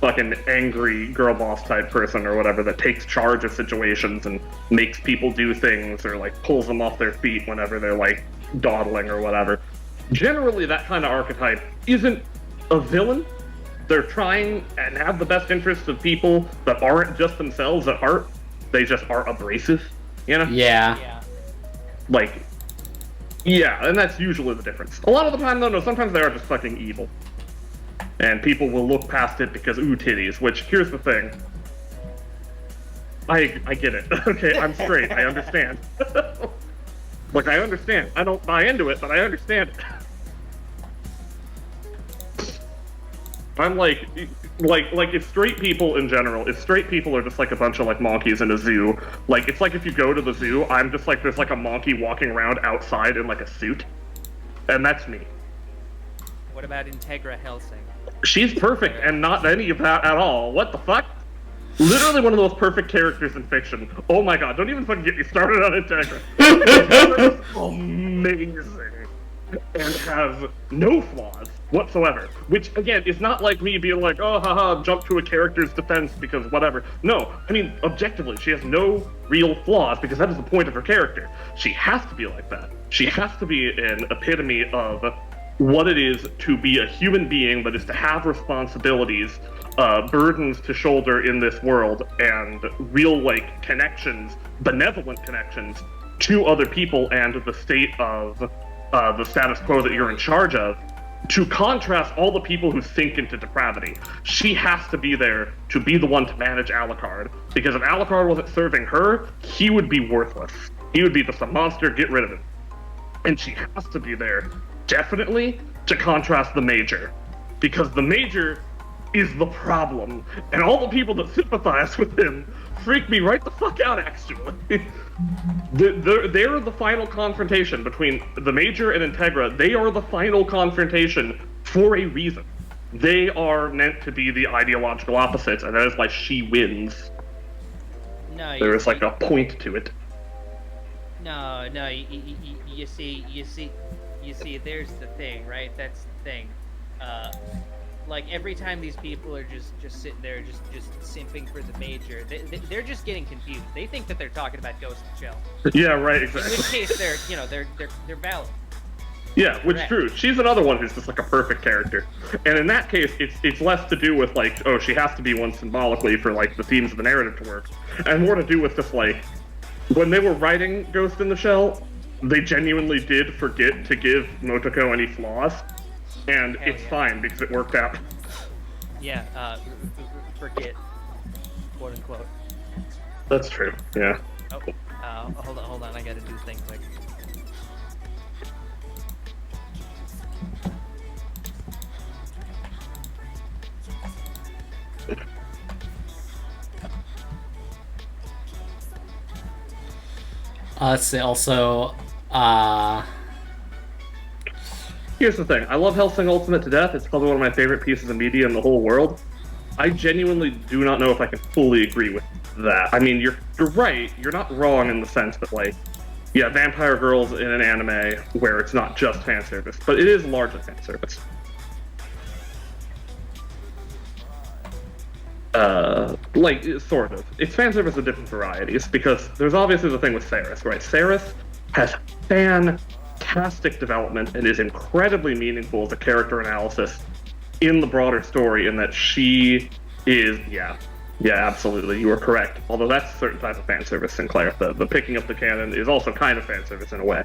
fucking angry girl boss type person or whatever that takes charge of situations and makes people do things or, like, pulls them off their feet whenever they're, like, dawdling or whatever. Generally, that kind of archetype isn't a villain. They're trying and have the best interests of people that aren't just themselves at heart. They just are abrasive, you know? Yeah. Yeah. Like, yeah, and that's usually the difference. A lot of the time, though, no, sometimes they are just fucking evil. And people will look past it because, ooh, titties, which, here's the thing. I get it. Okay, I'm straight. I understand. Like, I understand. I don't buy into it, but I understand it. I'm like if straight people in general, if straight people are just like a bunch of like monkeys in a zoo, like it's like if you go to the zoo, I'm just like there's like a monkey walking around outside in like a suit, and that's me. What about Integra Helsing? She's perfect and not any of that at all. What the fuck? Literally one of the most perfect characters in fiction. Oh my god, don't even fucking get me started on Integra. Integra is amazing and has no flaws whatsoever. Which, again, is not like me being like, oh, haha, jump to a character's defense because whatever. No, I mean, objectively, she has no real flaws because that is the point of her character. She has to be like that. She has to be an epitome of what it is to be a human being that is to have responsibilities, burdens to shoulder in this world, and real, like, connections, benevolent connections to other people and the state of the status quo that you're in charge of, to contrast all the people who sink into depravity. She has to be there to be the one to manage Alucard, because if Alucard wasn't serving her, he would be worthless. He would be just a monster, get rid of him. And she has to be there, definitely, to contrast the Major, because the Major is the problem, and all the people that sympathize with him freak me right the fuck out, actually. They're the final confrontation between the Major and Integra. They are the final confrontation for a reason. They are meant to be the ideological opposites, and that is why she wins. No, there is like a point to it. No, you see, there's the thing, right? That's the thing. Like every time these people are just sitting there, just simping for the Major, they're just getting confused. They think that they're talking about Ghost in the Shell. Yeah, right, exactly. In which case, they're valid. Yeah, which is true. She's another one who's just like a perfect character, and in that case, it's less to do with like, oh, she has to be one symbolically for like the themes of the narrative to work, and more to do with just like when they were writing Ghost in the Shell, they genuinely did forget to give Motoko any flaws. And it's fine because it worked out. Yeah, forget, quote unquote. That's true, yeah. Oh, hold on, I gotta do the thing quick. Let's see, also, Here's the thing, I love Hellsing Ultimate to death. It's probably one of my favorite pieces of media in the whole world. I genuinely do not know if I can fully agree with that. I mean, you're right, you're not wrong in the sense that, like, yeah, vampire girls in an anime where it's not just fan service, but it is largely fan service. Like, sort of. It's fan service of different varieties, because there's obviously the thing with Ceres, right? Ceres has fantastic development and is incredibly meaningful as a character analysis in the broader story, in that she is, yeah, absolutely, you are correct. Although that's a certain type of fan service, Sinclair. The picking up the canon is also kind of fan service in a way.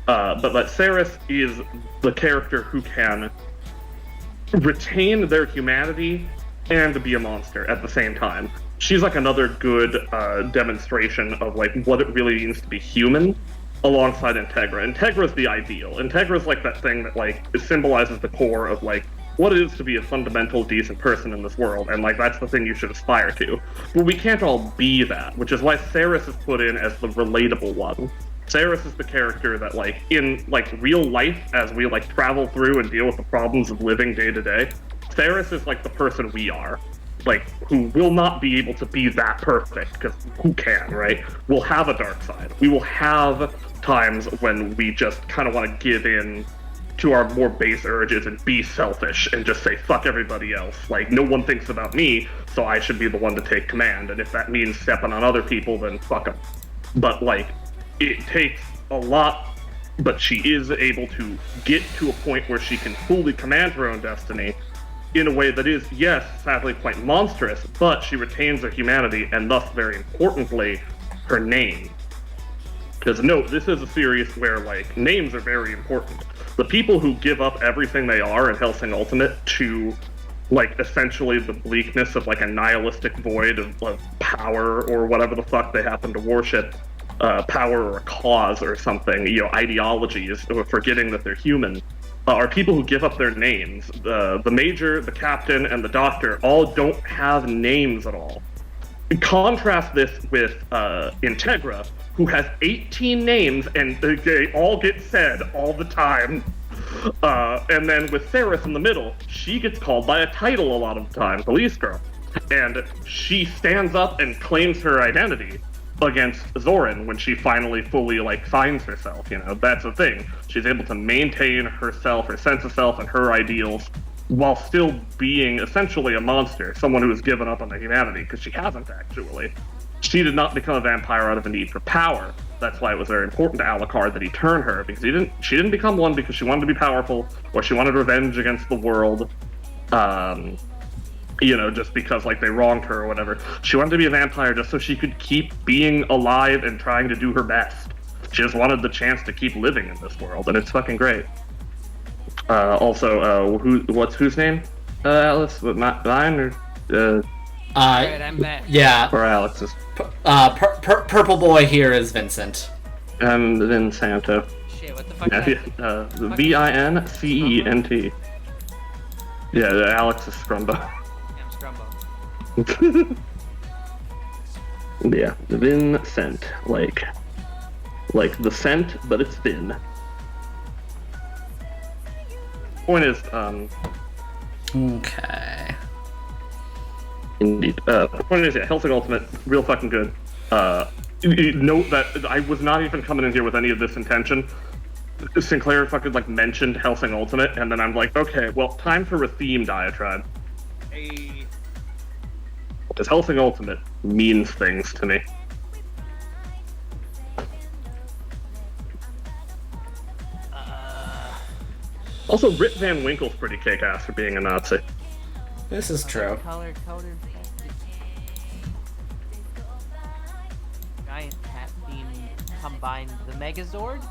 But Ceres is the character who can retain their humanity and be a monster at the same time. She's like another good demonstration of like what it really means to be human, alongside Integra. Integra's the ideal. Integra's like that thing that like symbolizes the core of like what it is to be a fundamental decent person in this world, and like that's the thing you should aspire to. But we can't all be that, which is why Ceres is put in as the relatable one. Ceres is the character that like in like real life, as we like travel through and deal with the problems of living day to day, Ceres is like the person we are. Like, who will not be able to be that perfect, because who can, right? We'll have a dark side. We will have times when we just kind of want to give in to our more base urges and be selfish and just say, fuck everybody else. Like, no one thinks about me, so I should be the one to take command. And if that means stepping on other people, then fuck them. But, like, it takes a lot, but she is able to get to a point where she can fully command her own destiny in a way that is, yes, sadly quite monstrous, but she retains her humanity and thus, very importantly, her name. Because no, this is a series where like names are very important. The people who give up everything they are in Hellsing Ultimate to like essentially the bleakness of like a nihilistic void of power or whatever the fuck they happen to worship, power or a cause or something, ideologies, or forgetting that they're human, are people who give up their names. The major, the captain, and the doctor all don't have names at all. Contrast this with Integra, who has 18 names and they all get said all the time. And then with Ceres in the middle, she gets called by a title a lot of the time, Police Girl. And she stands up and claims her identity against Zoran when she finally fully, finds herself, That's the thing. She's able to maintain herself, her sense of self, and her ideals, while still being essentially a monster, someone who has given up on the humanity, because she hasn't, actually. She did not become a vampire out of a need for power. That's why it was very important to Alucard that he turn her, because she didn't become one because she wanted to be powerful, or she wanted revenge against the world, just because, they wronged her or whatever. She wanted to be a vampire just so she could keep being alive and trying to do her best. She just wanted the chance to keep living in this world, and it's fucking great. Whose name? Alice? Mine or? Alright, I'm back. Yeah. Or Alex's? Purple boy here is Vincent. I'm Vincenzo. Shit, what the fuck? Vincent. Yeah, Alex is Scrumbo. I'm Scrumbo. Yeah, Vincent, like the scent, but it's Vin. Point is, Okay. Indeed. Point is, yeah, Hellsing Ultimate, real fucking good. Note that I was not even coming in here with any of this intention. Sinclair fucking mentioned Hellsing Ultimate, and then I'm like, okay, well, time for a theme diatribe. Hey. Because Hellsing Ultimate means things to me. Also, Rip Van Winkle's pretty kick-ass for being a Nazi. This is true. Color-coded giant cat beam combined the Megazord?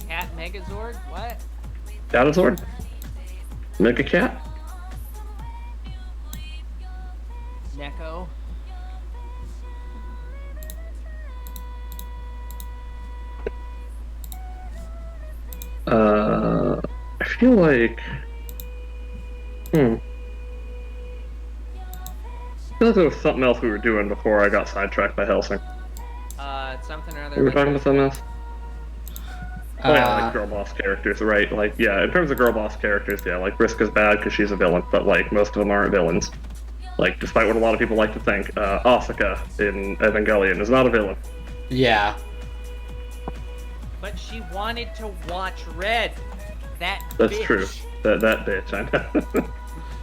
Cat Megazord? What? Datazord? Mega Cat? Neko? I feel like... I feel like there was something else we were doing before I got sidetracked by Hellsing. Something or other. We were talking about something else? Uh, Girl boss characters, right? In terms of girl boss characters, yeah, Vriska's bad because she's a villain, but, most of them aren't villains. Despite what a lot of people like to think, Asuka in Evangelion is not a villain. yeah. But she wanted to watch Red. That's That's bitch. true. That bitch, I know.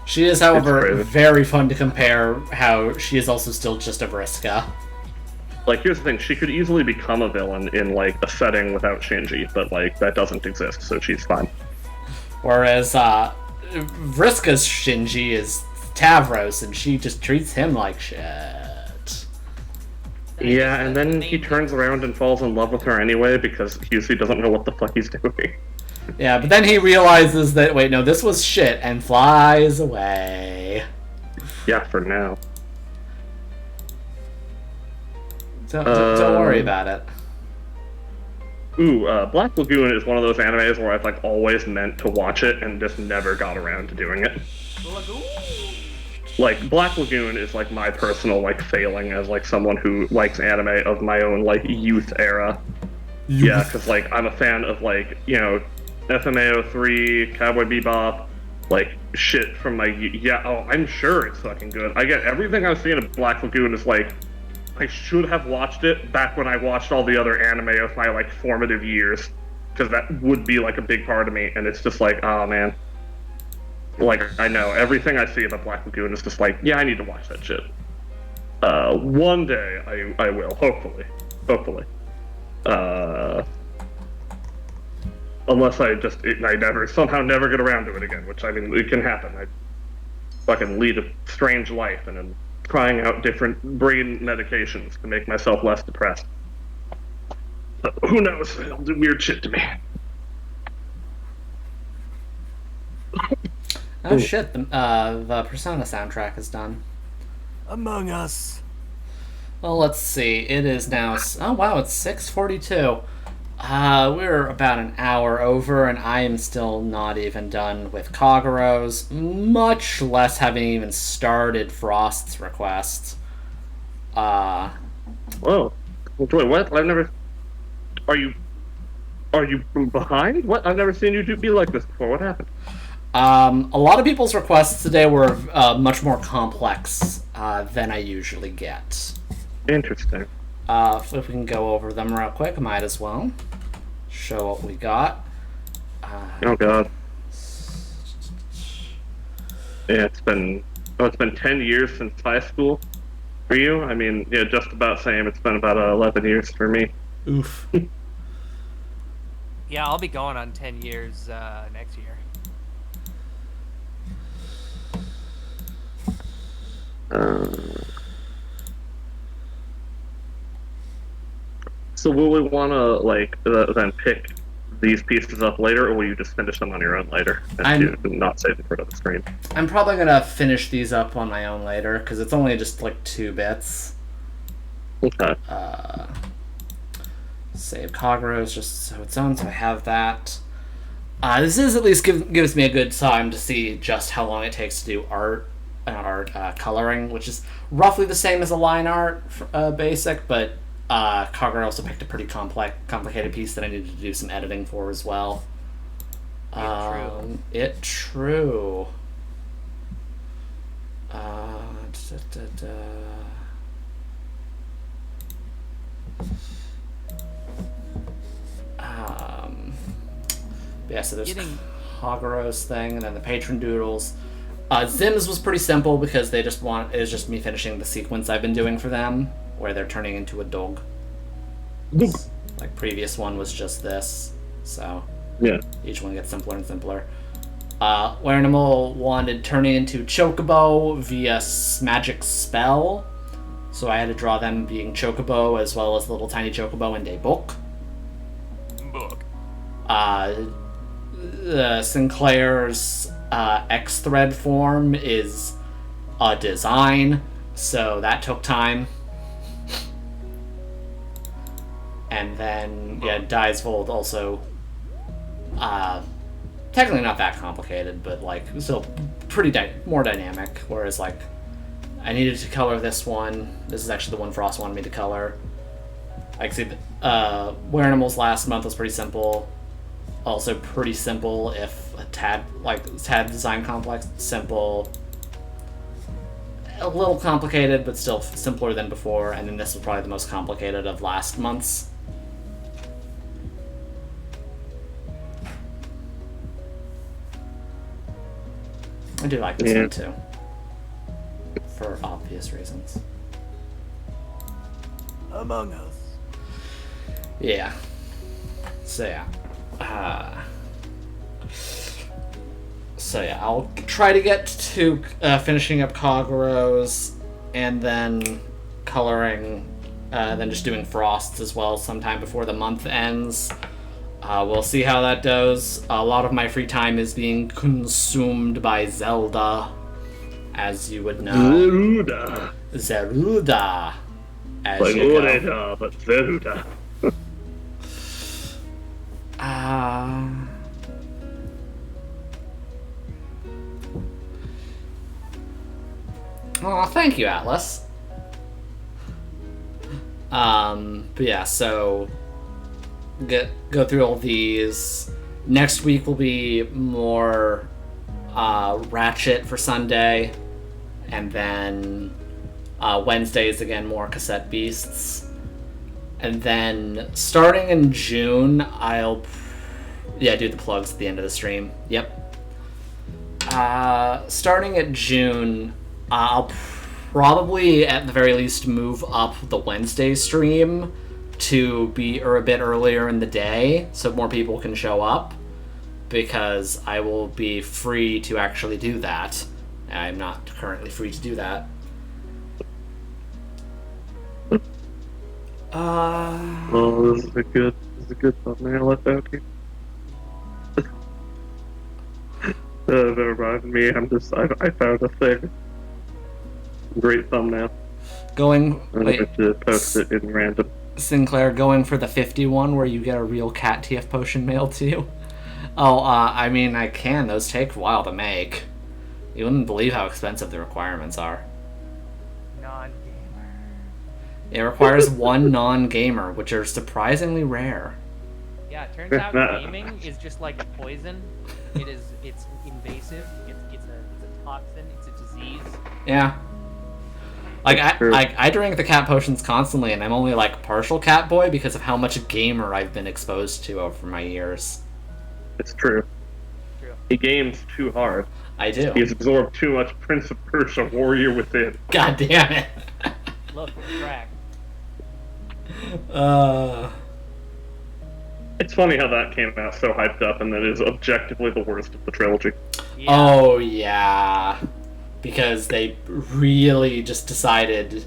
She is, however, very fun to compare how she is also still just a Vriska. Here's the thing, she could easily become a villain in, a setting without Shinji, but, that doesn't exist, so she's fine. Whereas, Vriska's Shinji is Tavros, and she just treats him like shit. Yeah, and then he turns around and falls in love with her anyway, because Husey doesn't know what the fuck he's doing. Yeah, but then he realizes that, wait, no, this was shit, and flies away. Yeah, for now. Don't worry about it. Ooh, Black Lagoon is one of those animes where I've, always meant to watch it and just never got around to doing it. Black Lagoon is, my personal, failing as, someone who likes anime of my own, youth era. Yeah, because, I'm a fan of, FMAO 3, Cowboy Bebop, shit from my... Yeah, oh, I'm sure it's fucking good. I get everything I've seen of Black Lagoon is, I should have watched it back when I watched all the other anime of my, formative years. Because that would be, a big part of me, and it's just oh, man. I know, everything I see about Black Lagoon is just yeah, I need to watch that shit. One day, I will, hopefully. Hopefully. Unless I somehow never get around to it again, which, it can happen. I fucking lead a strange life, and then trying out different brain medications to make myself less depressed. But who knows? It'll do weird shit to me. Oh shit! The Persona soundtrack is done. Among Us. Well, let's see. It is now. Oh wow! It's 6:42. We're about an hour over, and I am still not even done with Kagura's, much less having even started Frost's request. Whoa. Wait, what? I've never... Are you behind? What? I've never seen you be like this before. What happened? A lot of people's requests today were much more complex than I usually get. Interesting. If we can go over them real quick, might as well show what we got. Oh god. Yeah, it's been 10 years since high school for you. I mean, yeah, just about same. It's been about 11 years for me. Oof. Yeah, I'll be going on 10 years next year. So will we want to then pick these pieces up later, or will you just finish them on your own later and not save them for another stream? I'm probably gonna finish these up on my own later because it's only just like 2 bits. Okay. Save Kagura's just so it's own, so I have that. This is at least gives me a good time to see just how long it takes to do coloring, which is roughly the same as a line art basic, but Kagura also picked a pretty complicated piece that I needed to do some editing for as well. It true. Yeah, so there's Kagura's thing, and then the Patron doodles. Zim's was pretty simple because it was just me finishing the sequence I've been doing for them, where they're turning into a dog. Like previous one was just this, so yeah, each one gets simpler and simpler. Animal wanted turning into Chocobo via magic spell, so I had to draw them being Chocobo as well as little tiny Chocobo in a book. Sinclair's X-thread form is a design, so that took time. And then, yeah, Dyersvold also, technically not that complicated, but, like, still pretty more dynamic, whereas, like, I needed to color this one. This is actually the one Frost wanted me to color. I can see Where Animals last month was pretty simple. Also pretty simple, if a tad design complex, simple. A little complicated, but still simpler than before, and then this was probably the most complicated of last month's. I do like this one too, for obvious reasons. Among Us. Yeah. So yeah. I'll try to get to finishing up Kagura's, and then coloring, then just doing Frosts as well sometime before the month ends. We'll see how that goes. A lot of my free time is being consumed by Zelda, as you would know. Zeruda. As like you know. Oreda, but Zeruda. Oh, thank you, Atlas. But yeah, so go through all these. Next week will be more Ratchet for Sunday, and then Wednesdays again more Cassette Beasts, and then starting in June I'll do the plugs at the end of the stream. Yep. Starting at June, I'll probably at the very least move up the Wednesday stream to be a bit earlier in the day so more people can show up, because I will be free to actually do that. I'm not currently free to do that. Oh, this is a good thumbnail I found here. Never mind me. I found a thing. Great thumbnail. I'm going to post it in random. Sinclair, going for the 51 where you get a real cat TF potion mailed to you? Oh, I mean, I can. Those take a while to make. You wouldn't believe how expensive the requirements are. Non-gamer. It requires one non-gamer, which are surprisingly rare. Yeah, it turns out gaming is just like poison. It's invasive. It's a toxin. It's a disease. Yeah. Like I drink the cat potions constantly, and I'm only like partial cat boy because of how much gamer I've been exposed to over my years. It's true. He games too hard. I do. He's absorbed too much Prince of Persia Warrior Within. God damn it. Look, track. It's funny how that came out so hyped up, and that is objectively the worst of the trilogy. Yeah. Oh yeah, because they really just decided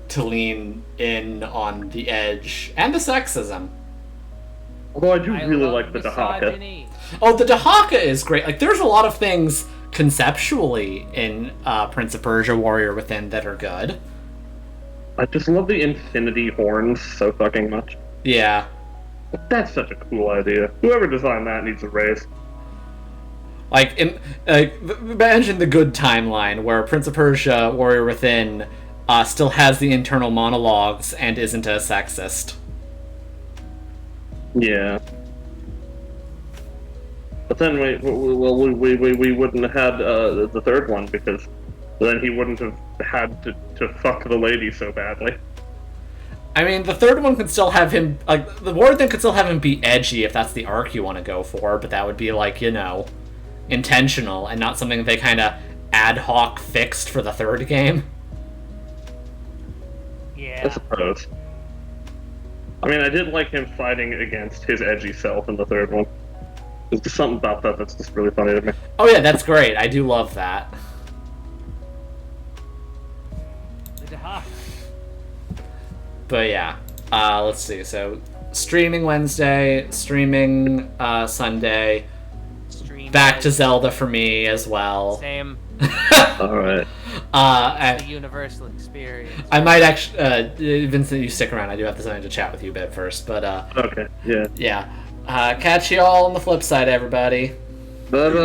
to lean in on the edge and the sexism. Although I do really like the misogyny. Dahaka. Oh, the Dahaka is great. Like, there's a lot of things conceptually in Prince of Persia Warrior Within that are good. I just love the infinity horns so fucking much. Yeah. That's such a cool idea. Whoever designed that needs a raise. Like, imagine the good timeline where Prince of Persia Warrior Within still has the internal monologues and isn't a sexist. Yeah. But then we wouldn't have had the third one, because then he wouldn't have had to fuck the lady so badly. I mean, the third one could still have him, like, the Warrior Within could still have him be edgy if that's the arc you want to go for, but that would be, like, you know, intentional and not something they kind of ad hoc fixed for the third game. Yeah. I suppose. I mean, I did like him fighting against his edgy self in the third one. There's just something about that that's just really funny to me. Oh yeah, that's great. I do love that. The Dahaka. But yeah, let's see. So, streaming Wednesday, streaming Sunday. Stream Back to Zelda for me as well. Same. Alright. The universal experience. I might actually, Vincent, you stick around. I do have something to chat with you a bit first, but Okay, yeah. yeah. Catch you all on the flip side, everybody. Bye-bye, Bye-bye.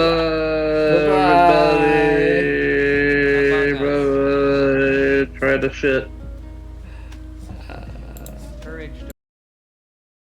everybody. Bye-bye. Try the shit.